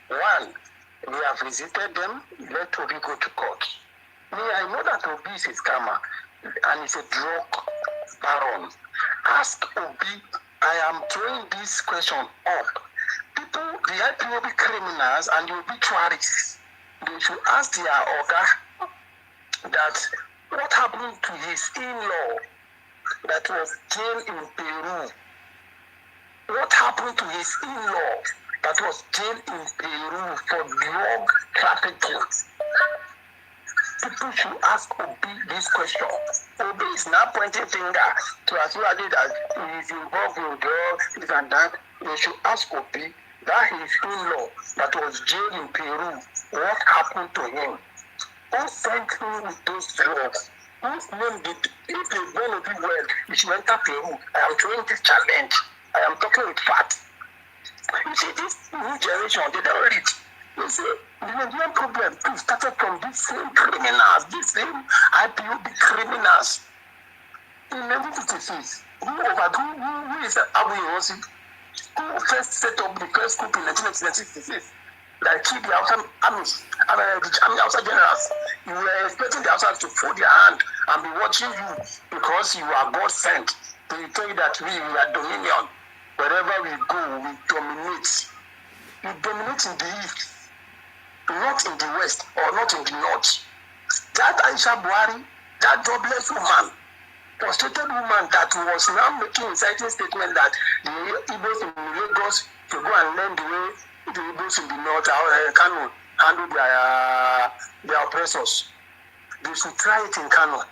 One, we have visited them. Let Obi go to court. I know that Obi is a scammer and he's a drug baron. Ask Obi. I am throwing this question up. People, the IPOB criminals and the obituaries, they should ask their Oga that what happened to his in-law that was jailed in Peru. What happened to his in-law that was jailed in Peru for drug trafficking? People should ask Obi this question. Obi is now pointing finger to Atiku that he is involved in drugs, this and that. They should ask Obi that his in-law that was jailed in Peru, what happened to him? Who sent him with those drugs? Whose name did, if they want to be well, you should enter Peru. I am throwing this challenge. I am talking with facts. You see, this new generation, they don't read. You see, the Nigerian problem too started from these same criminals, these same IPOB criminals. In 1956, who is Abu Yosi? Who first set up the first coup in 1966? That killed the outside armies, the outside generals. You were expecting the outside to fold their hand and be watching you because you are God sent. They tell you that we are dominion. Wherever we go, we dominate. We dominate in the east, not in the west or not in the north. That Aisha Buhari, that jobless woman, frustrated woman that was now making inciting statement that the Igbos in Lagos to go and learn the way the Igbos in the north Kano handle their oppressors. They should try it in Kano.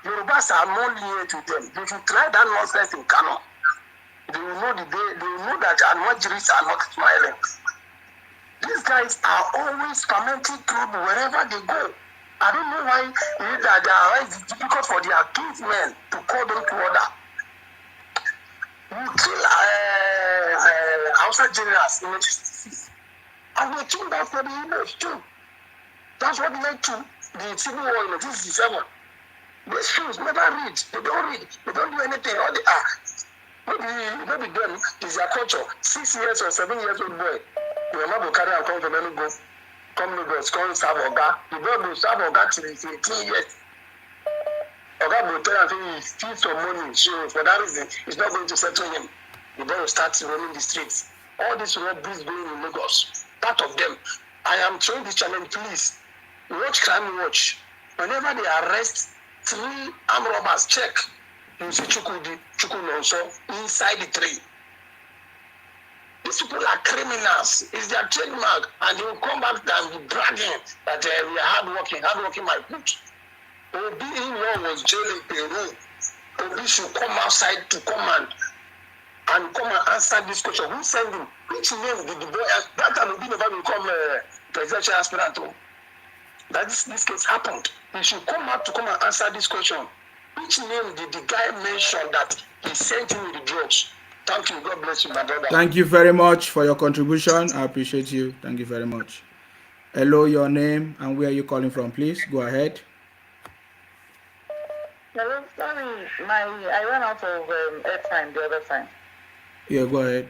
Yorubas are more lenient to them. They should try that nonsense in Kano. They will know that Anwajiris are not smiling. These guys are always fermenting trouble wherever they go. I don't know why it's difficult for their kinsmen to call them to order. You kill outside generals in 1966. And we took that for the Igbos too. That's what led to the civil war in 1967. These schools never read. They don't read. They don't do anything. All they are. Maybe them is their culture. 6 years or 7 years old boy. Your mother will carry and come from any go. Come Lagos, come serve Oga. The boy will serve Oga till he's 18 years. Oga will tell him he steals some money. So for that reason, he's not going to settle him. The boy will start running the streets. All these robberies going in Lagos. Part of them. I am throwing this challenge, please. Watch Crime Watch. Whenever they arrest 3 armed robbers, check. You see Chukwunonso inside the tree. These people are criminals. It's their trademark. And they will come back and be bragging that we are hardworking my foot. Obi in-law was jailed in Peru. Obi should come outside to come and come and answer this question. Who sent him? Which name did the boy ask? That time Obi never become presidential aspirant. That this case happened. He should come out to come and answer this question. Which name did the guy mention that he sent him with the drugs? Thank you. God bless you, my brother. Thank you very much for your contribution. I appreciate you. Thank you very much. Hello, your name and where are you calling from, please? Go ahead. Hello, sorry, I ran out of airtime the other time. Yeah, go ahead.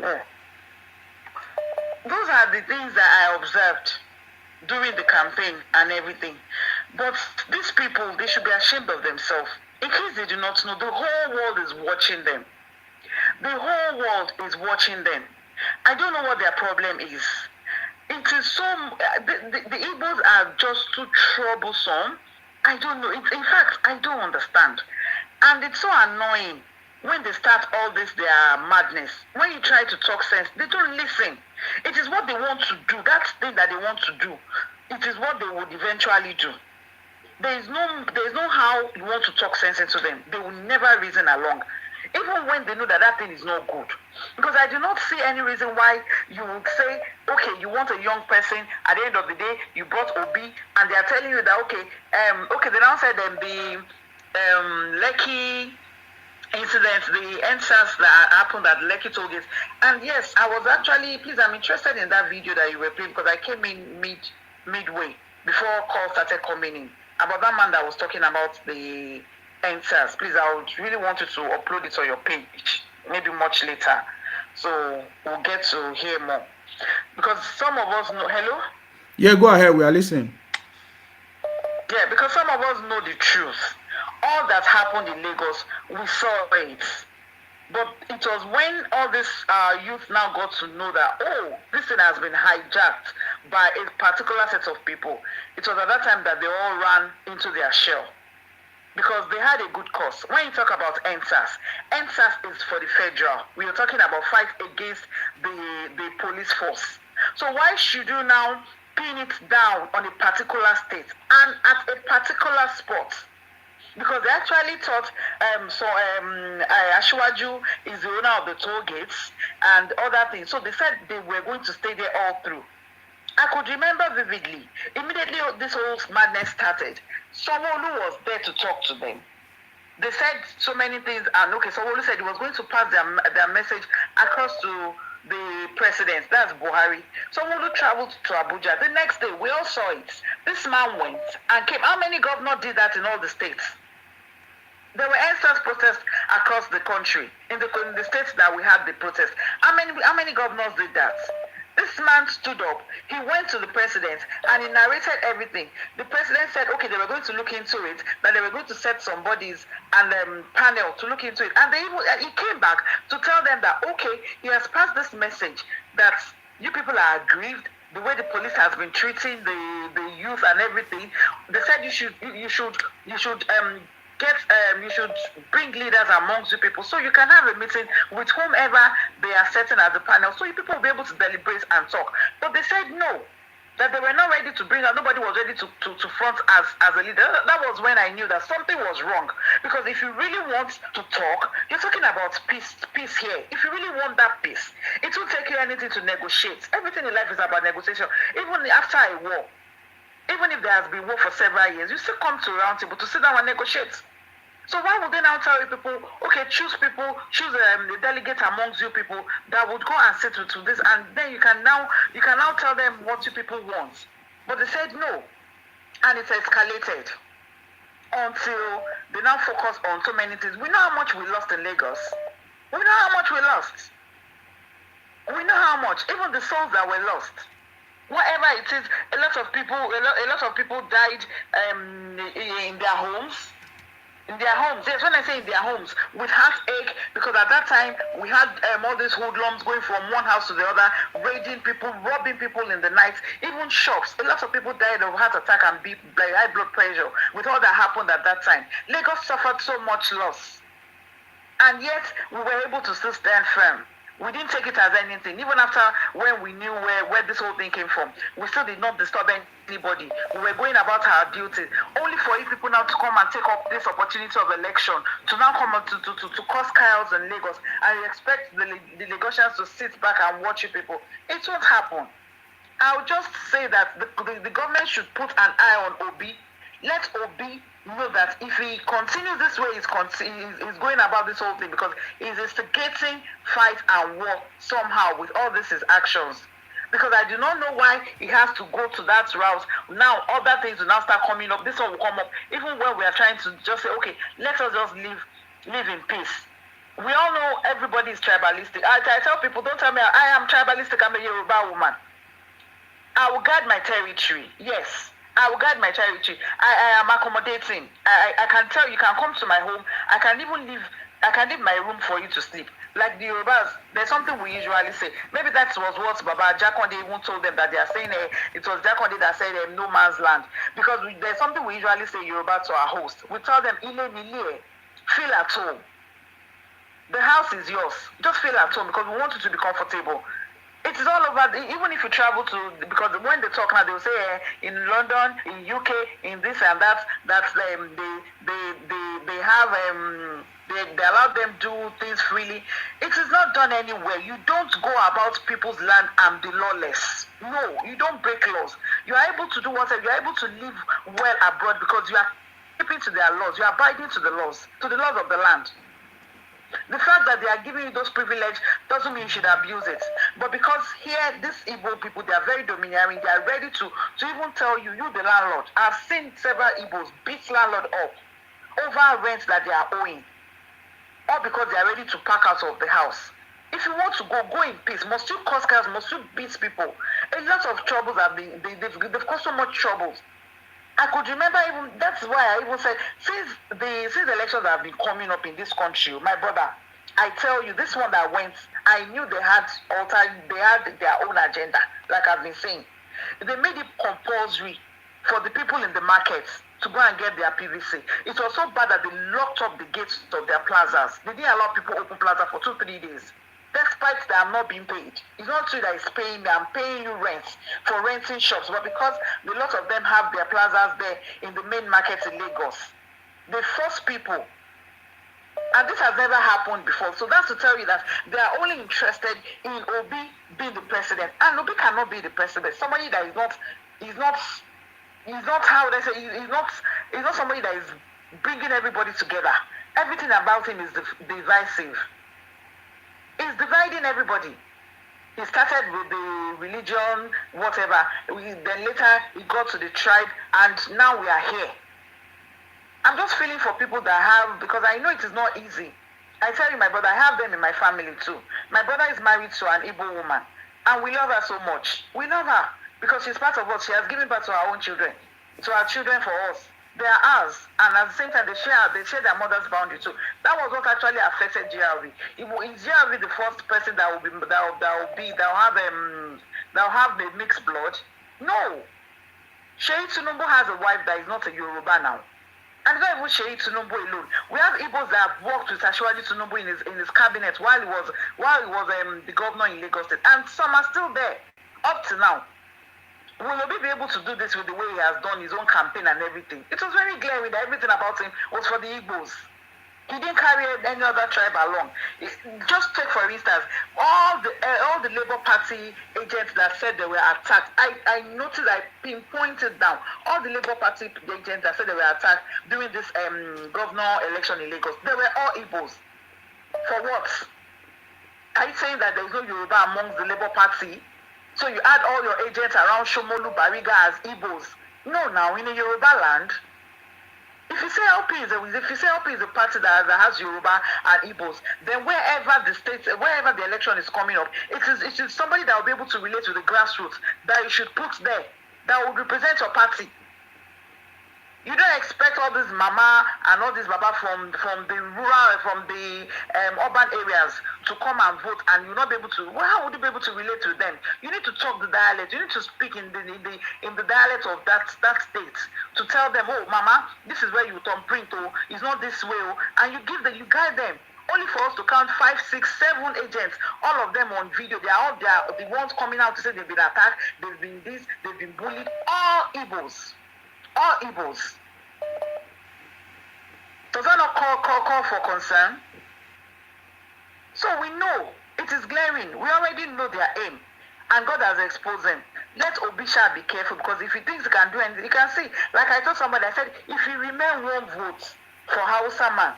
Yeah. Those are the things that I observed during the campaign and everything. But these people, they should be ashamed of themselves. In case they do not know, the whole world is watching them. The whole world is watching them. I don't know what their problem is. It is so... The Igbos are just too troublesome. I don't know. In fact, I don't understand. And it's so annoying when they start all this, their madness. When you try to talk sense, they don't listen. It is what they want to do. That thing that they want to do, it is what they would eventually do. There is no how you want to talk sense into them. They will never reason along. Even when they know that that thing is not good. Because I do not see any reason why you would say, okay, you want a young person, at the end of the day, you brought Obi, and they are telling you that, okay, they now said the Lekki incident, the NSAS that happened at Lekki toll gate. And yes, I was actually, please, I'm interested in that video that you were playing, because I came in midway, before call started coming in, about that man that was talking about the answers. Please, I would really want you to upload it on your page, maybe much later, so we'll get to hear more. Because some of us know... Hello? Yeah, go ahead, we are listening. Yeah, because some of us know the truth. All that happened in Lagos, we saw it. But it was when all this youth now got to know that, oh, this thing has been hijacked by a particular set of people. It was at that time that they all ran into their shell. Because they had a good cause. When you talk about NSAS is for the federal. We are talking about fight against the police force. So why should you now pin it down on a particular state and at a particular spot? Because they actually thought, Ashwaju is the owner of the toll gates and other things. So they said they were going to stay there all through. I could remember vividly, immediately this whole madness started, Sanwo-Olu was there to talk to them. They said so many things, and okay, Sanwo-Olu said he was going to pass their message across to the president, that's Buhari. Sanwo-Olu traveled to Abuja. The next day, we all saw it. This man went and came. How many governors did that in all the states? There were NSAS protests across the country, in the states that we had the protest. How many governors did that? This man stood up, he went to the president and he narrated everything. The president said, okay, they were going to look into it, that they were going to set some bodies and panel to look into it. And he came back to tell them that, okay, he has passed this message that you people are aggrieved the way the police has been treating the youth and everything. They said you should bring leaders amongst you people so you can have a meeting with whomever they are setting as the panel so you people will be able to deliberate and talk. But they said no, that they were not ready to bring out, nobody was ready to front as a leader. That was when I knew that something was wrong. Because if you really want to talk, you're talking about peace here. If you really want that peace, it won't take you anything to negotiate. Everything in life is about negotiation. Even after a war, even if there has been war for several years, you still come to a round table to sit down and negotiate. So why would they now tell you people, okay, choose the delegate amongst you people that would go and sit to this, and then you can now tell them what you people want. But they said no, and it's escalated until they now focus on so many things. We know how much we lost in Lagos. We know how much we lost. We know how much, even the souls that were lost. Whatever it is, a lot of people died in their homes. In their homes, yes, when I say in their homes, with heartache, because at that time we had all these hoodlums going from one house to the other, raiding people, robbing people in the night, even shops. A lot of people died of heart attack and high blood pressure with all that happened at that time. Lagos suffered so much loss, and yet we were able to still stand firm. We didn't take it as anything. Even after when we knew where this whole thing came from, we still did not disturb anybody. We were going about our duty. Only for you people now to come and take up this opportunity of election, to now come to cause chaos in Lagos, and you expect the Lagosians to sit back and watch you people. It won't happen. I'll just say that the government should put an eye on Obi. Let Obi know that if he continues this way, he's going about this whole thing, because he's instigating fight and war somehow with all these his actions. Because I do not know why he has to go to that route. Now other things will now start coming up. This one will come up. Even when we are trying to just say, okay, let us just live in peace. We all know everybody is tribalistic. I tell people, don't tell me I am tribalistic, I'm a Yoruba woman. I will guard my territory, yes. I will guard my territory. I am accommodating. I can tell you can come to my home. I can leave my room for you to sleep. Like the Yorubas, there's something we usually say. Maybe that was what Baba Jakonde even told them, that they are saying it was Jakonde that said no man's land. Because there's something we usually say Yoruba to our host. We tell them, Ile Nile, feel at home. The house is yours. Just feel at home, because we want you to be comfortable. It is all over, even if you travel to, because when they talk now, they will say in London, in UK, in this and that, they allow them do things freely. It is not done anywhere. You don't go about people's land and be lawless. No, you don't break laws. You are able to do whatever. You are able to live well abroad because you are keeping to their laws. You are abiding to the laws of the land. The fact that they are giving you those privileges doesn't mean you should abuse it. But because here, these Igbo people, they are very domineering. They are ready to even tell you, the landlord. I've seen several Igbos beat landlord up over rent that they are owing. Or because they are ready to pack out of the house. If you want to go in peace. Must you cause chaos? Must you beat people? A lot of troubles have been, they've caused so much troubles. I could remember that's why I even said, since the elections have been coming up in this country, my brother, I tell you, this one that went, I knew they had their own agenda, like I've been saying. They made it compulsory for the people in the markets to go and get their PVC. It was so bad that they locked up the gates of their plazas. They didn't allow people open plaza for 2-3 days. Despite that I'm not being paid. It's not true that it's paying me. I'm paying you rent for renting shops. But because a lot of them have their plazas there in the main market in Lagos, they force people. And this has never happened before. So that's to tell you that they are only interested in Obi being the president. And Obi cannot be the president. Somebody that is not how they say, he's not somebody that is bringing everybody together. Everything about him is divisive. He's dividing everybody. He started with the religion, whatever. Then later he got to the tribe, and now we are here. I'm just feeling for people that have, because I know it is not easy. I tell you, my brother, I have them in my family too. My brother is married to an Igbo woman, and we love her so much. We love her because she's part of us. She has given birth to our own children, to our children for us. They are ours, and at the same time, they share their mother's boundary too. That was what actually affected GRV. Is GRV the first person that will have the mixed blood? No. Sheyi Tinubu has a wife that is not a Yoruba now, and not even Sheyi Tinubu alone. We have Igbos that have worked with Ashwaji Tinubu in his cabinet while he was the governor in Lagos State, and some are still there up to now. Will Obi be able to do this with the way he has done his own campaign and everything? It was very glaring that everything about him was for the Igbos. He didn't carry any other tribe along. Just take for instance, all the Labour Party agents that said they were attacked. I noticed, I pinpointed down all the Labour Party agents that said they were attacked during this governor election in Lagos. They were all Igbos. For what? Are you saying that there is no Yoruba amongst the Labour Party? So you add all your agents around Shomolu, Bariga as Igbos? No, now in a Yoruba land. If you say LP is a party that has Yoruba and Igbos, then wherever the election is coming up, it is somebody that will be able to relate to the grassroots that you should put there that will represent your party. You don't expect all this mama and all this baba from the rural, from the urban areas to come and vote, and you'll not be able to. Well, how would you be able to relate to them? You need to talk the dialect. You need to speak in the dialect of that state to tell them, oh, mama, this is where you turn print. Oh, it's not this way. Oh, and you guide them. Only for us to count 5, 6, 7 agents, all of them on video. They are the ones coming out to say they've been attacked, they've been this, they've been bullied. All Igbos. All Igbos. Does that not call for concern? So we know it is glaring. We already know their aim, and God has exposed them. Let Obisha be careful, because if he thinks he can do anything, you can see. Like I told somebody, I said, if you remain one vote for Hausa man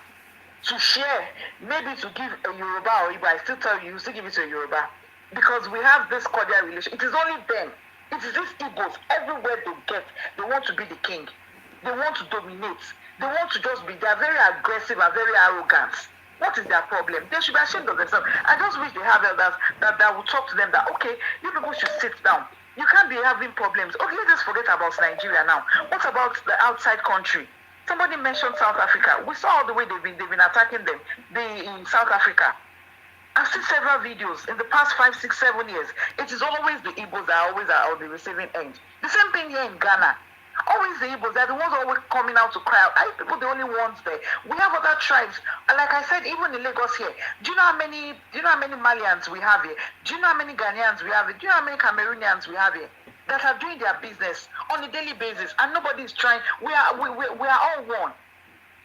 to share, maybe to give a Yoruba or Igbo, I still tell you, you still give it to a Yoruba, because we have this cordial relation. It is only them. It is these Igbos. Everywhere they get, they want to be the king. They want to dominate. They want to just be. They are very aggressive and very arrogant. What is their problem? They should be ashamed of themselves. I just wish they have elders that will talk to them that, okay, you people should sit down. You can't be having problems. Okay, let's just forget about Nigeria now. What about the outside country? Somebody mentioned South Africa. We saw all the way they've been attacking them in South Africa. I've seen several videos in the past 5, 6, 7 years. It is always the Igbos that always are on the receiving end. The same thing here in Ghana. Always the Igbos, they're the ones always coming out to cry out. Are you people the only ones there? We have other tribes. And like I said, even in Lagos here, do you know how many Malians we have here? Do you know how many Ghanaians we have here? Do you know how many Cameroonians we have here that are doing their business on a daily basis, and nobody is trying? We are all one.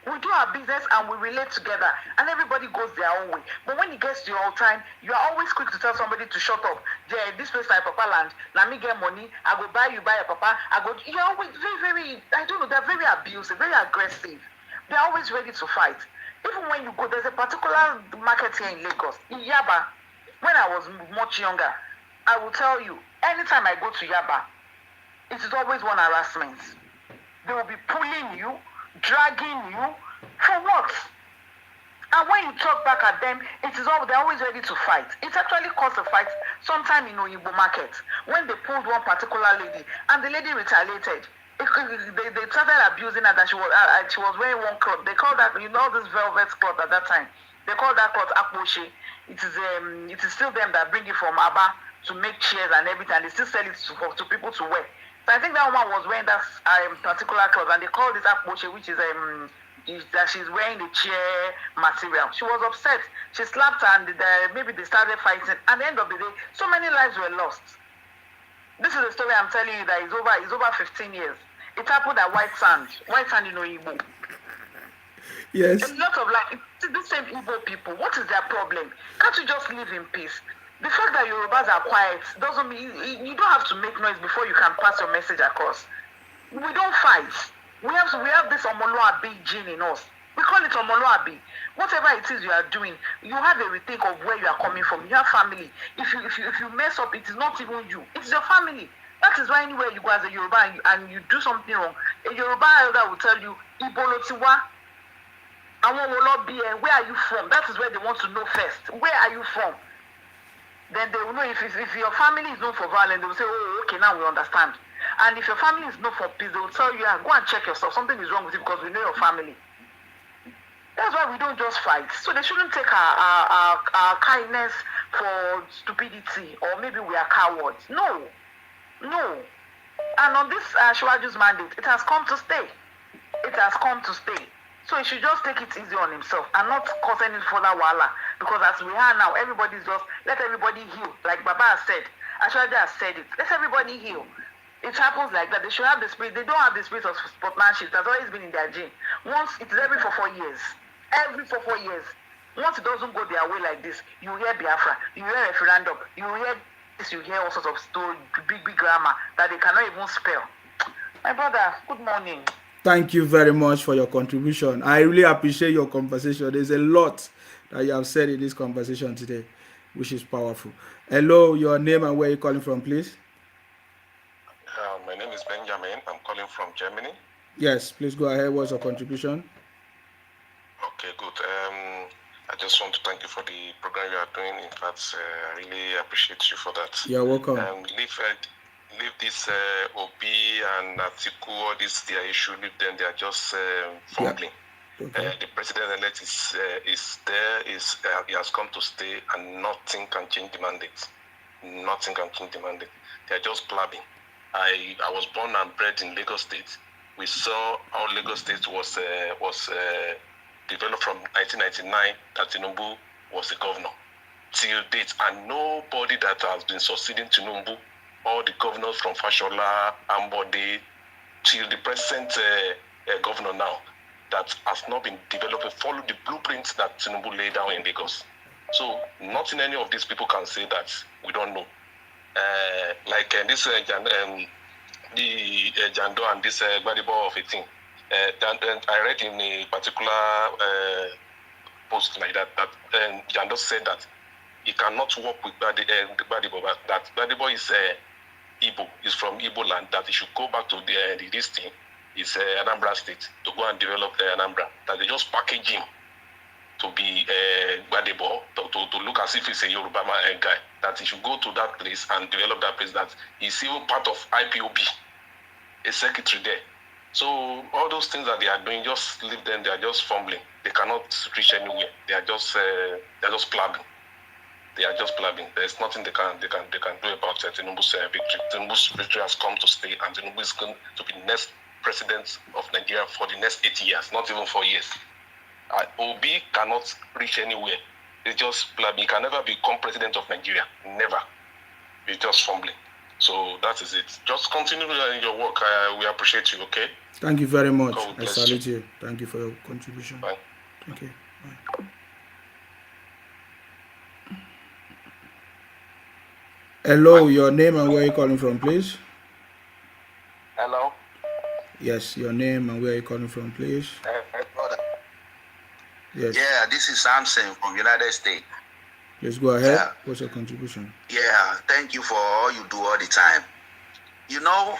We do our business and we relate together, and everybody goes their own way. But when it gets to your time, you are always quick to tell somebody to shut up. Yeah, this place like Papa land, let me get money, I go buy, you buy a Papa, you're always very, I don't know, they're very abusive, very aggressive. They're always ready to fight. Even when you go, there's a particular market here in Lagos, in Yaba. When I was much younger, I will tell you, anytime I go to Yaba, it is always one harassment. They will be pulling you, dragging you, for what? And when you talk back at them, they're always ready to fight. It actually caused a fight sometime in Oyinbo market when they pulled one particular lady and the lady retaliated. They started abusing her that she was wearing one cloth. They called that, this velvet cloth at that time. They called that cloth akposhe. It is still them that bring it from Aba to make chairs and everything. And they still sell it to people to wear. So I think that woman was wearing that particular cloth, and they called it akposhe, which is that she's wearing the chair material. She was upset. She slapped her, and maybe they started fighting. At the end of the day, so many lives were lost. This is the story I'm telling you that is over 15 years. It happened at White Sand in Oyinbo. Yes. A lot of it's the same Igbo people. What is their problem? Can't you just live in peace? The fact that Yorubas are quiet doesn't mean you don't have to make noise before you can pass your message across. We don't fight. We have this Omoluabi gene in us. We call it Omoluabi. Whatever it is you are doing, you have a rethink of where you are coming from. You have family. If you mess up, it is not even you. It's your family. That is why anywhere you go as a Yoruba and you do something wrong, a Yoruba elder will tell you, Ibolotiwa, where are you from? That is where they want to know first. Where are you from? Then they will know if your family is known for violence, they will say, oh, okay, now we understand. And if your family is known for peace, they will tell you, go and check yourself. Something is wrong with you because we know your family. That's why we don't just fight. So they shouldn't take our kindness for stupidity, or maybe we are cowards. No. And on this Shiwaju's mandate, it has come to stay. So he should just take it easy on himself and not cause any further wahala. Because as we are now, everybody's just, let everybody heal. Like Baba has said, Ashwaja has said it. Let everybody heal. It happens like that. They should have the spirit. They don't have the spirit of sportsmanship. That's always been in their gene. Once, it is every 4 years. every 4 years. Once it doesn't go their way like this, you hear Biafra, you hear referendum, you hear this, you hear all sorts of story, big grammar that they cannot even spell. My brother, good morning. Thank you very much for your contribution. I really appreciate your conversation. There's a lot that you have said in this conversation today, which is powerful. Hello, your name and where you're calling from, please. My name is Benjamin. I'm calling from Germany. Yes, please go ahead. What's your contribution? Okay, good. I just want to thank you for the program you are doing. In fact, I really appreciate you for that. You're welcome. Leave this OB and Atiku, all this their issue. Leave them. They are just fumbling. Yeah. Okay. The president-elect is there. He has come to stay, and nothing can change the mandate. Nothing can change the mandate. They are just blabbing. I was born and bred in Lagos State. We saw how Lagos State was developed from 1999 that Tinubu was the governor till date, and nobody that has been succeeding Tinubu, all the governors from Fashola, Ambode, till the present governor now, that has not been developed, follow the blueprints that Tinubu laid down in Lagos. So not in any of these people can say that we don't know. This Jando and this Gbadibo of a thing. I read in a particular post like that Jando said that he cannot work with Gbadibo, but that Gbadibo is Igbo, is from Igbo land, that he should go back to this thing, is Anambra State, to go and develop Anambra, that they just package him to be Gbadibo, to look as if he's a Yoruba guy, that he should go to that place and develop that place, that he's even part of IPOB, a secretary there. So all those things that they are doing, just leave them. They are just fumbling. They cannot reach anywhere. They are just blabbing. They are just blabbing. There's nothing they can do about Tinubu's victory. Tinubu's victory has come to stay, and Tinubu is going to be next president of Nigeria for the next 8 years, not even 4 years. Obi cannot reach anywhere. It's just blabbing. He can never become president of Nigeria. Never. He's just fumbling. So that is it. Just continue in your work. We appreciate you, okay? Thank you very much. I salute you. Thank you for your contribution. Bye. Okay. Bye. Hello, your name and where you're calling from, please. Hello. Yes, your name and where you're calling from, please. Brother. Yes. Yeah, this is Samson from United States. Let's go ahead. Yeah. What's your contribution? Yeah, thank you for all you do all the time. You know,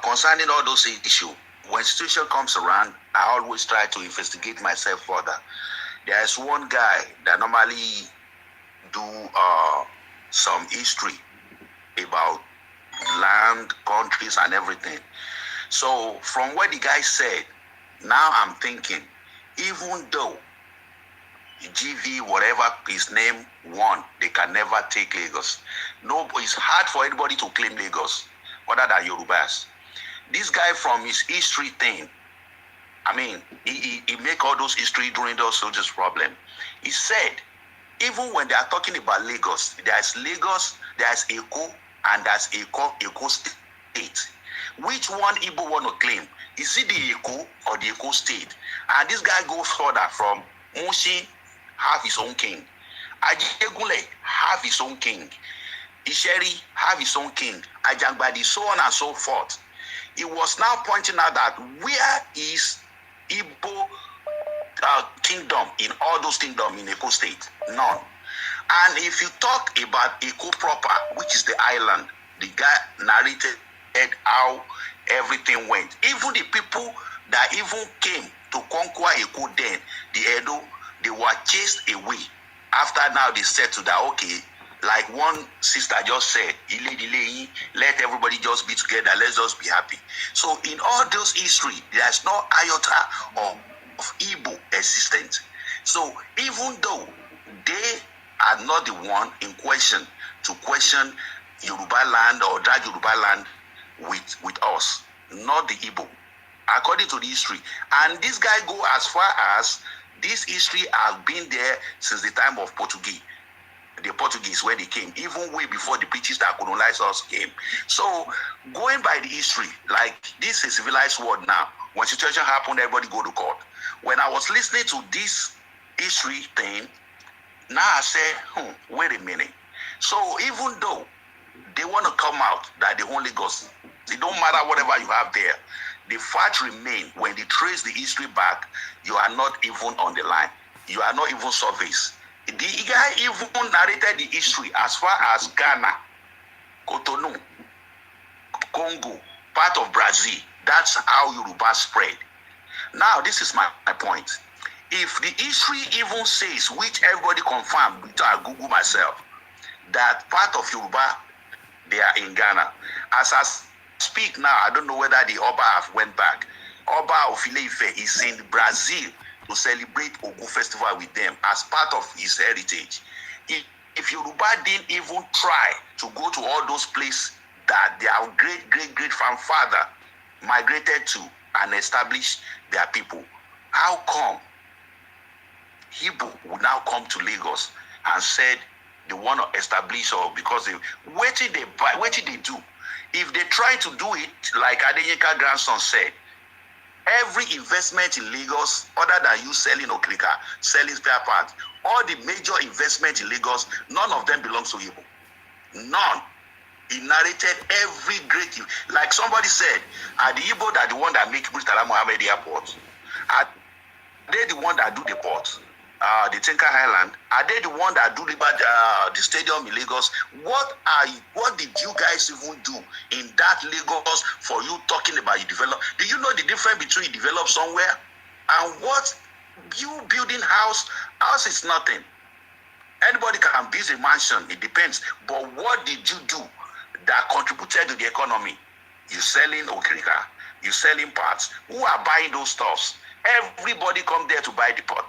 concerning all those issues, when situation comes around, I always try to investigate myself further. There is one guy that normally do some history about land, countries, and everything. So from what the guy said, now I'm thinking, even though GV, whatever his name, won, they can never take Lagos. No, it's hard for anybody to claim Lagos other than Yorubas. This guy, from his history thing, I mean, he make all those history during those soldiers' problem. He said, even when they are talking about Lagos, there's Eko, and there's Eko State. Which one Igbo want to claim? Is it the Eko or the Eko State? And this guy goes further from Mushi, have his own king. Ajegule have his own king. Isheri have his own king. Ajangbadi, so on and so forth. He was now pointing out that where is Igbo kingdom in all those kingdoms in Eko State? None. And if you talk about Eko proper, which is the island, the guy narrated how everything went. Even the people that even came to conquer Eko then, the Edo, they were chased away. After now they said to that, okay, like one sister just said, let everybody just be together, let's just be happy. So in all those history, there's no iota of Igbo existence. So even though they are not the one in question to question Yoruba land or drag Yoruba land with us, not the Igbo, according to the history. And this guy go as far as this history has been there since the time of Portuguese. The Portuguese, when they came, even way before the British that colonized us came. So going by the history, like this is a civilized world now. When situation happened, everybody go to court. When I was listening to this history thing, now I say, wait a minute. So even though they want to come out that the Holy Ghost, it don't matter whatever you have there, the fact remains, when they trace the history back, you are not even on the line. You are not even service. The guy even narrated the history as far as Ghana, Cotonou, Congo, part of Brazil. That's how Yoruba spread. Now, this is my point. If the history even says, which everybody confirmed, which I Google myself, that part of Yoruba, they are in Ghana. As I speak now, I don't know whether the Oba have went back. Oba of Ile-Ife is in Brazil to celebrate Ogun Festival with them as part of his heritage. If Yoruba didn't even try to go to all those places that their great grandfather migrated to and established their people, how come Igbo would now come to Lagos and said they want to establish, or because what did they do? If they try to do it like Adeyinka grandson said, every investment in Lagos, other than you selling Okrika, selling spare parts, all the major investment in Lagos, none of them belongs to Igbo. None. He narrated every great, like somebody said, are the Igbo that the one that make Murtala Mohammed Airport? Are they the one that do the port? The Tinker Highland, are they the one that do the stadium in Lagos? What did you guys even do in that Lagos for you talking about you develop? Do you know the difference between develop somewhere and what you building house? House is nothing. Anybody can build a mansion, it depends. But what did you do that contributed to the economy? You selling Okrika, you selling parts. Who are buying those stuffs? Everybody come there to buy the pot.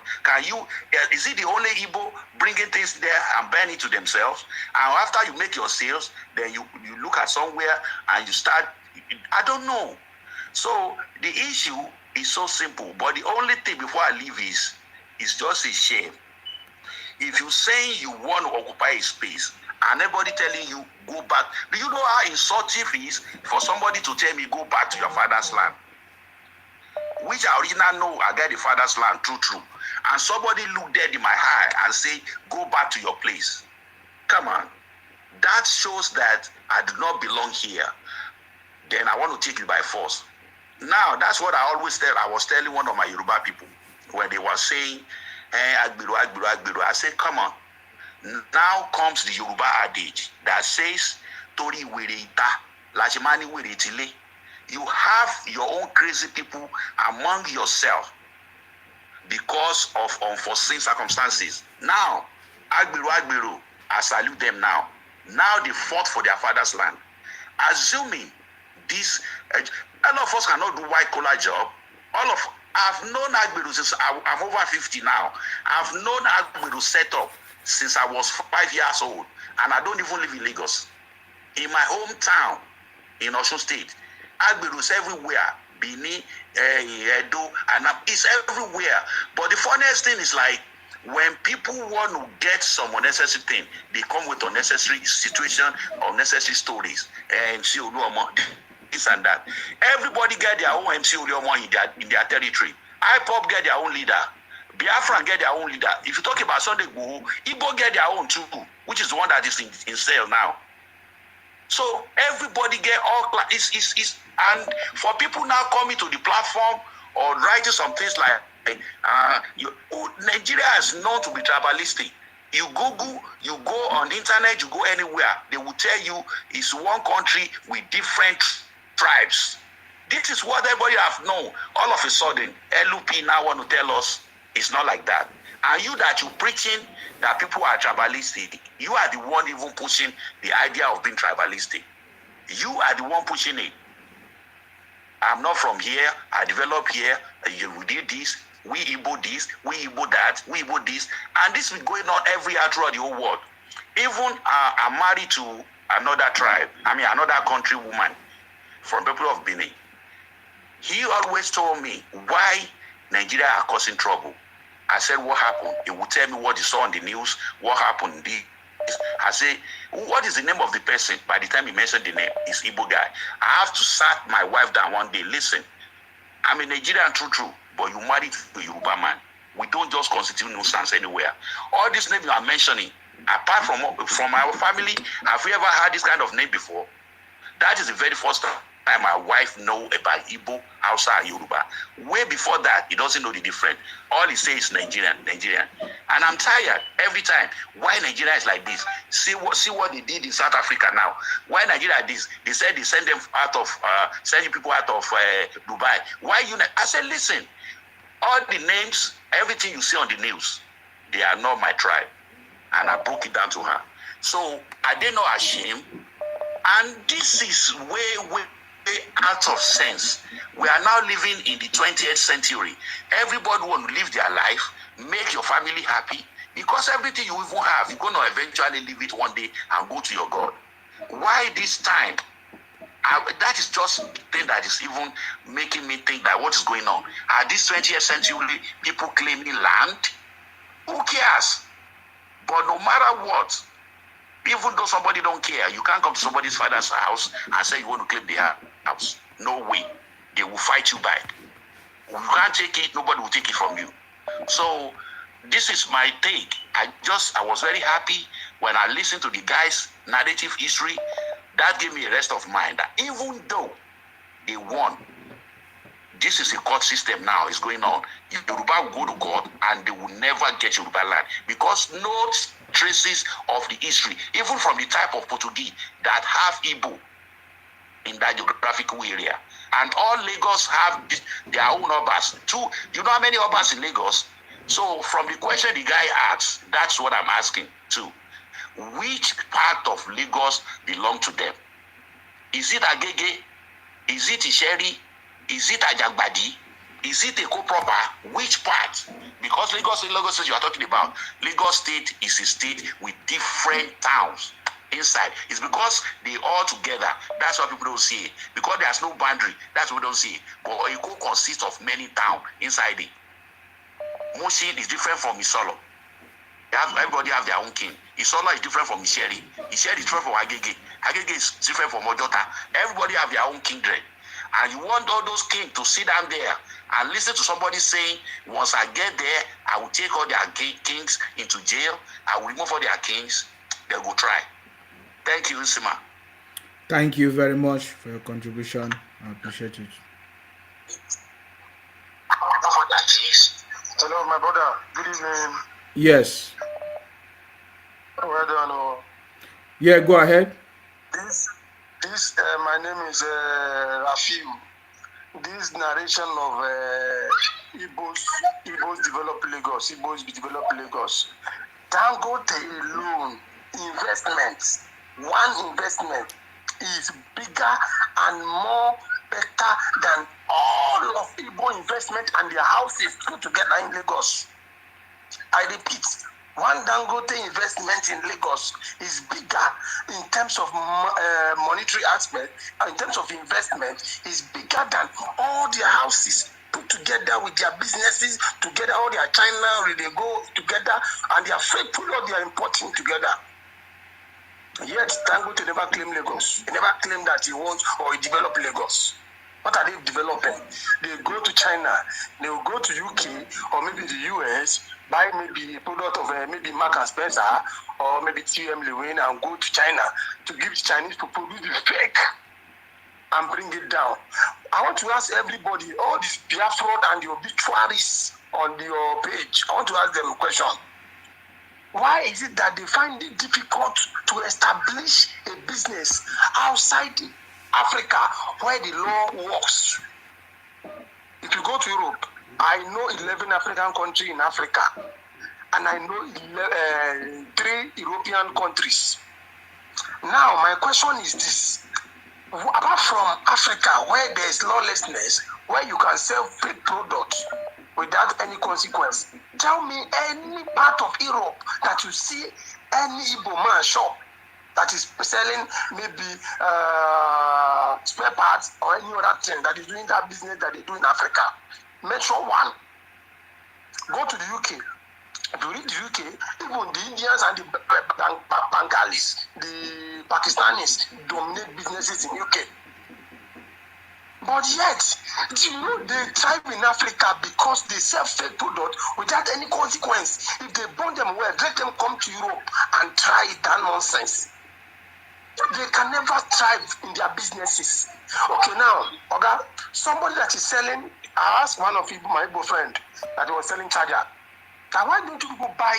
Is it the only Igbo bringing things there and buying it to themselves? And after you make your sales, then you look at somewhere and you start, I don't know. So the issue is so simple. But the only thing before I leave is just a shame. If you say you want to occupy a space and everybody telling you go back, do you know how insulting it is for somebody to tell me go back to your father's land? Which I originally know I get the father's land, true. And somebody look dead in my eye and say, go back to your place. Come on. That shows that I do not belong here. Then I want to take it by force. Now, that's what I always tell. I was telling one of my Yoruba people when they were saying, Agbiru. I said, come on. Now comes the Yoruba adage that says, Tori were ita, lachimani were itile. You have your own crazy people among yourself because of unforeseen circumstances. Now, Agbiru, I salute them now. Now they fought for their father's land. Assuming this, all of us cannot do white collar job. I've known Agbiru since I'm over 50 now. I've known Agbiru set up since I was 5 years old. And I don't even live in Lagos. In my hometown, in Osun State, Agbiru is everywhere. Bini, Edo, and it's everywhere. But the funniest thing is like, when people want to get some unnecessary thing, they come with unnecessary situation, unnecessary stories, and MC Oluomo, this and that. Everybody get their own MC Oluomo in their territory. IPOP get their own leader. Biafran get their own leader. If you talk about Sunday Igboho, Igbo get their own too, which is the one that is in sale now. So everybody get all class. And for people now coming to the platform or writing some things like Nigeria is known to be tribalistic. You Google, you go on the internet, you go anywhere, they will tell you it's one country with different tribes. This is what everybody have known. All of a sudden, LUP now want to tell us it's not like that. And you that you preaching that people are tribalistic, you are the one even pushing the idea of being tribalistic. You are the one pushing it. I'm not from here. I developed here. We did this. We Igbo this. We Igbo that. We Igbo this. And this is going on every year throughout the whole world. Even I'm married to another tribe. Another country woman from people of Benin. He always told me why Nigeria are causing trouble. I said, what happened? He would tell me what he saw on the news, what happened. I say, what is the name of the person? By the time he mentioned the name, it's Igbo guy. I have to sat my wife down one day. Listen, I'm a Nigerian, true. but you married to a Yoruba man. We don't just constitute nuisance anywhere. All these names you are mentioning, apart from our family, have we ever had this kind of name before? That is the very first time my wife know about Igbo, Hausa, and Yoruba. Way before that, he doesn't know the difference. All he says is Nigerian. And I'm tired every time. Why Nigeria is like this? See what they did in South Africa now. Why Nigeria this? They said they send them out of, sending people out of Dubai. Why you? I said, listen, all the names, everything you see on the news, they are not my tribe. And I broke it down to her. So are they not ashamed? And this is way out of sense. We are now living in the 20th century. Everybody want to live their life, make your family happy, because everything you even have, you're going to eventually leave it one day and go to your God. Why this time? That is just the thing that is even making me think that what is going on. At this 20th century, people claiming land? Who cares? But no matter what, even though somebody don't care, you can't come to somebody's father's house and say you want to claim their house. No way. They will fight you back. You can't take it, nobody will take it from you. So this is my take. I was very happy when I listened to the guy's narrative history. That gave me a rest of mind that even though they won, this is a court system now is going on. Yoruba will go to court and they will never get Yoruba land because no traces of the history, even from the type of Portuguese that have Igbo in that geographical area. And all Lagos have their own Obas too. You know how many Obas in Lagos? So from the question the guy asks, that's what I'm asking too. Which part of Lagos belong to them? Is it Agege? Is it Isheri? Is it Ajagbadi? Is it Eko proper? Which part? Because Lagos State you are talking about, Lagos State is a state with different towns inside. It's because they all together. That's why people don't see it. Because there's no boundary, that's why we don't see it. But Eko consists of many towns inside it. Mushin is different from Isolo. Everybody have their own king. Isolo is different from Isheri. Isheri is different from Agege. Agege is different from Ojota. Everybody have their own kindred. And you want all those kings to sit down there and listen to somebody saying, once I get there, I will take all their kings into jail. I will remove all their kings. They will try. Thank you, Sima. Thank you very much for your contribution. I appreciate it. Hello, my brother. Good evening. Yes. Well done. Yeah, go ahead. My name is Rafiu. This narration of Igbos develop Lagos. Igbos develop Lagos. Dangote alone investment. One investment is bigger and more better than all of Igbo investment and their houses put together in Lagos. I repeat, one Dangote investment in Lagos is bigger in terms of monetary aspect, and in terms of investment is bigger than all their houses put together with their businesses together, all their China, they go together, and their freight product they are importing together. Yet Dangote never claimed Lagos. He never claimed that he wants or he developed Lagos. What are they developing? They go to China, they will go to UK or maybe the US, buy maybe a product of maybe Mark and Spencer or maybe TM Lewin and go to China to give the Chinese to produce the fake and bring it down. I want to ask everybody, all these Biafra and the obituaries on your page, I want to ask them a question. Why is it that they find it difficult to establish a business outside Africa where the law works? If you go to Europe, I know 11 African countries in Africa, and I know 3 European countries. Now, my question is this. Apart from Africa, where there is lawlessness, where you can sell fake products without any consequence, tell me any part of Europe that you see any Igbo man shop that is selling maybe spare parts or any other thing that is doing that business that they do in Africa. Mention one. Go to the UK. If you read the UK, even the Indians and the Bengalis, the Pakistanis dominate businesses in UK. But yet, you know, they thrive in Africa because they sell fake product without any consequence. If they burn them well, let them come to Europe and try that nonsense. They can never thrive in their businesses. Okay, now, okay, somebody that is selling, I asked one of my Igbo friend that was selling charger. Now, why don't you people buy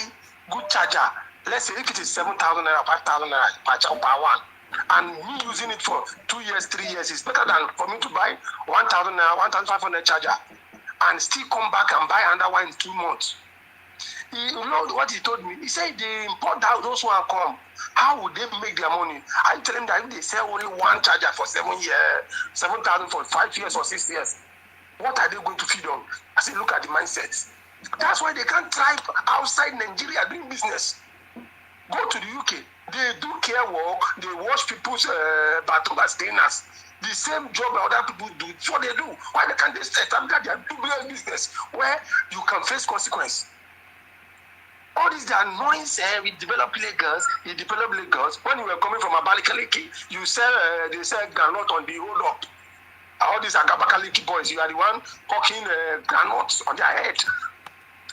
good charger? Let's say if it is 7,000 naira, 5,000 naira per one, and me using it for 2 years, 3 years, is better than for me to buy 1,000 naira, 1,500 charger, and still come back and buy another one in 2 months. You know what he told me? He said they import out those who are come. How would they make their money? I tell him that if they sell only one charger for 7 years, 7,000 for 5 years or 6 years, what are they going to feed on? I said, look at the mindset. That's why they can't thrive outside Nigeria doing business. Go to the UK. They do care work. They wash people's bathroom as cleaners. The same job that other people do. That's what they do. Why can't they establish their business where you can face consequence? All these are noise. We develop Lagos. You develop Lagos. When you were coming from Abakaliki, you sell. They sell granite on the hold up. All these Abakaliki boys, you are the one hawking granites on their head,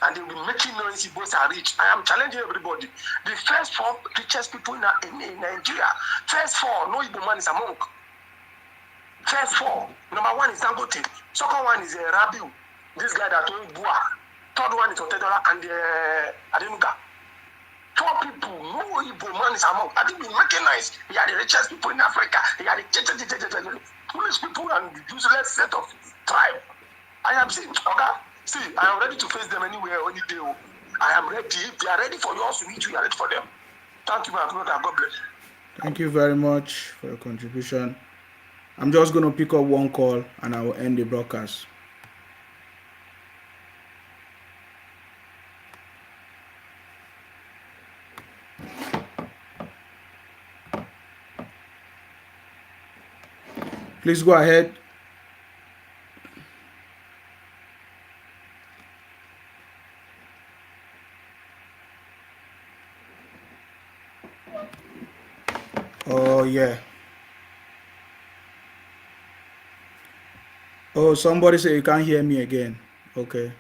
and they will be making noise. Boys are rich. I am challenging everybody. The first 4 richest people in Nigeria. First 4, no Igbo man is among. First 4. Number 1 is Dangote. Second one is Rabiu. This guy that told Bua. Third one is Otedola and Adenuga. 4 people, no Igbo man is among. I think we recognize they are the richest people in Africa. They are the foolish people and useless set of tribe. I am saying, okay, see, I am ready to face them anywhere, any day. I am ready. If they are ready for yours to meet you, you are ready for them. Thank you, my brother. God bless. Thank you very much for your contribution. I'm just going to pick up one call and I will end the broadcast. Please go ahead. Oh, yeah. Oh, somebody say you can't hear me again. Okay.